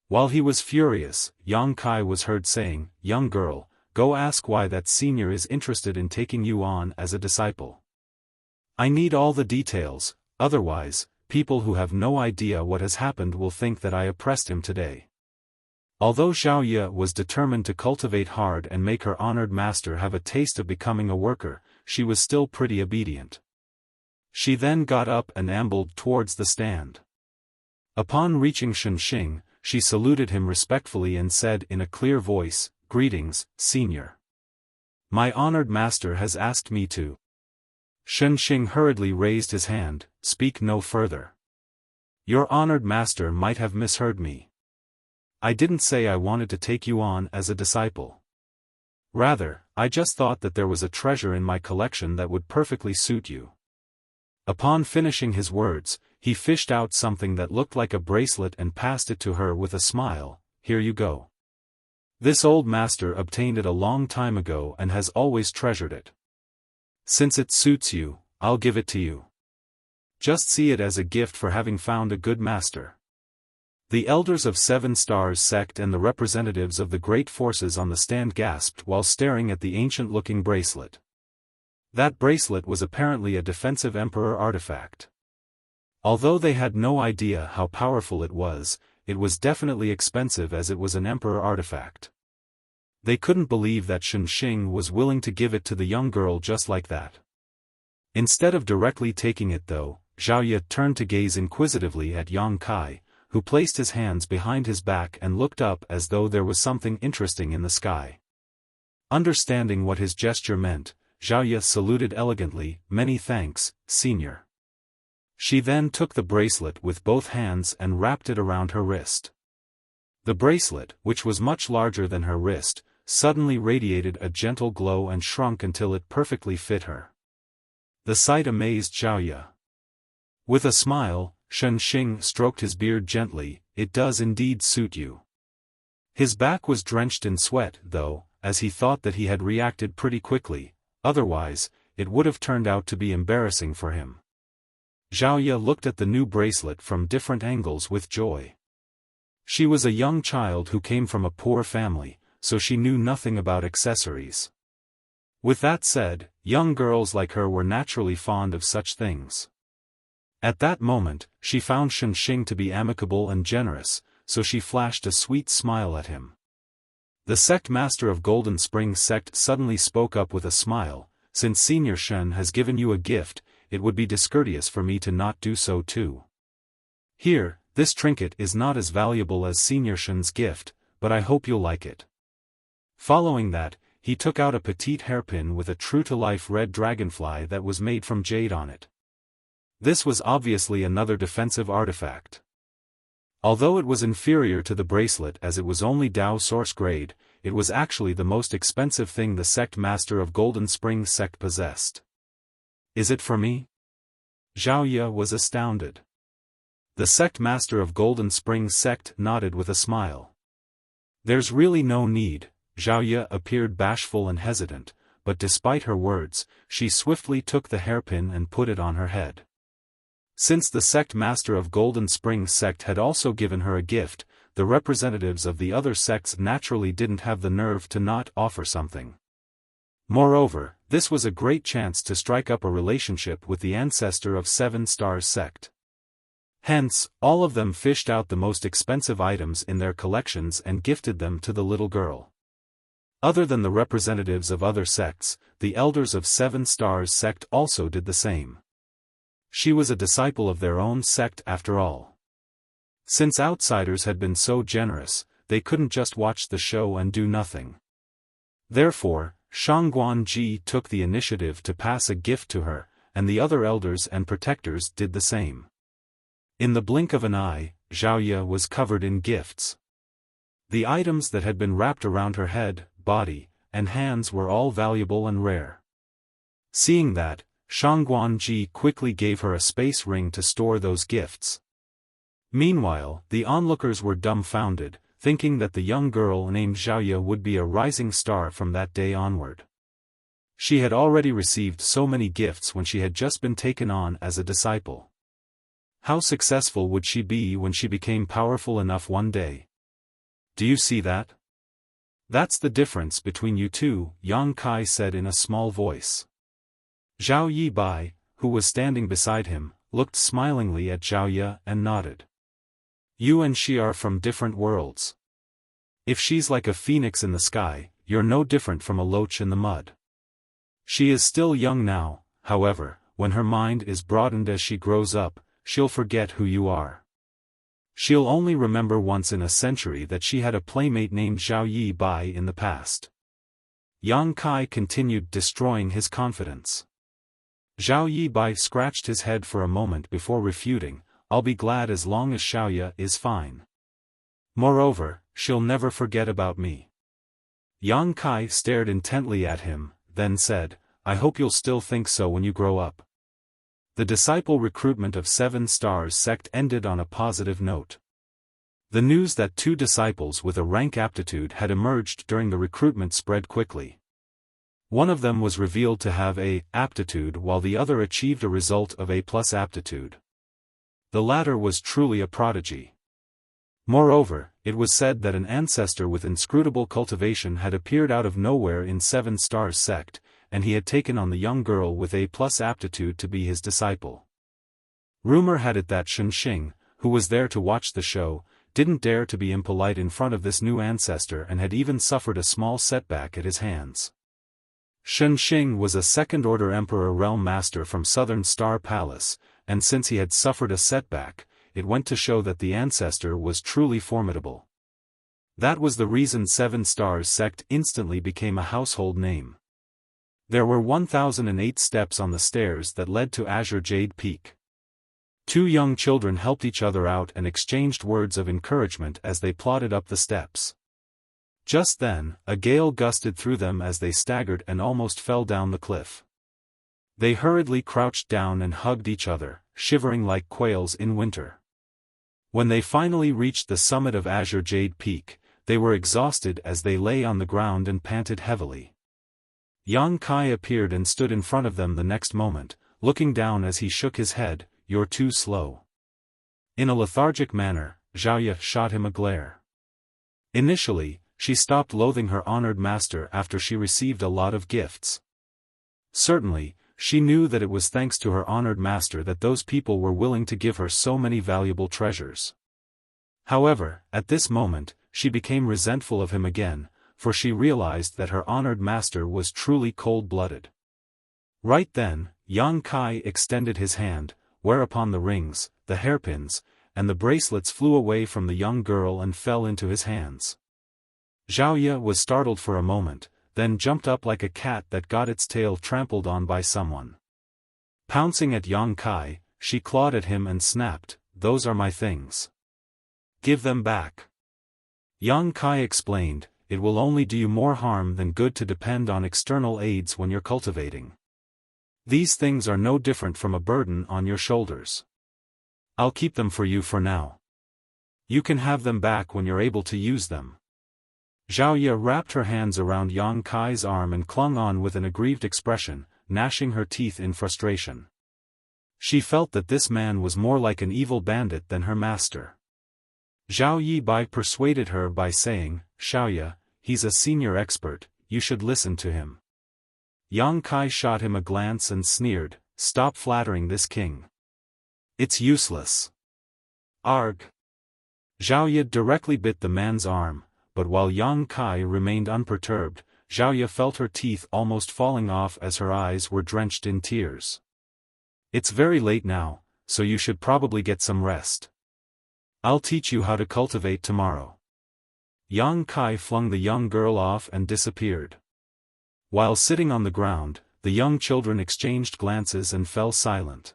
While he was furious, Yang Kai was heard saying, "Young girl, go ask why that senior is interested in taking you on as a disciple. I need all the details, otherwise, people who have no idea what has happened will think that I oppressed him today." Although Xiaoya was determined to cultivate hard and make her honored master have a taste of becoming a worker, she was still pretty obedient. She then got up and ambled towards the stand. Upon reaching Shen Xing, she saluted him respectfully and said in a clear voice, "Greetings, senior. My honored master has asked me to." Shen Xing hurriedly raised his hand. "Speak no further. Your honored master might have misheard me. I didn't say I wanted to take you on as a disciple. Rather, I just thought that there was a treasure in my collection that would perfectly suit you." Upon finishing his words, he fished out something that looked like a bracelet and passed it to her with a smile. "Here you go. This old master obtained it a long time ago and has always treasured it. Since it suits you, I'll give it to you. Just see it as a gift for having found a good master." The elders of Seven Stars sect and the representatives of the great forces on the stand gasped while staring at the ancient-looking bracelet. That bracelet was apparently a defensive emperor artifact. Although they had no idea how powerful it was definitely expensive as it was an emperor artifact. They couldn't believe that Shen Xing was willing to give it to the young girl just like that. Instead of directly taking it though, Zhao Ye turned to gaze inquisitively at Yang Kai, who placed his hands behind his back and looked up as though there was something interesting in the sky. Understanding what his gesture meant, Zhao Ye saluted elegantly. "Many thanks, senior." She then took the bracelet with both hands and wrapped it around her wrist. The bracelet, which was much larger than her wrist, suddenly radiated a gentle glow and shrunk until it perfectly fit her. The sight amazed Zhao Ye. With a smile, Shen Xing stroked his beard gently. "It does indeed suit you." His back was drenched in sweat though, as he thought that he had reacted pretty quickly, otherwise, it would have turned out to be embarrassing for him. Zhao Ye looked at the new bracelet from different angles with joy. She was a young child who came from a poor family, so she knew nothing about accessories. With that said, young girls like her were naturally fond of such things. At that moment, she found Shen Xing to be amicable and generous, so she flashed a sweet smile at him. The sect master of Golden Spring sect suddenly spoke up with a smile. "Since Senior Shen has given you a gift, it would be discourteous for me to not do so too. Here, this trinket is not as valuable as Senior Shen's gift, but I hope you'll like it." Following that, he took out a petite hairpin with a true-to-life red dragonfly that was made from jade on it. This was obviously another defensive artifact. Although it was inferior to the bracelet as it was only Dao source grade, it was actually the most expensive thing the sect master of Golden Spring sect possessed. "Is it for me?" Zhao Ye was astounded. The sect master of Golden Spring sect nodded with a smile. "There's really no need." Zhao Ye appeared bashful and hesitant, but despite her words, she swiftly took the hairpin and put it on her head. Since the sect master of Golden Spring sect had also given her a gift, the representatives of the other sects naturally didn't have the nerve to not offer something. Moreover, this was a great chance to strike up a relationship with the ancestor of Seven Stars sect. Hence, all of them fished out the most expensive items in their collections and gifted them to the little girl. Other than the representatives of other sects, the elders of Seven Stars sect also did the same. She was a disciple of their own sect after all. Since outsiders had been so generous, they couldn't just watch the show and do nothing. Therefore, Shangguan Ji took the initiative to pass a gift to her, and the other elders and protectors did the same. In the blink of an eye, Zhao Ye was covered in gifts. The items that had been wrapped around her head, body, and hands were all valuable and rare. Seeing that, Shangguan Ji quickly gave her a space ring to store those gifts. Meanwhile, the onlookers were dumbfounded, thinking that the young girl named Zhao Ye would be a rising star from that day onward. She had already received so many gifts when she had just been taken on as a disciple. How successful would she be when she became powerful enough one day? "Do you see that? That's the difference between you two," Yang Kai said in a small voice. Zhao Yi Bai, who was standing beside him, looked smilingly at Zhao Ye and nodded. "You and she are from different worlds. If she's like a phoenix in the sky, you're no different from a loach in the mud. She is still young now, however, when her mind is broadened as she grows up, she'll forget who you are. She'll only remember once in a century that she had a playmate named Zhao Yi Bai in the past." Yang Kai continued destroying his confidence. Zhao Yi Bai scratched his head for a moment before refuting, "I'll be glad as long as Xiao Ye is fine. Moreover, she'll never forget about me." Yang Kai stared intently at him, then said, I hope you'll still think so when you grow up. The disciple recruitment of 7 Stars sect ended on a positive note. The news that 2 disciples with a rank aptitude had emerged during the recruitment spread quickly. One of them was revealed to have A aptitude while the other achieved a result of A+ aptitude. The latter was truly a prodigy. Moreover, it was said that an ancestor with inscrutable cultivation had appeared out of nowhere in 7 Stars sect, and he had taken on the young girl with A+ aptitude to be his disciple. Rumor had it that Shunxing, who was there to watch the show, didn't dare to be impolite in front of this new ancestor and had even suffered a small setback at his hands. Shunxing was a second-order Emperor Realm Master from Southern Star Palace, and since he had suffered a setback, it went to show that the ancestor was truly formidable. That was the reason 7 Stars sect instantly became a household name. There were 1008 steps on the stairs that led to Azure Jade Peak. 2 young children helped each other out and exchanged words of encouragement as they plodded up the steps. Just then, a gale gusted through them as they staggered and almost fell down the cliff. They hurriedly crouched down and hugged each other, shivering like quails in winter. When they finally reached the summit of Azure Jade Peak, they were exhausted as they lay on the ground and panted heavily. Yang Kai appeared and stood in front of them the next moment, looking down as he shook his head, "You're too slow." In a lethargic manner, Xiaoya shot him a glare. Initially, she stopped loathing her honored master after she received a lot of gifts. Certainly, she knew that it was thanks to her honored master that those people were willing to give her so many valuable treasures. However, at this moment, she became resentful of him again, for she realized that her honored master was truly cold-blooded. Right then, Yang Kai extended his hand, whereupon the rings, the hairpins, and the bracelets flew away from the young girl and fell into his hands. Xiaoya was startled for a moment, then jumped up like a cat that got its tail trampled on by someone. Pouncing at Yang Kai, she clawed at him and snapped, "Those are my things. Give them back." Yang Kai explained, "It will only do you more harm than good to depend on external aids when you're cultivating. These things are no different from a burden on your shoulders. I'll keep them for you for now. You can have them back when you're able to use them." Xiaoya wrapped her hands around Yang Kai's arm and clung on with an aggrieved expression, gnashing her teeth in frustration. She felt that this man was more like an evil bandit than her master. Zhao Yibai persuaded her by saying, "Xiaoya, he's a senior expert, you should listen to him." Yang Kai shot him a glance and sneered, "Stop flattering this king. It's useless." Arg! Xiaoya directly bit the man's arm, but while Yang Kai remained unperturbed, Xiaoya felt her teeth almost falling off as her eyes were drenched in tears. "It's very late now, so you should probably get some rest. I'll teach you how to cultivate tomorrow." Yang Kai flung the young girl off and disappeared. While sitting on the ground, the young children exchanged glances and fell silent.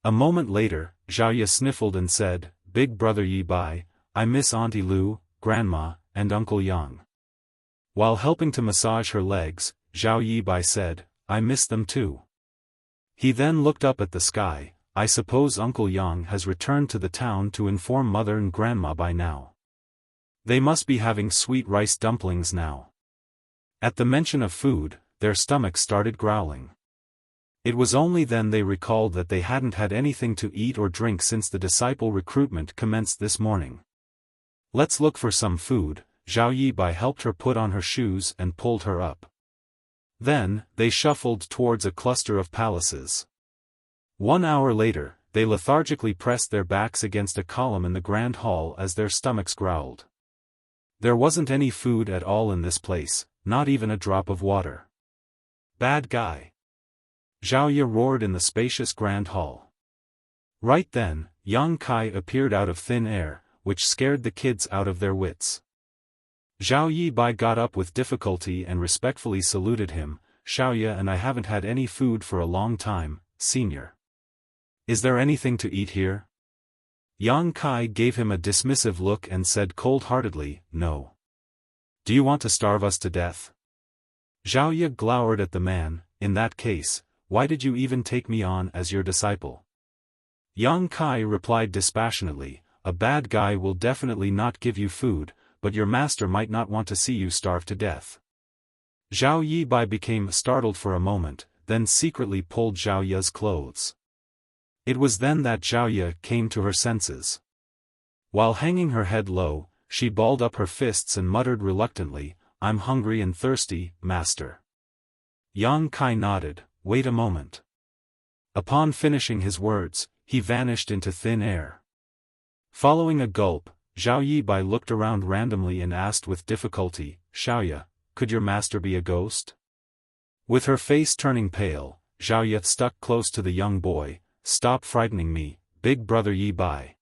A moment later, Xiaoya sniffled and said, "Big brother Yibai, I miss Auntie Lu, Grandma, and Uncle Yang." While helping to massage her legs, Zhao Yibai said, "I miss them too." He then looked up at the sky. "I suppose Uncle Yang has returned to the town to inform Mother and Grandma by now. They must be having sweet rice dumplings now." At the mention of food, their stomachs started growling. It was only then they recalled that they hadn't had anything to eat or drink since the disciple recruitment commenced this morning. "Let's look for some food." Zhao Yibai helped her put on her shoes and pulled her up. Then, they shuffled towards a cluster of palaces. 1 hour later, they lethargically pressed their backs against a column in the grand hall as their stomachs growled. There wasn't any food at all in this place, not even a drop of water. "Bad guy!" Xiaoya roared in the spacious grand hall. Right then, Yang Kai appeared out of thin air, which scared the kids out of their wits. Zhao Yibai got up with difficulty and respectfully saluted him. "Xiaoya and I haven't had any food for a long time, senior. Is there anything to eat here?" Yang Kai gave him a dismissive look and said cold-heartedly, "No. Do you want to starve us to death? Zhao Ye glowered at the man. In that case, why did you even take me on as your disciple? Yang Kai replied dispassionately, a bad guy will definitely not give you food, but your master might not want to see you starve to death. Zhao Yibai became startled for a moment, then secretly pulled Zhao Ye's clothes. It was then that Zhao Ye came to her senses. While hanging her head low, she balled up her fists and muttered reluctantly, I'm hungry and thirsty, master. Yang Kai nodded, wait a moment. Upon finishing his words, he vanished into thin air. Following a gulp, Zhao Yibai looked around randomly and asked with difficulty, Xiao Ye, could your master be a ghost? With her face turning pale, Zhao Ye stuck close to the young boy, stop frightening me, big brother Yibai.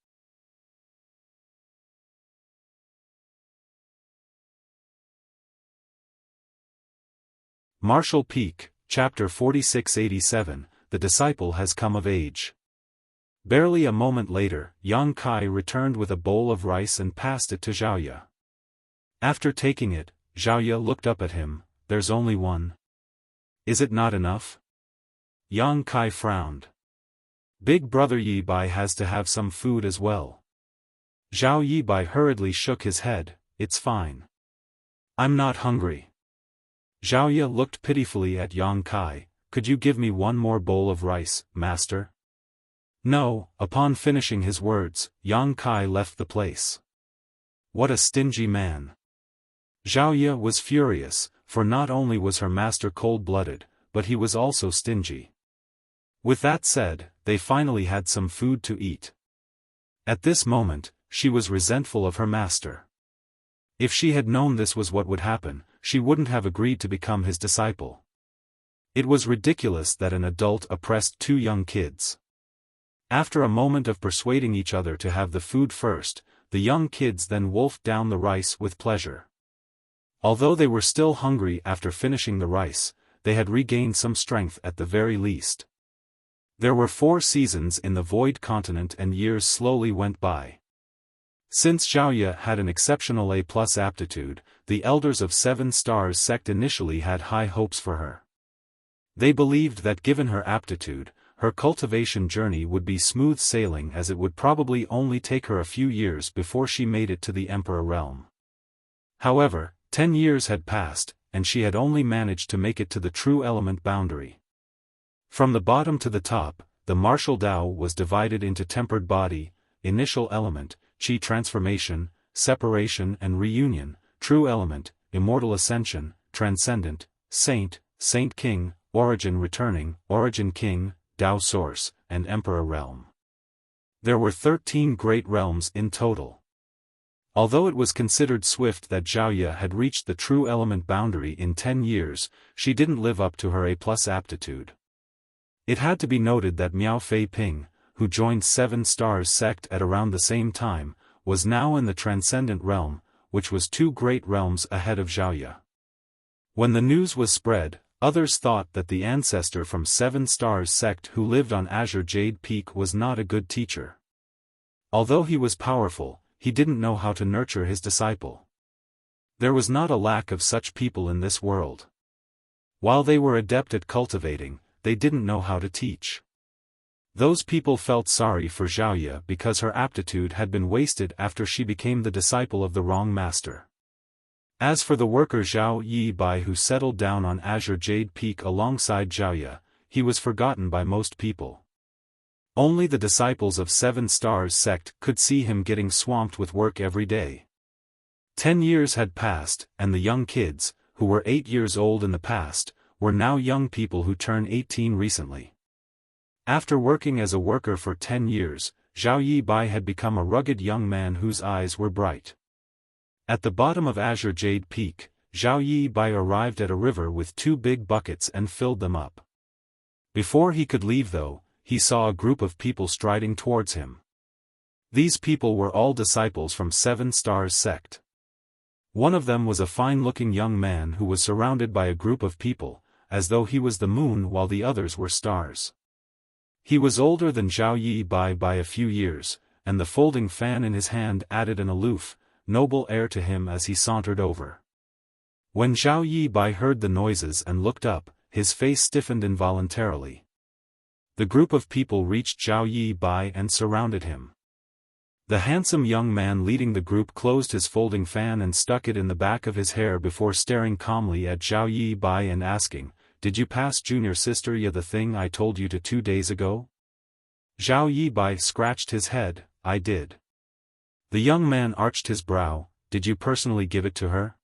Martial Peak, Chapter 4687, The Disciple Has Come of Age. Barely a moment later, Yang Kai returned with a bowl of rice and passed it to Zhao Ye. After taking it, Zhao Ye looked up at him, there's only one. Is it not enough? Yang Kai frowned. Big brother Yibai has to have some food as well. Zhao Yibai hurriedly shook his head, it's fine. I'm not hungry. Zhao Ye looked pitifully at Yang Kai, could you give me one more bowl of rice, master? No. Upon finishing his words, Yang Kai left the place. What a stingy man. Zhao Ye was furious, for not only was her master cold-blooded, but he was also stingy. With that said, they finally had some food to eat. At this moment, she was resentful of her master. If she had known this was what would happen, she wouldn't have agreed to become his disciple. It was ridiculous that an adult oppressed two young kids. After a moment of persuading each other to have the food first, the young kids then wolfed down the rice with pleasure. Although they were still hungry after finishing the rice, they had regained some strength at the very least. There were 4 seasons in the Void Continent and years slowly went by. Since Zhao Ye had an exceptional A+ aptitude, the elders of 7 Stars sect initially had high hopes for her. They believed that given her aptitude, her cultivation journey would be smooth sailing as it would probably only take her a few years before she made it to the Emperor realm. However, 10 years had passed, and she had only managed to make it to the true element boundary. From the bottom to the top, the martial Dao was divided into tempered body, initial element, Qi transformation, separation and reunion, true element, immortal ascension, transcendent, saint, saint king, origin returning, origin king, Dao source, and emperor realm. There were 13 great realms in total. Although it was considered swift that Zhao Ye had reached the true element boundary in 10 years, she didn't live up to her A+ aptitude. It had to be noted that Miao Fei Ping, who joined 7 Stars sect at around the same time, was now in the transcendent realm, which was 2 great realms ahead of Zhao Ye. When the news was spread, others thought that the ancestor from 7 Stars sect who lived on Azure Jade Peak was not a good teacher. Although he was powerful, he didn't know how to nurture his disciple. There was not a lack of such people in this world. While they were adept at cultivating, they didn't know how to teach. Those people felt sorry for Zhao Ye because her aptitude had been wasted after she became the disciple of the wrong master. As for the worker Zhao Yibai who settled down on Azure Jade Peak alongside Zhao Ye, he was forgotten by most people. Only the disciples of 7 Stars sect could see him getting swamped with work every day. 10 years had passed, and the young kids, who were 8 years old in the past, were now young people who turned 18 recently. After working as a worker for 10 years, Zhao Yibai had become a rugged young man whose eyes were bright. At the bottom of Azure Jade Peak, Zhao Yibai arrived at a river with 2 big buckets and filled them up. Before he could leave though, he saw a group of people striding towards him. These people were all disciples from 7 Stars sect. One of them was a fine-looking young man who was surrounded by a group of people, as though he was the moon while the others were stars. He was older than Zhao Yibai by a few years, and the folding fan in his hand added an aloof, noble air to him as he sauntered over. When Zhao Yibai heard the noises and looked up, his face stiffened involuntarily. The group of people reached Zhao Yibai and surrounded him. The handsome young man leading the group closed his folding fan and stuck it in the back of his hair before staring calmly at Zhao Yibai and asking, "Did you pass junior sister Ya the thing I told you to 2 days ago?" Zhao Yibai scratched his head, "I did." The young man arched his brow, "Did you personally give it to her?"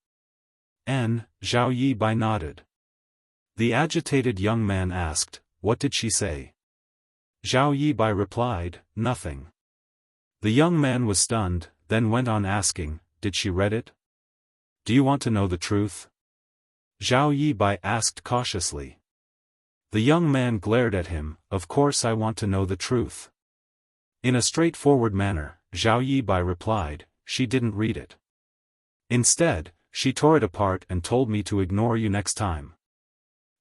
Zhao Yibai nodded. The agitated young man asked, "What did she say?" Zhao Yibai replied, "Nothing." The young man was stunned, then went on asking, "Did she read it? Do you want to know the truth?" Zhao Yibai asked cautiously. The young man glared at him, "Of course I want to know the truth." In a straightforward manner, Zhao Yibai replied, "She didn't read it. Instead, she tore it apart and told me to ignore you next time."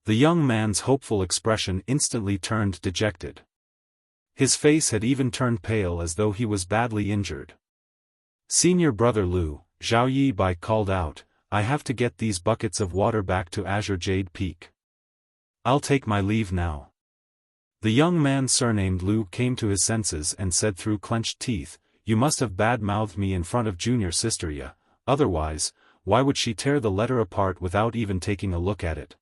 The young man's hopeful expression instantly turned dejected. His face had even turned pale as though he was badly injured. "Senior brother Lu," Zhao Yibai called out, "I have to get these buckets of water back to Azure Jade Peak. I'll take my leave now." The young man surnamed Lu came to his senses and said through clenched teeth, "You must have bad-mouthed me in front of junior sister Ya, otherwise, why would she tear the letter apart without even taking a look at it?"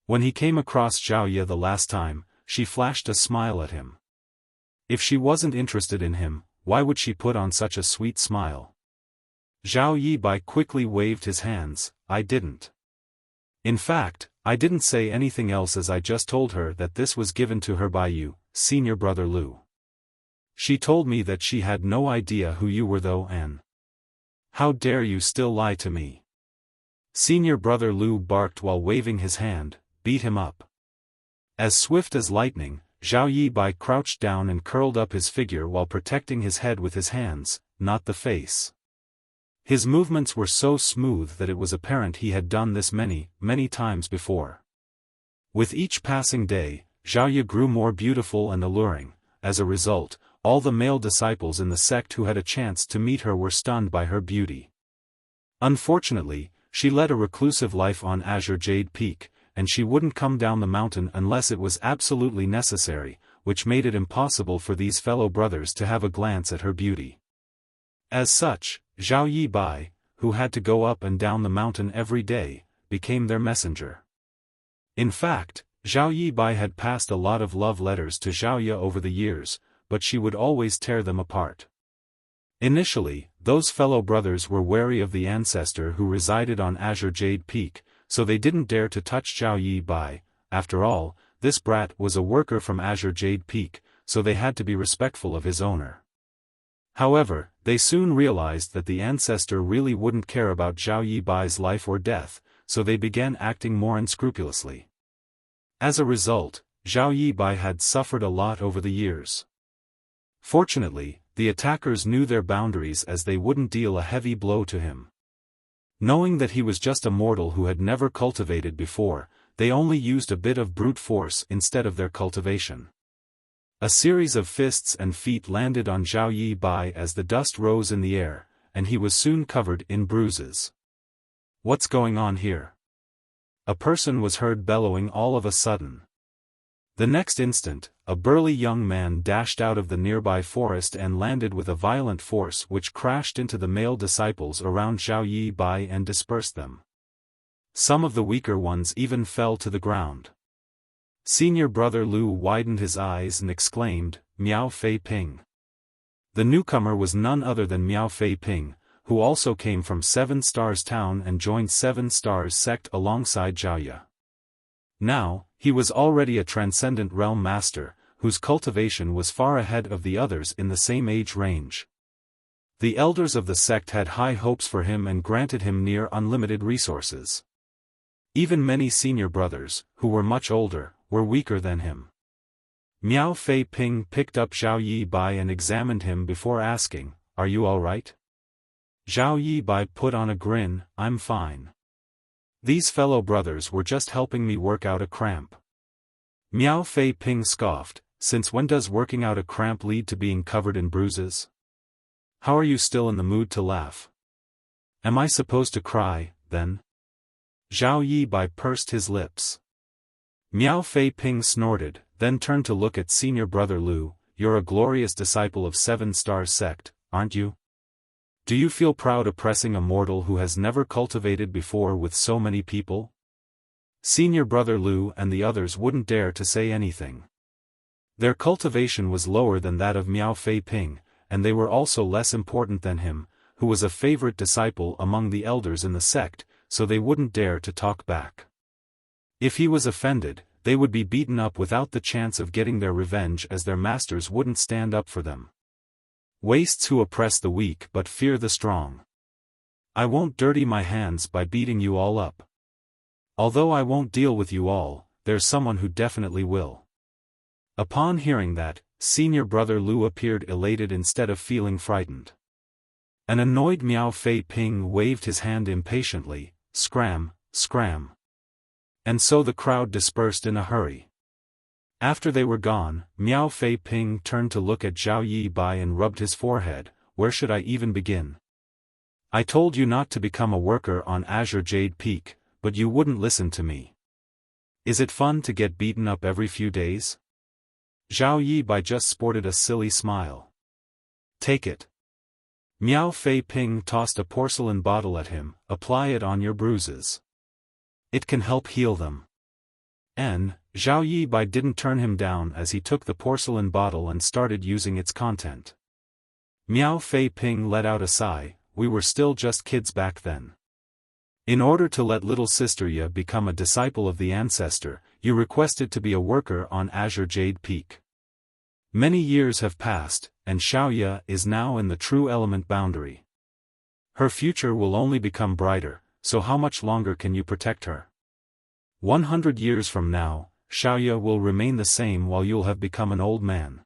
When he came across Zhao Ya the last time, she flashed a smile at him. If she wasn't interested in him, why would she put on such a sweet smile? Zhao Yibai quickly waved his hands, "I didn't. In fact, I didn't say anything else as I just told her that this was given to her by you, senior brother Lu. She told me that she had no idea who you were though and how dare you still lie to me?" Senior brother Lu barked while waving his hand, "Beat him up." As swift as lightning, Zhao Yibai crouched down and curled up his figure while protecting his head with his hands, not the face. His movements were so smooth that it was apparent he had done this many, many times before. With each passing day, Zhao Yi grew more beautiful and alluring. As a result, all the male disciples in the sect who had a chance to meet her were stunned by her beauty. Unfortunately, she led a reclusive life on Azure Jade Peak, and she wouldn't come down the mountain unless it was absolutely necessary, which made it impossible for these fellow brothers to have a glance at her beauty. As such, Zhao Yibai, who had to go up and down the mountain every day, became their messenger. In fact, Zhao Yibai had passed a lot of love letters to Zhao Ya over the years, but she would always tear them apart. Initially, those fellow brothers were wary of the ancestor who resided on Azure Jade Peak, so they didn't dare to touch Zhao Yibai. After all, this brat was a worker from Azure Jade Peak, so they had to be respectful of his owner. However, they soon realized that the ancestor really wouldn't care about Zhao Yibai's life or death, so they began acting more unscrupulously. As a result, Zhao Yibai had suffered a lot over the years. Fortunately, the attackers knew their boundaries as they wouldn't deal a heavy blow to him. Knowing that he was just a mortal who had never cultivated before, they only used a bit of brute force instead of their cultivation. A series of fists and feet landed on Zhao Yibai as the dust rose in the air, and he was soon covered in bruises. "What's going on here?" a person was heard bellowing all of a sudden. The next instant, a burly young man dashed out of the nearby forest and landed with a violent force which crashed into the male disciples around Zhao Yibai and dispersed them. Some of the weaker ones even fell to the ground. Senior brother Lu widened his eyes and exclaimed, "Miao Fei Ping." The newcomer was none other than Miao Fei Ping, who also came from 7 Stars Town and joined 7 Stars sect alongside Zhao Ya. Now, he was already a transcendent realm master, whose cultivation was far ahead of the others in the same age range. The elders of the sect had high hopes for him and granted him near unlimited resources. Even many senior brothers, who were much older, were weaker than him. Miao Fei Ping picked up Zhao Yibai and examined him before asking, "Are you all right?" Zhao Yibai put on a grin, "I'm fine. These fellow brothers were just helping me work out a cramp." Miao Fei Ping scoffed, "Since when does working out a cramp lead to being covered in bruises? How are you still in the mood to laugh? Am I supposed to cry, then?" Zhao Yibai pursed his lips. Miao Fei Ping snorted, then turned to look at senior brother Lu. You're a glorious disciple of 7 Stars sect, aren't you? Do you feel proud oppressing a mortal who has never cultivated before with so many people? Senior brother Lu and the others wouldn't dare to say anything. Their cultivation was lower than that of Miao Fei Ping, and they were also less important than him, who was a favorite disciple among the elders in the sect, so they wouldn't dare to talk back. If he was offended, they would be beaten up without the chance of getting their revenge, as their masters wouldn't stand up for them. Wastes who oppress the weak but fear the strong. I won't dirty my hands by beating you all up. Although I won't deal with you all, there's someone who definitely will. Upon hearing that, senior brother Lu appeared elated instead of feeling frightened. An annoyed Miao Fei Ping waved his hand impatiently, scram, scram. And so the crowd dispersed in a hurry. After they were gone, Miao Fei Ping turned to look at Zhao Yibai and rubbed his forehead. Where should I even begin? I told you not to become a worker on Azure Jade Peak, but you wouldn't listen to me. Is it fun to get beaten up every few days? Zhao Yibai just sported a silly smile. Take it. Miao Fei Ping tossed a porcelain bottle at him. Apply it on your bruises. It can help heal them. And Zhao Yibai didn't turn him down as he took the porcelain bottle and started using its content. Miao Fei Ping let out a sigh. We were still just kids back then. In order to let little sister Ye become a disciple of the ancestor, you requested to be a worker on Azure Jade Peak. Many years have passed, and Xiaoya is now in the true element boundary. Her future will only become brighter, so how much longer can you protect her? 100 years from now, Xiaoya will remain the same while you'll have become an old man.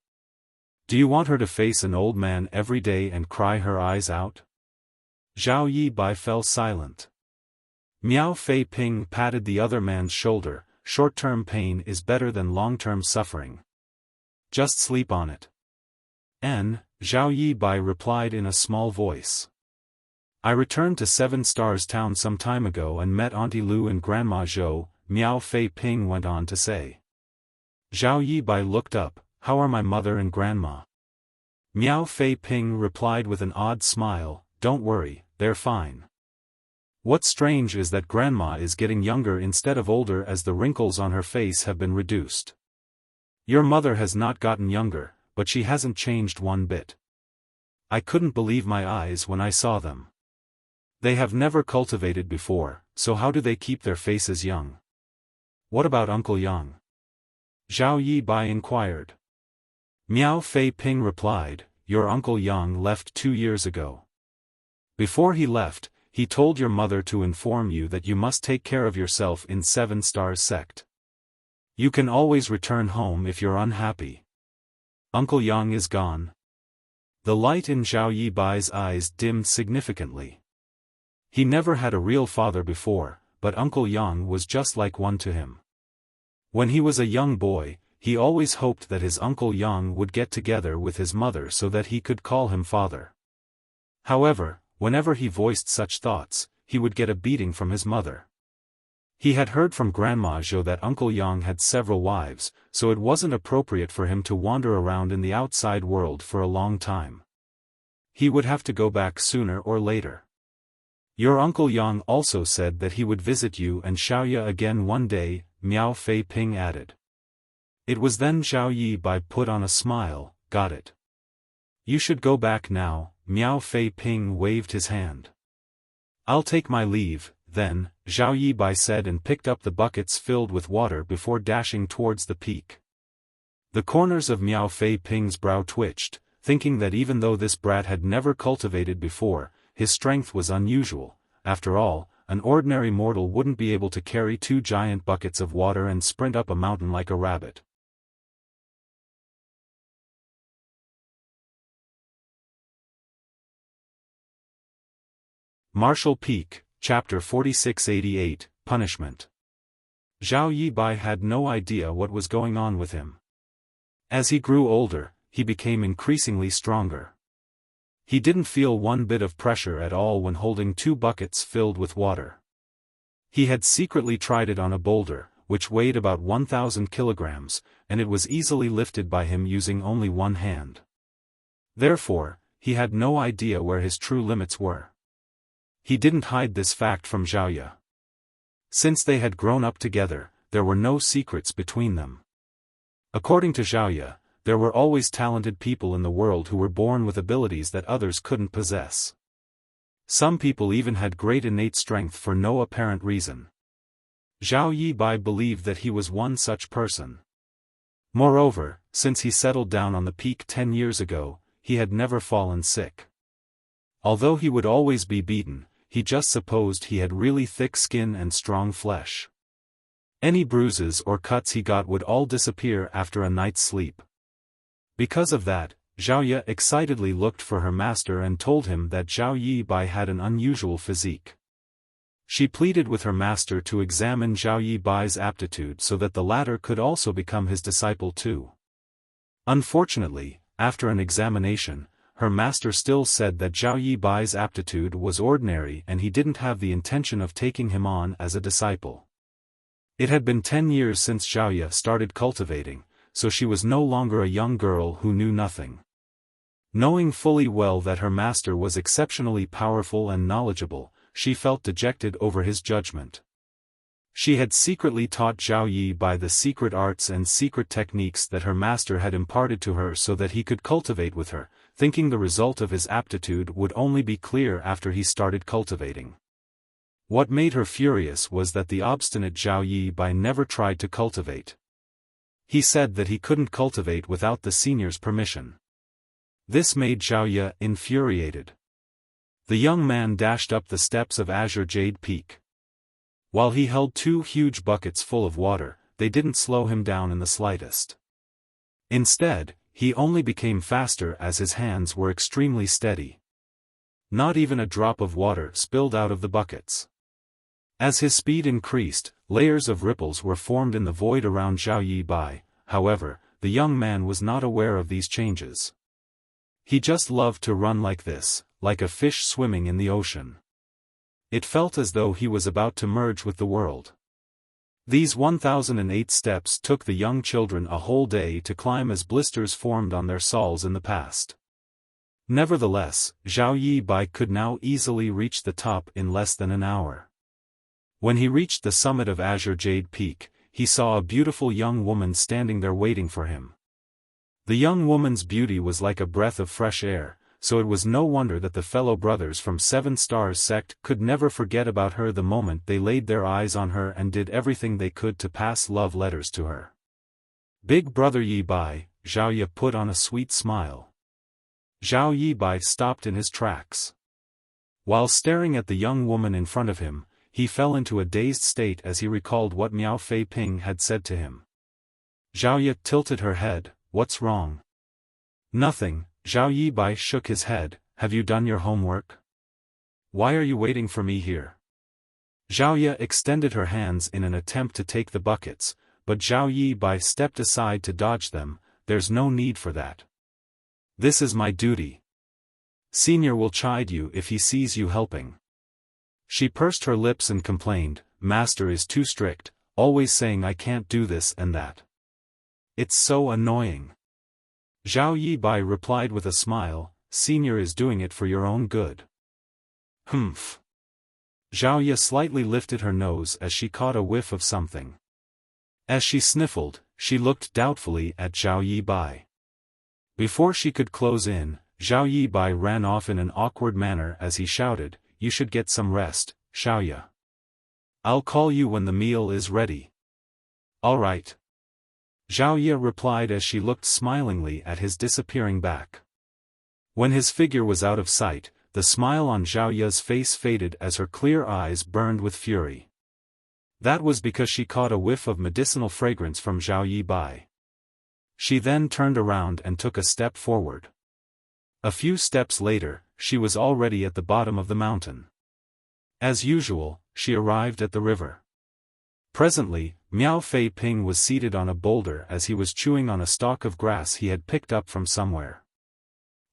Do you want her to face an old man every day and cry her eyes out? Zhao Yibai fell silent. Miao Fei Ping patted the other man's shoulder. Short-term pain is better than long-term suffering. Just sleep on it. Zhao Yibai replied in a small voice. I returned to 7 Stars Town some time ago and met Auntie Lu and Grandma Zhou, Miao Fei Ping went on to say. Zhao Yibai looked up. How are my mother and grandma? Miao Fei Ping replied with an odd smile. Don't worry, they're fine. What's strange is that grandma is getting younger instead of older, as the wrinkles on her face have been reduced. Your mother has not gotten younger, but she hasn't changed one bit. I couldn't believe my eyes when I saw them. They have never cultivated before, so how do they keep their faces young? What about Uncle Yang? Zhao Yibai inquired. Miao Fei Ping replied, your Uncle Yang left 2 years ago. Before he left, he told your mother to inform you that you must take care of yourself in 7 Stars sect. You can always return home if you're unhappy. Uncle Yang is gone. The light in Zhao Yibai's eyes dimmed significantly. He never had a real father before, but Uncle Yang was just like one to him. When he was a young boy, he always hoped that his Uncle Yang would get together with his mother so that he could call him father. However, whenever he voiced such thoughts, he would get a beating from his mother. He had heard from Grandma Zhou that Uncle Yang had several wives, so it wasn't appropriate for him to wander around in the outside world for a long time. He would have to go back sooner or later. Your Uncle Yang also said that he would visit you and Xiaoya again one day, Miao Fei Ping added. It was then Zhao Yibai put on a smile. Got it. You should go back now. Miao Fei Ping waved his hand. I'll take my leave, then, Zhao Yibai said, and picked up the buckets filled with water before dashing towards the peak. The corners of Miao Fei Ping's brow twitched, thinking that even though this brat had never cultivated before, his strength was unusual. After all, an ordinary mortal wouldn't be able to carry 2 giant buckets of water and sprint up a mountain like a rabbit. Martial Peak, Chapter 4688, Punishment. Zhao Yibai had no idea what was going on with him. As he grew older, he became increasingly stronger. He didn't feel one bit of pressure at all when holding 2 buckets filled with water. He had secretly tried it on a boulder, which weighed about 1,000 kilograms, and it was easily lifted by him using only one hand. Therefore, he had no idea where his true limits were. He didn't hide this fact from Xiaoya. Since they had grown up together, there were no secrets between them. According to Xiaoya, there were always talented people in the world who were born with abilities that others couldn't possess. Some people even had great innate strength for no apparent reason. Zhao Yibai believed that he was one such person. Moreover, since he settled down on the peak 10 years ago, he had never fallen sick. Although he would always be beaten, he just supposed he had really thick skin and strong flesh. Any bruises or cuts he got would all disappear after a night's sleep. Because of that, Xiaoya excitedly looked for her master and told him that Zhao Yibai had an unusual physique. She pleaded with her master to examine Zhao Yibai's aptitude so that the latter could also become his disciple too. Unfortunately, after an examination, her master still said that Zhao Yibai's aptitude was ordinary and he didn't have the intention of taking him on as a disciple. It had been 10 years since Xiaoya started cultivating, so she was no longer a young girl who knew nothing. Knowing fully well that her master was exceptionally powerful and knowledgeable, she felt dejected over his judgment. She had secretly taught Zhao Yibai the secret arts and secret techniques that her master had imparted to her so that he could cultivate with her, thinking the result of his aptitude would only be clear after he started cultivating. What made her furious was that the obstinate Zhao Yibai never tried to cultivate. He said that he couldn't cultivate without the senior's permission. This made Xiaoya infuriated. The young man dashed up the steps of Azure Jade Peak. While he held 2 huge buckets full of water, they didn't slow him down in the slightest. Instead, he only became faster as his hands were extremely steady. Not even a drop of water spilled out of the buckets. As his speed increased, layers of ripples were formed in the void around Zhao Yibai. However, the young man was not aware of these changes. He just loved to run like this, like a fish swimming in the ocean. It felt as though he was about to merge with the world. These 1008 steps took the young children a whole day to climb as blisters formed on their soles in the past. Nevertheless, Zhao Yibai could now easily reach the top in less than an hour. When he reached the summit of Azure Jade Peak, he saw a beautiful young woman standing there waiting for him. The young woman's beauty was like a breath of fresh air, so it was no wonder that the fellow brothers from 7 Stars sect could never forget about her the moment they laid their eyes on her and did everything they could to pass love letters to her. Big brother Yibai, Xiaoya put on a sweet smile. Zhao Yibai stopped in his tracks. While staring at the young woman in front of him, he fell into a dazed state as he recalled what Miao Fei Ping had said to him. Xiaoya tilted her head. What's wrong? Nothing, Zhao Yibai shook his head. Have you done your homework? Why are you waiting for me here? Xiaoya extended her hands in an attempt to take the buckets, but Zhao Yibai stepped aside to dodge them. There's no need for that. This is my duty. Senior will chide you if he sees you helping. She pursed her lips and complained, Master is too strict, always saying I can't do this and that. It's so annoying. Zhao Yibai replied with a smile, Senior is doing it for your own good. Humph. Xiaoya slightly lifted her nose as she caught a whiff of something. As she sniffled, she looked doubtfully at Zhao Yibai. Before she could close in, Zhao Yibai ran off in an awkward manner as he shouted, You should get some rest, Xiaoya. I'll call you when the meal is ready. All right. Xiaoya replied as she looked smilingly at his disappearing back. When his figure was out of sight, the smile on Xiaoya's face faded as her clear eyes burned with fury. That was because she caught a whiff of medicinal fragrance from Zhao Yibai. She then turned around and took a step forward. A few steps later, she was already at the bottom of the mountain. As usual, she arrived at the river. Presently, Miao Fei Ping was seated on a boulder as he was chewing on a stalk of grass he had picked up from somewhere.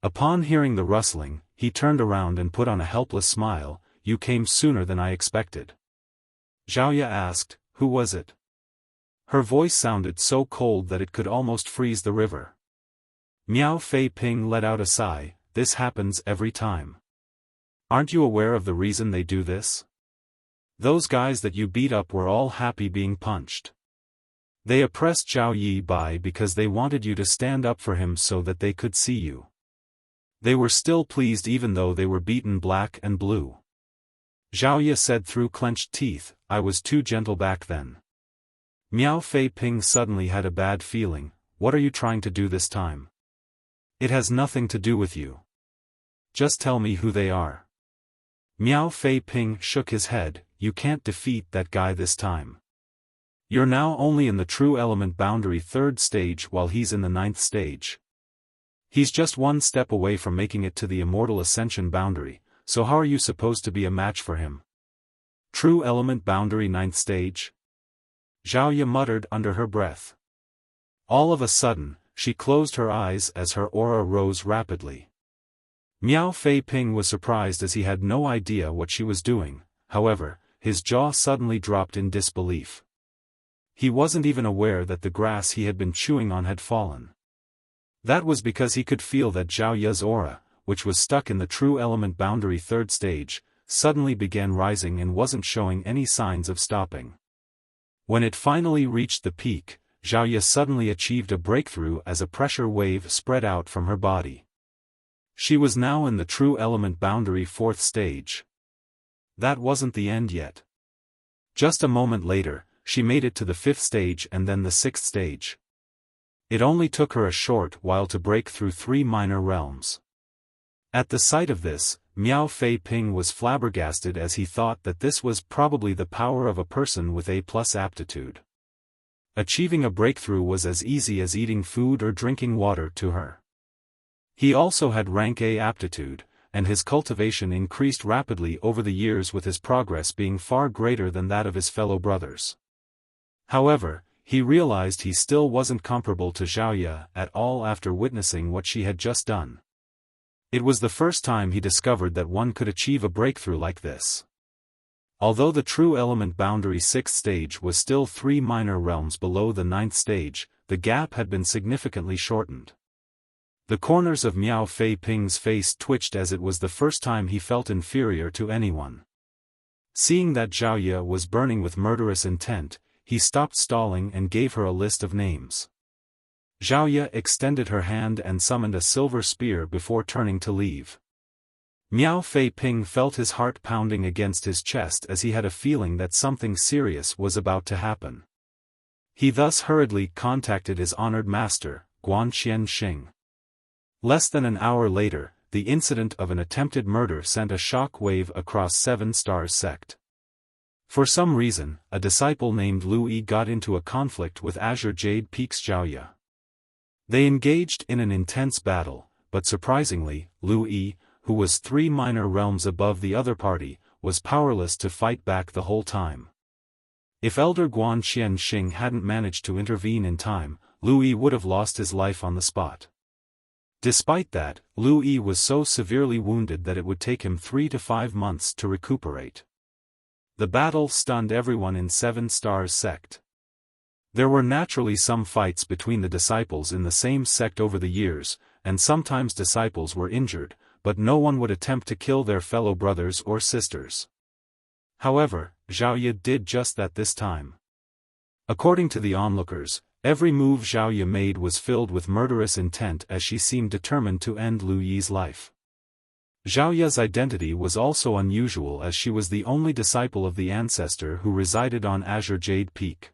Upon hearing the rustling, he turned around and put on a helpless smile, You came sooner than I expected. Xiaoya asked, "Who was it?" Her voice sounded so cold that it could almost freeze the river. Miao Fei Ping let out a sigh. "This happens every time. Aren't you aware of the reason they do this? Those guys that you beat up were all happy being punched. They oppressed Zhao Yi Bai because they wanted you to stand up for him so that they could see you. They were still pleased even though they were beaten black and blue." Xiaoya said through clenched teeth, "I was too gentle back then." Miao Fei Ping suddenly had a bad feeling. "What are you trying to do this time? It has nothing to do with you. Just tell me who they are." Miao Fei Ping shook his head. "You can't defeat that guy this time. You're now only in the true element boundary 3rd stage while he's in the 9th stage. He's just one step away from making it to the immortal ascension boundary, so how are you supposed to be a match for him? True element boundary 9th stage?" Xiaoya muttered under her breath. All of a sudden, she closed her eyes as her aura rose rapidly. Miao Fei Ping was surprised as he had no idea what she was doing. However, his jaw suddenly dropped in disbelief. He wasn't even aware that the grass he had been chewing on had fallen. That was because he could feel that Zhao Ya's aura, which was stuck in the true element boundary 3rd stage, suddenly began rising and wasn't showing any signs of stopping. When it finally reached the peak, Zhao Ya suddenly achieved a breakthrough as a pressure wave spread out from her body. She was now in the true element boundary 4th stage. That wasn't the end yet. Just a moment later, she made it to the 5th stage and then the 6th stage. It only took her a short while to break through 3 minor realms. At the sight of this, Miao Fei Ping was flabbergasted as he thought that this was probably the power of a person with A+ aptitude. Achieving a breakthrough was as easy as eating food or drinking water to her. He also had rank A aptitude, and his cultivation increased rapidly over the years with his progress being far greater than that of his fellow brothers. However, he realized he still wasn't comparable to Zhao Ya at all after witnessing what she had just done. It was the first time he discovered that one could achieve a breakthrough like this. Although the true element boundary 6th stage was still 3 minor realms below the 9th stage, the gap had been significantly shortened. The corners of Miao Fei Ping's face twitched as it was the first time he felt inferior to anyone. Seeing that Zhao Ya was burning with murderous intent, he stopped stalling and gave her a list of names. Zhao Ya extended her hand and summoned a silver spear before turning to leave. Miao Fei Ping felt his heart pounding against his chest as he had a feeling that something serious was about to happen. He thus hurriedly contacted his honored master, Guanqian Xing. Less than an hour later, the incident of an attempted murder sent a shock wave across 7 Stars sect. For some reason, a disciple named Lu Yi got into a conflict with Azure Jade Peak's Zhao Ya. They engaged in an intense battle, but surprisingly, Lu Yi, who was 3 minor realms above the other party, was powerless to fight back the whole time. If Elder Guanqian Xing hadn't managed to intervene in time, Lu Yi would have lost his life on the spot. Despite that, Lu Yi was so severely wounded that it would take him 3 to 5 months to recuperate. The battle stunned everyone in 7 Stars sect. There were naturally some fights between the disciples in the same sect over the years, and sometimes disciples were injured, but no one would attempt to kill their fellow brothers or sisters. However, Zhao Ya did just that this time. According to the onlookers, every move Zhao Ya made was filled with murderous intent as she seemed determined to end Lu Yi's life. Zhao Ya's identity was also unusual as she was the only disciple of the ancestor who resided on Azure Jade Peak.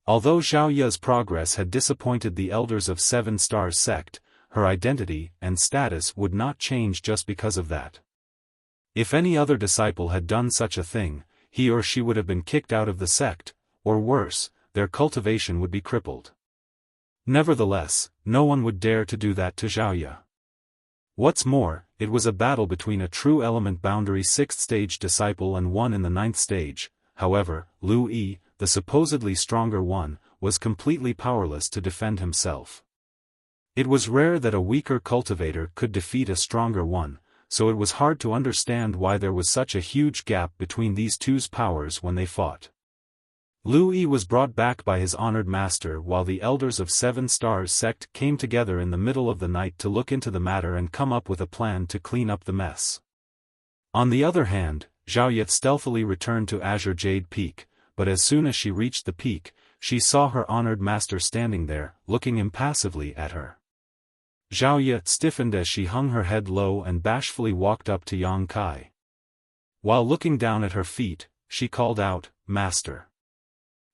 Although Zhao Ya's progress had disappointed the elders of 7 Stars sect, her identity and status would not change just because of that. If any other disciple had done such a thing, he or she would have been kicked out of the sect, or worse, their cultivation would be crippled. Nevertheless, no one would dare to do that to Zhao Ya. What's more, it was a battle between a true element boundary 6th stage disciple and one in the 9th stage. However, Lu Yi, the supposedly stronger one, was completely powerless to defend himself. It was rare that a weaker cultivator could defeat a stronger one, so it was hard to understand why there was such a huge gap between these two's powers when they fought. Lu Yi was brought back by his honored master while the elders of Seven Stars sect came together in the middle of the night to look into the matter and come up with a plan to clean up the mess. On the other hand, Zhao Ye stealthily returned to Azure Jade Peak, but as soon as she reached the peak, she saw her honored master standing there, looking impassively at her. Zhao Ye stiffened as she hung her head low and bashfully walked up to Yang Kai. While looking down at her feet, she called out, "Master."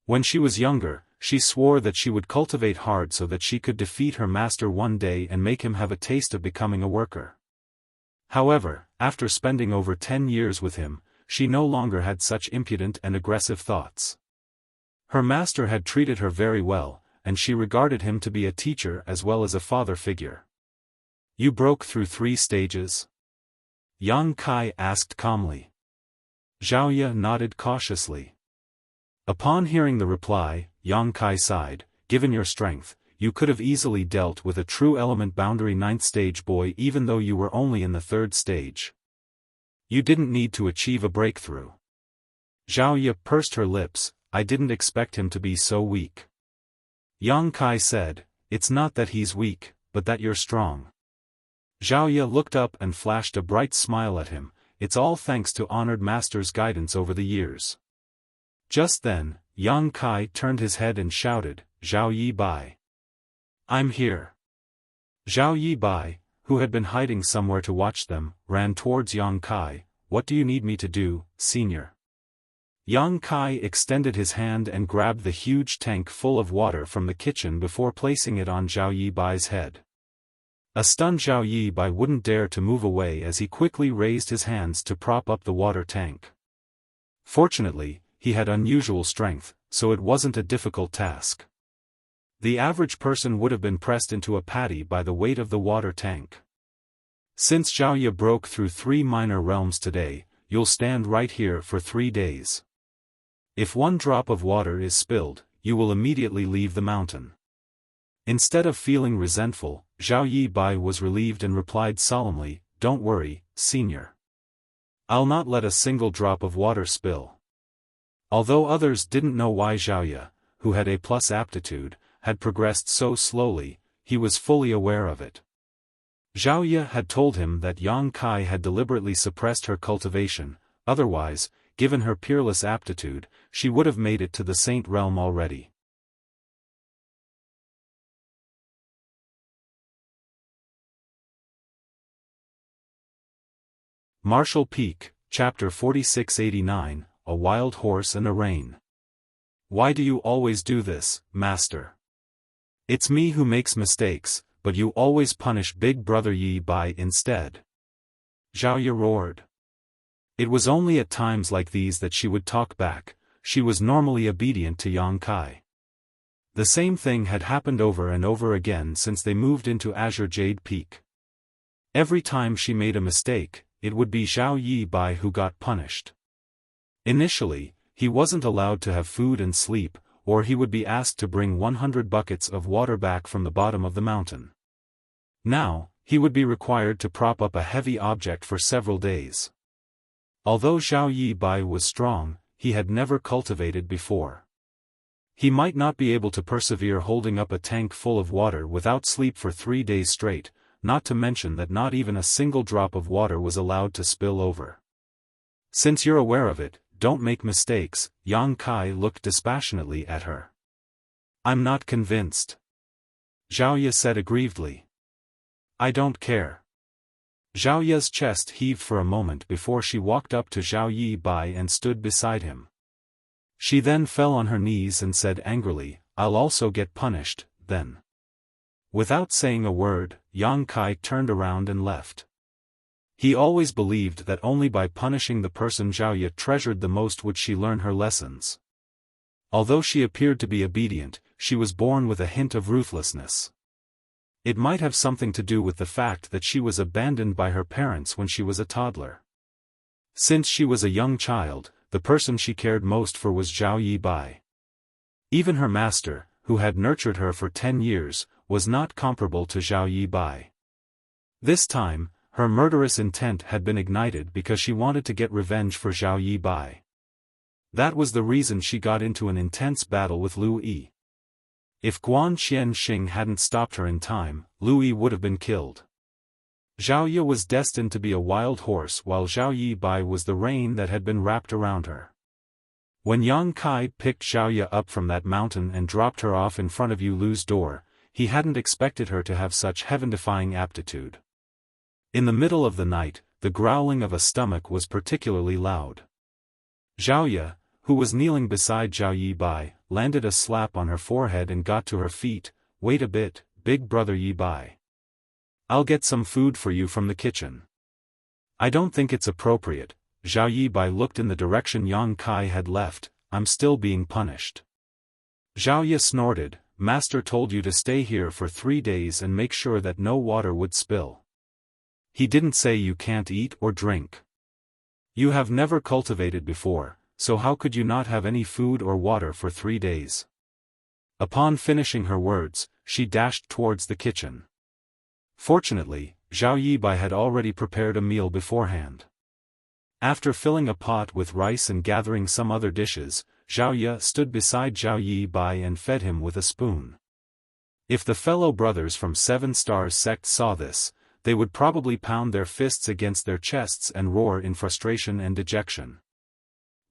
When she was younger, she swore that she would cultivate hard so that she could defeat her master one day and make him have a taste of becoming a worker. However, after spending over 10 years with him, she no longer had such impudent and aggressive thoughts. Her master had treated her very well, and she regarded him to be a teacher as well as a father figure. "You broke through 3 stages?" Yang Kai asked calmly. Zhao Ye nodded cautiously. Upon hearing the reply, Yang Kai sighed, "Given your strength, you could have easily dealt with a true element boundary 9th stage boy even though you were only in the 3rd stage. You didn't need to achieve a breakthrough." Zhao Ye pursed her lips. "I didn't expect him to be so weak." Yang Kai said, "It's not that he's weak, but that you're strong." Zhao Ye looked up and flashed a bright smile at him. "It's all thanks to honored master's guidance over the years." Just then, Yang Kai turned his head and shouted, "Zhao Yi Bai. I'm here." Zhao Yi Bai, who had been hiding somewhere to watch them, ran towards Yang Kai. "What do you need me to do, senior?" Yang Kai extended his hand and grabbed the huge tank full of water from the kitchen before placing it on Zhao Yi Bai's head. A stunned Zhao Yi Bai wouldn't dare to move away as he quickly raised his hands to prop up the water tank. Fortunately, he had unusual strength, so it wasn't a difficult task. The average person would have been pressed into a patty by the weight of the water tank. "Since Zhao Ye broke through 3 minor realms today, you'll stand right here for 3 days. If 1 drop of water is spilled, you will immediately leave the mountain." Instead of feeling resentful, Zhao Yi Bai was relieved and replied solemnly, "Don't worry, senior. I'll not let a single drop of water spill." Although others didn't know why Zhao Ye, who had A+ aptitude, had progressed so slowly, he was fully aware of it. Zhao Ye had told him that Yang Kai had deliberately suppressed her cultivation, otherwise, given her peerless aptitude, she would have made it to the Saint Realm already. Martial Peak, Chapter 4689, A Wild Horse and a Rain. "Why do you always do this, Master? It's me who makes mistakes, but you always punish Big Brother Yi Bai instead." Zhao Ye roared. It was only at times like these that she would talk back. She was normally obedient to Yang Kai. The same thing had happened over and over again since they moved into Azure Jade Peak. Every time she made a mistake, it would be Zhao Yi Bai who got punished. Initially, he wasn't allowed to have food and sleep, or he would be asked to bring 100 buckets of water back from the bottom of the mountain. Now, he would be required to prop up a heavy object for several days. Although Zhao Yi Bai was strong, he had never cultivated before. He might not be able to persevere holding up a tank full of water without sleep for 3 days straight, not to mention that not even a single drop of water was allowed to spill over. "Since you're aware of it, don't make mistakes," Yang Kai looked dispassionately at her. "I'm not convinced," Zhao Ye said aggrievedly. "I don't care." Zhao Ye's chest heaved for a moment before she walked up to Zhao Yi Bai and stood beside him. She then fell on her knees and said angrily, "I'll also get punished, then." Without saying a word, Yang Kai turned around and left. He always believed that only by punishing the person Zhao Ye treasured the most would she learn her lessons. Although she appeared to be obedient, she was born with a hint of ruthlessness. It might have something to do with the fact that she was abandoned by her parents when she was a toddler. Since she was a young child, the person she cared most for was Zhao Yi Bai. Even her master, who had nurtured her for 10 years, was not comparable to Zhao Yi Bai. This time, her murderous intent had been ignited because she wanted to get revenge for Zhao Yi Bai. That was the reason she got into an intense battle with Lu Yi. If Guan Xianxing hadn't stopped her in time, Lu Yi would have been killed. Zhao Yi was destined to be a wild horse while Zhao Yi Bai was the rein that had been wrapped around her. When Yang Kai picked Zhao Yi up from that mountain and dropped her off in front of Yu Lu's door, he hadn't expected her to have such heaven-defying aptitude. In the middle of the night, the growling of a stomach was particularly loud. Zhao Yi, who was kneeling beside Zhao Yi Bai, landed a slap on her forehead and got to her feet. "Wait a bit, big brother Yi Bai. I'll get some food for you from the kitchen." "I don't think it's appropriate." Zhao Yi Bai looked in the direction Yang Kai had left. "I'm still being punished." Zhao Yi snorted. "Master told you to stay here for 3 days and make sure that no water would spill. He didn't say you can't eat or drink. You have never cultivated before, so how could you not have any food or water for 3 days?" Upon finishing her words, she dashed towards the kitchen. Fortunately, Zhao Yi Bai had already prepared a meal beforehand. After filling a pot with rice and gathering some other dishes, Zhao Yi stood beside Zhao Yi Bai and fed him with a spoon. If the fellow brothers from 7 Stars sect saw this, they would probably pound their fists against their chests and roar in frustration and dejection.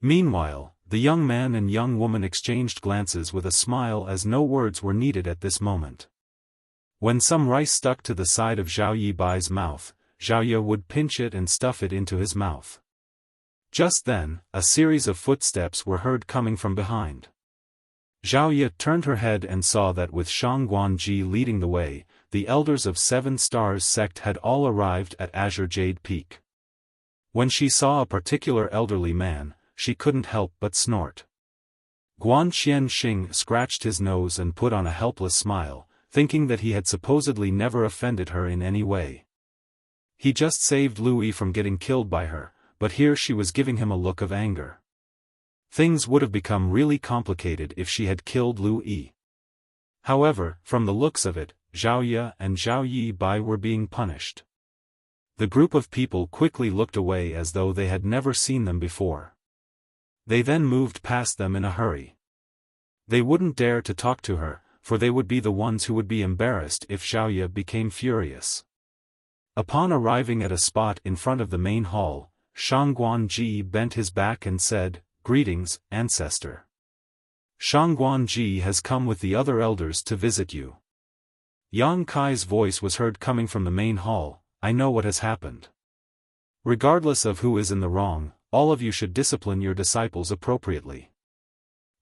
Meanwhile, the young man and young woman exchanged glances with a smile as no words were needed at this moment. When some rice stuck to the side of Zhao Yi Bai's mouth, Zhao Yi would pinch it and stuff it into his mouth. Just then, a series of footsteps were heard coming from behind. Zhao Yi turned her head and saw that with Shang Guanji leading the way, the elders of 7 Stars sect had all arrived at Azure Jade Peak. When she saw a particular elderly man, she couldn't help but snort. Guan Xianxing scratched his nose and put on a helpless smile, thinking that he had supposedly never offended her in any way. He just saved Lu Yi from getting killed by her, but here she was giving him a look of anger. Things would have become really complicated if she had killed Lu Yi. However, from the looks of it, Zhao Yi and Zhao Yi Bai were being punished. The group of people quickly looked away as though they had never seen them before. They then moved past them in a hurry. They wouldn't dare to talk to her, for they would be the ones who would be embarrassed if Zhao Yi became furious. Upon arriving at a spot in front of the main hall, Shang Guanji bent his back and said, "Greetings, ancestor. Shang Guanji has come with the other elders to visit you." Yang Kai's voice was heard coming from the main hall. "I know what has happened. Regardless of who is in the wrong, all of you should discipline your disciples appropriately.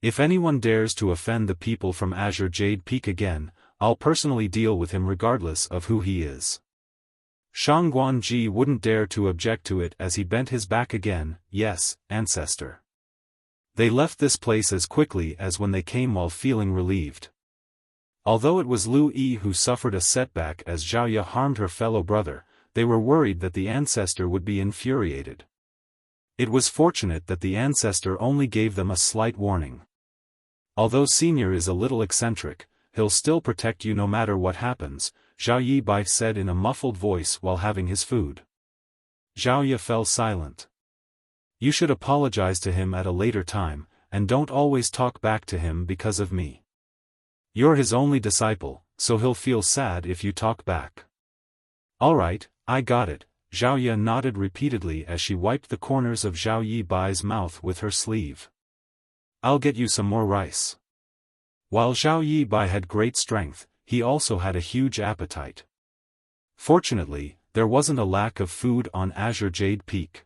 If anyone dares to offend the people from Azure Jade Peak again, I'll personally deal with him regardless of who he is." Shang Guanji wouldn't dare to object to it as he bent his back again. "Yes, ancestor." They left this place as quickly as when they came while feeling relieved. Although it was Lu Yi who suffered a setback as Zhao Yi harmed her fellow brother, they were worried that the ancestor would be infuriated. It was fortunate that the ancestor only gave them a slight warning. "Although Senior is a little eccentric, he'll still protect you no matter what happens," Zhao Yi Bai said in a muffled voice while having his food. Zhao Yi fell silent. "You should apologize to him at a later time, and don't always talk back to him because of me. You're his only disciple, so he'll feel sad if you talk back." "Alright, I got it." Zhao Yi nodded repeatedly as she wiped the corners of Zhao Yi Bai's mouth with her sleeve. "I'll get you some more rice." While Zhao Yi Bai had great strength, he also had a huge appetite. Fortunately, there wasn't a lack of food on Azure Jade Peak.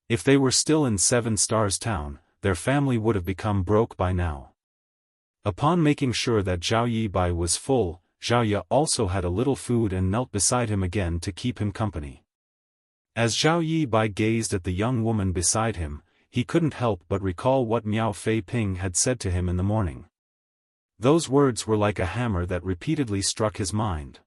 If they were still in 7 Stars Town, their family would have become broke by now. Upon making sure that Zhao Yi Bai was full, Zhao Yi also had a little food and knelt beside him again to keep him company. As Zhao Yi Bai gazed at the young woman beside him, he couldn't help but recall what Miao Fei Ping had said to him in the morning. Those words were like a hammer that repeatedly struck his mind.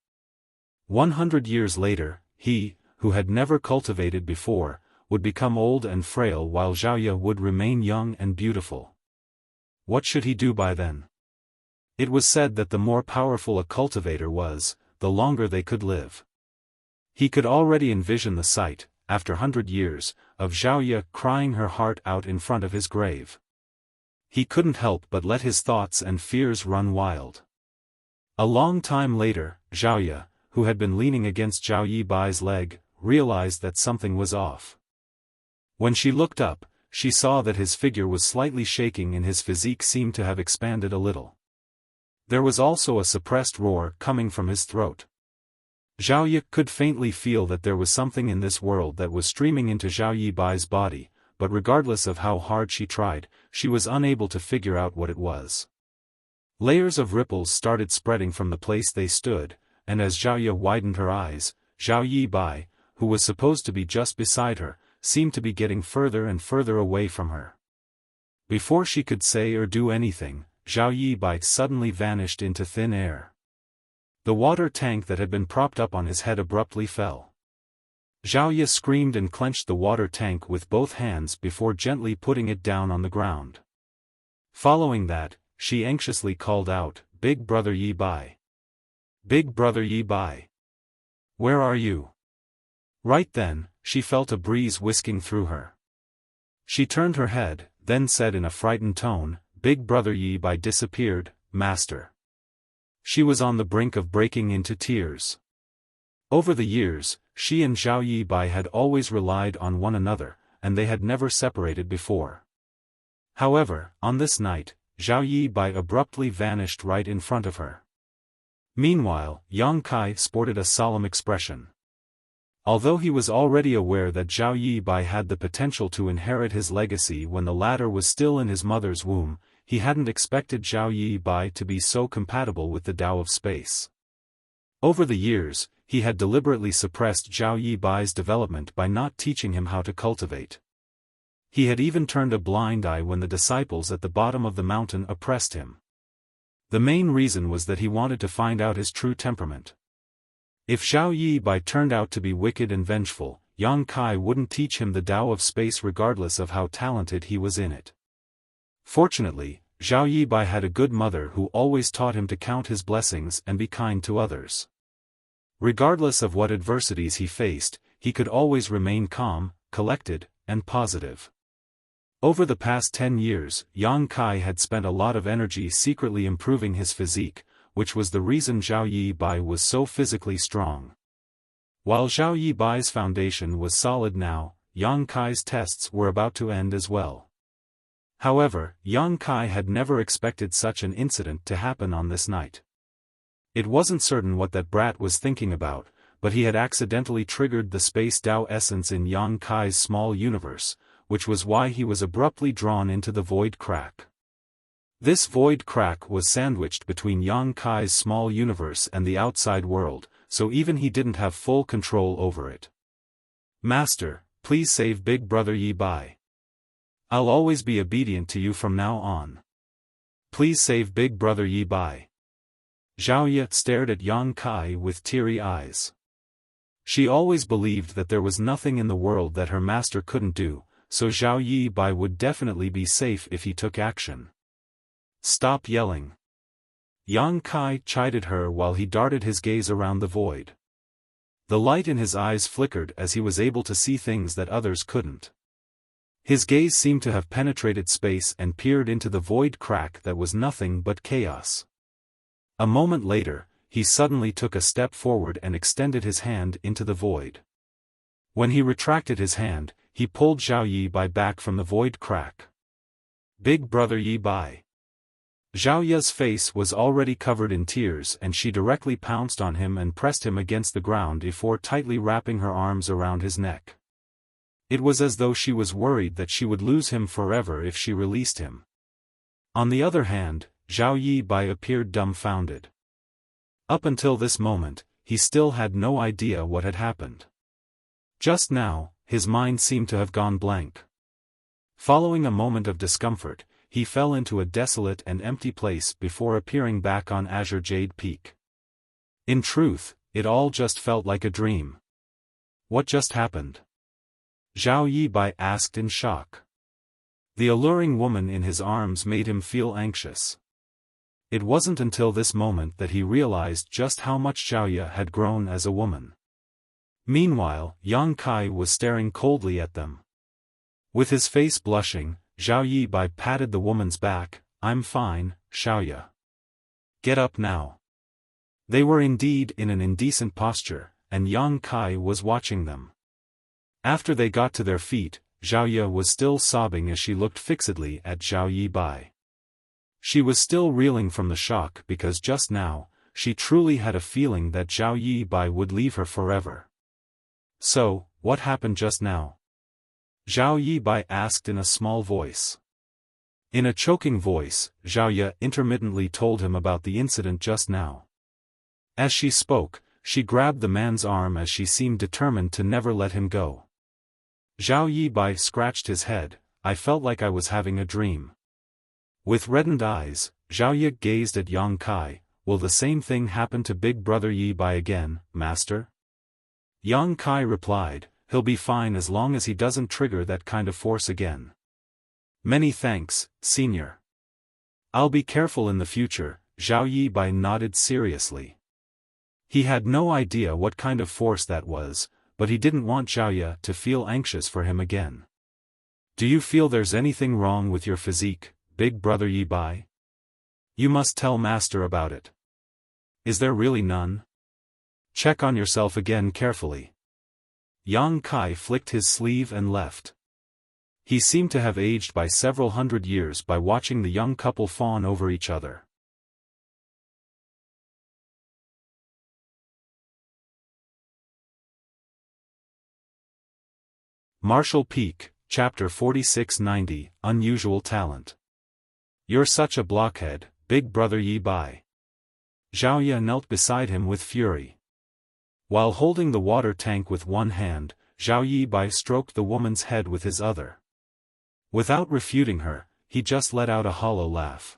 100 years later, he, who had never cultivated before, would become old and frail while Zhao Yi would remain young and beautiful. What should he do by then? It was said that the more powerful a cultivator was, the longer they could live. He could already envision the sight, after 100 years, of Xiaoye crying her heart out in front of his grave. He couldn't help but let his thoughts and fears run wild. A long time later, Xiaoye, who had been leaning against Zhao Yibai's leg, realized that something was off. When she looked up, she saw that his figure was slightly shaking and his physique seemed to have expanded a little. There was also a suppressed roar coming from his throat. Xiaoye could faintly feel that there was something in this world that was streaming into Zhao Yibai's body, but regardless of how hard she tried, she was unable to figure out what it was. Layers of ripples started spreading from the place they stood, and as Xiaoye widened her eyes, Zhao Yibai, who was supposed to be just beside her, seemed to be getting further and further away from her. Before she could say or do anything, Zhao Yibai suddenly vanished into thin air. The water tank that had been propped up on his head abruptly fell. Xiaoye screamed and clenched the water tank with both hands before gently putting it down on the ground. Following that, she anxiously called out, "Big brother Yibai! Big brother Yibai! Where are you?" Right then, she felt a breeze whisking through her. She turned her head, then said in a frightened tone, "Big brother Yibai disappeared, master." She was on the brink of breaking into tears. Over the years, she and Zhao Yibai had always relied on one another, and they had never separated before. However, on this night, Zhao Yibai abruptly vanished right in front of her. Meanwhile, Yang Kai sported a solemn expression. Although he was already aware that Zhao Yibai had the potential to inherit his legacy when the latter was still in his mother's womb, he hadn't expected Zhao Yibai to be so compatible with the Tao of space. Over the years, he had deliberately suppressed Zhao Yibai's development by not teaching him how to cultivate. He had even turned a blind eye when the disciples at the bottom of the mountain oppressed him. The main reason was that he wanted to find out his true temperament. If Zhao Yibai turned out to be wicked and vengeful, Yang Kai wouldn't teach him the Tao of space regardless of how talented he was in it. Fortunately, Zhao Yibai had a good mother who always taught him to count his blessings and be kind to others. Regardless of what adversities he faced, he could always remain calm, collected, and positive. Over the past 10 years, Yang Kai had spent a lot of energy secretly improving his physique, which was the reason Zhao Yibai was so physically strong. While Zhao Yibai's foundation was solid now, Yang Kai's tests were about to end as well. However, Yang Kai had never expected such an incident to happen on this night. It wasn't certain what that brat was thinking about, but he had accidentally triggered the space Tao essence in Yang Kai's small universe, which was why he was abruptly drawn into the void crack. This void crack was sandwiched between Yang Kai's small universe and the outside world, so even he didn't have full control over it. "Master, please save Big Brother Yibai. I'll always be obedient to you from now on. Please save Big Brother Yibai." Zhao Ye stared at Yang Kai with teary eyes. She always believed that there was nothing in the world that her master couldn't do, so Zhao Yibai would definitely be safe if he took action. "Stop yelling." Yang Kai chided her while he darted his gaze around the void. The light in his eyes flickered as he was able to see things that others couldn't. His gaze seemed to have penetrated space and peered into the void crack that was nothing but chaos. A moment later, he suddenly took a step forward and extended his hand into the void. When he retracted his hand, he pulled Zhao Yibai back from the void crack. "Big Brother Yibai." Zhao Ye's face was already covered in tears and she directly pounced on him and pressed him against the ground before tightly wrapping her arms around his neck. It was as though she was worried that she would lose him forever if she released him. On the other hand, Zhao Yibai appeared dumbfounded. Up until this moment, he still had no idea what had happened. Just now, his mind seemed to have gone blank. Following a moment of discomfort, he fell into a desolate and empty place before appearing back on Azure Jade Peak. In truth, it all just felt like a dream. What just happened? Zhao Yibai asked in shock. The alluring woman in his arms made him feel anxious. It wasn't until this moment that he realized just how much Zhao Ye had grown as a woman. Meanwhile, Yang Kai was staring coldly at them. With his face blushing, Zhao Yibai patted the woman's back. "I'm fine, Xiaoya. Get up now." They were indeed in an indecent posture, and Yang Kai was watching them. After they got to their feet, Xiaoya was still sobbing as she looked fixedly at Zhao Yibai. She was still reeling from the shock because just now, she truly had a feeling that Zhao Yibai would leave her forever. "So, what happened just now?" Zhao Yibai asked in a small voice. In a choking voice, Xiaoya intermittently told him about the incident just now. As she spoke, she grabbed the man's arm as she seemed determined to never let him go. Zhao Yibai scratched his head. "I felt like I was having a dream." With reddened eyes, Xiaoya gazed at Yang Kai. "Will the same thing happen to Big Brother Yibai again, Master?" Yang Kai replied, "He'll be fine as long as he doesn't trigger that kind of force again." "Many thanks, Senior. I'll be careful in the future," Zhao Yibai nodded seriously. He had no idea what kind of force that was, but he didn't want Xiaoya to feel anxious for him again. "Do you feel there's anything wrong with your physique, Big Brother Yibai? You must tell Master about it. Is there really none? Check on yourself again carefully." Yang Kai flicked his sleeve and left. He seemed to have aged by several hundred years by watching the young couple fawn over each other. Martial Peak, Chapter 4690, Unusual Talent. "You're such a blockhead, Big Brother Yibai." Xiaoya knelt beside him with fury. While holding the water tank with one hand, Zhao Yibai stroked the woman's head with his other. Without refuting her, he just let out a hollow laugh.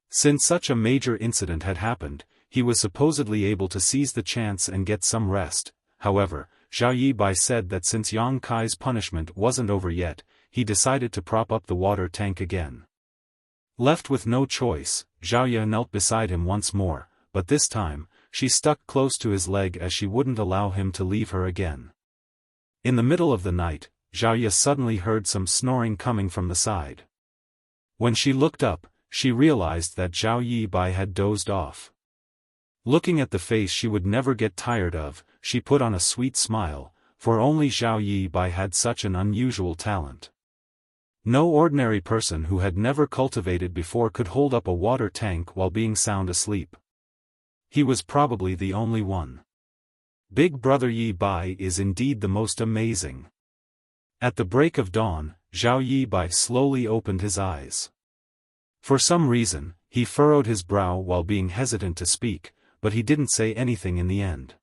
Since such a major incident had happened, he was supposedly able to seize the chance and get some rest. However, Zhao Yibai said that since Yang Kai's punishment wasn't over yet, he decided to prop up the water tank again. Left with no choice, Xiaoya knelt beside him once more, but this time, she stuck close to his leg as she wouldn't allow him to leave her again. In the middle of the night, Xiaoya suddenly heard some snoring coming from the side. When she looked up, she realized that Zhao Yibai had dozed off. Looking at the face she would never get tired of, she put on a sweet smile, for only Zhao Yibai had such an unusual talent. No ordinary person who had never cultivated before could hold up a water tank while being sound asleep. He was probably the only one. Big Brother Yibai is indeed the most amazing. At the break of dawn, Zhao Yibai slowly opened his eyes. For some reason, he furrowed his brow while being hesitant to speak, but he didn't say anything in the end.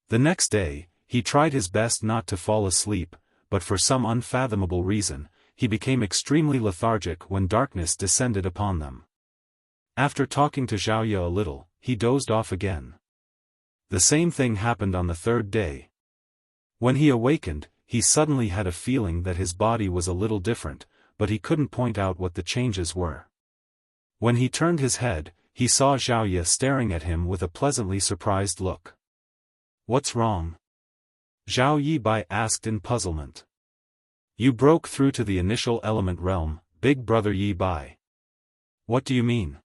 The next day, he tried his best not to fall asleep, but for some unfathomable reason, he became extremely lethargic when darkness descended upon them. After talking to Xiaoya a little, he dozed off again. The same thing happened on the third day. When he awakened, he suddenly had a feeling that his body was a little different, but he couldn't point out what the changes were. When he turned his head, he saw Xiaoya staring at him with a pleasantly surprised look. "What's wrong?" Zhao Yibai asked in puzzlement. "You broke through to the initial element realm, Big Brother Yibai." "What do you mean?"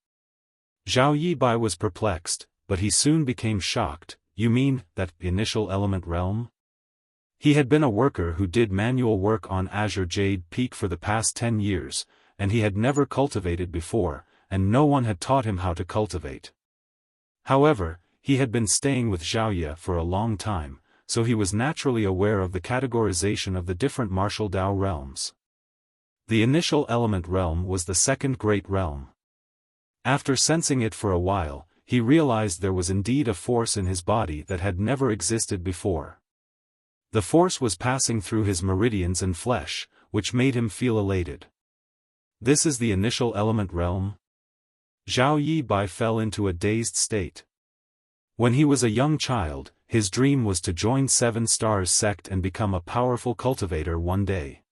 Zhao Yibai was perplexed, but he soon became shocked. "You mean, that initial element realm?" He had been a worker who did manual work on Azure Jade Peak for the past 10 years, and he had never cultivated before, and no one had taught him how to cultivate. However, he had been staying with Xiaoya for a long time, so he was naturally aware of the categorization of the different martial Dao realms. The initial element realm was the second great realm. After sensing it for a while, he realized there was indeed a force in his body that had never existed before. The force was passing through his meridians and flesh, which made him feel elated. "This is the initial element realm?" Zhao Yibai fell into a dazed state. When he was a young child, his dream was to join Seven Stars sect and become a powerful cultivator one day.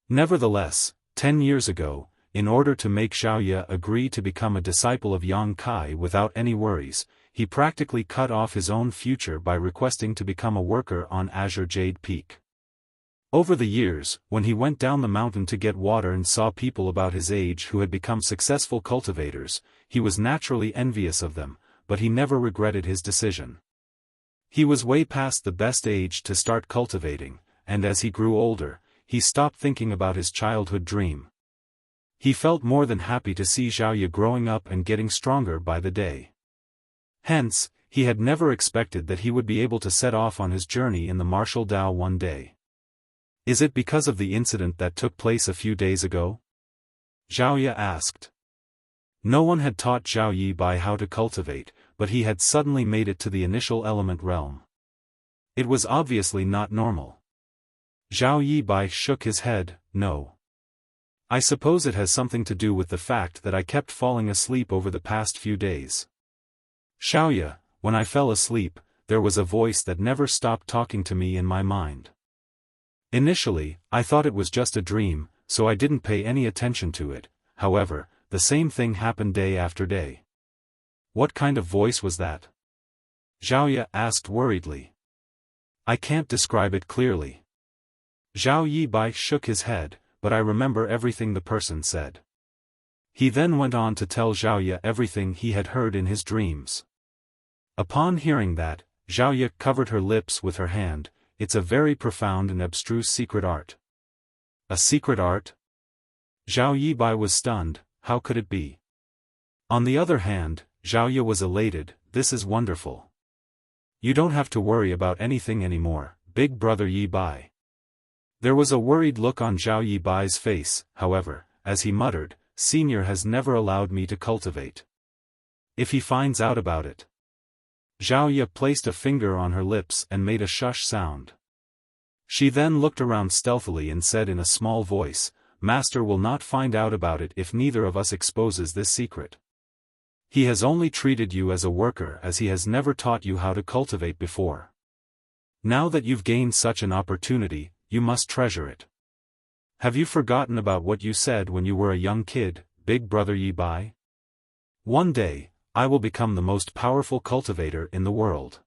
Nevertheless, 10 years ago, in order to make Xiaoya agree to become a disciple of Yang Kai without any worries, he practically cut off his own future by requesting to become a worker on Azure Jade Peak. Over the years, when he went down the mountain to get water and saw people about his age who had become successful cultivators, he was naturally envious of them, but he never regretted his decision. He was way past the best age to start cultivating, and as he grew older, he stopped thinking about his childhood dream. He felt more than happy to see Xiaoya growing up and getting stronger by the day. Hence, he had never expected that he would be able to set off on his journey in the martial Dao one day. Is it because of the incident that took place a few days ago? Xiaoya asked. No one had taught Zhao Yibai how to cultivate, but he had suddenly made it to the initial element realm. It was obviously not normal. Zhao Yibai shook his head. No. I suppose it has something to do with the fact that I kept falling asleep over the past few days. Xiaoya, when I fell asleep, there was a voice that never stopped talking to me in my mind. Initially, I thought it was just a dream, so I didn't pay any attention to it. However, the same thing happened day after day. What kind of voice was that? Xiaoya asked worriedly. I can't describe it clearly. Zhao Yibai shook his head, but I remember everything the person said. He then went on to tell Xiaoya everything he had heard in his dreams. Upon hearing that, Xiaoya covered her lips with her hand. It's a very profound and abstruse secret art. A secret art? Zhao Yibai was stunned. How could it be? On the other hand, Xiaoya was elated. This is wonderful. You don't have to worry about anything anymore, big brother Yibai. There was a worried look on Zhao Yibai's face, however, as he muttered, Senior has never allowed me to cultivate. If he finds out about it. Xiaoya placed a finger on her lips and made a shush sound. She then looked around stealthily and said in a small voice, Master will not find out about it if neither of us exposes this secret. He has only treated you as a worker as he has never taught you how to cultivate before. Now that you've gained such an opportunity, you must treasure it. Have you forgotten about what you said when you were a young kid, big brother Yibai? One day, I will become the most powerful cultivator in the world.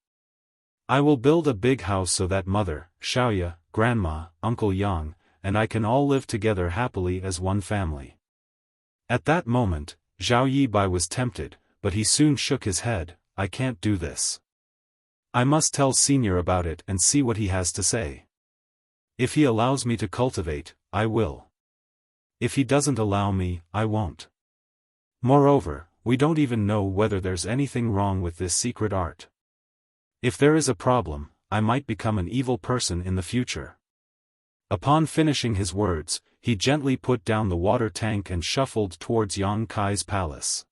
I will build a big house so that mother, Xiaoya, grandma, Uncle Yang, and I can all live together happily as one family. At that moment, Zhao Yibai was tempted, but he soon shook his head. I can't do this. I must tell Senior about it and see what he has to say. If he allows me to cultivate, I will. If he doesn't allow me, I won't. Moreover, we don't even know whether there's anything wrong with this secret art. If there is a problem, I might become an evil person in the future. Upon finishing his words, he gently put down the water tank and shuffled towards Yang Kai's palace.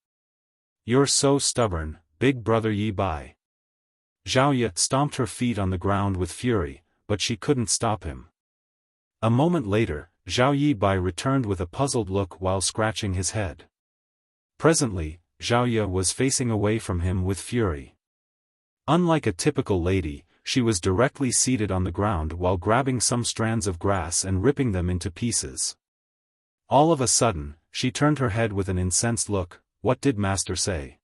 You're so stubborn, big brother Yibai. Xiaoya stomped her feet on the ground with fury, but she couldn't stop him. A moment later, Zhao Yibai returned with a puzzled look while scratching his head. Presently, Xiaoya was facing away from him with fury. Unlike a typical lady, she was directly seated on the ground while grabbing some strands of grass and ripping them into pieces. All of a sudden, she turned her head with an incensed look. What did Master say?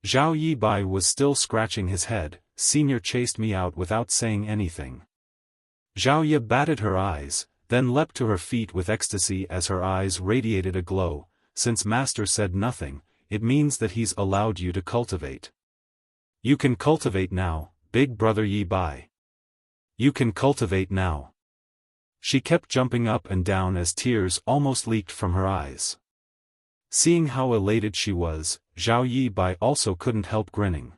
Zhao Yibai was still scratching his head. Senior chased me out without saying anything. Xiaoya batted her eyes, then leapt to her feet with ecstasy as her eyes radiated a glow. Since Master said nothing, it means that he's allowed you to cultivate. You can cultivate now, big brother Yibai. You can cultivate now. She kept jumping up and down as tears almost leaked from her eyes. Seeing how elated she was, Zhao Yibai also couldn't help grinning.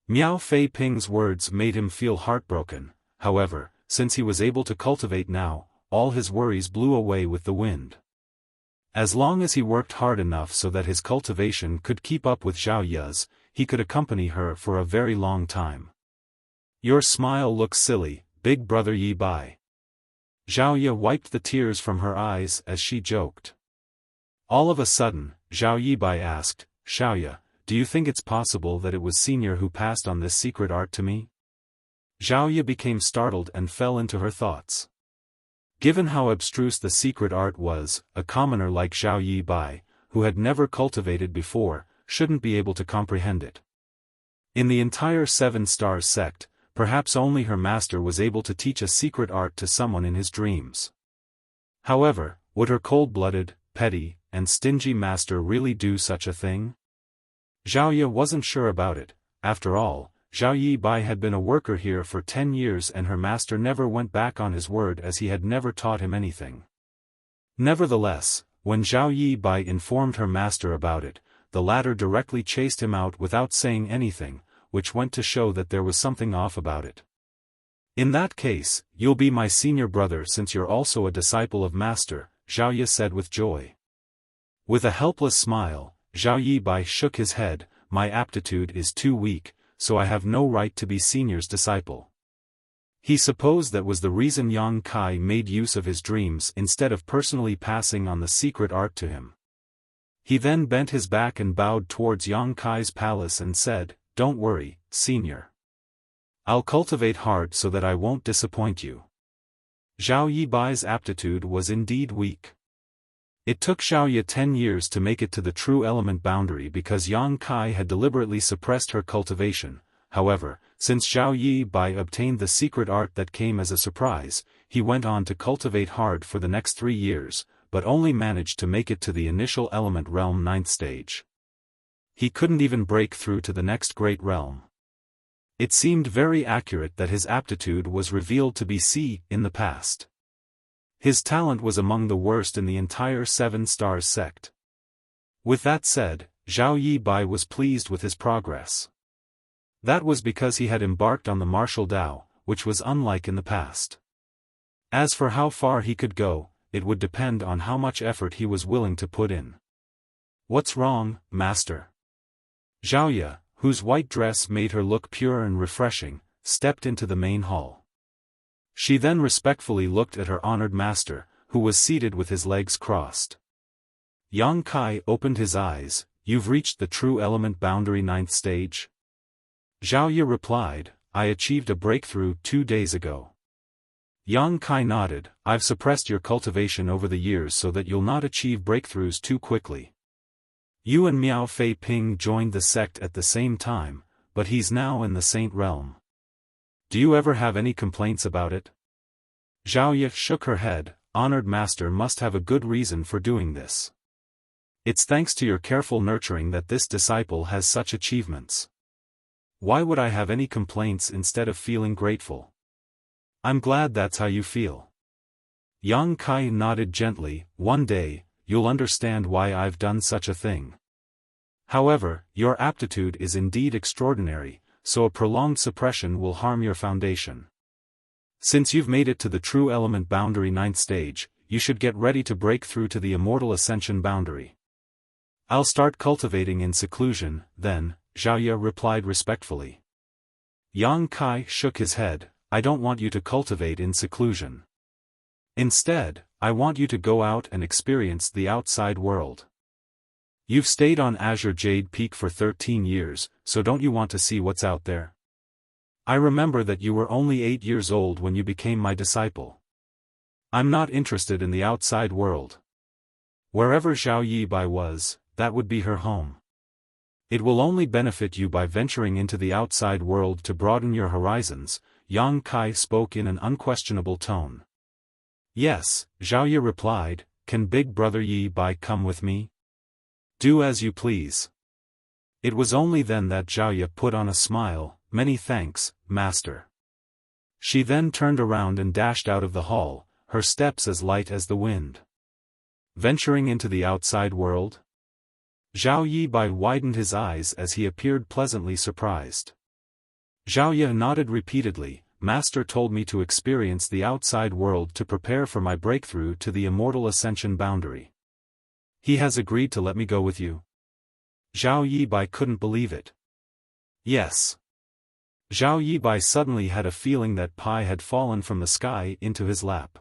Miao Fei Ping's words made him feel heartbroken. However, since he was able to cultivate now, all his worries blew away with the wind. As long as he worked hard enough so that his cultivation could keep up with Xiaoya's, he could accompany her for a very long time. Your smile looks silly, big brother Yibai. Xiaoya wiped the tears from her eyes as she joked. All of a sudden, Zhao Yibai asked, Xiaoya, do you think it's possible that it was Senior who passed on this secret art to me? Xiaoya became startled and fell into her thoughts. Given how abstruse the secret art was, a commoner like Zhao Yibai, who had never cultivated before, shouldn't be able to comprehend it. In the entire Seven Stars sect, perhaps only her master was able to teach a secret art to someone in his dreams. However, would her cold-blooded, petty, and stingy master really do such a thing? Xiaoya wasn't sure about it. After all, Zhao Yibai had been a worker here for 10 years and her master never went back on his word as he had never taught him anything. Nevertheless, when Zhao Yibai informed her master about it, the latter directly chased him out without saying anything, which went to show that there was something off about it. In that case, you'll be my senior brother since you're also a disciple of master, Xiaoya said with joy. With a helpless smile, Zhao Yibai shook his head. My aptitude is too weak, so I have no right to be senior's disciple. He supposed that was the reason Yang Kai made use of his dreams instead of personally passing on the secret art to him. He then bent his back and bowed towards Yang Kai's palace and said, "Don't worry, senior. I'll cultivate hard so that I won't disappoint you." Zhao Yibai's aptitude was indeed weak. It took Xiaoya 10 years to make it to the true element boundary because Yang Kai had deliberately suppressed her cultivation. However, since Zhao Yibai obtained the secret art that came as a surprise, he went on to cultivate hard for the next 3 years, but only managed to make it to the initial element realm 9th stage. He couldn't even break through to the next great realm. It seemed very accurate that his aptitude was revealed to be C in the past. His talent was among the worst in the entire Seven Stars sect. With that said, Zhao Yibai was pleased with his progress. That was because he had embarked on the martial Tao, which was unlike in the past. As for how far he could go, it would depend on how much effort he was willing to put in. "What's wrong, master?" Xiaoya, whose white dress made her look pure and refreshing, stepped into the main hall. She then respectfully looked at her honored master, who was seated with his legs crossed. Yang Kai opened his eyes. "You've reached the true element boundary 9th stage?" Xiaoya replied, "I achieved a breakthrough 2 days ago." Yang Kai nodded, "I've suppressed your cultivation over the years so that you'll not achieve breakthroughs too quickly. You and Miao Fei Ping joined the sect at the same time, but he's now in the Saint Realm. Do you ever have any complaints about it?" Xiaoya shook her head. "Honored master must have a good reason for doing this. It's thanks to your careful nurturing that this disciple has such achievements. Why would I have any complaints instead of feeling grateful? I'm glad that's how you feel." Yang Kai nodded gently. "One day, you'll understand why I've done such a thing. However, your aptitude is indeed extraordinary, so a prolonged suppression will harm your foundation. Since you've made it to the true element boundary 9th stage, you should get ready to break through to the immortal ascension boundary." "I'll start cultivating in seclusion, then," Xiaoya replied respectfully. Yang Kai shook his head. "I don't want you to cultivate in seclusion. Instead, I want you to go out and experience the outside world. You've stayed on Azure Jade Peak for 13 years, so don't you want to see what's out there? I remember that you were only 8 years old when you became my disciple. I'm not interested in the outside world." Wherever Zhao Yibai was, that would be her home. It will only benefit you by venturing into the outside world to broaden your horizons. Yang Kai spoke in an unquestionable tone. "Yes," Xiaoya replied, "can big brother Yibai come with me?" "Do as you please." It was only then that Xiaoya put on a smile. "Many thanks, master." She then turned around and dashed out of the hall, her steps as light as the wind. Venturing into the outside world? Zhao Yibai widened his eyes as he appeared pleasantly surprised. Xiaoya nodded repeatedly. "Master told me to experience the outside world to prepare for my breakthrough to the immortal ascension boundary. He has agreed to let me go with you?" Zhao Yibai couldn't believe it. "Yes." Zhao Yibai suddenly had a feeling that pie had fallen from the sky into his lap.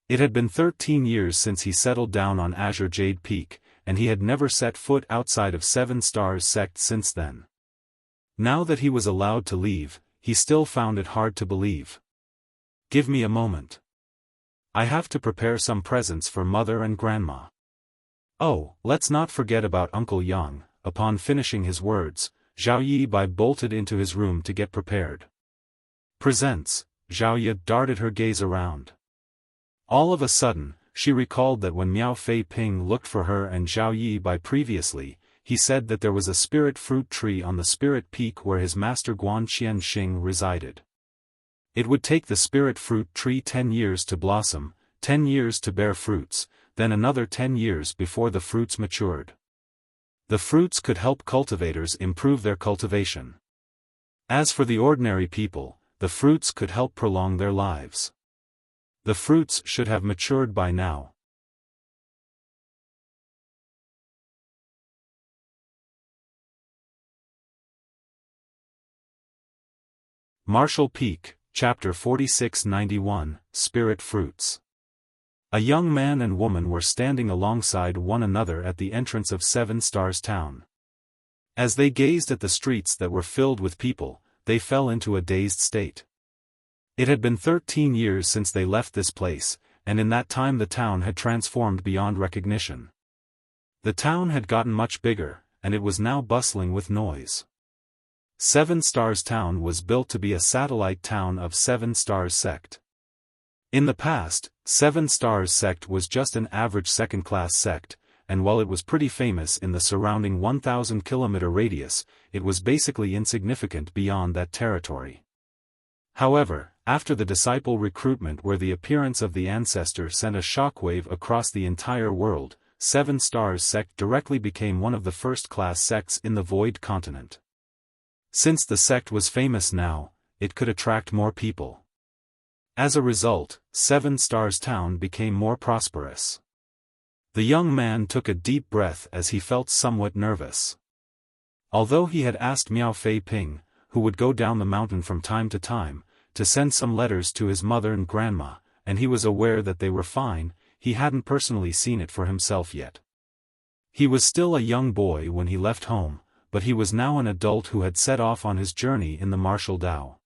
It had been 13 years since he settled down on Azure Jade Peak, and he had never set foot outside of Seven Stars sect since then. Now that he was allowed to leave, he still found it hard to believe. "Give me a moment. I have to prepare some presents for mother and grandma. Oh, let's not forget about Uncle Yang." Upon finishing his words, Zhao Yibai bolted into his room to get prepared. Presents, Zhao Ye darted her gaze around. All of a sudden, she recalled that when Miao Fei Ping looked for her and Zhao Yibai previously, he said that there was a spirit fruit tree on the spirit peak where his master Guan Qianxing resided. It would take the spirit fruit tree 10 years to blossom, 10 years to bear fruits, then another 10 years before the fruits matured. The fruits could help cultivators improve their cultivation. As for the ordinary people, the fruits could help prolong their lives. The fruits should have matured by now. Martial Peak, Chapter 4691, Spirit Fruits. A young man and woman were standing alongside one another at the entrance of Seven Stars Town. As they gazed at the streets that were filled with people, they fell into a dazed state. It had been 13 years since they left this place, and in that time the town had transformed beyond recognition. The town had gotten much bigger, and it was now bustling with noise. Seven Stars Town was built to be a satellite town of Seven Stars Sect. In the past, Seven Stars Sect was just an average second-class sect, and while it was pretty famous in the surrounding 1,000-kilometer radius, it was basically insignificant beyond that territory. However, after the disciple recruitment where the appearance of the ancestor sent a shockwave across the entire world, Seven Stars Sect directly became one of the first-class sects in the Void Continent. Since the sect was famous now, it could attract more people. As a result, Seven Stars Town became more prosperous. The young man took a deep breath as he felt somewhat nervous. Although he had asked Miao Fei Ping, who would go down the mountain from time to time, to send some letters to his mother and grandma, and he was aware that they were fine, he hadn't personally seen it for himself yet. He was still a young boy when he left home, but he was now an adult who had set off on his journey in the martial Tao.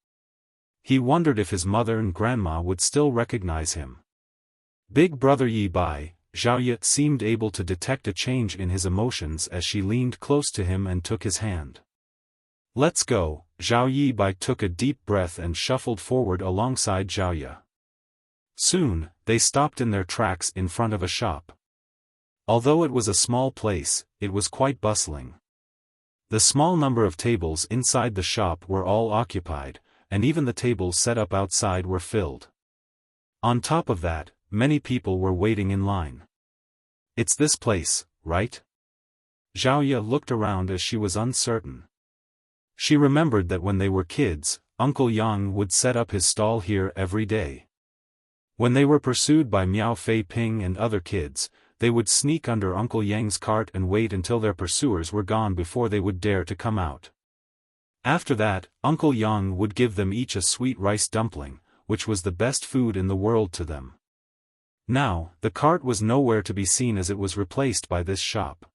He wondered if his mother and grandma would still recognize him. Big brother Yi Bai, Zhao Ye seemed able to detect a change in his emotions as she leaned close to him and took his hand. "Let's go." Zhao Yi Bai took a deep breath and shuffled forward alongside Zhao Ye. Soon, they stopped in their tracks in front of a shop. Although it was a small place, it was quite bustling. The small number of tables inside the shop were all occupied, and even the tables set up outside were filled. On top of that, many people were waiting in line. "It's this place, right?" Zhao Ye looked around as she was uncertain. She remembered that when they were kids, Uncle Yang would set up his stall here every day. When they were pursued by Miao Fei Ping and other kids, they would sneak under Uncle Yang's cart and wait until their pursuers were gone before they would dare to come out. After that, Uncle Yang would give them each a sweet rice dumpling, which was the best food in the world to them. Now, the cart was nowhere to be seen as it was replaced by this shop.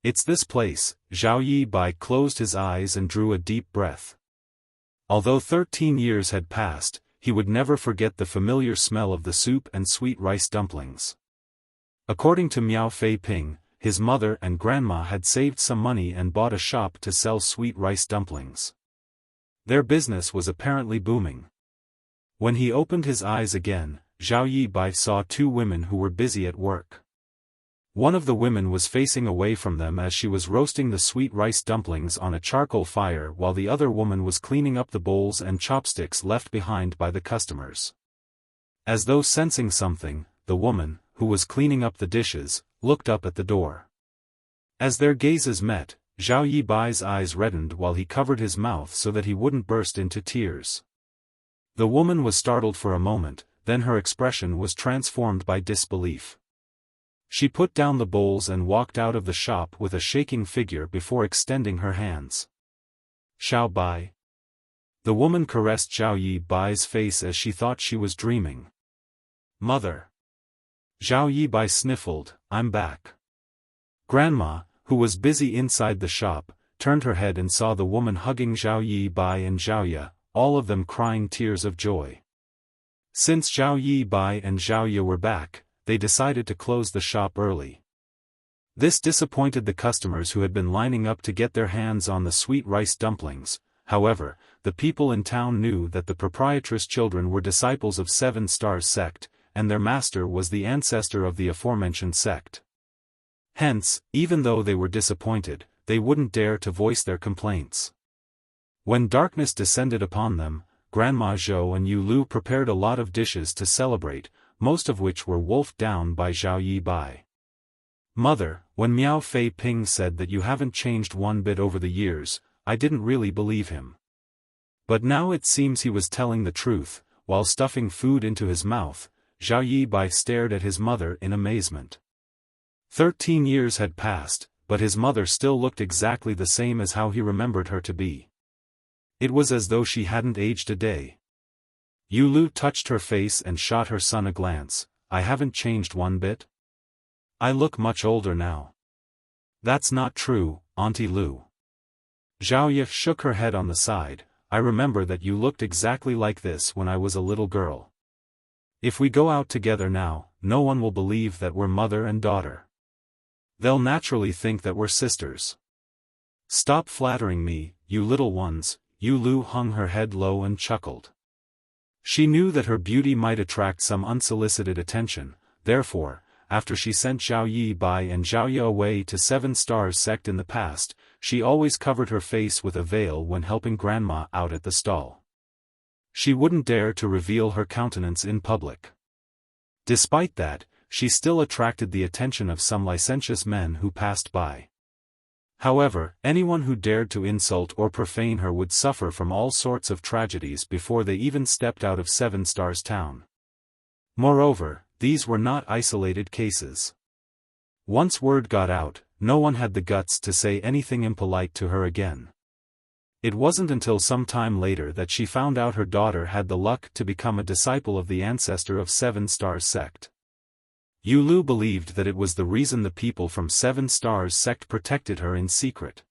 "It's this place." Zhao Yi Bai closed his eyes and drew a deep breath. Although 13 years had passed, he would never forget the familiar smell of the soup and sweet rice dumplings. According to Miao Fei Ping, his mother and grandma had saved some money and bought a shop to sell sweet rice dumplings. Their business was apparently booming. When he opened his eyes again, Zhao Yi Bai saw two women who were busy at work. One of the women was facing away from them as she was roasting the sweet rice dumplings on a charcoal fire while the other woman was cleaning up the bowls and chopsticks left behind by the customers. As though sensing something, the woman, who was cleaning up the dishes, looked up at the door. As their gazes met, Zhao Yi Bai's eyes reddened while he covered his mouth so that he wouldn't burst into tears. The woman was startled for a moment, then her expression was transformed by disbelief. She put down the bowls and walked out of the shop with a shaking figure before extending her hands. "Xiao Bai." The woman caressed Zhao Yi Bai's face as she thought she was dreaming. "Mother." Zhao Yi Bai sniffled, "I'm back." Grandma, who was busy inside the shop, turned her head and saw the woman hugging Zhao Yi Bai and Zhao Ye, all of them crying tears of joy. Since Zhao Yi Bai and Zhao Ye were back, they decided to close the shop early. This disappointed the customers who had been lining up to get their hands on the sweet rice dumplings. However, the people in town knew that the proprietress' children were disciples of Seven Stars sect, and their master was the ancestor of the aforementioned sect. Hence, even though they were disappointed, they wouldn't dare to voice their complaints. When darkness descended upon them, Grandma Zhou and Yu Lu prepared a lot of dishes to celebrate, most of which were wolfed down by Zhao Yi Bai. "Mother, when Miao Fei Ping said that you haven't changed one bit over the years, I didn't really believe him. But now it seems he was telling the truth." While stuffing food into his mouth, Zhao Yi Bai stared at his mother in amazement. 13 years had passed, but his mother still looked exactly the same as how he remembered her to be. It was as though she hadn't aged a day. Yu Lu touched her face and shot her son a glance. "I haven't changed one bit? I look much older now." "That's not true, Auntie Lu." Zhao Yi shook her head on the side. "I remember that you looked exactly like this when I was a little girl. If we go out together now, no one will believe that we're mother and daughter. They'll naturally think that we're sisters. Stop flattering me, you little ones." Yu Lu hung her head low and chuckled. She knew that her beauty might attract some unsolicited attention, therefore, after she sent Zhao Yi Bai and Zhao Ye away to Seven Stars sect in the past, she always covered her face with a veil when helping Grandma out at the stall. She wouldn't dare to reveal her countenance in public. Despite that, she still attracted the attention of some licentious men who passed by. However, anyone who dared to insult or profane her would suffer from all sorts of tragedies before they even stepped out of Seven Stars town. Moreover, these were not isolated cases. Once word got out, no one had the guts to say anything impolite to her again. It wasn't until some time later that she found out her daughter had the luck to become a disciple of the ancestor of Seven Stars sect. Yu Lu believed that it was the reason the people from Seven Stars sect protected her in secret.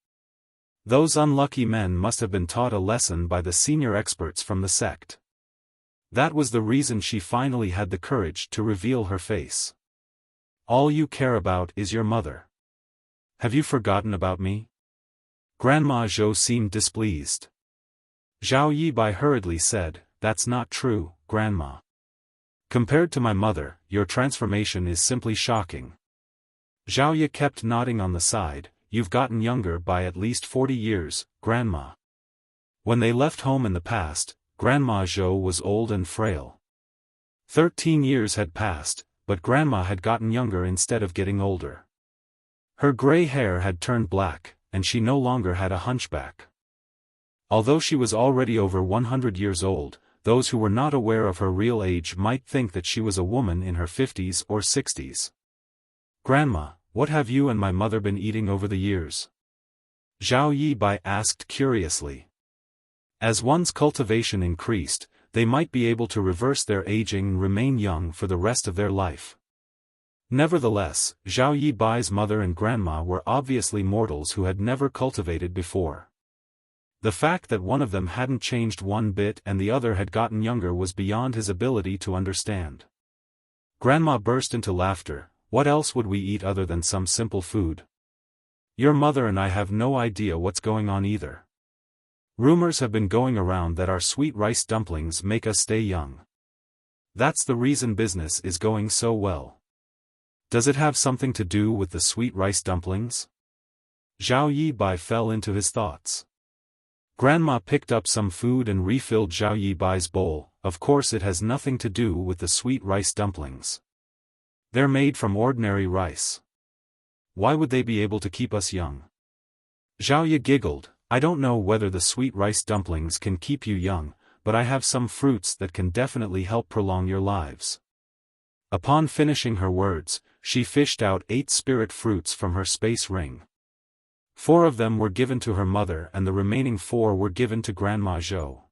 Those unlucky men must have been taught a lesson by the senior experts from the sect. That was the reason she finally had the courage to reveal her face. "All you care about is your mother. Have you forgotten about me?" Grandma Zhou seemed displeased. Zhao Yi Bai hurriedly said, "That's not true, Grandma. Compared to my mother, your transformation is simply shocking." Zhao Yi kept nodding on the side. "You've gotten younger by at least 40 years, Grandma." When they left home in the past, Grandma Zhou was old and frail. 13 years had passed, but Grandma had gotten younger instead of getting older. Her gray hair had turned black, and she no longer had a hunchback. Although she was already over 100 years old, those who were not aware of her real age might think that she was a woman in her 50s or 60s. "Grandma, what have you and my mother been eating over the years?" Zhao Yi Bai asked curiously. As one's cultivation increased, they might be able to reverse their aging and remain young for the rest of their life. Nevertheless, Zhao Yi Bai's mother and grandma were obviously mortals who had never cultivated before. The fact that one of them hadn't changed one bit and the other had gotten younger was beyond his ability to understand. Grandma burst into laughter. "What else would we eat other than some simple food? Your mother and I have no idea what's going on either. Rumors have been going around that our sweet rice dumplings make us stay young. That's the reason business is going so well. Does it have something to do with the sweet rice dumplings?" Zhao Yi Bai fell into his thoughts. Grandma picked up some food and refilled Zhao Yi Bai's bowl. "Of course it has nothing to do with the sweet rice dumplings. They're made from ordinary rice. Why would they be able to keep us young?" Zhao Yi giggled. "I don't know whether the sweet rice dumplings can keep you young, but I have some fruits that can definitely help prolong your lives." Upon finishing her words, she fished out 8 spirit fruits from her space ring. 4 of them were given to her mother and the remaining 4 were given to Grandma Zhou.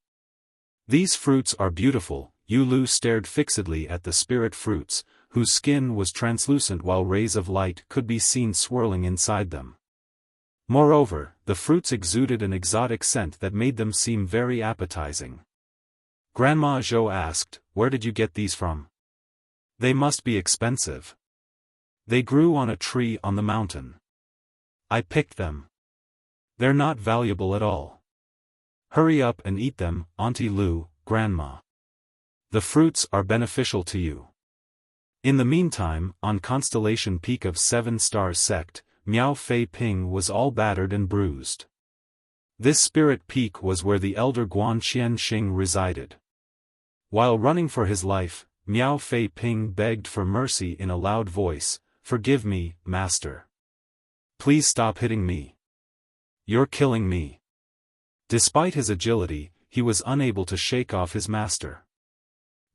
"These fruits are beautiful." Yu Lu stared fixedly at the spirit fruits, whose skin was translucent while rays of light could be seen swirling inside them. Moreover, the fruits exuded an exotic scent that made them seem very appetizing. Grandma Zhou asked, "Where did you get these from? They must be expensive." They grew on a tree on the mountain. I picked them. They're not valuable at all. Hurry up and eat them, Auntie Lu, Grandma. The fruits are beneficial to you. In the meantime, on Constellation Peak of 7 Stars Sect, Miao Fei Ping was all battered and bruised. This spirit peak was where the elder Guan Qianxing resided. While running for his life, Miao Fei Ping begged for mercy in a loud voice, "Forgive me, Master. Please stop hitting me. You're killing me." Despite his agility, he was unable to shake off his master.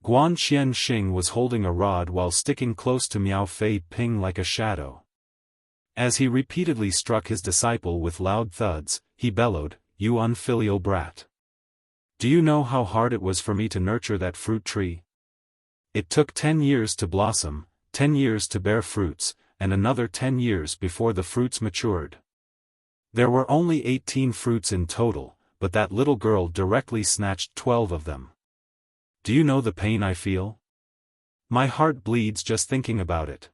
Guan Qianxing was holding a rod while sticking close to Miao Fei Ping like a shadow. As he repeatedly struck his disciple with loud thuds, he bellowed, "You unfilial brat. Do you know how hard it was for me to nurture that fruit tree? It took 10 years to blossom, 10 years to bear fruits, and another 10 years before the fruits matured. There were only 18 fruits in total, but that little girl directly snatched 12 of them. Do you know the pain I feel? My heart bleeds just thinking about it."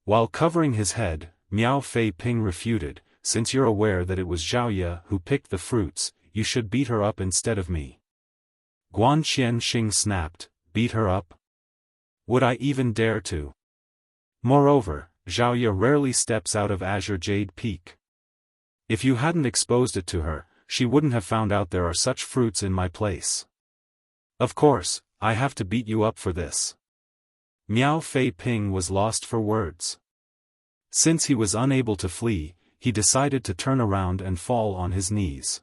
While covering his head, Miao Fei Ping refuted, "Since you're aware that it was Xiaoye who picked the fruits, you should beat her up instead of me." Guan Qianxing snapped, "Beat her up? Would I even dare to? Moreover, Xiaoye rarely steps out of Azure Jade Peak. If you hadn't exposed it to her, she wouldn't have found out there are such fruits in my place. Of course, I have to beat you up for this." Miao Fei Ping was lost for words. Since he was unable to flee, he decided to turn around and fall on his knees.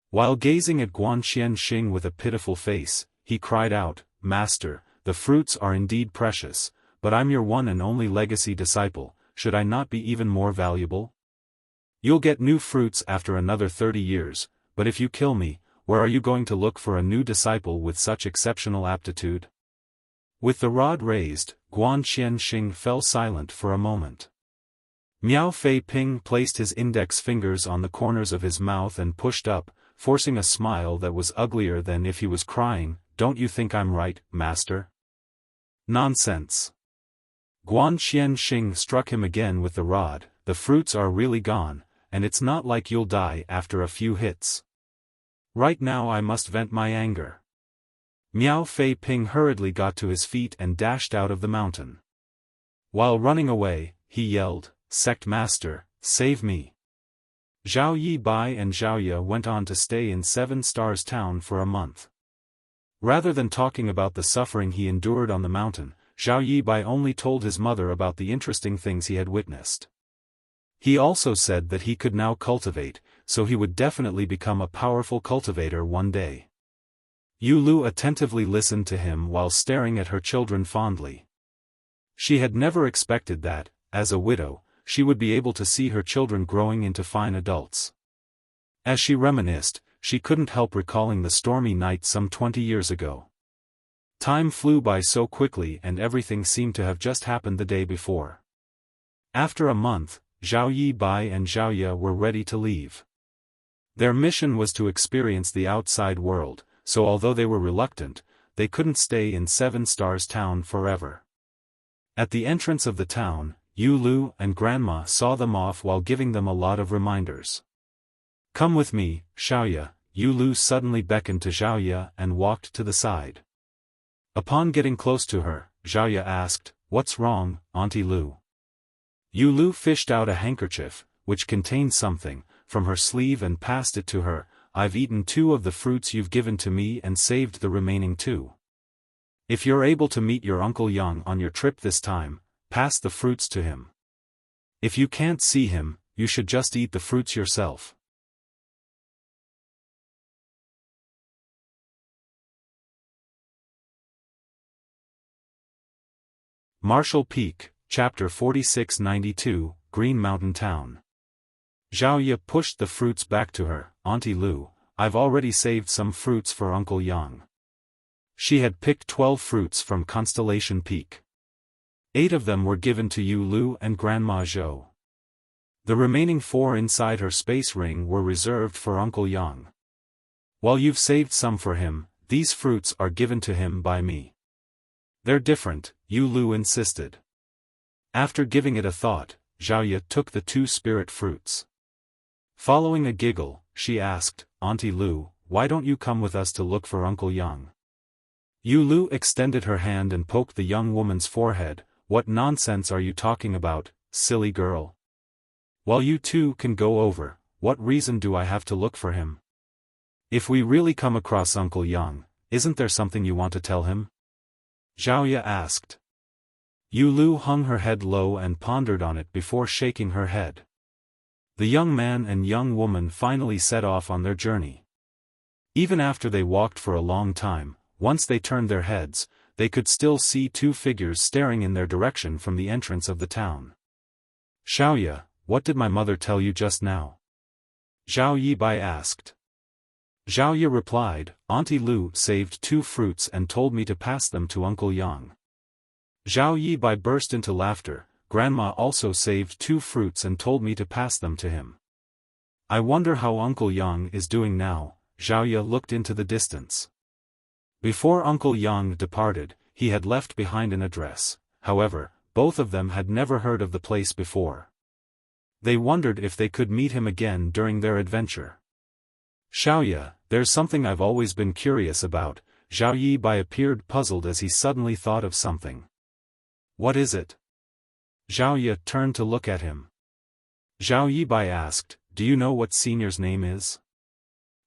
While gazing at Guan Qianxing with a pitiful face, he cried out, "Master, the fruits are indeed precious, but I'm your one and only legacy disciple, should I not be even more valuable? You'll get new fruits after another 30 years, but if you kill me, where are you going to look for a new disciple with such exceptional aptitude?" With the rod raised, Guan Qianxing fell silent for a moment. Miao Fei Ping placed his index fingers on the corners of his mouth and pushed up, forcing a smile that was uglier than if he was crying, "Don't you think I'm right, Master?" "Nonsense." Guan Qianxing struck him again with the rod, "The fruits are really gone, and it's not like you'll die after a few hits. Right now I must vent my anger." Miao Fei Ping hurriedly got to his feet and dashed out of the mountain. While running away, he yelled, "Sect Master, save me." Zhao Yi Bai and Xiaoye went on to stay in 7 Stars Town for a month. Rather than talking about the suffering he endured on the mountain, Zhao Yi Bai only told his mother about the interesting things he had witnessed. He also said that he could now cultivate, so he would definitely become a powerful cultivator one day. Yu Lu attentively listened to him while staring at her children fondly. She had never expected that, as a widow, she would be able to see her children growing into fine adults. As she reminisced, she couldn't help recalling the stormy night some 20 years ago. Time flew by so quickly and everything seemed to have just happened the day before. After a month, Zhao Yi Bai and Xiaoye were ready to leave. Their mission was to experience the outside world, so although they were reluctant, they couldn't stay in 7 Stars Town forever. At the entrance of the town, Yu Lu and Grandma saw them off while giving them a lot of reminders. "Come with me, Xiaoye," Yu Lu suddenly beckoned to Xiaoye and walked to the side. Upon getting close to her, Xiaoye asked, "What's wrong, Auntie Lu?" Yu Lu fished out a handkerchief, which contained something, from her sleeve and passed it to her. "I've eaten 2 of the fruits you've given to me and saved the remaining 2. If you're able to meet your Uncle Yang on your trip this time, pass the fruits to him. If you can't see him, you should just eat the fruits yourself." Marshall Peak, Chapter 4692, Green Mountain Town. Xiaoye pushed the fruits back to her. "Auntie Lu, I've already saved some fruits for Uncle Yang." She had picked 12 fruits from Constellation Peak. 8 of them were given to Yu Lu and Grandma Zhou. The remaining 4 inside her space ring were reserved for Uncle Yang. "While you've saved some for him, these fruits are given to him by me." "They're different," Yu Lu insisted. After giving it a thought, Xiaoya took the 2 spirit fruits. Following a giggle, she asked, "Auntie Lu, why don't you come with us to look for Uncle Yang?" Yu Lu extended her hand and poked the young woman's forehead. "What nonsense are you talking about, silly girl? While you two can go over, what reason do I have to look for him? If we really come across Uncle Yang, isn't there something you want to tell him?" Xiaoya asked. Yu Lu hung her head low and pondered on it before shaking her head. The young man and young woman finally set off on their journey. Even after they walked for a long time, once they turned their heads, they could still see 2 figures staring in their direction from the entrance of the town. "Xiaoya, what did my mother tell you just now?" Zhao Yibai asked. Xiaoya replied, "Auntie Lu saved 2 fruits and told me to pass them to Uncle Yang." Zhao Yibai burst into laughter. "Grandma also saved 2 fruits and told me to pass them to him. I wonder how Uncle Yang is doing now." Xiaoya looked into the distance. Before Uncle Yang departed, he had left behind an address. However, both of them had never heard of the place before. They wondered if they could meet him again during their adventure. "Xiaoya, there's something I've always been curious about." Zhao Yibai appeared puzzled as he suddenly thought of something. "What is it?" Xiaoya turned to look at him. Zhao Yibai asked, "Do you know what Senior's name is?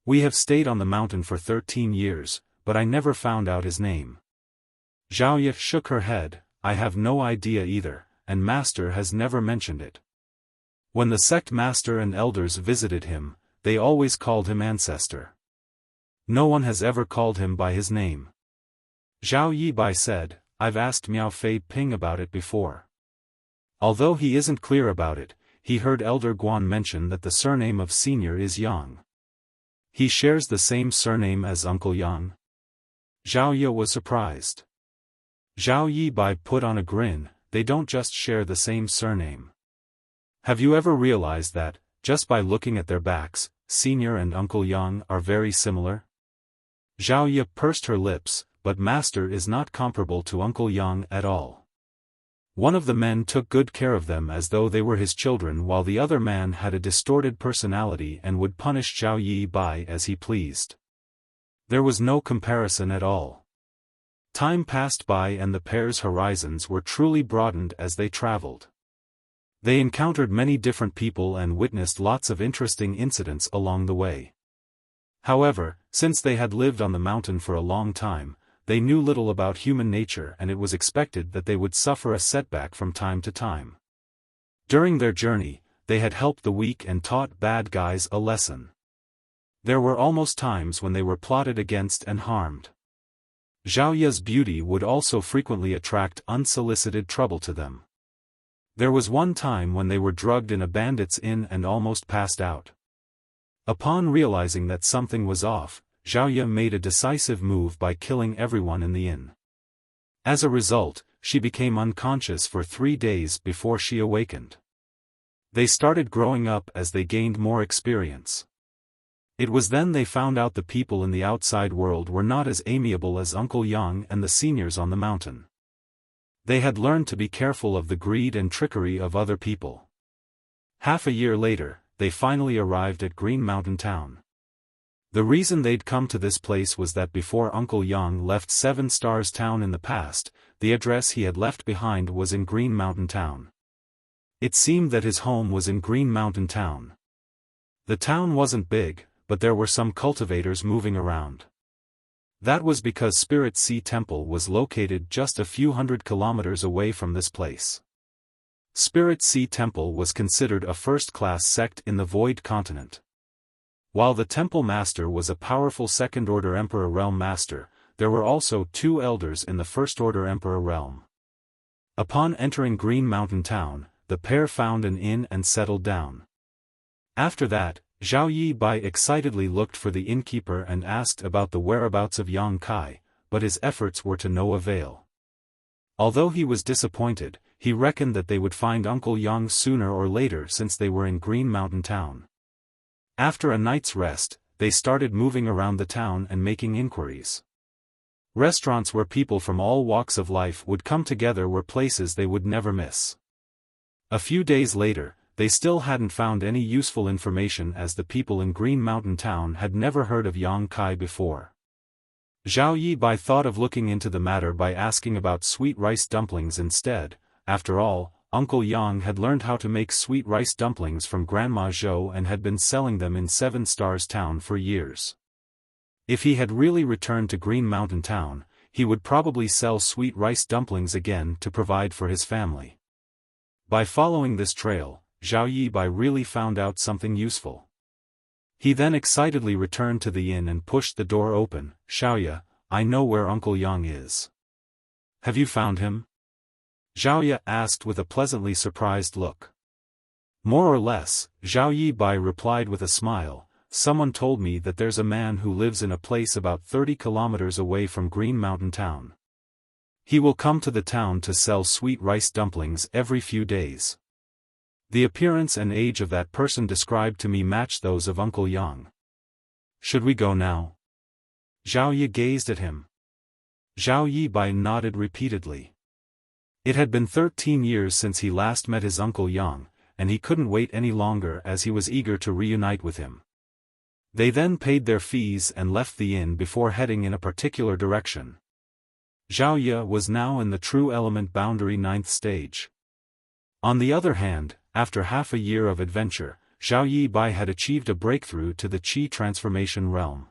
We have stayed on the mountain for 13 years, but I never found out his name." Xiaoya shook her head. "I have no idea either, and Master has never mentioned it. When the sect master and elders visited him, they always called him Ancestor. No one has ever called him by his name." Zhao Yibai said, "I've asked Miao Fei Ping about it before. Although he isn't clear about it, he heard Elder Guan mention that the surname of Senior is Yang. He shares the same surname as Uncle Yang?" Zhao Ye was surprised. Zhao Yibai put on a grin. "They don't just share the same surname. Have you ever realized that, just by looking at their backs, Senior and Uncle Yang are very similar?" Zhao Ye pursed her lips, "But Master is not comparable to Uncle Yang at all. One of the men took good care of them as though they were his children, while the other man had a distorted personality and would punish Zhao Yibai as he pleased. There was no comparison at all." Time passed by and the pair's horizons were truly broadened as they traveled. They encountered many different people and witnessed lots of interesting incidents along the way. However, since they had lived on the mountain for a long time, they knew little about human nature, and it was expected that they would suffer a setback from time to time. During their journey, they had helped the weak and taught bad guys a lesson. There were almost times when they were plotted against and harmed. Zhao Ye's beauty would also frequently attract unsolicited trouble to them. There was one time when they were drugged in a bandit's inn and almost passed out. Upon realizing that something was off, Zhao Ye made a decisive move by killing everyone in the inn. As a result, she became unconscious for 3 days before she awakened. They started growing up as they gained more experience. It was then they found out the people in the outside world were not as amiable as Uncle Yang and the seniors on the mountain. They had learned to be careful of the greed and trickery of other people. Half a year later, they finally arrived at Green Mountain Town. The reason they'd come to this place was that before Uncle Yang left 7 Stars Town in the past, the address he had left behind was in Green Mountain Town. It seemed that his home was in Green Mountain Town. The town wasn't big, but there were some cultivators moving around. That was because Spirit Sea Temple was located just a few hundred kilometers away from this place. Spirit Sea Temple was considered a first-class sect in the Void Continent. While the Temple Master was a powerful Second-Order Emperor Realm Master, there were also 2 elders in the First-Order Emperor Realm. Upon entering Green Mountain Town, the pair found an inn and settled down. After that, Zhao Yibai excitedly looked for the innkeeper and asked about the whereabouts of Yang Kai, but his efforts were to no avail. Although he was disappointed, he reckoned that they would find Uncle Yang sooner or later since they were in Green Mountain Town. After a night's rest, they started moving around the town and making inquiries. Restaurants where people from all walks of life would come together were places they would never miss. A few days later, they still hadn't found any useful information as the people in Green Mountain Town had never heard of Yang Kai before. Zhao Yibai thought of looking into the matter by asking about sweet rice dumplings instead. After all, Uncle Yang had learned how to make sweet rice dumplings from Grandma Zhou and had been selling them in Seven Stars Town for years. If he had really returned to Green Mountain Town, he would probably sell sweet rice dumplings again to provide for his family. By following this trail, Zhao Yibai really found out something useful. He then excitedly returned to the inn and pushed the door open. "Xiaoya, I know where Uncle Yang is. Have you found him?" Xiaoya asked with a pleasantly surprised look. "More or less," Zhao Yibai replied with a smile. "Someone told me that there's a man who lives in a place about 30 kilometers away from Green Mountain Town. He will come to the town to sell sweet rice dumplings every few days. The appearance and age of that person described to me match those of Uncle Yang. Should we go now?" Zhao Yi gazed at him. Zhao Yibai nodded repeatedly. It had been 13 years since he last met his Uncle Yang, and he couldn't wait any longer as he was eager to reunite with him. They then paid their fees and left the inn before heading in a particular direction. Zhao Ye was now in the true element boundary 9th stage. On the other hand, after half a year of adventure, Zhao Yibai had achieved a breakthrough to the Qi transformation realm.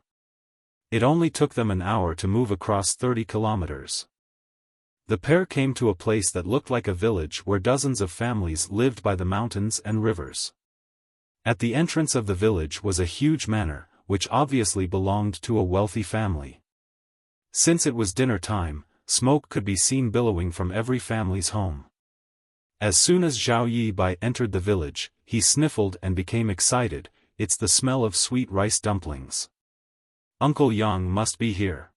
It only took them an hour to move across 30 kilometers. The pair came to a place that looked like a village where dozens of families lived by the mountains and rivers. At the entrance of the village was a huge manor, which obviously belonged to a wealthy family. Since it was dinner time, smoke could be seen billowing from every family's home. As soon as Zhao Yibai entered the village, he sniffled and became excited. "It's the smell of sweet rice dumplings. Uncle Yang must be here."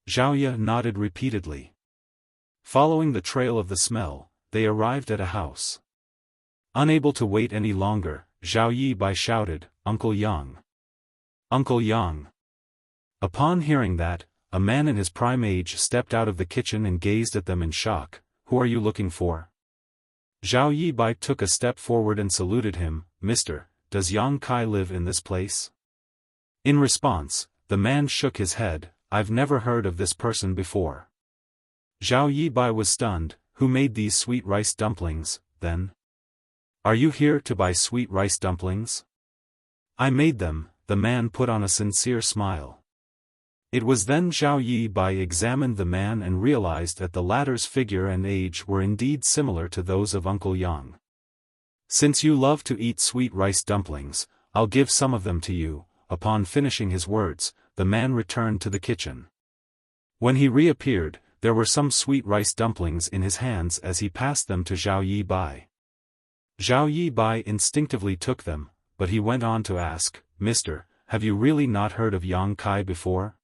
Zhao Ye nodded repeatedly. Following the trail of the smell, they arrived at a house. Unable to wait any longer, Zhao Yibai shouted, "Uncle Yang! Uncle Yang!" Upon hearing that, a man in his prime age stepped out of the kitchen and gazed at them in shock. "Who are you looking for?" Zhao Yibai took a step forward and saluted him. "Mister, does Yang Kai live in this place?" In response, the man shook his head. "I've never heard of this person before." Zhao Yibai was stunned. "Who made these sweet rice dumplings, then? Are you here to buy sweet rice dumplings?" "I made them," the man put on a sincere smile. It was then Zhao Yibai examined the man and realized that the latter's figure and age were indeed similar to those of Uncle Yang. "Since you love to eat sweet rice dumplings, I'll give some of them to you." Upon finishing his words, the man returned to the kitchen. When he reappeared, there were some sweet rice dumplings in his hands as he passed them to Zhao Yibai. Zhao Yibai instinctively took them, but he went on to ask, "Mister, have you really not heard of Yang Kai before?"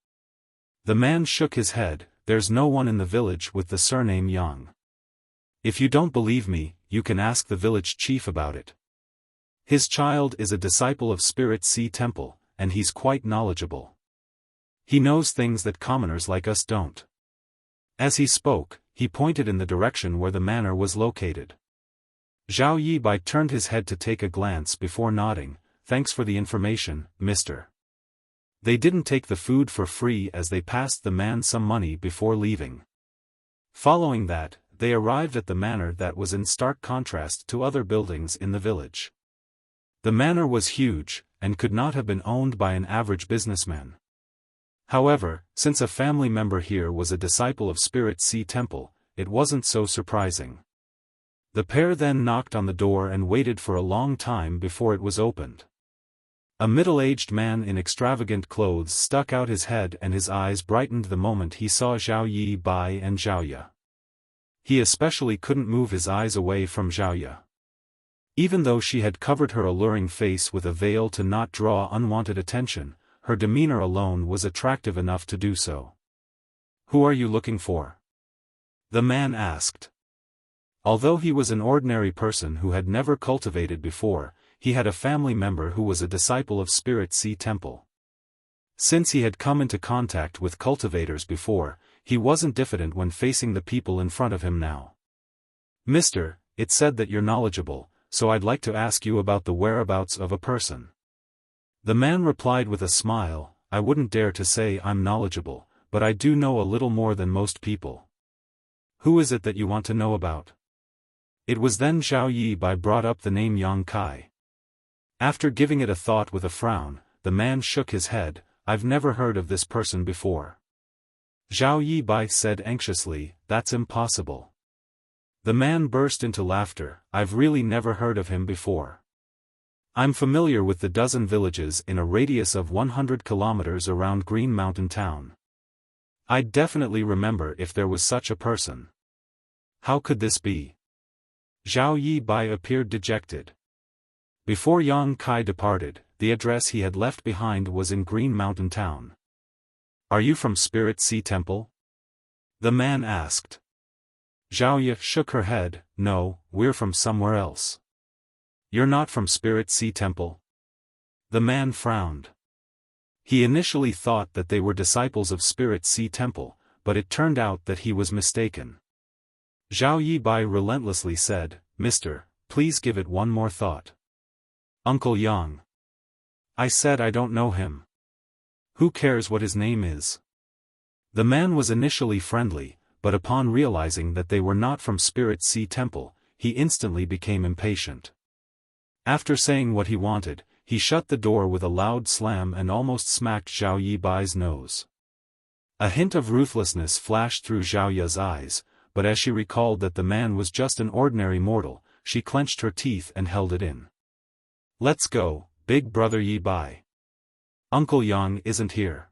The man shook his head. "There's no one in the village with the surname Yang. If you don't believe me, you can ask the village chief about it. His child is a disciple of Spirit Sea Temple, and he's quite knowledgeable. He knows things that commoners like us don't." As he spoke, he pointed in the direction where the manor was located. Zhao Yibai turned his head to take a glance before nodding. "Thanks for the information, mister." They didn't take the food for free as they passed the man some money before leaving. Following that, they arrived at the manor that was in stark contrast to other buildings in the village. The manor was huge, and could not have been owned by an average businessman. However, since a family member here was a disciple of Spirit Sea Temple, it wasn't so surprising. The pair then knocked on the door and waited for a long time before it was opened. A middle-aged man in extravagant clothes stuck out his head and his eyes brightened the moment he saw Zhao Yibai and Zhao Ye. He especially couldn't move his eyes away from Zhao Ye. Even though she had covered her alluring face with a veil to not draw unwanted attention, her demeanor alone was attractive enough to do so. "Who are you looking for?" the man asked. Although he was an ordinary person who had never cultivated before, he had a family member who was a disciple of Spirit Sea Temple. Since he had come into contact with cultivators before, he wasn't diffident when facing the people in front of him now. "Mister, it said that you're knowledgeable, so I'd like to ask you about the whereabouts of a person. The man replied with a smile, I wouldn't dare to say I'm knowledgeable, but I do know a little more than most people. Who is it that you want to know about? It was then Zhao Yi brought up the name Yang Kai. After giving it a thought with a frown, the man shook his head, I've never heard of this person before. Zhao Yi said anxiously, that's impossible. The man burst into laughter, I've really never heard of him before. I'm familiar with the dozen villages in a radius of 100 kilometers around Green Mountain Town. I'd definitely remember if there was such a person. How could this be? Zhao Yi appeared dejected. Before Yang Kai departed, the address he had left behind was in Green Mountain Town. Are you from Spirit Sea Temple? The man asked. Zhao Yi shook her head, no, we're from somewhere else. You're not from Spirit Sea Temple? The man frowned. He initially thought that they were disciples of Spirit Sea Temple, but it turned out that he was mistaken. Zhao Yi relentlessly said, Mister, please give it one more thought. Uncle Yang. I said I don't know him. Who cares what his name is? The man was initially friendly, but upon realizing that they were not from Spirit Sea Temple, he instantly became impatient. After saying what he wanted, he shut the door with a loud slam and almost smacked Zhao Yi's nose. A hint of ruthlessness flashed through Zhao Yi's eyes, but as she recalled that the man was just an ordinary mortal, she clenched her teeth and held it in. Let's go, big brother Yi Bai. Uncle Yang isn't here.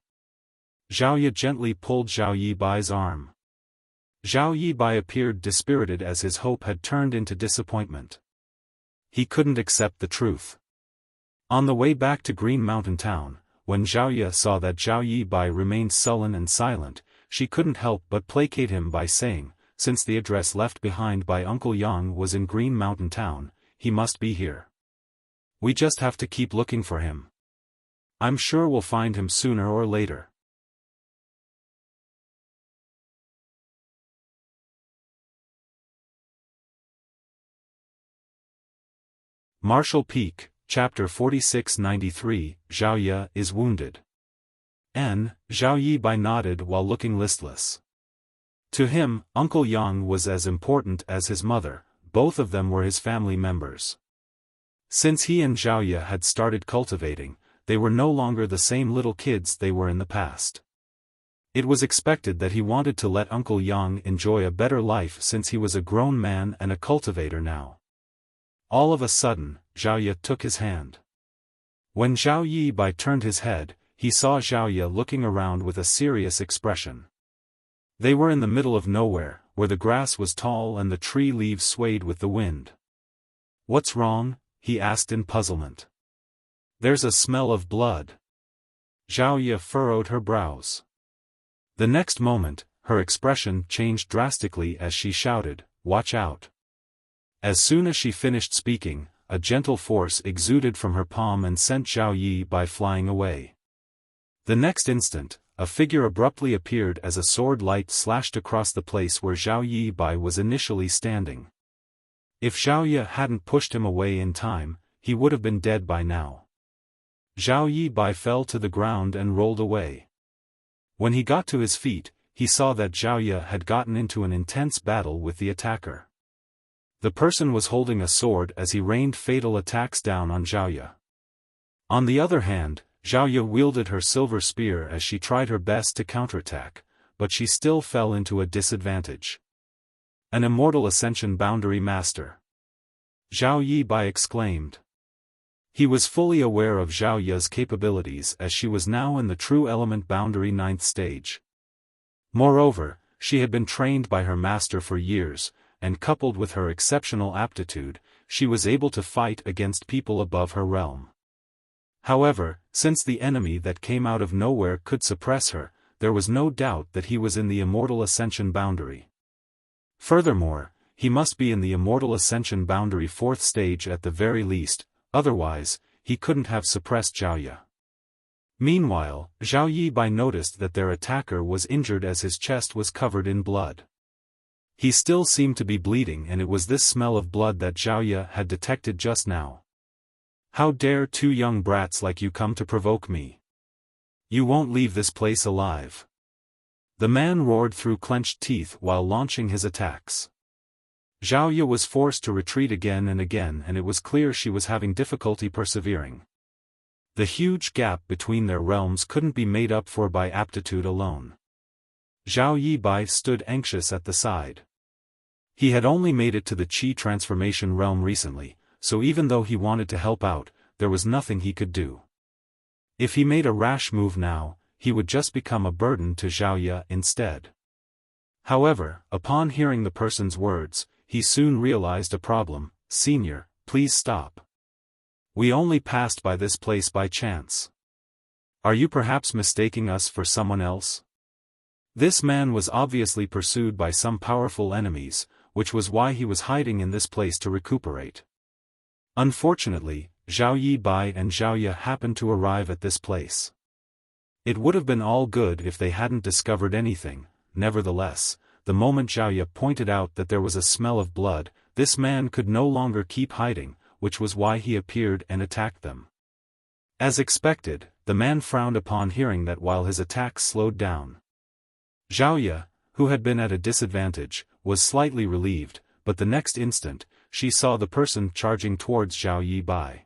Zhao Yi gently pulled Zhao Yi's arm. Zhao Yi appeared dispirited as his hope had turned into disappointment. He couldn't accept the truth. On the way back to Green Mountain Town, when Zhao Yi saw that Zhao Yi remained sullen and silent, she couldn't help but placate him by saying, since the address left behind by Uncle Yang was in Green Mountain Town, he must be here. We just have to keep looking for him. I'm sure we'll find him sooner or later. Marshall Peak, Chapter 4693, Zhao Yi is wounded. Zhao Yi nodded while looking listless. To him, Uncle Yang was as important as his mother, both of them were his family members. Since he and Zhao Yi had started cultivating, they were no longer the same little kids they were in the past. It was expected that he wanted to let Uncle Yang enjoy a better life since he was a grown man and a cultivator now. All of a sudden, Zhao Yi took his hand. When Zhao Yi turned his head, he saw Zhao Yi looking around with a serious expression. They were in the middle of nowhere, where the grass was tall and the tree leaves swayed with the wind. What's wrong? He asked in puzzlement. There's a smell of blood. Zhao Yi furrowed her brows. The next moment, her expression changed drastically as she shouted, "Watch out." As soon as she finished speaking, a gentle force exuded from her palm and sent Zhao Yi flying away. The next instant, a figure abruptly appeared as a sword light slashed across the place where Zhao Yi was initially standing. If Zhao Yi hadn't pushed him away in time, he would have been dead by now. Zhao Yi fell to the ground and rolled away. When he got to his feet, he saw that Zhao Yi had gotten into an intense battle with the attacker. The person was holding a sword as he rained fatal attacks down on Zhao Yi. On the other hand, Zhao Yi wielded her silver spear as she tried her best to counterattack, but she still fell into a disadvantage. An immortal ascension boundary master. Zhao Yi exclaimed. He was fully aware of Zhao Yi's capabilities as she was now in the true element boundary 9th stage. Moreover, she had been trained by her master for years, and coupled with her exceptional aptitude, she was able to fight against people above her realm. However, since the enemy that came out of nowhere could suppress her, there was no doubt that he was in the immortal ascension boundary. Furthermore, he must be in the immortal ascension boundary 4th stage at the very least, otherwise, he couldn't have suppressed Zhao Yi. Meanwhile, Zhao Yi noticed that their attacker was injured as his chest was covered in blood. He still seemed to be bleeding, and it was this smell of blood that Xiaoya had detected just now. How dare two young brats like you come to provoke me? You won't leave this place alive. The man roared through clenched teeth while launching his attacks. Xiaoya was forced to retreat again, and it was clear she was having difficulty persevering. The huge gap between their realms couldn't be made up for by aptitude alone. Zhao Yibai stood anxious at the side. He had only made it to the Qi transformation realm recently, so even though he wanted to help out, there was nothing he could do. If he made a rash move now, he would just become a burden to Xiaoya instead. However, upon hearing the person's words, he soon realized a problem. Senior, please stop. We only passed by this place by chance. Are you perhaps mistaking us for someone else? This man was obviously pursued by some powerful enemies, which was why he was hiding in this place to recuperate. Unfortunately, Zhao Yibai and Xiaoya happened to arrive at this place. It would have been all good if they hadn't discovered anything. Nevertheless, the moment Xiaoya pointed out that there was a smell of blood, this man could no longer keep hiding, which was why he appeared and attacked them. As expected, the man frowned upon hearing that while his attacks slowed down. Xiaoya, who had been at a disadvantage, was slightly relieved, but the next instant, she saw the person charging towards Zhao Yibai.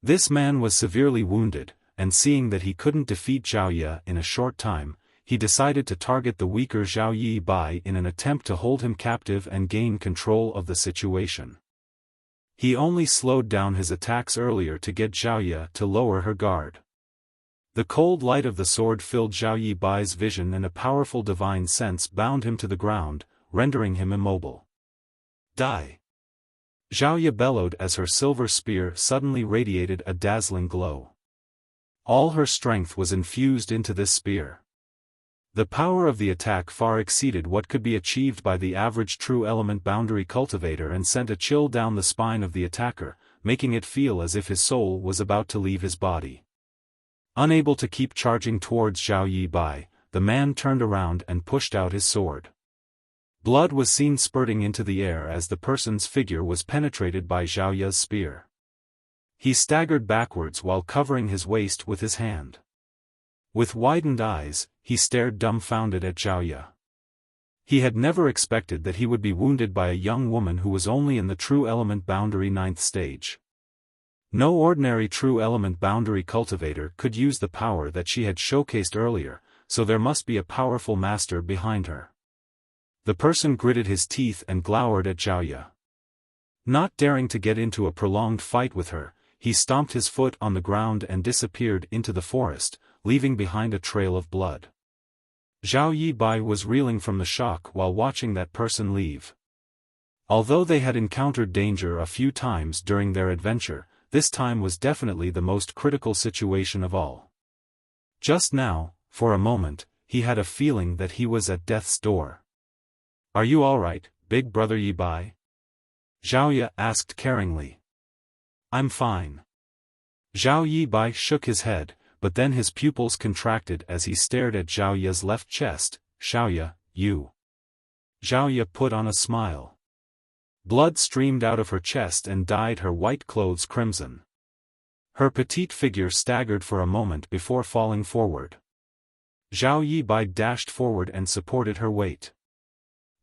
This man was severely wounded, and seeing that he couldn't defeat Xiaoya in a short time, he decided to target the weaker Zhao Yibai in an attempt to hold him captive and gain control of the situation. He only slowed down his attacks earlier to get Xiaoya to lower her guard. The cold light of the sword filled Zhao Yibai's vision, and a powerful divine sense bound him to the ground, rendering him immobile. Die! Xiaoya bellowed as her silver spear suddenly radiated a dazzling glow. All her strength was infused into this spear. The power of the attack far exceeded what could be achieved by the average true element boundary cultivator and sent a chill down the spine of the attacker, making it feel as if his soul was about to leave his body. Unable to keep charging towards Zhao Yibai, the man turned around and pushed out his sword. Blood was seen spurting into the air as the person's figure was penetrated by Xiaoya's spear. He staggered backwards while covering his waist with his hand. With widened eyes, he stared dumbfounded at Xiaoya. He had never expected that he would be wounded by a young woman who was only in the true element boundary 9th stage. No ordinary true element boundary cultivator could use the power that she had showcased earlier, so there must be a powerful master behind her. The person gritted his teeth and glowered at Xiaoya. Not daring to get into a prolonged fight with her, he stomped his foot on the ground and disappeared into the forest, leaving behind a trail of blood. Zhao Yibai was reeling from the shock while watching that person leave. Although they had encountered danger a few times during their adventure, this time was definitely the most critical situation of all. Just now, for a moment, he had a feeling that he was at death's door. "Are you all right, big brother Yibai?" Xiaoya asked caringly. "I'm fine." Zhao Yibai shook his head, but then his pupils contracted as he stared at Xiaoya's left chest. "Xiaoya, you." Xiaoya put on a smile. Blood streamed out of her chest and dyed her white clothes crimson. Her petite figure staggered for a moment before falling forward. Zhao Yibai dashed forward and supported her weight.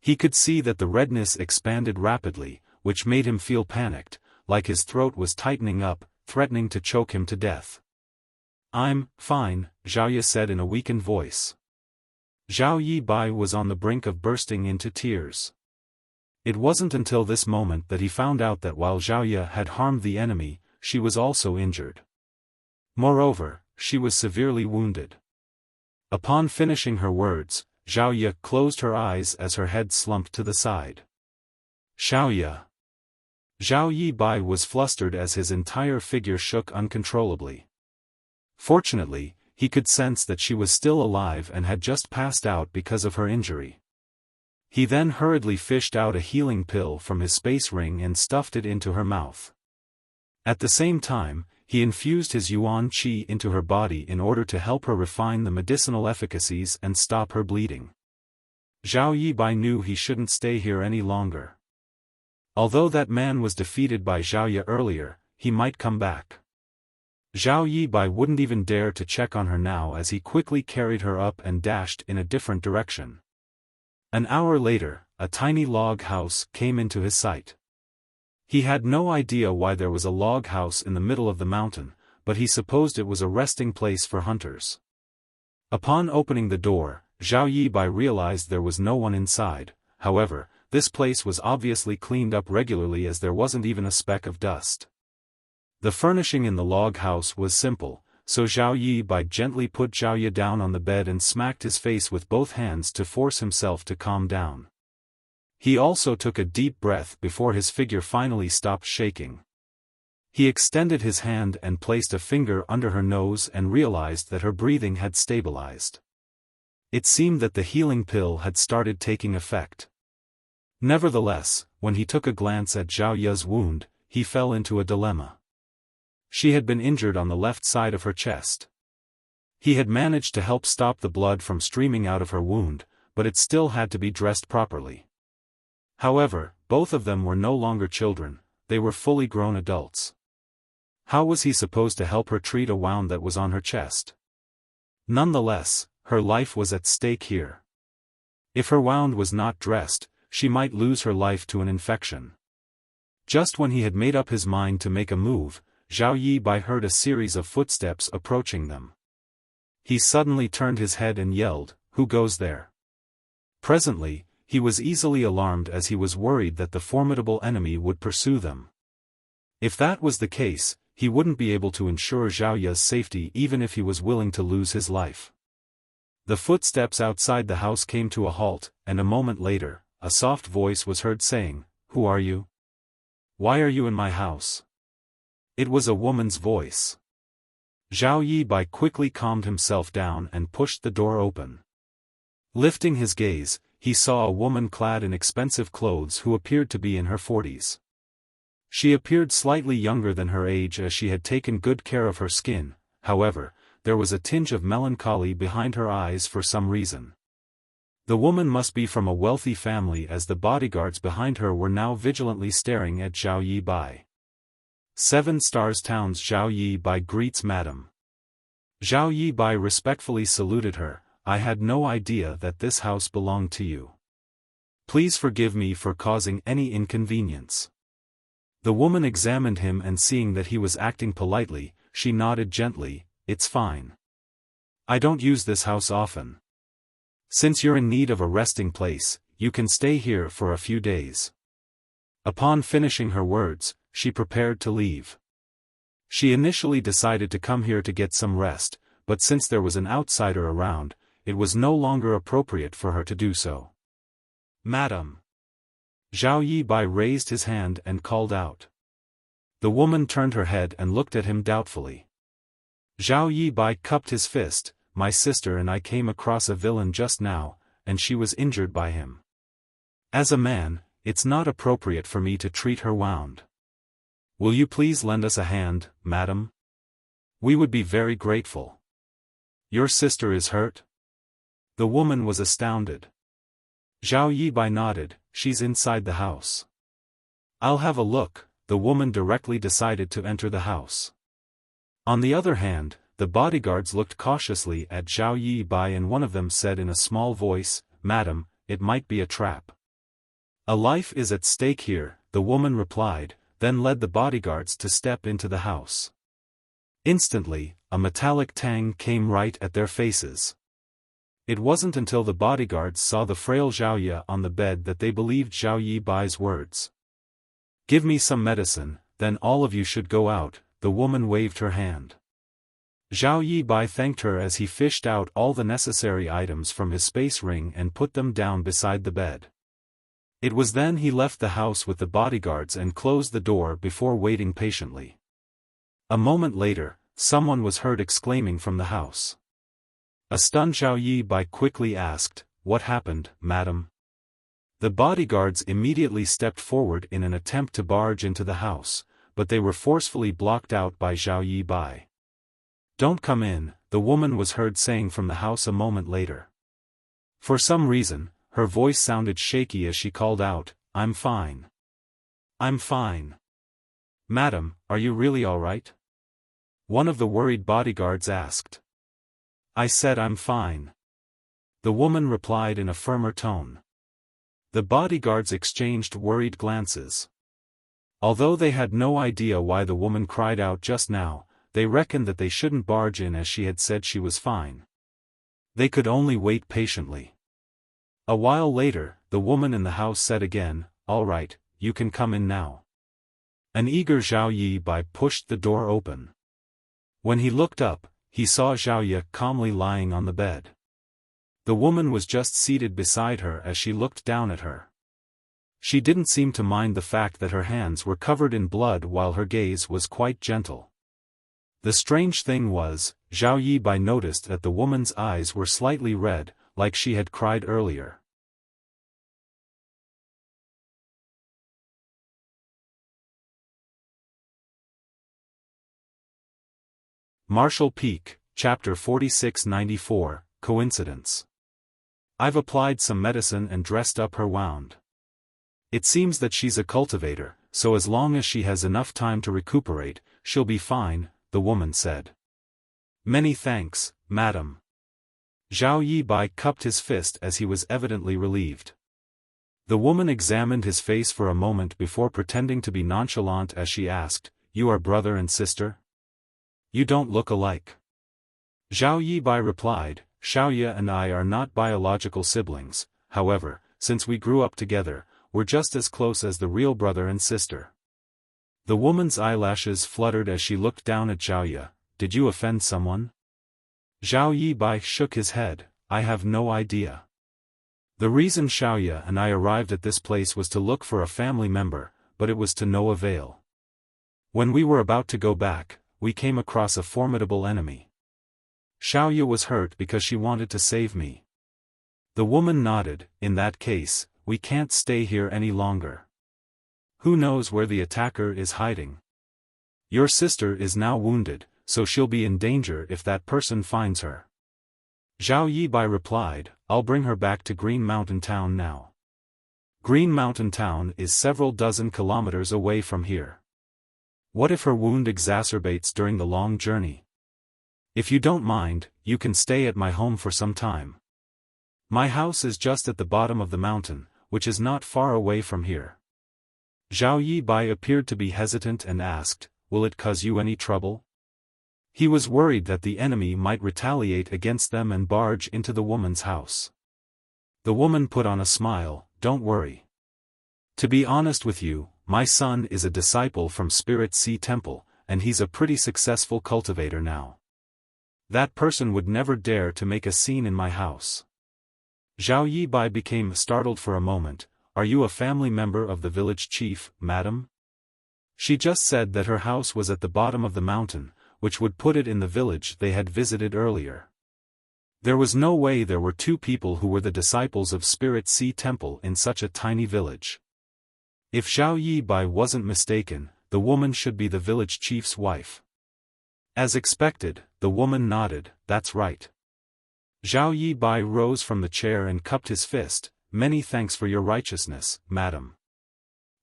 He could see that the redness expanded rapidly, which made him feel panicked, like his throat was tightening up, threatening to choke him to death. "I'm fine," Xiaoya said in a weakened voice. Zhao Yibai was on the brink of bursting into tears. It wasn't until this moment that he found out that while Xiaoya had harmed the enemy, she was also injured. Moreover, she was severely wounded. Upon finishing her words, Xiaoya closed her eyes as her head slumped to the side. "Xiaoya." Zhao Yibai was flustered as his entire figure shook uncontrollably. Fortunately, he could sense that she was still alive and had just passed out because of her injury. He then hurriedly fished out a healing pill from his space ring and stuffed it into her mouth. At the same time, he infused his yuan qi into her body in order to help her refine the medicinal efficacies and stop her bleeding. Zhao Yibai knew he shouldn't stay here any longer. Although that man was defeated by Zhao Ye earlier, he might come back. Zhao Yibai wouldn't even dare to check on her now as he quickly carried her up and dashed in a different direction. An hour later, a tiny log house came into his sight. He had no idea why there was a log house in the middle of the mountain, but he supposed it was a resting place for hunters. Upon opening the door, Zhao Yibai realized there was no one inside. However, this place was obviously cleaned up regularly as there wasn't even a speck of dust. The furnishing in the log house was simple, so Zhao Yibai gently put Zhao Ye down on the bed and smacked his face with both hands to force himself to calm down. He also took a deep breath before his figure finally stopped shaking. He extended his hand and placed a finger under her nose and realized that her breathing had stabilized. It seemed that the healing pill had started taking effect. Nevertheless, when he took a glance at Zhao Ye's wound, he fell into a dilemma. She had been injured on the left side of her chest. He had managed to help stop the blood from streaming out of her wound, but it still had to be dressed properly. However, both of them were no longer children, they were fully grown adults. How was he supposed to help her treat a wound that was on her chest? Nonetheless, her life was at stake here. If her wound was not dressed, she might lose her life to an infection. Just when he had made up his mind to make a move, Zhao Yibai heard a series of footsteps approaching them. He suddenly turned his head and yelled, "Who goes there?" Presently, he was easily alarmed as he was worried that the formidable enemy would pursue them. If that was the case, he wouldn't be able to ensure Zhao Ye's safety even if he was willing to lose his life. The footsteps outside the house came to a halt, and a moment later, a soft voice was heard saying, "Who are you? Why are you in my house?" It was a woman's voice. Zhao Yibai quickly calmed himself down and pushed the door open. Lifting his gaze, he saw a woman clad in expensive clothes who appeared to be in her 40s. She appeared slightly younger than her age as she had taken good care of her skin. However, there was a tinge of melancholy behind her eyes for some reason. The woman must be from a wealthy family as the bodyguards behind her were now vigilantly staring at Zhao Yibai. 7 Stars Town's Zhao Yibai greets Madam. Zhao Yibai respectfully saluted her. "I had no idea that this house belonged to you. Please forgive me for causing any inconvenience." The woman examined him and seeing that he was acting politely, she nodded gently, "It's fine. I don't use this house often. Since you're in need of a resting place, you can stay here for a few days." Upon finishing her words, she prepared to leave. She initially decided to come here to get some rest, but since there was an outsider around, it was no longer appropriate for her to do so. "Madam." Zhao Yibai raised his hand and called out. The woman turned her head and looked at him doubtfully. Zhao Yibai cupped his fist. "My sister and I came across a villain just now, and she was injured by him. As a man, it's not appropriate for me to treat her wound. Will you please lend us a hand, madam? We would be very grateful." "Your sister is hurt?" The woman was astounded. Zhao Yibai nodded. "She's inside the house." "I'll have a look." The woman directly decided to enter the house. On the other hand, the bodyguards looked cautiously at Zhao Yibai and one of them said in a small voice, "Madam, it might be a trap." "A life is at stake here," the woman replied, then led the bodyguards to step into the house. Instantly, a metallic tang came right at their faces. It wasn't until the bodyguards saw the frail Zhao Ye on the bed that they believed Zhao Yibai's words. "Give me some medicine, then all of you should go out," the woman waved her hand. Zhao Yibai thanked her as he fished out all the necessary items from his space ring and put them down beside the bed. It was then he left the house with the bodyguards and closed the door before waiting patiently. A moment later, someone was heard exclaiming from the house. A stunned Zhao Yibai quickly asked, "What happened, madam?" The bodyguards immediately stepped forward in an attempt to barge into the house, but they were forcefully blocked out by Zhao Yibai. "Don't come in," the woman was heard saying from the house a moment later. For some reason, her voice sounded shaky as she called out, "I'm fine. I'm fine. Madam, are you really all right?" One of the worried bodyguards asked. "I said I'm fine," the woman replied in a firmer tone. The bodyguards exchanged worried glances. Although they had no idea why the woman cried out just now, they reckoned that they shouldn't barge in as she had said she was fine. They could only wait patiently. A while later, the woman in the house said again, "All right, you can come in now." An eager Zhao Yibai pushed the door open. When he looked up, he saw Zhao Ye calmly lying on the bed. The woman was just seated beside her as she looked down at her. She didn't seem to mind the fact that her hands were covered in blood while her gaze was quite gentle. The strange thing was, Zhao Yibai noticed that the woman's eyes were slightly red, like she had cried earlier. Marshall Peak, Chapter 4694, Coincidence. I've applied some medicine and dressed up her wound. It seems that she's a cultivator, so as long as she has enough time to recuperate, she'll be fine, the woman said. Many thanks, madam. Zhao Yibai cupped his fist as he was evidently relieved. The woman examined his face for a moment before pretending to be nonchalant as she asked, "You are brother and sister? You don't look alike." Zhao Yibai replied, "Xiaoye and I are not biological siblings, however, since we grew up together, we're just as close as the real brother and sister." The woman's eyelashes fluttered as she looked down at Xiaoye. "Did you offend someone?" Zhao Yibai shook his head, "I have no idea. The reason Xiaoye and I arrived at this place was to look for a family member, but it was to no avail. When we were about to go back, we came across a formidable enemy. Xiaoye was hurt because she wanted to save me." The woman nodded. "In that case, we can't stay here any longer. Who knows where the attacker is hiding? Your sister is now wounded, so she'll be in danger if that person finds her." Zhao Yibai replied, "I'll bring her back to Green Mountain Town now. Green Mountain Town is several dozen kilometers away from here. What if her wound exacerbates during the long journey? If you don't mind, you can stay at my home for some time. My house is just at the bottom of the mountain, which is not far away from here." Zhao Yibai appeared to be hesitant and asked, "Will it cause you any trouble?" He was worried that the enemy might retaliate against them and barge into the woman's house. The woman put on a smile, "Don't worry. To be honest with you, my son is a disciple from Spirit Sea Temple, and he's a pretty successful cultivator now. That person would never dare to make a scene in my house." Zhao Yibai became startled for a moment. "Are you a family member of the village chief, madam? She just said that her house was at the bottom of the mountain, which would put it in the village they had visited earlier. There was no way there were two people who were the disciples of Spirit Sea Temple in such a tiny village. If Zhao Yibai wasn't mistaken, the woman should be the village chief's wife." As expected, the woman nodded, "That's right." Zhao Yibai rose from the chair and cupped his fist. "Many thanks for your righteousness, madam.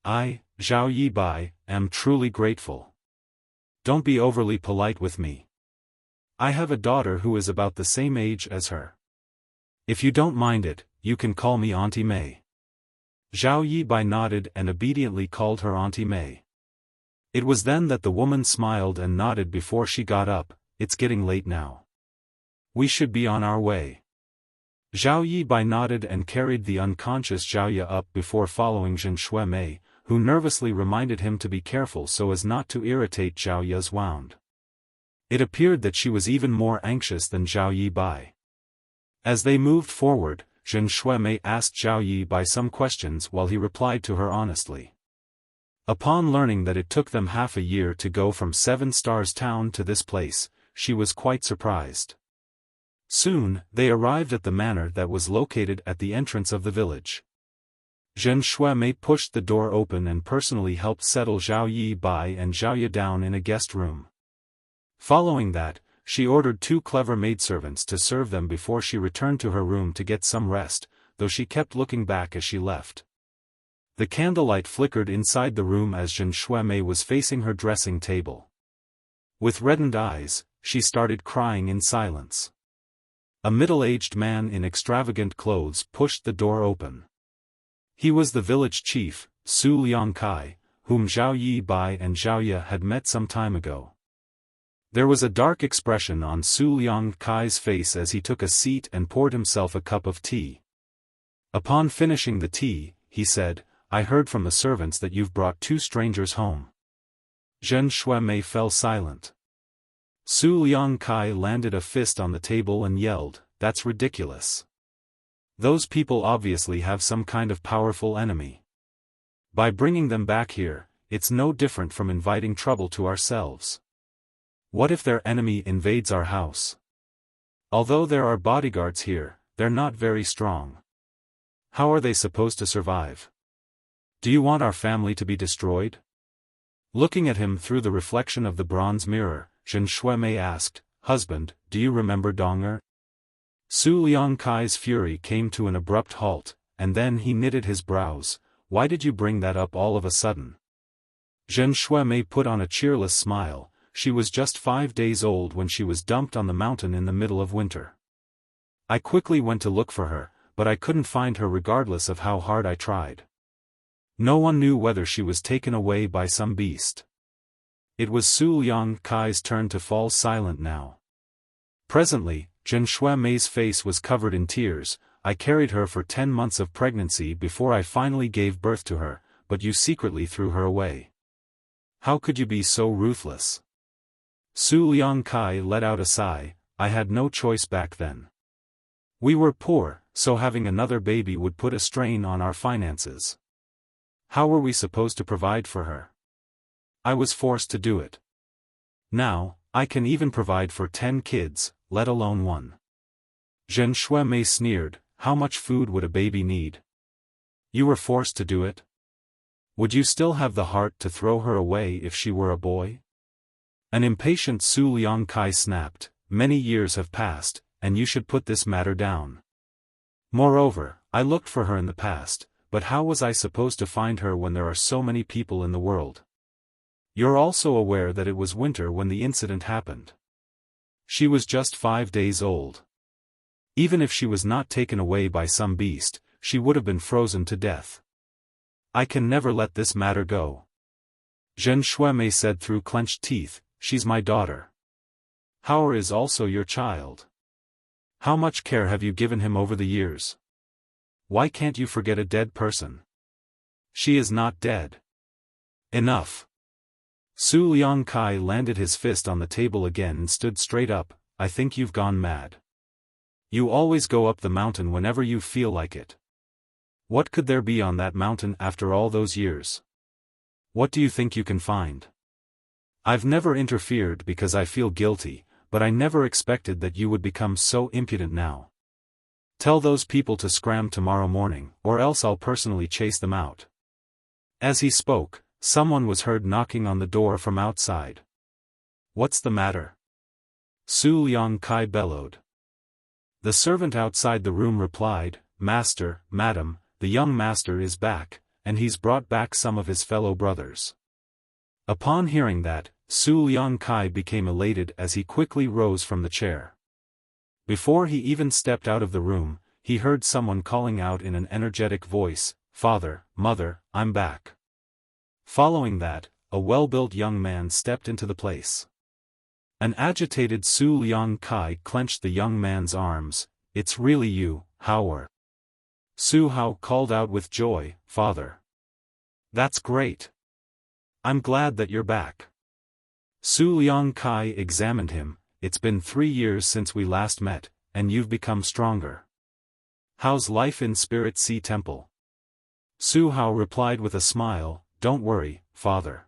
I, Zhao Yibai, am truly grateful. Don't be overly polite with me. I have a daughter who is about the same age as her. If you don't mind it, you can call me Auntie May." Zhao Yibai nodded and obediently called her Auntie May. It was then that the woman smiled and nodded before she got up. "It's getting late now. We should be on our way." Zhao Yibai nodded and carried the unconscious Xiaoye up before following Zhen Shuemei, who nervously reminded him to be careful so as not to irritate Xiaoye's wound. It appeared that she was even more anxious than Zhao Yibai. As they moved forward, Zhen Shuemei asked Zhao Yibai some questions while he replied to her honestly. Upon learning that it took them half a year to go from Seven Stars Town to this place, she was quite surprised. Soon, they arrived at the manor that was located at the entrance of the village. Zhen Shuemei pushed the door open and personally helped settle Zhao Yibai and Xiaoye down in a guest room. Following that, she ordered two clever maidservants to serve them before she returned to her room to get some rest, though she kept looking back as she left. The candlelight flickered inside the room as Zhen Shuemei was facing her dressing table. With reddened eyes, she started crying in silence. A middle-aged man in extravagant clothes pushed the door open. He was the village chief, Su Liangkai, whom Zhao Yi Bai and Zhao Ye had met some time ago. There was a dark expression on Su Liangkai's face as he took a seat and poured himself a cup of tea. Upon finishing the tea, he said, "I heard from the servants that you've brought 2 strangers home." Zhen Shuemei fell silent. Su Liangkai landed a fist on the table and yelled, "That's ridiculous. Those people obviously have some kind of powerful enemy. By bringing them back here, it's no different from inviting trouble to ourselves. What if their enemy invades our house? Although there are bodyguards here, they're not very strong. How are they supposed to survive? Do you want our family to be destroyed?" Looking at him through the reflection of the bronze mirror, Zhen Shuemei asked, "Husband, do you remember Donger?" Su Liangkai's fury came to an abrupt halt, and then he knitted his brows. "Why did you bring that up all of a sudden?" Zhen Shuemei put on a cheerless smile. She was just 5 days old when she was dumped on the mountain in the middle of winter. I quickly went to look for her, but I couldn't find her regardless of how hard I tried. No one knew whether she was taken away by some beast. It was Su Liangkai's turn to fall silent now. Presently, Zhen Shuemei's face was covered in tears. "I carried her for 10 months of pregnancy before I finally gave birth to her, but you secretly threw her away. How could you be so ruthless?" Su Liangkai let out a sigh. "I had no choice back then. We were poor, so having another baby would put a strain on our finances. How were we supposed to provide for her? I was forced to do it. Now, I can even provide for 10 kids, let alone 1. Zhen Shuemei sneered. "How much food would a baby need? You were forced to do it? Would you still have the heart to throw her away if she were a boy?" An impatient Su Liangkai snapped, "Many years have passed, and you should put this matter down. Moreover, I looked for her in the past, but how was I supposed to find her when there are so many people in the world? You're also aware that it was winter when the incident happened. She was just 5 days old. Even if she was not taken away by some beast, she would have been frozen to death. I can never let this matter go." Zhen Shuemei said through clenched teeth, "She's my daughter. Hao is also your child. How much care have you given him over the years? Why can't you forget a dead person? She is not dead. Enough." Su Liangkai landed his fist on the table again and stood straight up. "I think you've gone mad. You always go up the mountain whenever you feel like it. What could there be on that mountain after all those years? What do you think you can find? I've never interfered because I feel guilty, but I never expected that you would become so impudent now. Tell those people to scram tomorrow morning, or else I'll personally chase them out." As he spoke, someone was heard knocking on the door from outside. "What's the matter?" Su Liangkai bellowed. The servant outside the room replied, "Master, madam, the young master is back, and he's brought back some of his fellow brothers." Upon hearing that, Su Liangkai became elated as he quickly rose from the chair. Before he even stepped out of the room, he heard someone calling out in an energetic voice, "Father, mother, I'm back." Following that, a well-built young man stepped into the place. An agitated Su Liangkai clenched the young man's arms. "It's really you, Hao." Su Hao called out with joy, "Father. That's great. I'm glad that you're back." Su Liangkai examined him. "It's been 3 years since we last met, and you've become stronger. How's life in Spirit Sea Temple?" Su Hao replied with a smile, "Don't worry, father.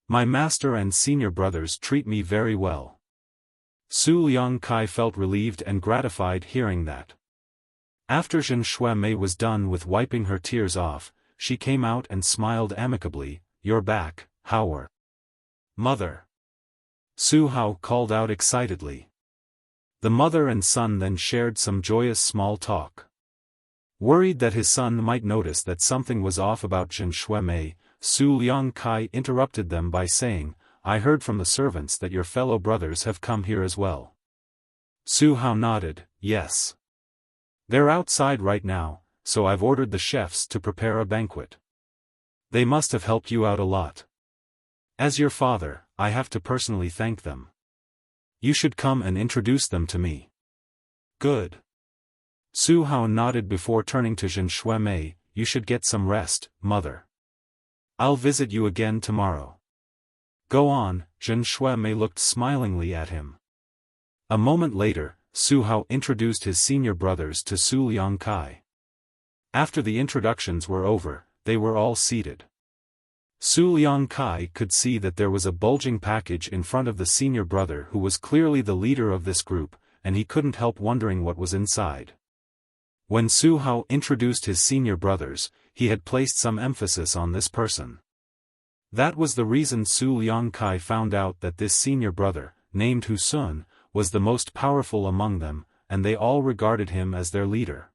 My master and senior brothers treat me very well." Su Liangkai felt relieved and gratified hearing that. After Zhen Shuemei was done with wiping her tears off, she came out and smiled amicably. "You're back, Hao." "Mother." Su Hao called out excitedly. The mother and son then shared some joyous small talk. Worried that his son might notice that something was off about Zhen Shuemei, Su Liangkai interrupted them by saying, "I heard from the servants that your fellow brothers have come here as well." Su Hao nodded, "Yes. They're outside right now, so I've ordered the chefs to prepare a banquet. They must have helped you out a lot. As your father, I have to personally thank them. You should come and introduce them to me." "Good." Su Hao nodded before turning to Zhen Shuemei, "You should get some rest, mother. I'll visit you again tomorrow." "Go on." Zhen Shuemei looked smilingly at him. A moment later, Su Hao introduced his senior brothers to Su Liangkai. After the introductions were over, they were all seated. Su Liangkai could see that there was a bulging package in front of the senior brother who was clearly the leader of this group, and he couldn't help wondering what was inside. When Su Hao introduced his senior brothers, he had placed some emphasis on this person. That was the reason Su Liangkai found out that this senior brother, named Hu Sun, was the most powerful among them, and they all regarded him as their leader.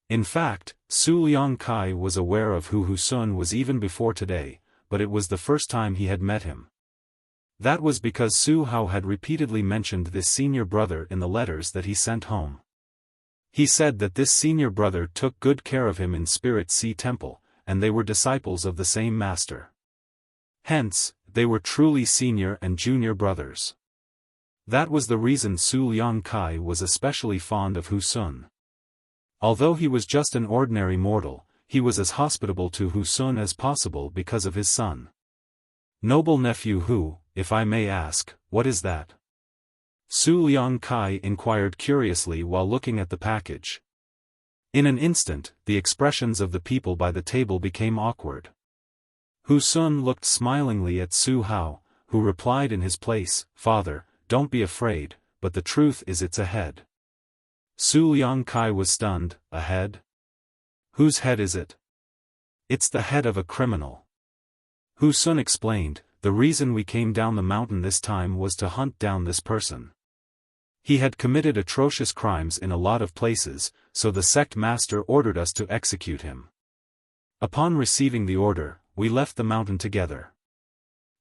In fact, Su Liangkai was aware of who Hu Sun was even before today, but it was the first time he had met him. That was because Su Hao had repeatedly mentioned this senior brother in the letters that he sent home. He said that this senior brother took good care of him in Spirit Sea Temple, and they were disciples of the same master. Hence, they were truly senior and junior brothers. That was the reason Su Liangkai was especially fond of Hu Sun. Although he was just an ordinary mortal, he was as hospitable to Hu Sun as possible because of his son. "Noble nephew Hu, if I may ask, what is that?" Su Liangkai inquired curiously while looking at the package. In an instant, the expressions of the people by the table became awkward. Hu Sun looked smilingly at Su Hao, who replied in his place, "Father, don't be afraid, but the truth is it's a head." Su Liangkai was stunned. "A head? Whose head is it?" "It's the head of a criminal." Hu Sun explained, "The reason we came down the mountain this time was to hunt down this person. He had committed atrocious crimes in a lot of places, so the sect master ordered us to execute him. Upon receiving the order, we left the mountain together.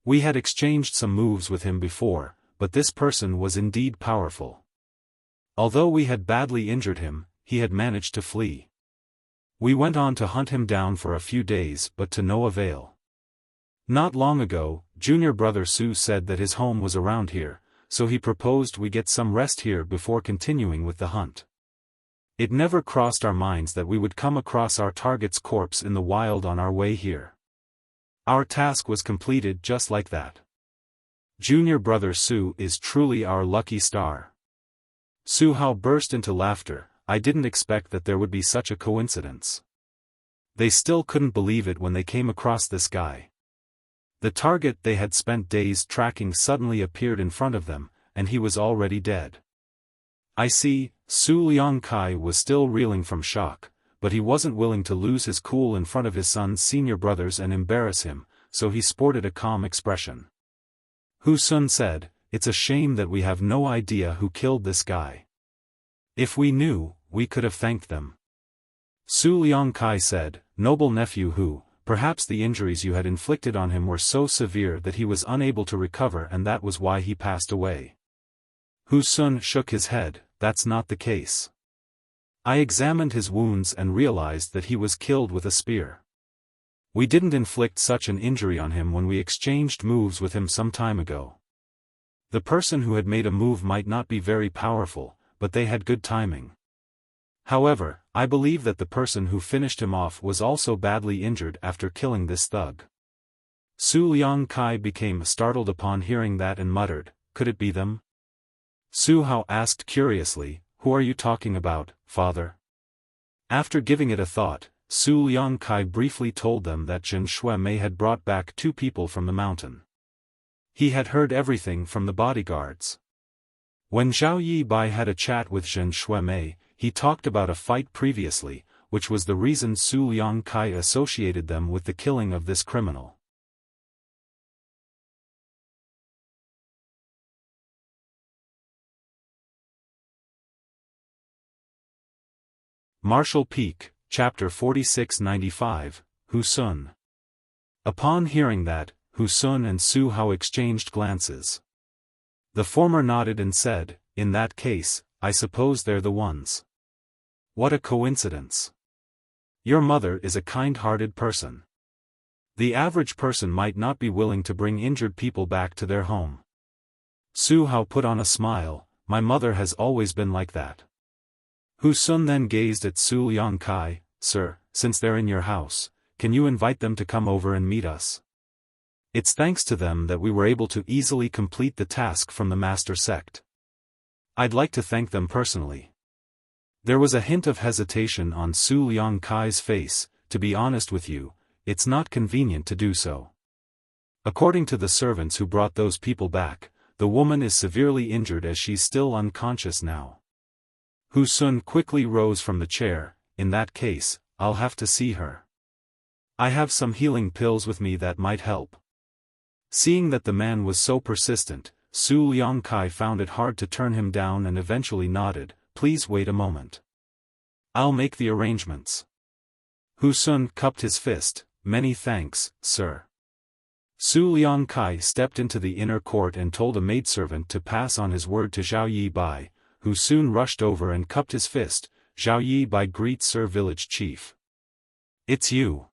We had exchanged some moves with him before, but this person was indeed powerful. Although we had badly injured him, he had managed to flee. We went on to hunt him down for a few days but to no avail. Not long ago, junior brother Su said that his home was around here, so he proposed we get some rest here before continuing with the hunt. It never crossed our minds that we would come across our target's corpse in the wild on our way here. Our task was completed just like that. Junior brother Su is truly our lucky star." Su Hao burst into laughter. "I didn't expect that there would be such a coincidence." They still couldn't believe it when they came across this guy. The target they had spent days tracking suddenly appeared in front of them, and he was already dead. "I see." Su Liangkai was still reeling from shock, but he wasn't willing to lose his cool in front of his son's senior brothers and embarrass him, so he sported a calm expression. Hu Sun said, "It's a shame that we have no idea who killed this guy. If we knew, we could have thanked them." Su Liangkai said, "Noble nephew Hu, perhaps the injuries you had inflicted on him were so severe that he was unable to recover and that was why he passed away." Hu Sun shook his head. "That's not the case. I examined his wounds and realized that he was killed with a spear. We didn't inflict such an injury on him when we exchanged moves with him some time ago. The person who had made a move might not be very powerful, but they had good timing. However, I believe that the person who finished him off was also badly injured after killing this thug." Su Liangkai became startled upon hearing that and muttered, "Could it be them?" Su Hao asked curiously, "Who are you talking about, father?" After giving it a thought, Su Liangkai briefly told them that Zhen Shuemei had brought back 2 people from the mountain. He had heard everything from the bodyguards. When Zhao Yibai had a chat with Zhen Shuemei, he talked about a fight previously, which was the reason Su Liangkai associated them with the killing of this criminal. Marshall Peak, Chapter 4695, Hu Sun. Upon hearing that, Hu Sun and Su Hao exchanged glances. The former nodded and said, "In that case, I suppose they're the ones." "What a coincidence. Your mother is a kind-hearted person. The average person might not be willing to bring injured people back to their home." Su Hao put on a smile. "My mother has always been like that." Hu Sun then gazed at Su Liangkai. "Sir, since they're in your house, can you invite them to come over and meet us? It's thanks to them that we were able to easily complete the task from the master sect. I'd like to thank them personally." There was a hint of hesitation on Su Liangkai's face. "To be honest with you, it's not convenient to do so. According to the servants who brought those people back, the woman is severely injured as she's still unconscious now." Hu Sun quickly rose from the chair. "In that case, I'll have to see her. I have some healing pills with me that might help." Seeing that the man was so persistent, Su Liangkai found it hard to turn him down and eventually nodded. "Please wait a moment. I'll make the arrangements." Hu Sun cupped his fist. "Many thanks, sir." Su Liangkai stepped into the inner court and told a maidservant to pass on his word to Zhao Yi Bai, who soon rushed over and cupped his fist. "Zhao Yi Bai greets Sir Village Chief." "It's you."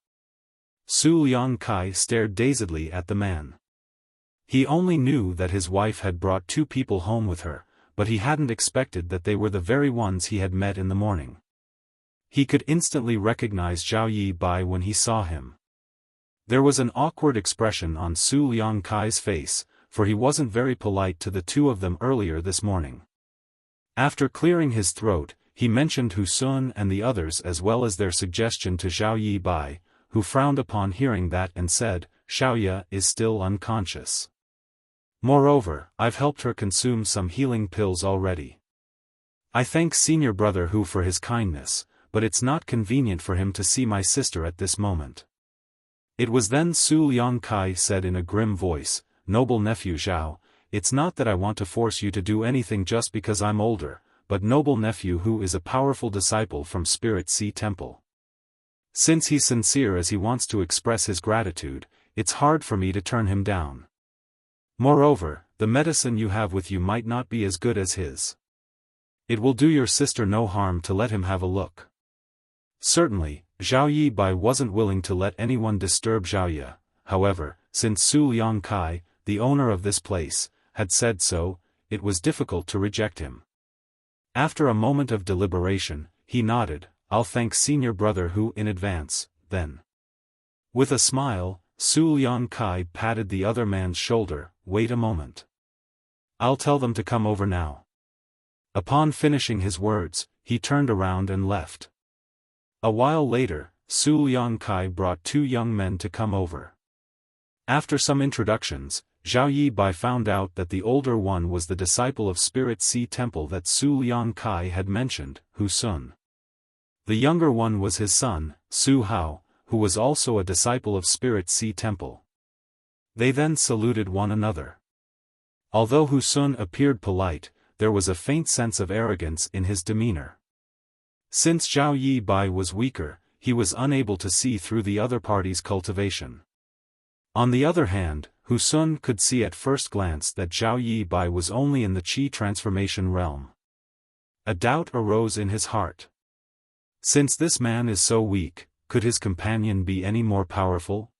Su Liangkai stared dazedly at the man. He only knew that his wife had brought 2 people home with her, but he hadn't expected that they were the very ones he had met in the morning. He could instantly recognize Zhao Yi Bai when he saw him. There was an awkward expression on Su Liangkai's face, for he wasn't very polite to the 2 of them earlier this morning. After clearing his throat, he mentioned Hu Sun and the others as well as their suggestion to Zhao Yi Bai, who frowned upon hearing that and said, "Xiaoya is still unconscious. Moreover, I've helped her consume some healing pills already. I thank Senior Brother Hu for his kindness, but it's not convenient for him to see my sister at this moment." It was then Su Liangkai said in a grim voice, "Noble nephew Zhao, it's not that I want to force you to do anything just because I'm older, but noble nephew Hu is a powerful disciple from Spirit Sea Temple. Since he's sincere as he wants to express his gratitude, it's hard for me to turn him down. Moreover, the medicine you have with you might not be as good as his. It will do your sister no harm to let him have a look." Certainly, Zhao Yi Bai wasn't willing to let anyone disturb Xiaoya. However, since Su Liangkai, the owner of this place, had said so, it was difficult to reject him. After a moment of deliberation, he nodded. "I'll thank Senior Brother Hu in advance, then." With a smile, Su Liangkai patted the other man's shoulder. "Wait a moment. I'll tell them to come over now." Upon finishing his words, he turned around and left. A while later, Su Liangkai brought 2 young men to come over. After some introductions, Zhao Yi Bai found out that the older one was the disciple of Spirit Sea Temple that Su Liangkai had mentioned, Hu Sun. The younger one was his son, Su Hao, who was also a disciple of Spirit Sea Temple. They then saluted one another. Although Hu Sun appeared polite, there was a faint sense of arrogance in his demeanor. Since Zhao Yi Bai was weaker, he was unable to see through the other party's cultivation. On the other hand, Hu Sun could see at first glance that Zhao Yi Bai was only in the Qi transformation realm. A doubt arose in his heart. Since this man is so weak, could his companion be any more powerful?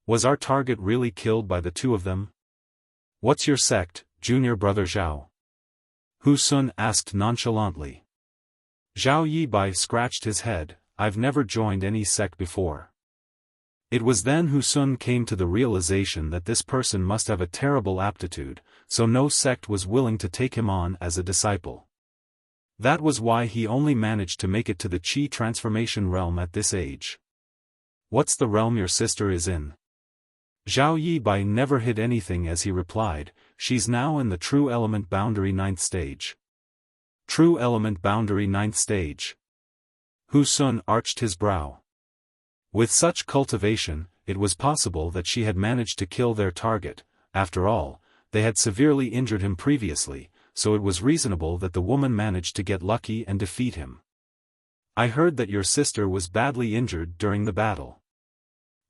Was our target really killed by the 2 of them? "What's your sect, Junior Brother Zhao?" Hu Sun asked nonchalantly. Zhao Yi Bai scratched his head. "I've never joined any sect before." It was then Hu Sun came to the realization that this person must have a terrible aptitude, so no sect was willing to take him on as a disciple. That was why he only managed to make it to the Qi transformation realm at this age. "What's the realm your sister is in?" Zhao Yi Bai never hid anything as he replied, "She's now in the True Element Boundary 9th stage." True Element Boundary 9th stage. Hu Sun arched his brow. With such cultivation, it was possible that she had managed to kill their target. After all, they had severely injured him previously, so it was reasonable that the woman managed to get lucky and defeat him. I heard that your sister was badly injured during the battle.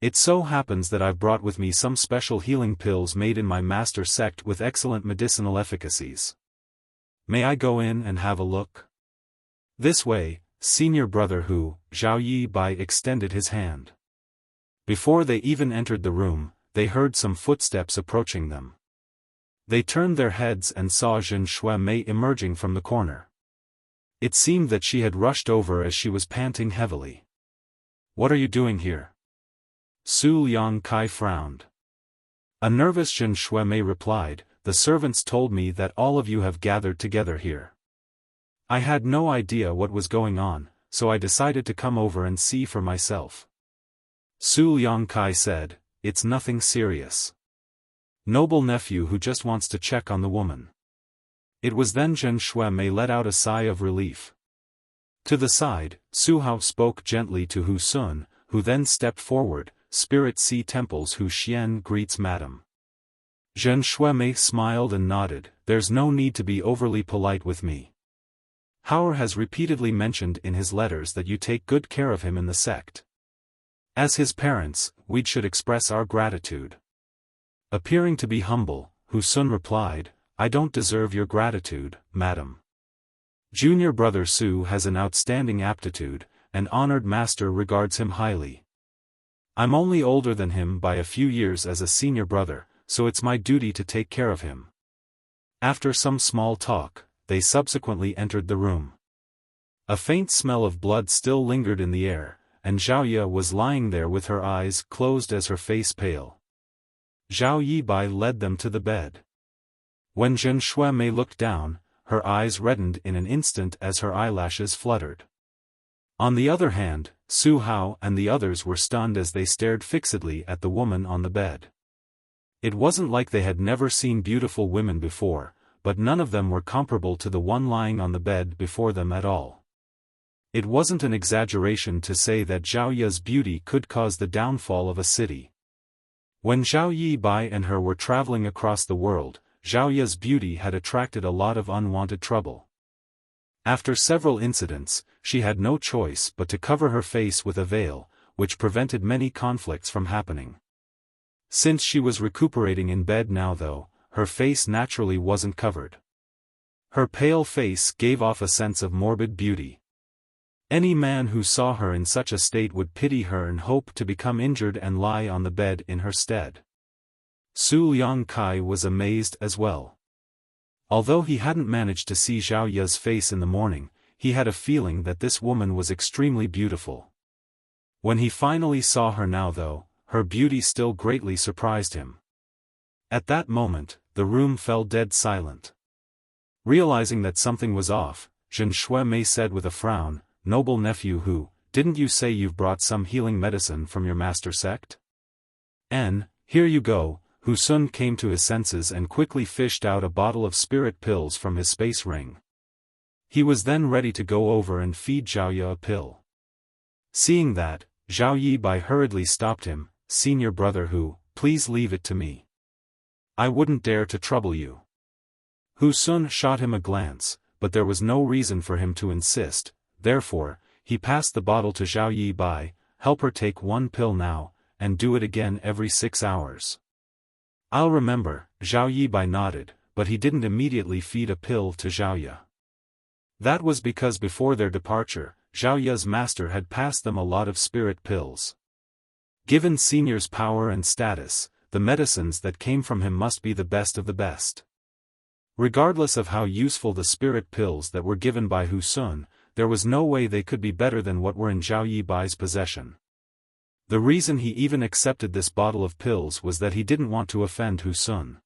It so happens that I've brought with me some special healing pills made in my master sect with excellent medicinal efficacies. May I go in and have a look? This way, senior brother Hu, Zhao Yi Bai extended his hand. Before they even entered the room, they heard some footsteps approaching them. They turned their heads and saw Zhen Shuai emerging from the corner. It seemed that she had rushed over as she was panting heavily. What are you doing here? Su Liang Kai frowned. A nervous Zhen Shuai replied, the servants told me that all of you have gathered together here. I had no idea what was going on, so I decided to come over and see for myself. Su Liang Kai said, it's nothing serious. Noble nephew who just wants to check on the woman. It was then Zhen Shuai let out a sigh of relief. To the side, Su Hao spoke gently to Hu Sun, who then stepped forward, Spirit Sea Temples Hu Xian greets madam. Zhen Shuai smiled and nodded, there's no need to be overly polite with me. Hauer has repeatedly mentioned in his letters that you take good care of him in the sect. As his parents, we should express our gratitude. Appearing to be humble, Hu Sun replied, I don't deserve your gratitude, madam. Junior brother Su has an outstanding aptitude, and honored master regards him highly. I'm only older than him by a few years as a senior brother, so it's my duty to take care of him. After some small talk, they subsequently entered the room. A faint smell of blood still lingered in the air, and Zhao Yi was lying there with her eyes closed as her face pale. Zhao Yi Bai led them to the bed. When Zhen Shuai looked down, her eyes reddened in an instant as her eyelashes fluttered. On the other hand, Su Hao and the others were stunned as they stared fixedly at the woman on the bed. It wasn't like they had never seen beautiful women before, but none of them were comparable to the one lying on the bed before them at all. It wasn't an exaggeration to say that Zhao Yi's beauty could cause the downfall of a city. When Zhao Yi Bai and her were traveling across the world, Zhao Yi's beauty had attracted a lot of unwanted trouble. After several incidents, she had no choice but to cover her face with a veil, which prevented many conflicts from happening. Since she was recuperating in bed now though, her face naturally wasn't covered. Her pale face gave off a sense of morbid beauty. Any man who saw her in such a state would pity her and hope to become injured and lie on the bed in her stead. Su Liang Kai was amazed as well. Although he hadn't managed to see Zhao Yi's face in the morning, he had a feeling that this woman was extremely beautiful. When he finally saw her now though, her beauty still greatly surprised him. At that moment, the room fell dead silent. Realizing that something was off, Zhen Shuai said with a frown, Noble nephew Hu, didn't you say you've brought some healing medicine from your master sect? Here you go. Hu Sun came to his senses and quickly fished out a bottle of spirit pills from his space ring. He was then ready to go over and feed Zhao Yi a pill. Seeing that, Zhao Yi Bai hurriedly stopped him, Senior brother Hu, please leave it to me. I wouldn't dare to trouble you. Hu Sun shot him a glance, but there was no reason for him to insist, therefore, he passed the bottle to Zhao Yi Bai, help her take one pill now, and do it again every 6 hours. I'll remember, Zhao Yi Bai nodded, but he didn't immediately feed a pill to Zhao Yi. That was because before their departure, Zhao Yi's master had passed them a lot of spirit pills. Given Senior's power and status, the medicines that came from him must be the best of the best. Regardless of how useful the spirit pills that were given by Hu Sun, there was no way they could be better than what were in Zhao Yi Bai's possession. The reason he even accepted this bottle of pills was that he didn't want to offend Hu Sun.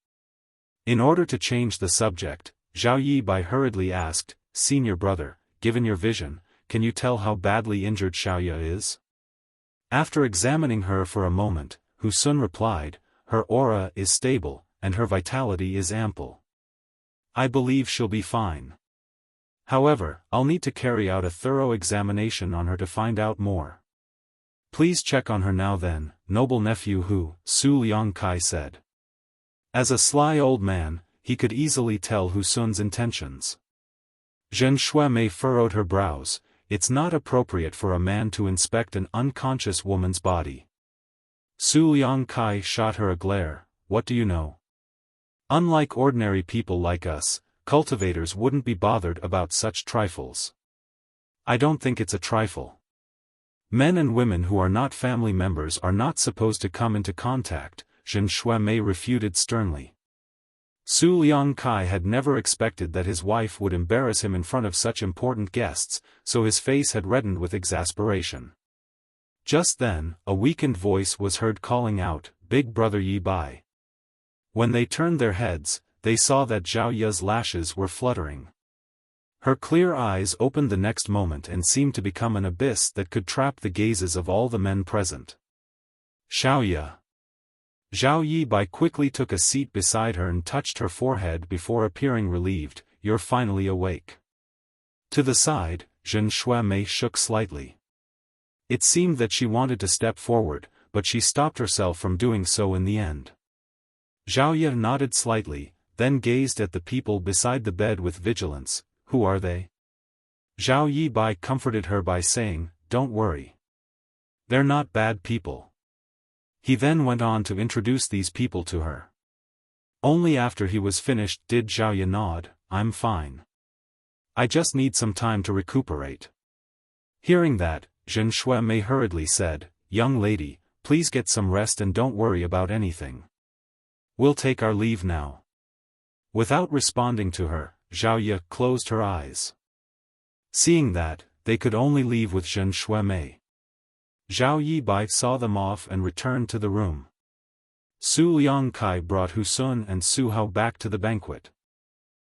In order to change the subject, Zhao Yi Bai hurriedly asked, Senior brother, given your vision, can you tell how badly injured Zhao Yi is? After examining her for a moment, Hu Sun replied, her aura is stable, and her vitality is ample. I believe she'll be fine. However, I'll need to carry out a thorough examination on her to find out more. Please check on her now then, noble nephew Hu, Su Liang Kai said. As a sly old man, he could easily tell Hu Sun's intentions. Zhen Shuai furrowed her brows, it's not appropriate for a man to inspect an unconscious woman's body. Su Liangkai shot her a glare. What do you know? Unlike ordinary people like us, cultivators wouldn't be bothered about such trifles. I don't think it's a trifle. Men and women who are not family members are not supposed to come into contact, Zhen Shuimei refuted sternly. Su Liangkai had never expected that his wife would embarrass him in front of such important guests, so his face had reddened with exasperation. Just then, a weakened voice was heard calling out, "Big brother Yi Bai." When they turned their heads, they saw that Zhao Ye's lashes were fluttering. Her clear eyes opened the next moment and seemed to become an abyss that could trap the gazes of all the men present. Xiao Ye. Zhao Yi Bai quickly took a seat beside her and touched her forehead before appearing relieved. "You're finally awake." To the side, Zhen Shuimei shook slightly. It seemed that she wanted to step forward, but she stopped herself from doing so in the end. Zhao Ye nodded slightly, then gazed at the people beside the bed with vigilance. "Who are they?" Zhao Yi Bai comforted her by saying, "Don't worry. They're not bad people." He then went on to introduce these people to her. Only after he was finished did Zhao Ye nod. "I'm fine. I just need some time to recuperate." Hearing that, Zhen Shuimei hurriedly said, "Young lady, please get some rest and don't worry about anything. We'll take our leave now." Without responding to her, Zhao Ye closed her eyes. Seeing that, they could only leave with Zhen Shuimei. Zhao Yi Bai saw them off and returned to the room. Su Liangkai brought Hu Sun and Su Hao back to the banquet.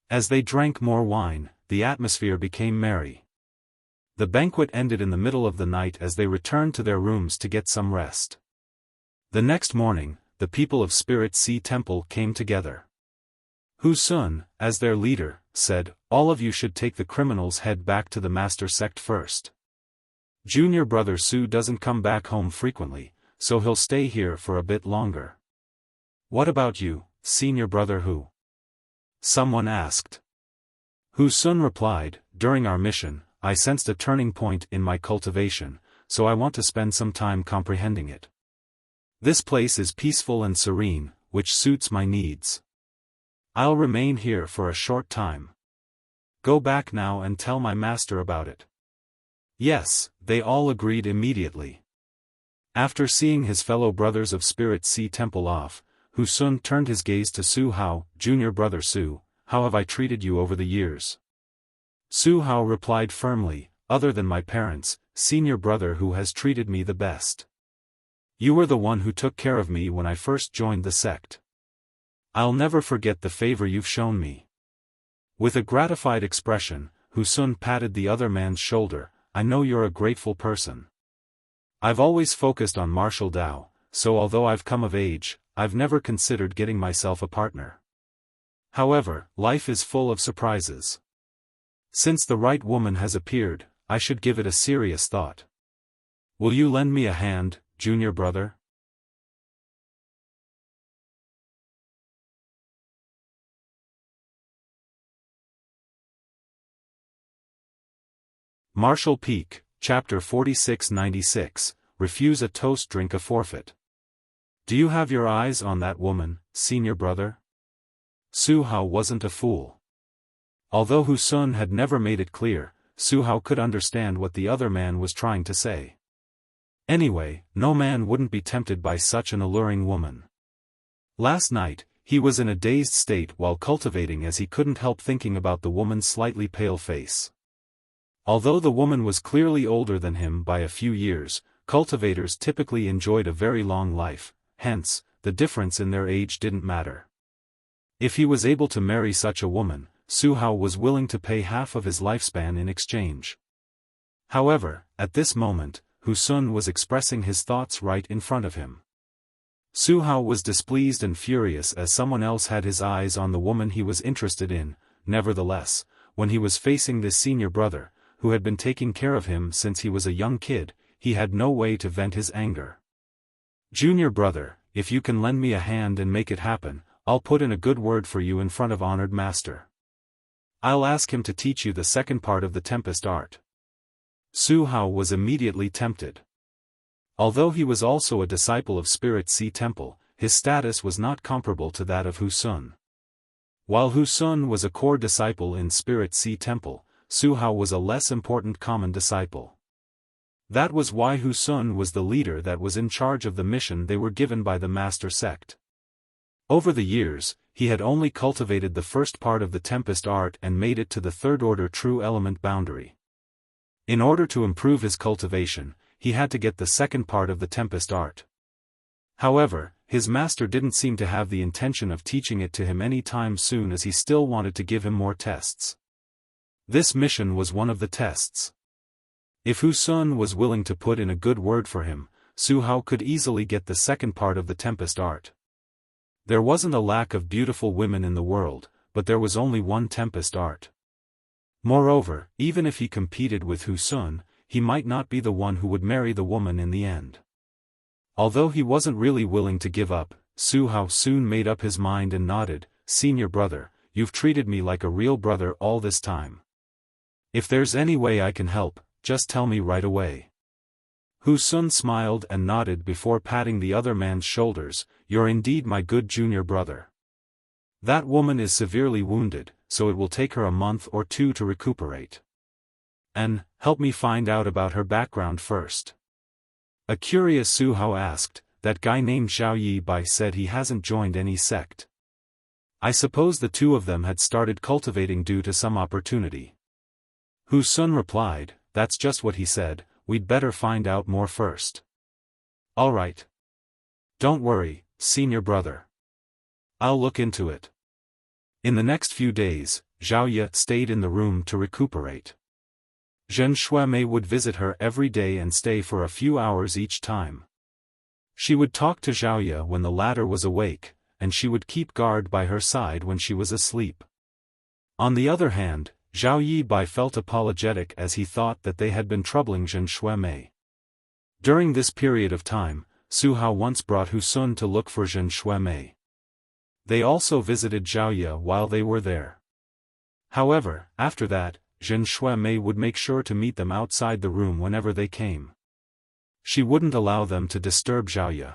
As they drank more wine, the atmosphere became merry. The banquet ended in the middle of the night as they returned to their rooms to get some rest. The next morning, the people of Spirit Sea Temple came together. Hu Sun, as their leader, said, "All of you should take the criminal's head back to the master sect first. Junior brother Su doesn't come back home frequently, so he'll stay here for a bit longer." "What about you, senior brother Hu?" someone asked. Hu Sun replied, "During our mission, I sensed a turning point in my cultivation, so I want to spend some time comprehending it. This place is peaceful and serene, which suits my needs. I'll remain here for a short time. Go back now and tell my master about it." "Yes," they all agreed immediately. After seeing his fellow brothers of Spirit Sea Temple off, Hu Sun turned his gaze to Su Hao. "Junior brother Su, how have I treated you over the years?" Su Hao replied firmly, "Other than my parents, senior brother Hu has treated me the best. You were the one who took care of me when I first joined the sect. I'll never forget the favor you've shown me." With a gratified expression, Hu Sun patted the other man's shoulder. "I know you're a grateful person. I've always focused on martial Dao, so although I've come of age, I've never considered getting myself a partner. However, life is full of surprises. Since the right woman has appeared, I should give it a serious thought. Will you lend me a hand, junior brother?" Martial Peak, Chapter 4696, Refuse a toast, drink a forfeit. "Do you have your eyes on that woman, senior brother?" Su Hao wasn't a fool. Although Hu Sun had never made it clear, Su Hao could understand what the other man was trying to say. Anyway, no man wouldn't be tempted by such an alluring woman. Last night, he was in a dazed state while cultivating as he couldn't help thinking about the woman's slightly pale face. Although the woman was clearly older than him by a few years, cultivators typically enjoyed a very long life, hence, the difference in their age didn't matter. If he was able to marry such a woman, Su Hao was willing to pay half of his lifespan in exchange. However, at this moment, Hu Sun was expressing his thoughts right in front of him. Su Hao was displeased and furious as someone else had his eyes on the woman he was interested in. Nevertheless, when he was facing this senior brother, who had been taking care of him since he was a young kid, he had no way to vent his anger. "Junior brother, if you can lend me a hand and make it happen, I'll put in a good word for you in front of honored master. I'll ask him to teach you the second part of the Tempest art." Su Hao was immediately tempted. Although he was also a disciple of Spirit Sea Temple, his status was not comparable to that of Hu Sun. While Hu Sun was a core disciple in Spirit Sea Temple, Su Hao was a less important common disciple. That was why Hu Sun was the leader that was in charge of the mission they were given by the master sect. Over the years, he had only cultivated the first part of the Tempest art and made it to the third-order true element boundary. In order to improve his cultivation, he had to get the second part of the Tempest art. However, his master didn't seem to have the intention of teaching it to him any time soon, as he still wanted to give him more tests. This mission was one of the tests. If Hu Sun was willing to put in a good word for him, Su Hao could easily get the second part of the Tempest art. There wasn't a lack of beautiful women in the world, but there was only one Tempest art. Moreover, even if he competed with Hu Sun, he might not be the one who would marry the woman in the end. Although he wasn't really willing to give up, Su Hao soon made up his mind and nodded, "Senior brother, you've treated me like a real brother all this time. If there's any way I can help, just tell me right away." Hu Sun smiled and nodded before patting the other man's shoulders. "You're indeed my good junior brother. That woman is severely wounded, so it will take her a month or two to recuperate. And, help me find out about her background first." A curious Su Hao asked, "That guy named Zhao Yi Bai said he hasn't joined any sect. I suppose the two of them had started cultivating due to some opportunity." Hu Sun replied, "That's just what he said, we'd better find out more first." "All right. Don't worry, senior brother. I'll look into it." In the next few days, Zhao Yi stayed in the room to recuperate. Zhen Shuimei would visit her every day and stay for a few hours each time. She would talk to Zhao Yi when the latter was awake, and she would keep guard by her side when she was asleep. On the other hand, Zhao Yi Bai felt apologetic as he thought that they had been troubling Zhen Shuimei. During this period of time, Su Hao once brought Hu Sun to look for Zhen Shuimei. They also visited Zhao Yi while they were there. However, after that, Zhen Shuimei would make sure to meet them outside the room whenever they came. She wouldn't allow them to disturb Zhao Yi.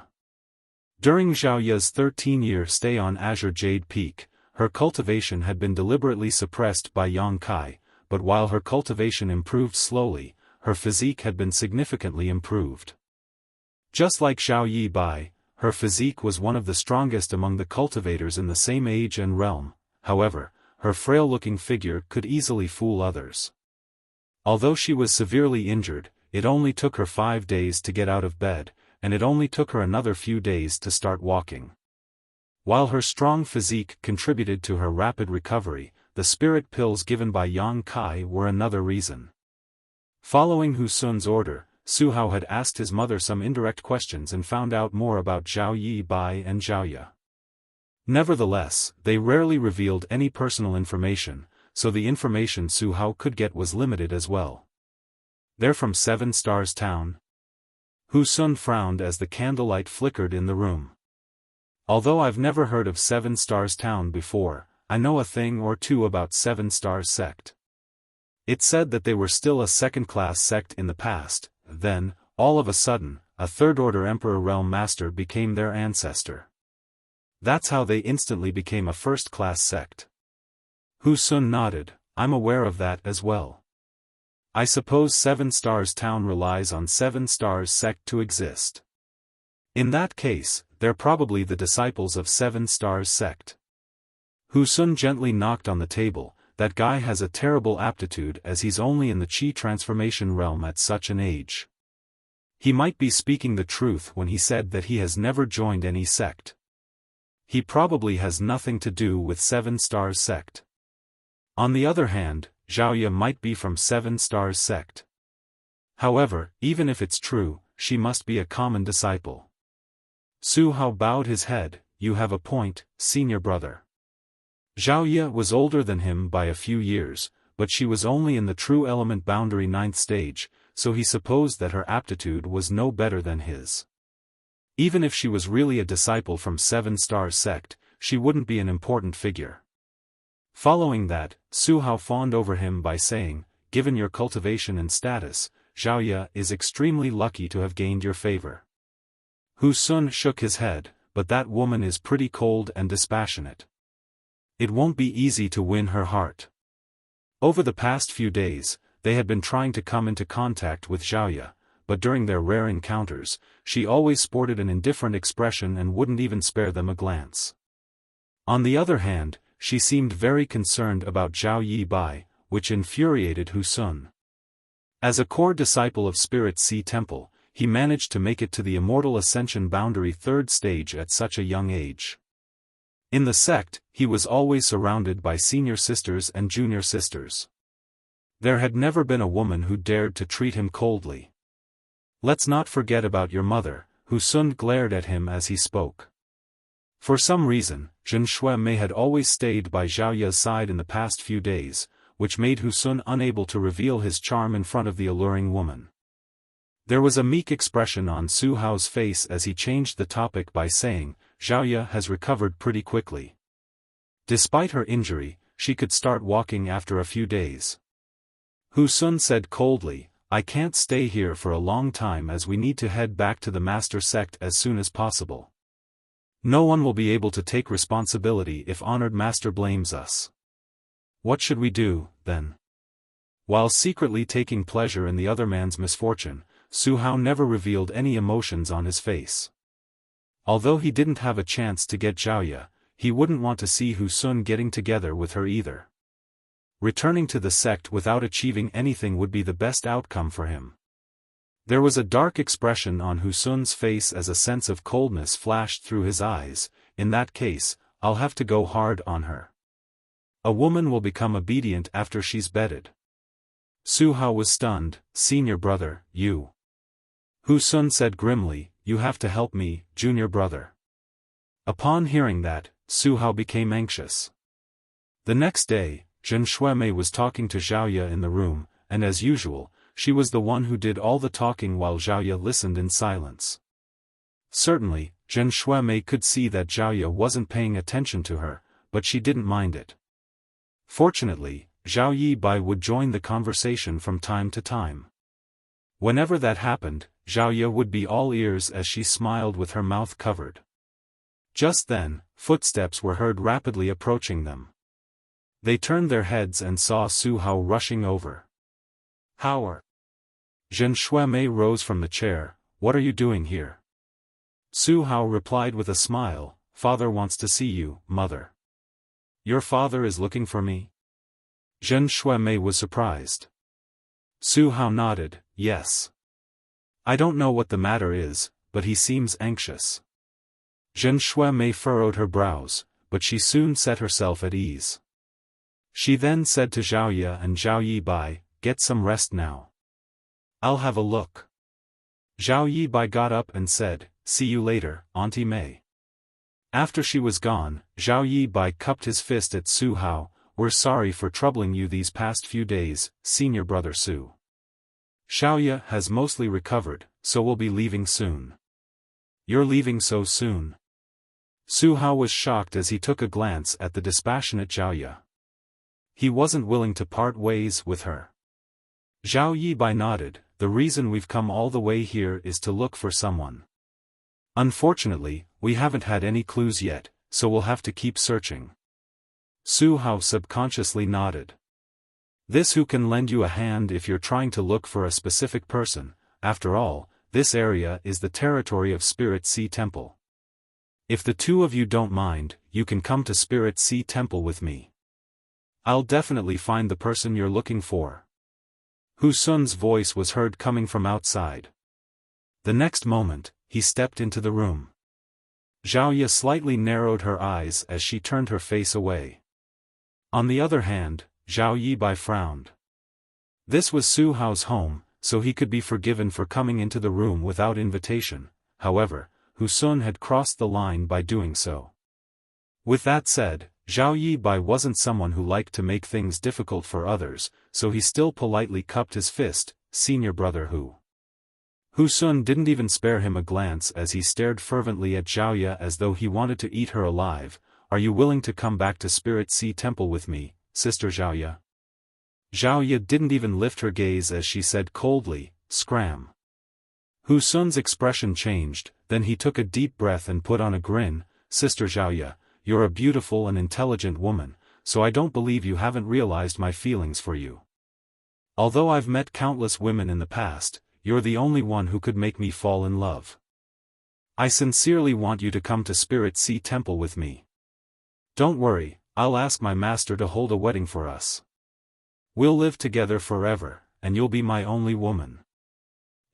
During Zhao Yi's 13-year stay on Azure Jade Peak, her cultivation had been deliberately suppressed by Yang Kai, but while her cultivation improved slowly, her physique had been significantly improved. Just like Zhao Yi Bai, her physique was one of the strongest among the cultivators in the same age and realm. However, her frail-looking figure could easily fool others. Although she was severely injured, it only took her 5 days to get out of bed, and it only took her another few days to start walking. While her strong physique contributed to her rapid recovery, the spirit pills given by Yang Kai were another reason. Following Hu Sun's order, Su Hao had asked his mother some indirect questions and found out more about Zhao Yi Bai and Zhao Yi. Nevertheless, they rarely revealed any personal information, so the information Su Hao could get was limited as well. "They're from 7 Stars Town?" Hu Sun frowned as the candlelight flickered in the room. "Although I've never heard of 7 Stars Town before, I know a thing or two about 7 Stars Sect. It said that they were still a second-class sect in the past, then, all of a sudden, a third-order Emperor Realm Master became their ancestor. That's how they instantly became a first-class sect." Hu Sun nodded, "I'm aware of that as well. I suppose 7 Stars Town relies on 7 Stars Sect to exist. In that case, they're probably the disciples of 7 Stars Sect." Hu Sun gently knocked on the table. "That guy has a terrible aptitude as he's only in the Qi transformation realm at such an age. He might be speaking the truth when he said that he has never joined any sect. He probably has nothing to do with 7 Stars Sect. On the other hand, Zhao Yi might be from 7 Stars Sect. However, even if it's true, she must be a common disciple." Su Hao bowed his head. "You have a point, senior brother." Zhao Yi was older than him by a few years, but she was only in the true element boundary 9th stage, so he supposed that her aptitude was no better than his. Even if she was really a disciple from 7 Stars Sect, she wouldn't be an important figure. Following that, Su Hao fawned over him by saying, "Given your cultivation and status, Xiaoya is extremely lucky to have gained your favor." Hu Sun shook his head, "But that woman is pretty cold and dispassionate. It won't be easy to win her heart." Over the past few days, they had been trying to come into contact with Xiaoya, but during their rare encounters, she always sported an indifferent expression and wouldn't even spare them a glance. On the other hand, she seemed very concerned about Zhao Yi Bai, which infuriated Hu Sun. As a core disciple of Spirit Sea Temple, he managed to make it to the Immortal Ascension Boundary 3rd stage at such a young age. In the sect, he was always surrounded by senior sisters and junior sisters. There had never been a woman who dared to treat him coldly. "Let's not forget about your mother," Hu Sun glared at him as he spoke. For some reason, Zhen Shuemei had always stayed by Xiaoya's side in the past few days, which made Hu Sun unable to reveal his charm in front of the alluring woman. There was a meek expression on Su Hao's face as he changed the topic by saying, "Xiaoya has recovered pretty quickly. Despite her injury, she could start walking after a few days." Hu Sun said coldly, "I can't stay here for a long time as we need to head back to the master sect as soon as possible. No one will be able to take responsibility if honored master blames us. What should we do, then?" While secretly taking pleasure in the other man's misfortune, Su Hao never revealed any emotions on his face. Although he didn't have a chance to get Xiaoya, he wouldn't want to see Hu Sun getting together with her either. Returning to the sect without achieving anything would be the best outcome for him. There was a dark expression on Hu Sun's face as a sense of coldness flashed through his eyes. "In that case, I'll have to go hard on her. A woman will become obedient after she's bedded." Su Hao was stunned. "Senior brother, you." Hu Sun said grimly, "You have to help me, junior brother." Upon hearing that, Su Hao became anxious. The next day, Zhen Shuemei was talking to Xiaoya in the room, and as usual, she was the one who did all the talking while Xiaoya listened in silence. Certainly, Zhen Shuemei could see that Xiaoya wasn't paying attention to her, but she didn't mind it. Fortunately, Zhao Yi Bai would join the conversation from time to time. Whenever that happened, Xiaoya would be all ears as she smiled with her mouth covered. Just then, footsteps were heard rapidly approaching them. They turned their heads and saw Su Hao rushing over. "How are?" Zhen Shuemei rose from the chair. "What are you doing here?" Su Hao replied with a smile, "Father wants to see you, mother." "Your father is looking for me?" Zhen Shuemei was surprised. Su Hao nodded, "Yes. I don't know what the matter is, but he seems anxious." Zhen Shuemei furrowed her brows, but she soon set herself at ease. She then said to Xiaoya and Zhao Yi Bai, "Get some rest now. I'll have a look." Zhao Yi Bai got up and said, "See you later, Auntie Mei." After she was gone, Zhao Yi Bai cupped his fist at Su Hao. "We're sorry for troubling you these past few days, senior brother Su. Xiaoya has mostly recovered, so we'll be leaving soon." "You're leaving so soon?" Su Hao was shocked as he took a glance at the dispassionate Xiaoya. He wasn't willing to part ways with her. Zhao Yi Bai nodded. "The reason we've come all the way here is to look for someone. Unfortunately, we haven't had any clues yet, so we'll have to keep searching." Su Hao subconsciously nodded. "This who can lend you a hand if you're trying to look for a specific person. After all, this area is the territory of Spirit Sea Temple. If the two of you don't mind, you can come to Spirit Sea Temple with me. I'll definitely find the person you're looking for." Hu Sun's voice was heard coming from outside. The next moment, he stepped into the room. Xiaoya slightly narrowed her eyes as she turned her face away. On the other hand, Zhao Yi Bai frowned. This was Su Hao's home, so he could be forgiven for coming into the room without invitation. However, Hu Sun had crossed the line by doing so. With that said, Zhao Yi Bai wasn't someone who liked to make things difficult for others, so he still politely cupped his fist. "Senior brother Hu." Hu Sun didn't even spare him a glance as he stared fervently at Xiaoya as though he wanted to eat her alive. "Are you willing to come back to Spirit Sea Temple with me, Sister Xiaoya?" Xiaoya didn't even lift her gaze as she said coldly, scram. Hu Sun's expression changed, then he took a deep breath and put on a grin. Sister Xiaoya, you're a beautiful and intelligent woman, so I don't believe you haven't realized my feelings for you. Although I've met countless women in the past, you're the only one who could make me fall in love. I sincerely want you to come to Spirit Sea Temple with me. Don't worry, I'll ask my master to hold a wedding for us. We'll live together forever, and you'll be my only woman.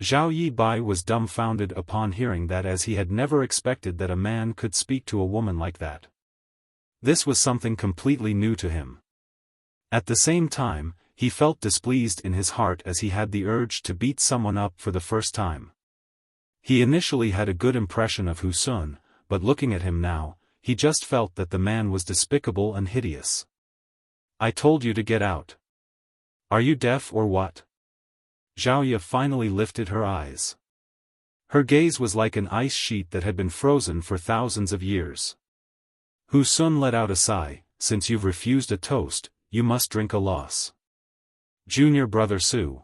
Zhao Yi Bai was dumbfounded upon hearing that, as he had never expected that a man could speak to a woman like that. This was something completely new to him. At the same time, he felt displeased in his heart as he had the urge to beat someone up for the first time. He initially had a good impression of Hu Sun, but looking at him now, he just felt that the man was despicable and hideous. I told you to get out. Are you deaf or what? Xiaoya finally lifted her eyes. Her gaze was like an ice sheet that had been frozen for thousands of years. Hu Sun let out a sigh. Since you've refused a toast, you must drink a loss. Junior brother Su.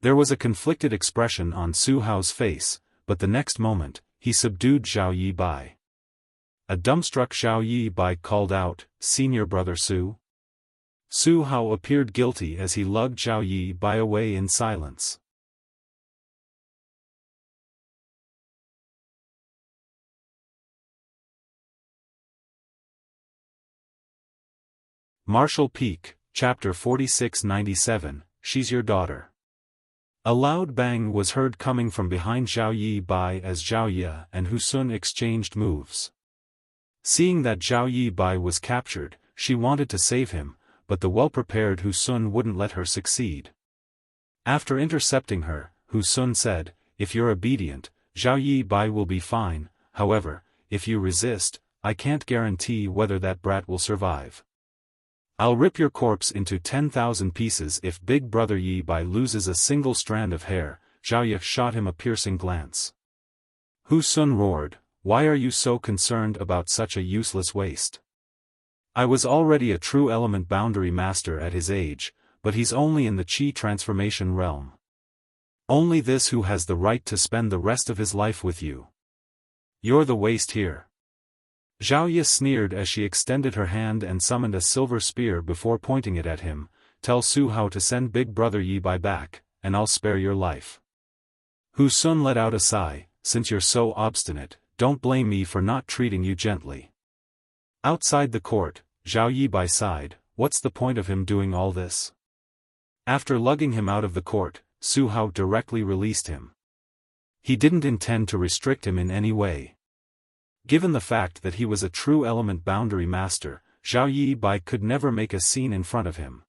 There was a conflicted expression on Su Hao's face, but the next moment, he subdued Zhao Yi Bai. A dumbstruck Zhao Yi Bai called out, Senior brother Su? Su Hao appeared guilty as he lugged Zhao Yi Bai away in silence. Martial Peak, Chapter 4697, She's Your Daughter. A loud bang was heard coming from behind Zhao Yi Bai as Zhao Ye and Hu Sun exchanged moves. Seeing that Zhao Yi Bai was captured, she wanted to save him, but the well-prepared Hu Sun wouldn't let her succeed. After intercepting her, Hu Sun said, If you're obedient, Zhao Yi Bai will be fine, however, if you resist, I can't guarantee whether that brat will survive. I'll rip your corpse into 10,000 pieces if Big Brother Yi Bai loses a single strand of hair. Zhao Ye shot him a piercing glance. Hu Sun roared, Why are you so concerned about such a useless waste? I was already a true element boundary master at his age, but he's only in the Qi transformation realm. Only this who has the right to spend the rest of his life with you. You're the waste here. Zhao Ye sneered as she extended her hand and summoned a silver spear before pointing it at him. Tell Su Hao to send Big Brother Yi Bai back, and I'll spare your life. Hu Sun let out a sigh. Since you're so obstinate, don't blame me for not treating you gently. Outside the court, Zhao Yi Bai sighed. What's the point of him doing all this? After lugging him out of the court, Su Hao directly released him. He didn't intend to restrict him in any way. Given the fact that he was a true element boundary master, Zhao Yi Bai could never make a scene in front of him.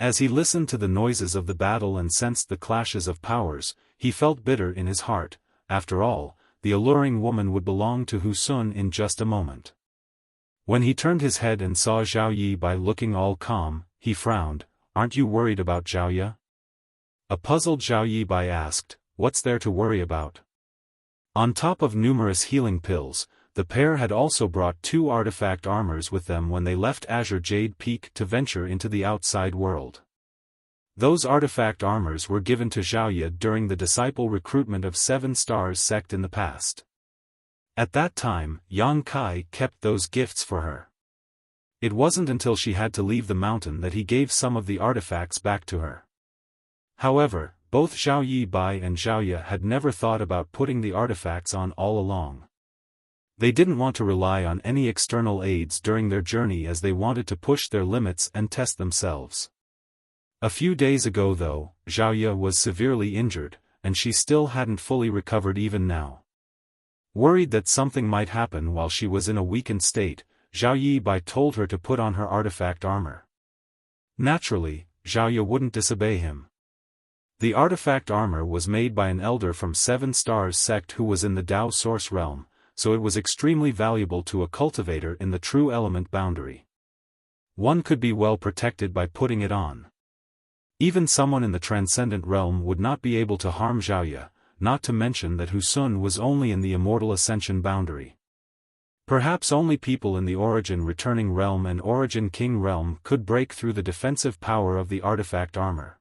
As he listened to the noises of the battle and sensed the clashes of powers, he felt bitter in his heart. After all, the alluring woman would belong to Hu Sun in just a moment. When he turned his head and saw Zhao Yi Bai looking all calm, he frowned. Aren't you worried about Zhao Ye? A puzzled Zhao Yi Bai asked, What's there to worry about? On top of numerous healing pills, the pair had also brought 2 artifact armors with them when they left Azure Jade Peak to venture into the outside world. Those artifact armors were given to Zhao Ye during the disciple recruitment of 7 Stars sect in the past. At that time, Yang Kai kept those gifts for her. It wasn't until she had to leave the mountain that he gave some of the artifacts back to her. However, both Zhao Yi Bai and Zhao Ye had never thought about putting the artifacts on all along. They didn't want to rely on any external aids during their journey as they wanted to push their limits and test themselves. A few days ago though, Zhao Ye was severely injured, and she still hadn't fully recovered even now. Worried that something might happen while she was in a weakened state, Zhao Yi Bai told her to put on her artifact armor. Naturally, Zhao Ye wouldn't disobey him. The artifact armor was made by an elder from 7 Stars sect who was in the Dao Source realm, so it was extremely valuable to a cultivator in the true element boundary. One could be well protected by putting it on. Even someone in the transcendent realm would not be able to harm Zhao Ye, not to mention that Hu Sun was only in the immortal ascension boundary. Perhaps only people in the Origin Returning Realm and Origin King Realm could break through the defensive power of the artifact armor.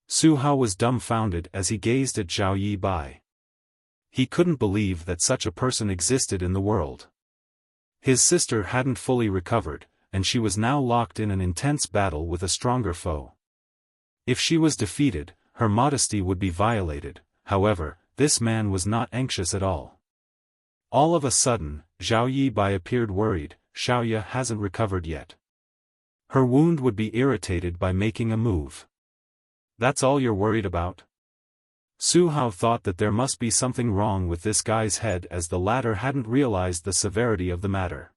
Su Hao was dumbfounded as he gazed at Zhao Yi Bai. He couldn't believe that such a person existed in the world. His sister hadn't fully recovered, and she was now locked in an intense battle with a stronger foe. If she was defeated, her modesty would be violated. However, this man was not anxious at all. All of a sudden, Zhao Yi Bai appeared worried. Xiaoya hasn't recovered yet. Her wound would be irritated by making a move. That's all you're worried about? Su Hao thought that there must be something wrong with this guy's head, as the latter hadn't realized the severity of the matter.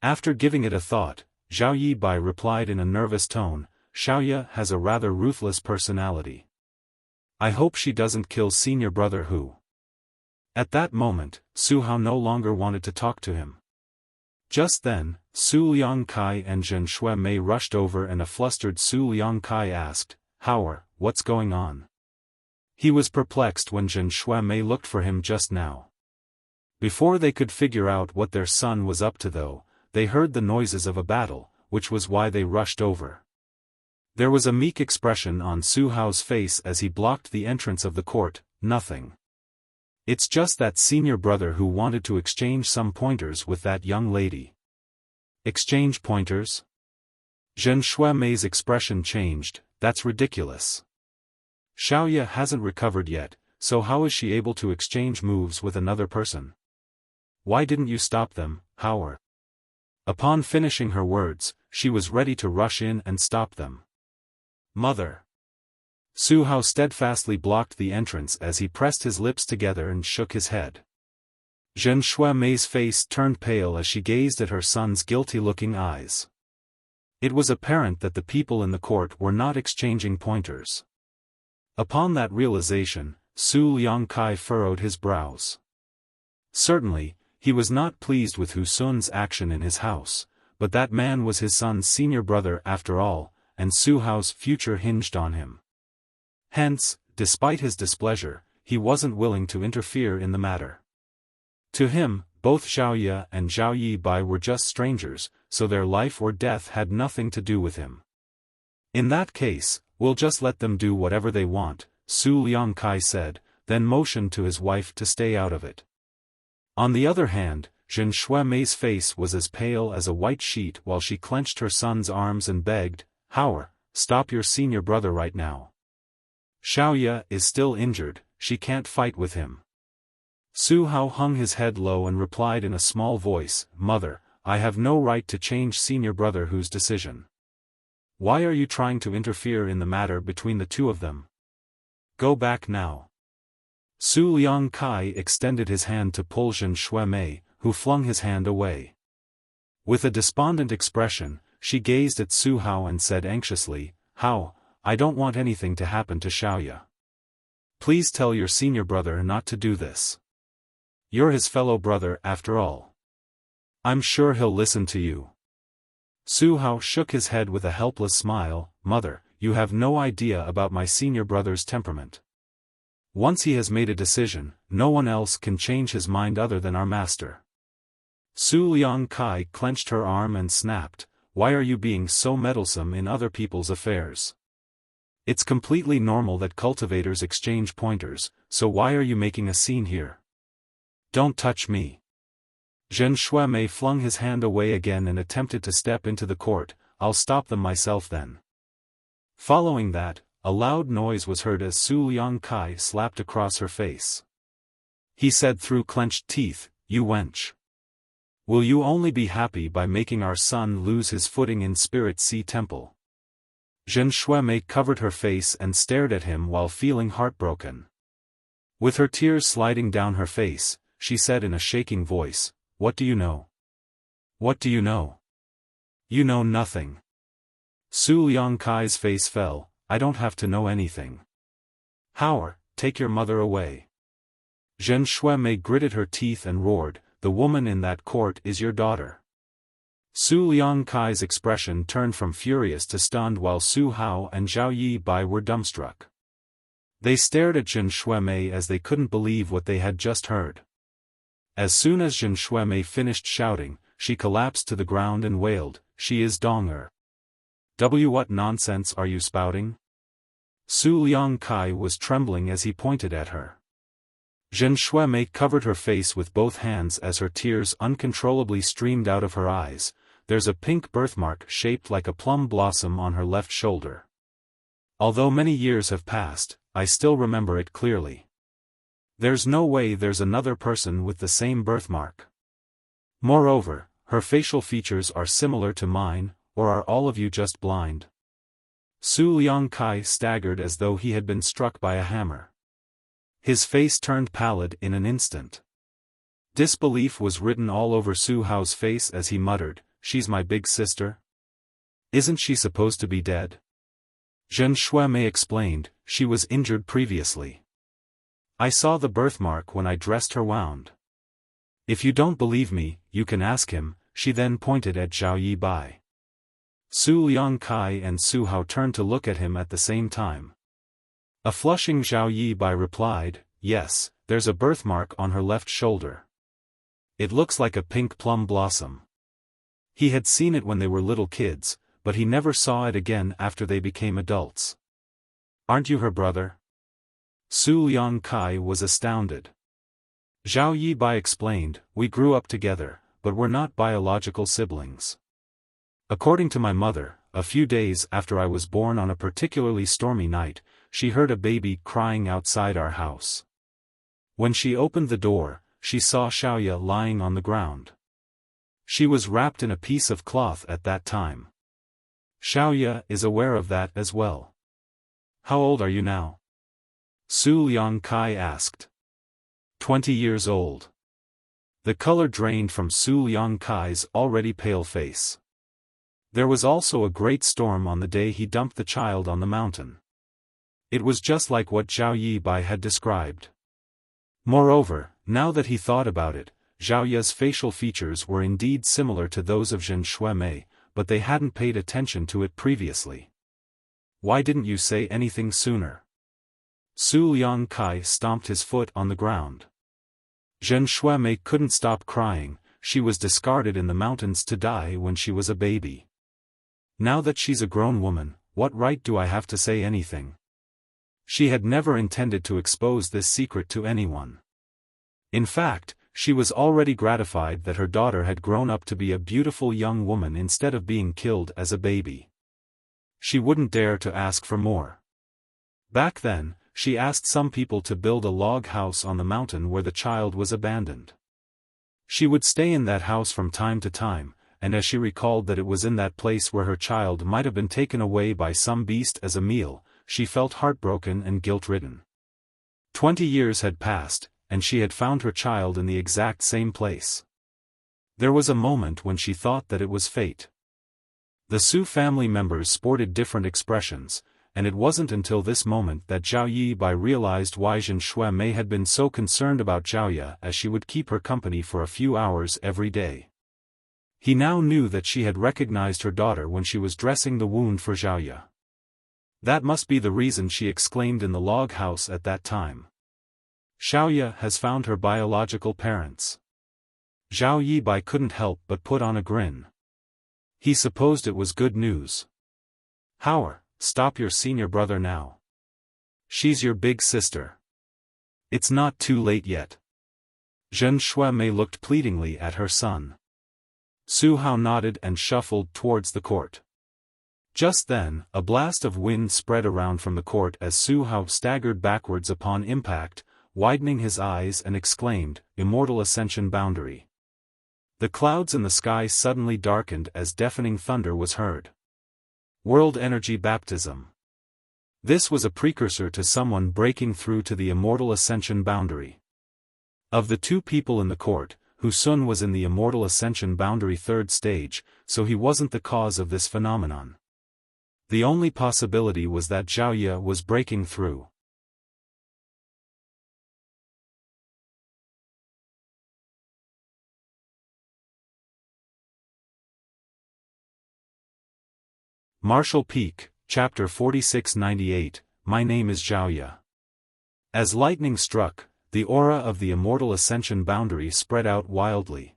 After giving it a thought, Zhao Yi Bai replied in a nervous tone, Xiaoya has a rather ruthless personality. I hope she doesn't kill senior brother Hu. At that moment, Su Hao no longer wanted to talk to him. Just then, Su Liangkai and Zhen Shuemei rushed over, and a flustered Su Liangkai asked, Hao, what's going on? He was perplexed when Zhen Shuemei looked for him just now. Before they could figure out what their son was up to though, they heard the noises of a battle, which was why they rushed over. There was a meek expression on Su Hao's face as he blocked the entrance of the court. Nothing. It's just that senior brother who wanted to exchange some pointers with that young lady. Exchange pointers? Zhen Shuemei's expression changed. That's ridiculous. Xiaoya hasn't recovered yet, so how is she able to exchange moves with another person? Why didn't you stop them, Hao? Upon finishing her words, she was ready to rush in and stop them. Mother. Su Hao steadfastly blocked the entrance as he pressed his lips together and shook his head. Zhen Shuemei's face turned pale as she gazed at her son's guilty-looking eyes. It was apparent that the people in the court were not exchanging pointers. Upon that realization, Su Liangkai furrowed his brows. Certainly, he was not pleased with Hu Sun's action in his house, but that man was his son's senior brother after all, and Su Hao's future hinged on him. Hence, despite his displeasure, he wasn't willing to interfere in the matter. To him, both Xiaoya and Zhao Yi Bai were just strangers, so their life or death had nothing to do with him. In that case, we'll just let them do whatever they want, Su Liangkai said, then motioned to his wife to stay out of it. On the other hand, Zhen Shuemei's face was as pale as a white sheet while she clenched her son's arms and begged, Hao, stop your senior brother right now. Xiaoya is still injured, she can't fight with him. Su Hao hung his head low and replied in a small voice, Mother, I have no right to change senior brother Hu's decision. Why are you trying to interfere in the matter between the two of them? Go back now. Su Liangkai extended his hand to pull Zhen Shuemei, who flung his hand away. With a despondent expression, she gazed at Su Hao and said anxiously, Hao, I don't want anything to happen to Xiaoya. Please tell your senior brother not to do this. You're his fellow brother after all. I'm sure he'll listen to you. Su Hao shook his head with a helpless smile, Mother, you have no idea about my senior brother's temperament. Once he has made a decision, no one else can change his mind other than our master. Su Liangkai clenched her arm and snapped, Why are you being so meddlesome in other people's affairs? It's completely normal that cultivators exchange pointers, so why are you making a scene here? Don't touch me. Zhen Shuemei flung his hand away again and attempted to step into the court. I'll stop them myself then. Following that, a loud noise was heard as Su Liangkai slapped across her face. He said through clenched teeth, You wench. Will you only be happy by making our son lose his footing in Spirit Sea Temple? Zhen Shuemei covered her face and stared at him while feeling heartbroken. With her tears sliding down her face, she said in a shaking voice, What do you know? What do you know? You know nothing. Su Liangkai's face fell, I don't have to know anything. Hao, take your mother away. Zhen Shuemei gritted her teeth and roared, The woman in that court is your daughter. Su Liangkai's expression turned from furious to stunned while Su Hao and Zhao Yi Bai were dumbstruck. They stared at Zhen Shuemei as they couldn't believe what they had just heard. As soon as Zhen Shuemei finished shouting, she collapsed to the ground and wailed, She is Dong-er. What nonsense are you spouting? Su Liangkai was trembling as he pointed at her. Zhen Shuemei covered her face with both hands as her tears uncontrollably streamed out of her eyes. There's a pink birthmark shaped like a plum blossom on her left shoulder. Although many years have passed, I still remember it clearly. There's no way there's another person with the same birthmark. Moreover, her facial features are similar to mine, or are all of you just blind? Su Liangkai staggered as though he had been struck by a hammer. His face turned pallid in an instant. Disbelief was written all over Su Hao's face as he muttered, "She's my big sister? Isn't she supposed to be dead?" Zhen Shuemei explained, "She was injured previously. I saw the birthmark when I dressed her wound. If you don't believe me, you can ask him." She then pointed at Zhao Yibai. Su Liangkai and Su Hao turned to look at him at the same time. A flushing Zhao Yibai replied, "Yes, there's a birthmark on her left shoulder. It looks like a pink plum blossom." He had seen it when they were little kids, but he never saw it again after they became adults. "Aren't you her brother?" Su Liangkai was astounded. Zhao Yibai explained, "We grew up together, but we're not biological siblings. According to my mother, a few days after I was born on a particularly stormy night, she heard a baby crying outside our house. When she opened the door, she saw Xiaoya lying on the ground. She was wrapped in a piece of cloth at that time. Xiaoya is aware of that as well." "How old are you now?" Su Liangkai asked. 20 years old. The color drained from Su Liangkai's already pale face. There was also a great storm on the day he dumped the child on the mountain. It was just like what Zhao Yibai had described. Moreover, now that he thought about it, Zhao Ya's facial features were indeed similar to those of Zhen Shuemei, but they hadn't paid attention to it previously. "Why didn't you say anything sooner?" Su Liangkai stomped his foot on the ground. Zhen Shuemei couldn't stop crying. She was discarded in the mountains to die when she was a baby. Now that she's a grown woman, what right do I have to say anything? She had never intended to expose this secret to anyone. In fact, she was already gratified that her daughter had grown up to be a beautiful young woman instead of being killed as a baby. She wouldn't dare to ask for more. Back then, she asked some people to build a log house on the mountain where the child was abandoned. She would stay in that house from time to time, and as she recalled that it was in that place where her child might have been taken away by some beast as a meal, she felt heartbroken and guilt-ridden. 20 years had passed, and she had found her child in the exact same place. There was a moment when she thought that it was fate. The Su family members sported different expressions, and it wasn't until this moment that Zhao Yibai realized why Zhen Shuemei had been so concerned about Xiaoya, as she would keep her company for a few hours every day. He now knew that she had recognized her daughter when she was dressing the wound for Xiaoya. That must be the reason she exclaimed in the log house at that time. Xiaoya has found her biological parents. Zhao Yibai couldn't help but put on a grin. He supposed it was good news. "Howard, stop your senior brother now. She's your big sister. It's not too late yet." Zhen Shuemei looked pleadingly at her son. Su Hao nodded and shuffled towards the court. Just then, a blast of wind spread around from the court as Su Hao staggered backwards upon impact, widening his eyes and exclaimed, "Immortal Ascension Boundary." The clouds in the sky suddenly darkened as deafening thunder was heard. World Energy Baptism. This was a precursor to someone breaking through to the Immortal Ascension Boundary. Of the two people in the court, Hu Sun was in the Immortal Ascension Boundary 3rd stage, so he wasn't the cause of this phenomenon. The only possibility was that Xiaoya was breaking through. Martial Peak, Chapter 4698, My Name is Xiaoya. As lightning struck, the aura of the Immortal Ascension Boundary spread out wildly.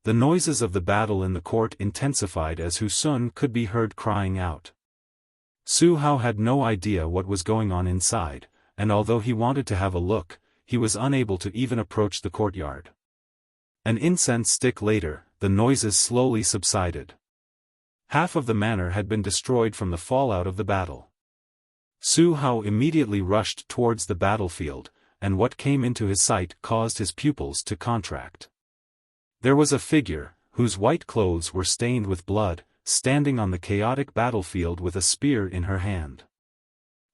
The noises of the battle in the court intensified as Hu Sun could be heard crying out. Su Hao had no idea what was going on inside, and although he wanted to have a look, he was unable to even approach the courtyard. An incense stick later, the noises slowly subsided. Half of the manor had been destroyed from the fallout of the battle. Su Hao immediately rushed towards the battlefield, and what came into his sight caused his pupils to contract. There was a figure, whose white clothes were stained with blood, standing on the chaotic battlefield with a spear in her hand.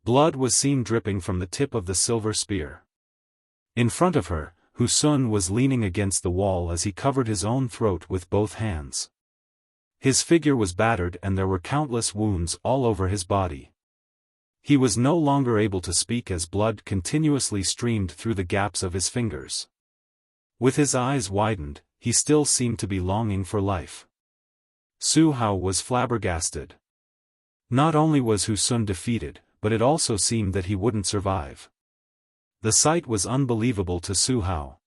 Blood was seen dripping from the tip of the silver spear. In front of her, Husun was leaning against the wall as he covered his own throat with both hands. His figure was battered and there were countless wounds all over his body. He was no longer able to speak as blood continuously streamed through the gaps of his fingers. With his eyes widened, he still seemed to be longing for life. Su Hao was flabbergasted. Not only was Husun defeated, but it also seemed that he wouldn't survive. The sight was unbelievable to Su Hao.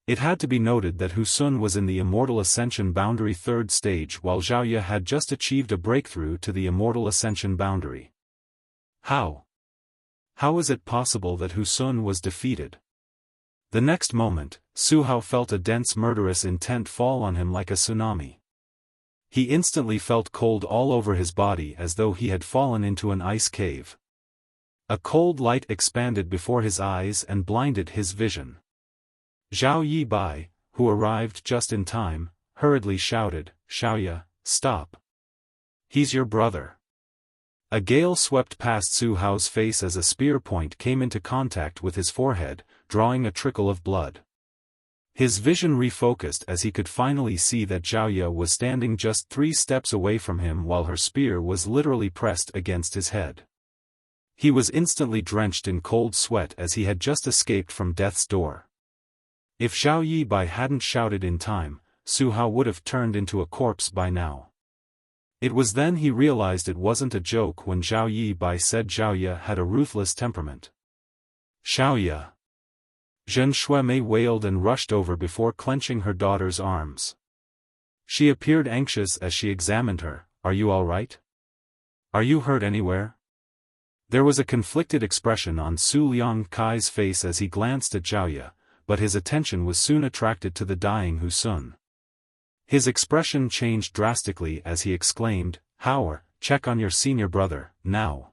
It had to be noted that Husun was in the Immortal Ascension boundary 3rd stage while Xiaoya had just achieved a breakthrough to the Immortal Ascension boundary. How? How is it possible that Husun was defeated? The next moment, Su Hao felt a dense murderous intent fall on him like a tsunami. He instantly felt cold all over his body as though he had fallen into an ice cave. A cold light expanded before his eyes and blinded his vision. Zhao Yi Bai, who arrived just in time, hurriedly shouted, "Xiaoya, stop. He's your brother." A gale swept past Su Hao's face as a spear point came into contact with his forehead, drawing a trickle of blood. His vision refocused as he could finally see that Xiaoya was standing just 3 steps away from him while her spear was literally pressed against his head. He was instantly drenched in cold sweat as he had just escaped from death's door. If Zhao Yi Bai hadn't shouted in time, Su Hao would have turned into a corpse by now. It was then he realized it wasn't a joke when Zhao Yi Bai said Xiaoya had a ruthless temperament. "Xiaoya!" Zhen Shuemei wailed and rushed over before clenching her daughter's arms. She appeared anxious as she examined her. "Are you all right? Are you hurt anywhere?" There was a conflicted expression on Su Liang Kai's face as he glanced at Xiaoya, but his attention was soon attracted to the dying Husun. His expression changed drastically as he exclaimed, "Hao, check on your senior brother, now."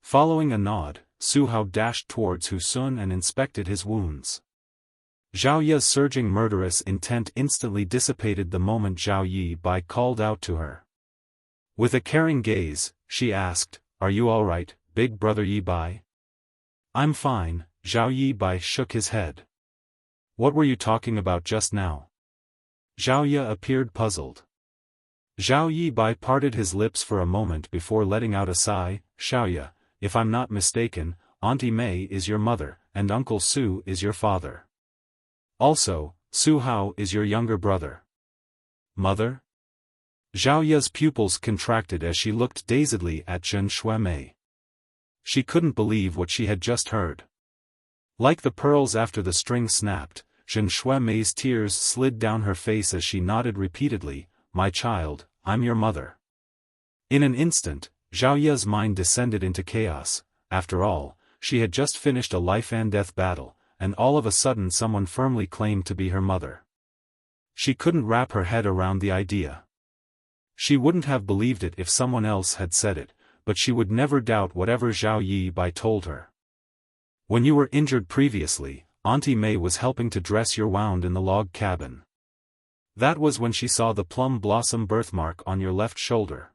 Following a nod, Su Hao dashed towards Husun and inspected his wounds. Xiaoya's surging murderous intent instantly dissipated the moment Zhao Yi Bai called out to her. With a caring gaze, she asked, "Are you all right, big brother Yi Bai?" "I'm fine," Zhao Yi Bai shook his head. "What were you talking about just now?" Xiaoya appeared puzzled. Zhao Yi Bai parted his lips for a moment before letting out a sigh. "Xiaoya, if I'm not mistaken, Auntie Mei is your mother, and Uncle Su is your father. Also, Su Hao is your younger brother." "Mother?" Xiaoya's pupils contracted as she looked dazedly at Zhen Shuemei. She couldn't believe what she had just heard. Like the pearls after the string snapped, Zhen Shuemei's tears slid down her face as she nodded repeatedly, "My child, I'm your mother." In an instant, Xiaoya's mind descended into chaos. After all, she had just finished a life-and-death battle, and all of a sudden someone firmly claimed to be her mother. She couldn't wrap her head around the idea. She wouldn't have believed it if someone else had said it, but she would never doubt whatever Zhao Yi Bai told her. "When you were injured previously, Auntie Mei was helping to dress your wound in the log cabin. That was when she saw the plum blossom birthmark on your left shoulder.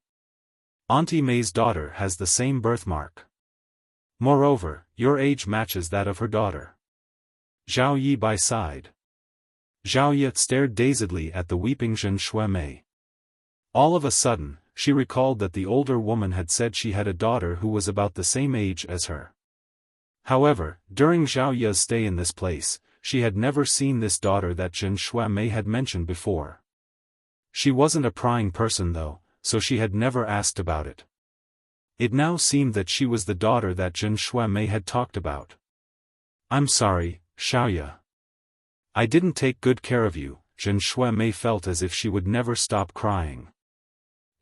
Auntie Mei's daughter has the same birthmark. Moreover, your age matches that of her daughter." Zhao Yi Bai sighed. Xiaoya stared dazedly at the weeping Zhen Shuemei. All of a sudden, she recalled that the older woman had said she had a daughter who was about the same age as her. However, during Xiaoya's stay in this place, she had never seen this daughter that Zhen Shuemei had mentioned before. She wasn't a prying person though, so she had never asked about it. It now seemed that she was the daughter that Zhen Shuemei had talked about. "I'm sorry, Xiaoya. I didn't take good care of you." Zhen Shuemei felt as if she would never stop crying.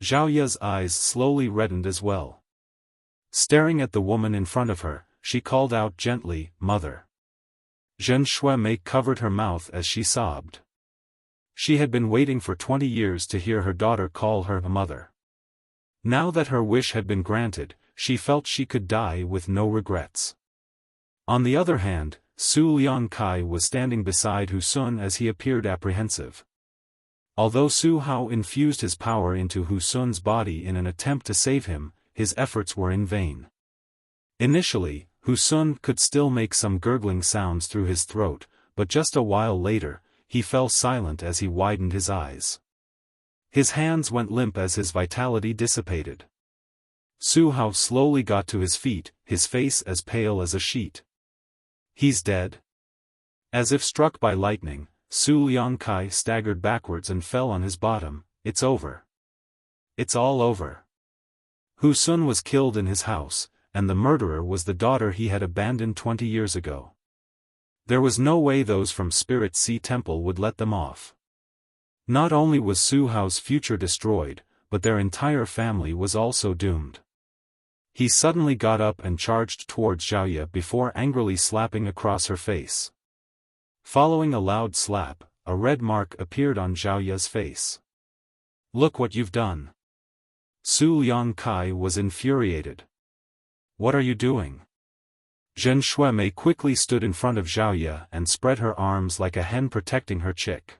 Xiaoya's eyes slowly reddened as well. Staring at the woman in front of her, she called out gently, "Mother." Zhen Shuemei covered her mouth as she sobbed. She had been waiting for 20 years to hear her daughter call her a mother. Now that her wish had been granted, she felt she could die with no regrets. On the other hand, Su Liangkai was standing beside Hu Sun as he appeared apprehensive. Although Su Hao infused his power into Hu Sun's body in an attempt to save him, his efforts were in vain. Initially, Hu Sun could still make some gurgling sounds through his throat, but just a while later, he fell silent as he widened his eyes. His hands went limp as his vitality dissipated. Su Hao slowly got to his feet, his face as pale as a sheet. "He's dead?" As if struck by lightning, Su Liangkai staggered backwards and fell on his bottom. "It's over. It's all over." Hu Sun was killed in his house, and the murderer was the daughter he had abandoned 20 years ago. There was no way those from Spirit Sea Temple would let them off. Not only was Su Hao's future destroyed, but their entire family was also doomed. He suddenly got up and charged towards Xiaoya before angrily slapping across her face. Following a loud slap, a red mark appeared on Xiaoya's face. "Look what you've done." Su Liangkai was infuriated. "What are you doing?" Zhen Shuemei quickly stood in front of Xiaoya and spread her arms like a hen protecting her chick.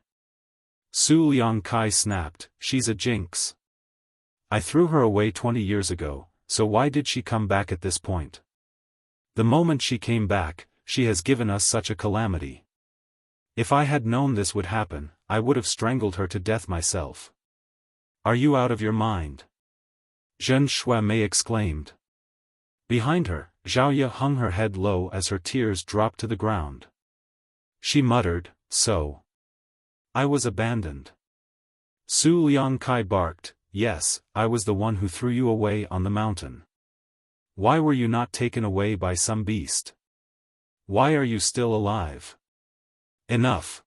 Su Liangkai snapped, "She's a jinx. I threw her away 20 years ago, so why did she come back at this point? The moment she came back, she has given us such a calamity. If I had known this would happen, I would have strangled her to death myself." "Are you out of your mind?" Zhen Shuemei exclaimed. Behind her, Xiaoya hung her head low as her tears dropped to the ground. She muttered, "So I was abandoned." Su Liangkai barked, "Yes, I was the one who threw you away on the mountain. Why were you not taken away by some beast? Why are you still alive? Enough.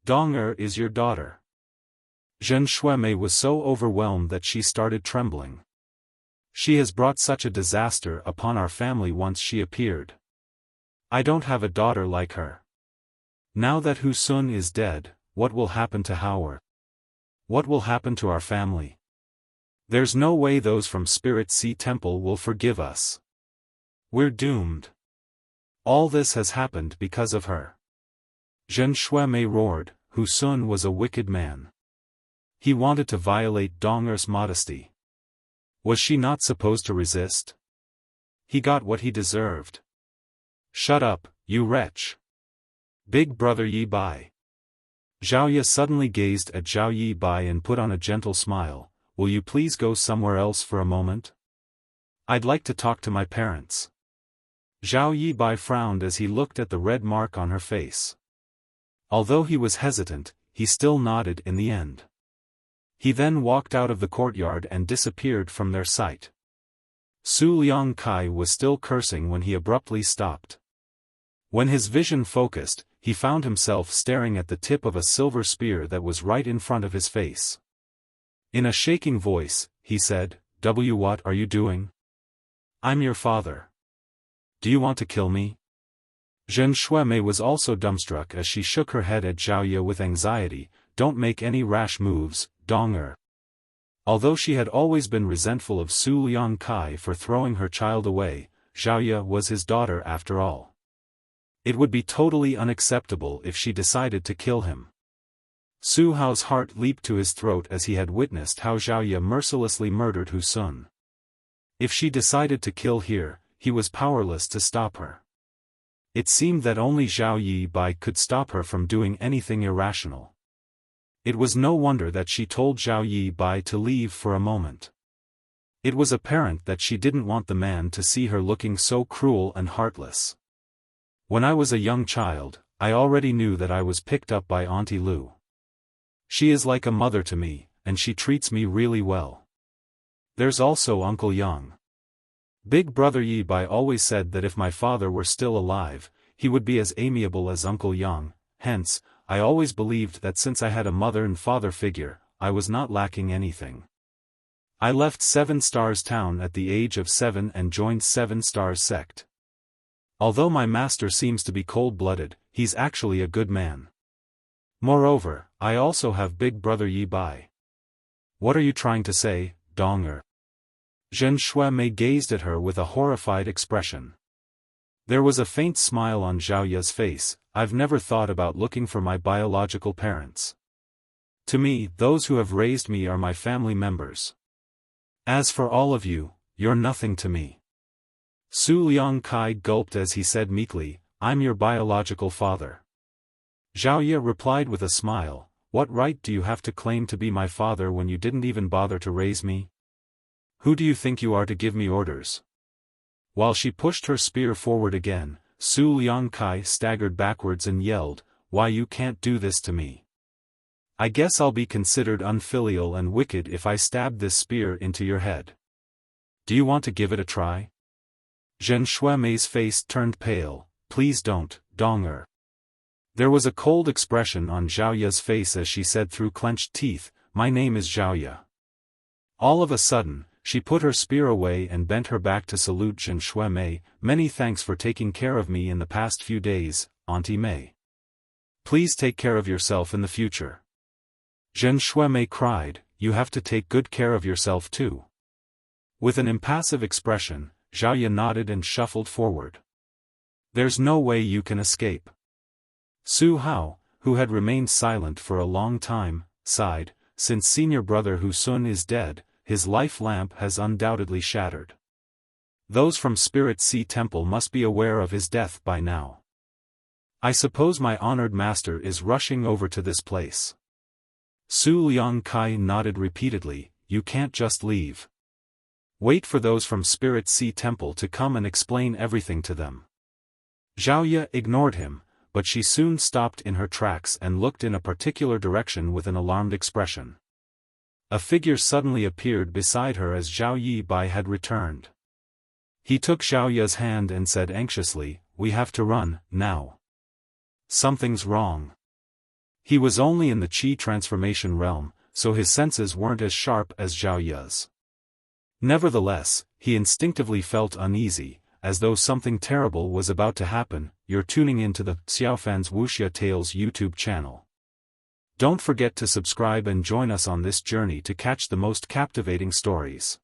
Dong is your daughter." Zhen Shuemei was so overwhelmed that she started trembling. "She has brought such a disaster upon our family once she appeared. I don't have a daughter like her. Now that Hu Sun is dead, what will happen to Hao? What will happen to our family? There's no way those from Spirit Sea Temple will forgive us. We're doomed. All this has happened because of her." Zhen Shuemei roared, "Hu Sun was a wicked man. He wanted to violate Dong'er's modesty. Was she not supposed to resist? He got what he deserved. Shut up, you wretch. Big brother Yi Bai." Xiaoya suddenly gazed at Zhao Yi Bai and put on a gentle smile. "Will you please go somewhere else for a moment? I'd like to talk to my parents." Zhao Yi Bai frowned as he looked at the red mark on her face. Although he was hesitant, he still nodded in the end. He then walked out of the courtyard and disappeared from their sight. Su Liangkai was still cursing when he abruptly stopped. When his vision focused, he found himself staring at the tip of a silver spear that was right in front of his face. In a shaking voice, he said, What are you doing? I'm your father. Do you want to kill me?" Zhen Shuemei was also dumbstruck as she shook her head at Xiaoya with anxiety. "Don't make any rash moves, Dong." Although she had always been resentful of Su Liangkai for throwing her child away, Xiaoya was his daughter after all. It would be totally unacceptable if she decided to kill him. Su Hao's heart leaped to his throat as he had witnessed how Xiaoya mercilessly murdered Hu Sun. If she decided to kill here, he was powerless to stop her. It seemed that only Zhao Yi Bai could stop her from doing anything irrational. It was no wonder that she told Zhao Yi Bai to leave for a moment. It was apparent that she didn't want the man to see her looking so cruel and heartless. "When I was a young child, I already knew that I was picked up by Auntie Lu. She is like a mother to me, and she treats me really well. There's also Uncle Yang. Big brother Yi Bai always said that if my father were still alive, he would be as amiable as Uncle Yang. Hence, I always believed that since I had a mother and father figure, I was not lacking anything. I left 7 Stars Town at the age of 7 and joined 7 Stars Sect. Although my master seems to be cold-blooded, he's actually a good man. Moreover, I also have big brother Yi Bai. What are you trying to say, Donger? Zhen Shuai gazed at her with a horrified expression. There was a faint smile on Zhao Ye's face. I've never thought about looking for my biological parents. To me, those who have raised me are my family members. As for all of you, you're nothing to me. Su Liangkai gulped as he said meekly, I'm your biological father. Zhao Ye replied with a smile, what right do you have to claim to be my father when you didn't even bother to raise me? Who do you think you are to give me orders? While she pushed her spear forward again, Su Liangkai staggered backwards and yelled, why you can't do this to me? I guess I'll be considered unfilial and wicked if I stab this spear into your head. Do you want to give it a try? Zhen Shuai's face turned pale, please don't, Donger. There was a cold expression on Zhao Ye's face as she said through clenched teeth, my name is Zhao Ye. All of a sudden, she put her spear away and bent her back to salute Zhen Shuai. Many thanks for taking care of me in the past few days, Auntie Mei. Please take care of yourself in the future. Zhen Shuai cried, you have to take good care of yourself too. With an impassive expression, Zhao Ye nodded and shuffled forward. There's no way you can escape. Su Hao, who had remained silent for a long time, sighed, since senior brother Hu Sun is dead, his life lamp has undoubtedly shattered. Those from Spirit Sea Temple must be aware of his death by now. I suppose my honored master is rushing over to this place. Su Liangkai nodded repeatedly, you can't just leave. Wait for those from Spirit Sea Temple to come and explain everything to them. Zhao Ye ignored him, but she soon stopped in her tracks and looked in a particular direction with an alarmed expression. A figure suddenly appeared beside her as Zhao Yi Bai had returned. He took Zhao Ye's hand and said anxiously, we have to run, now. Something's wrong. He was only in the Qi transformation realm, so his senses weren't as sharp as Zhao Ye's. Nevertheless, he instinctively felt uneasy, as though something terrible was about to happen. You're tuning into the Xiaofan's Wuxia Tales YouTube channel. Don't forget to subscribe and join us on this journey to catch the most captivating stories.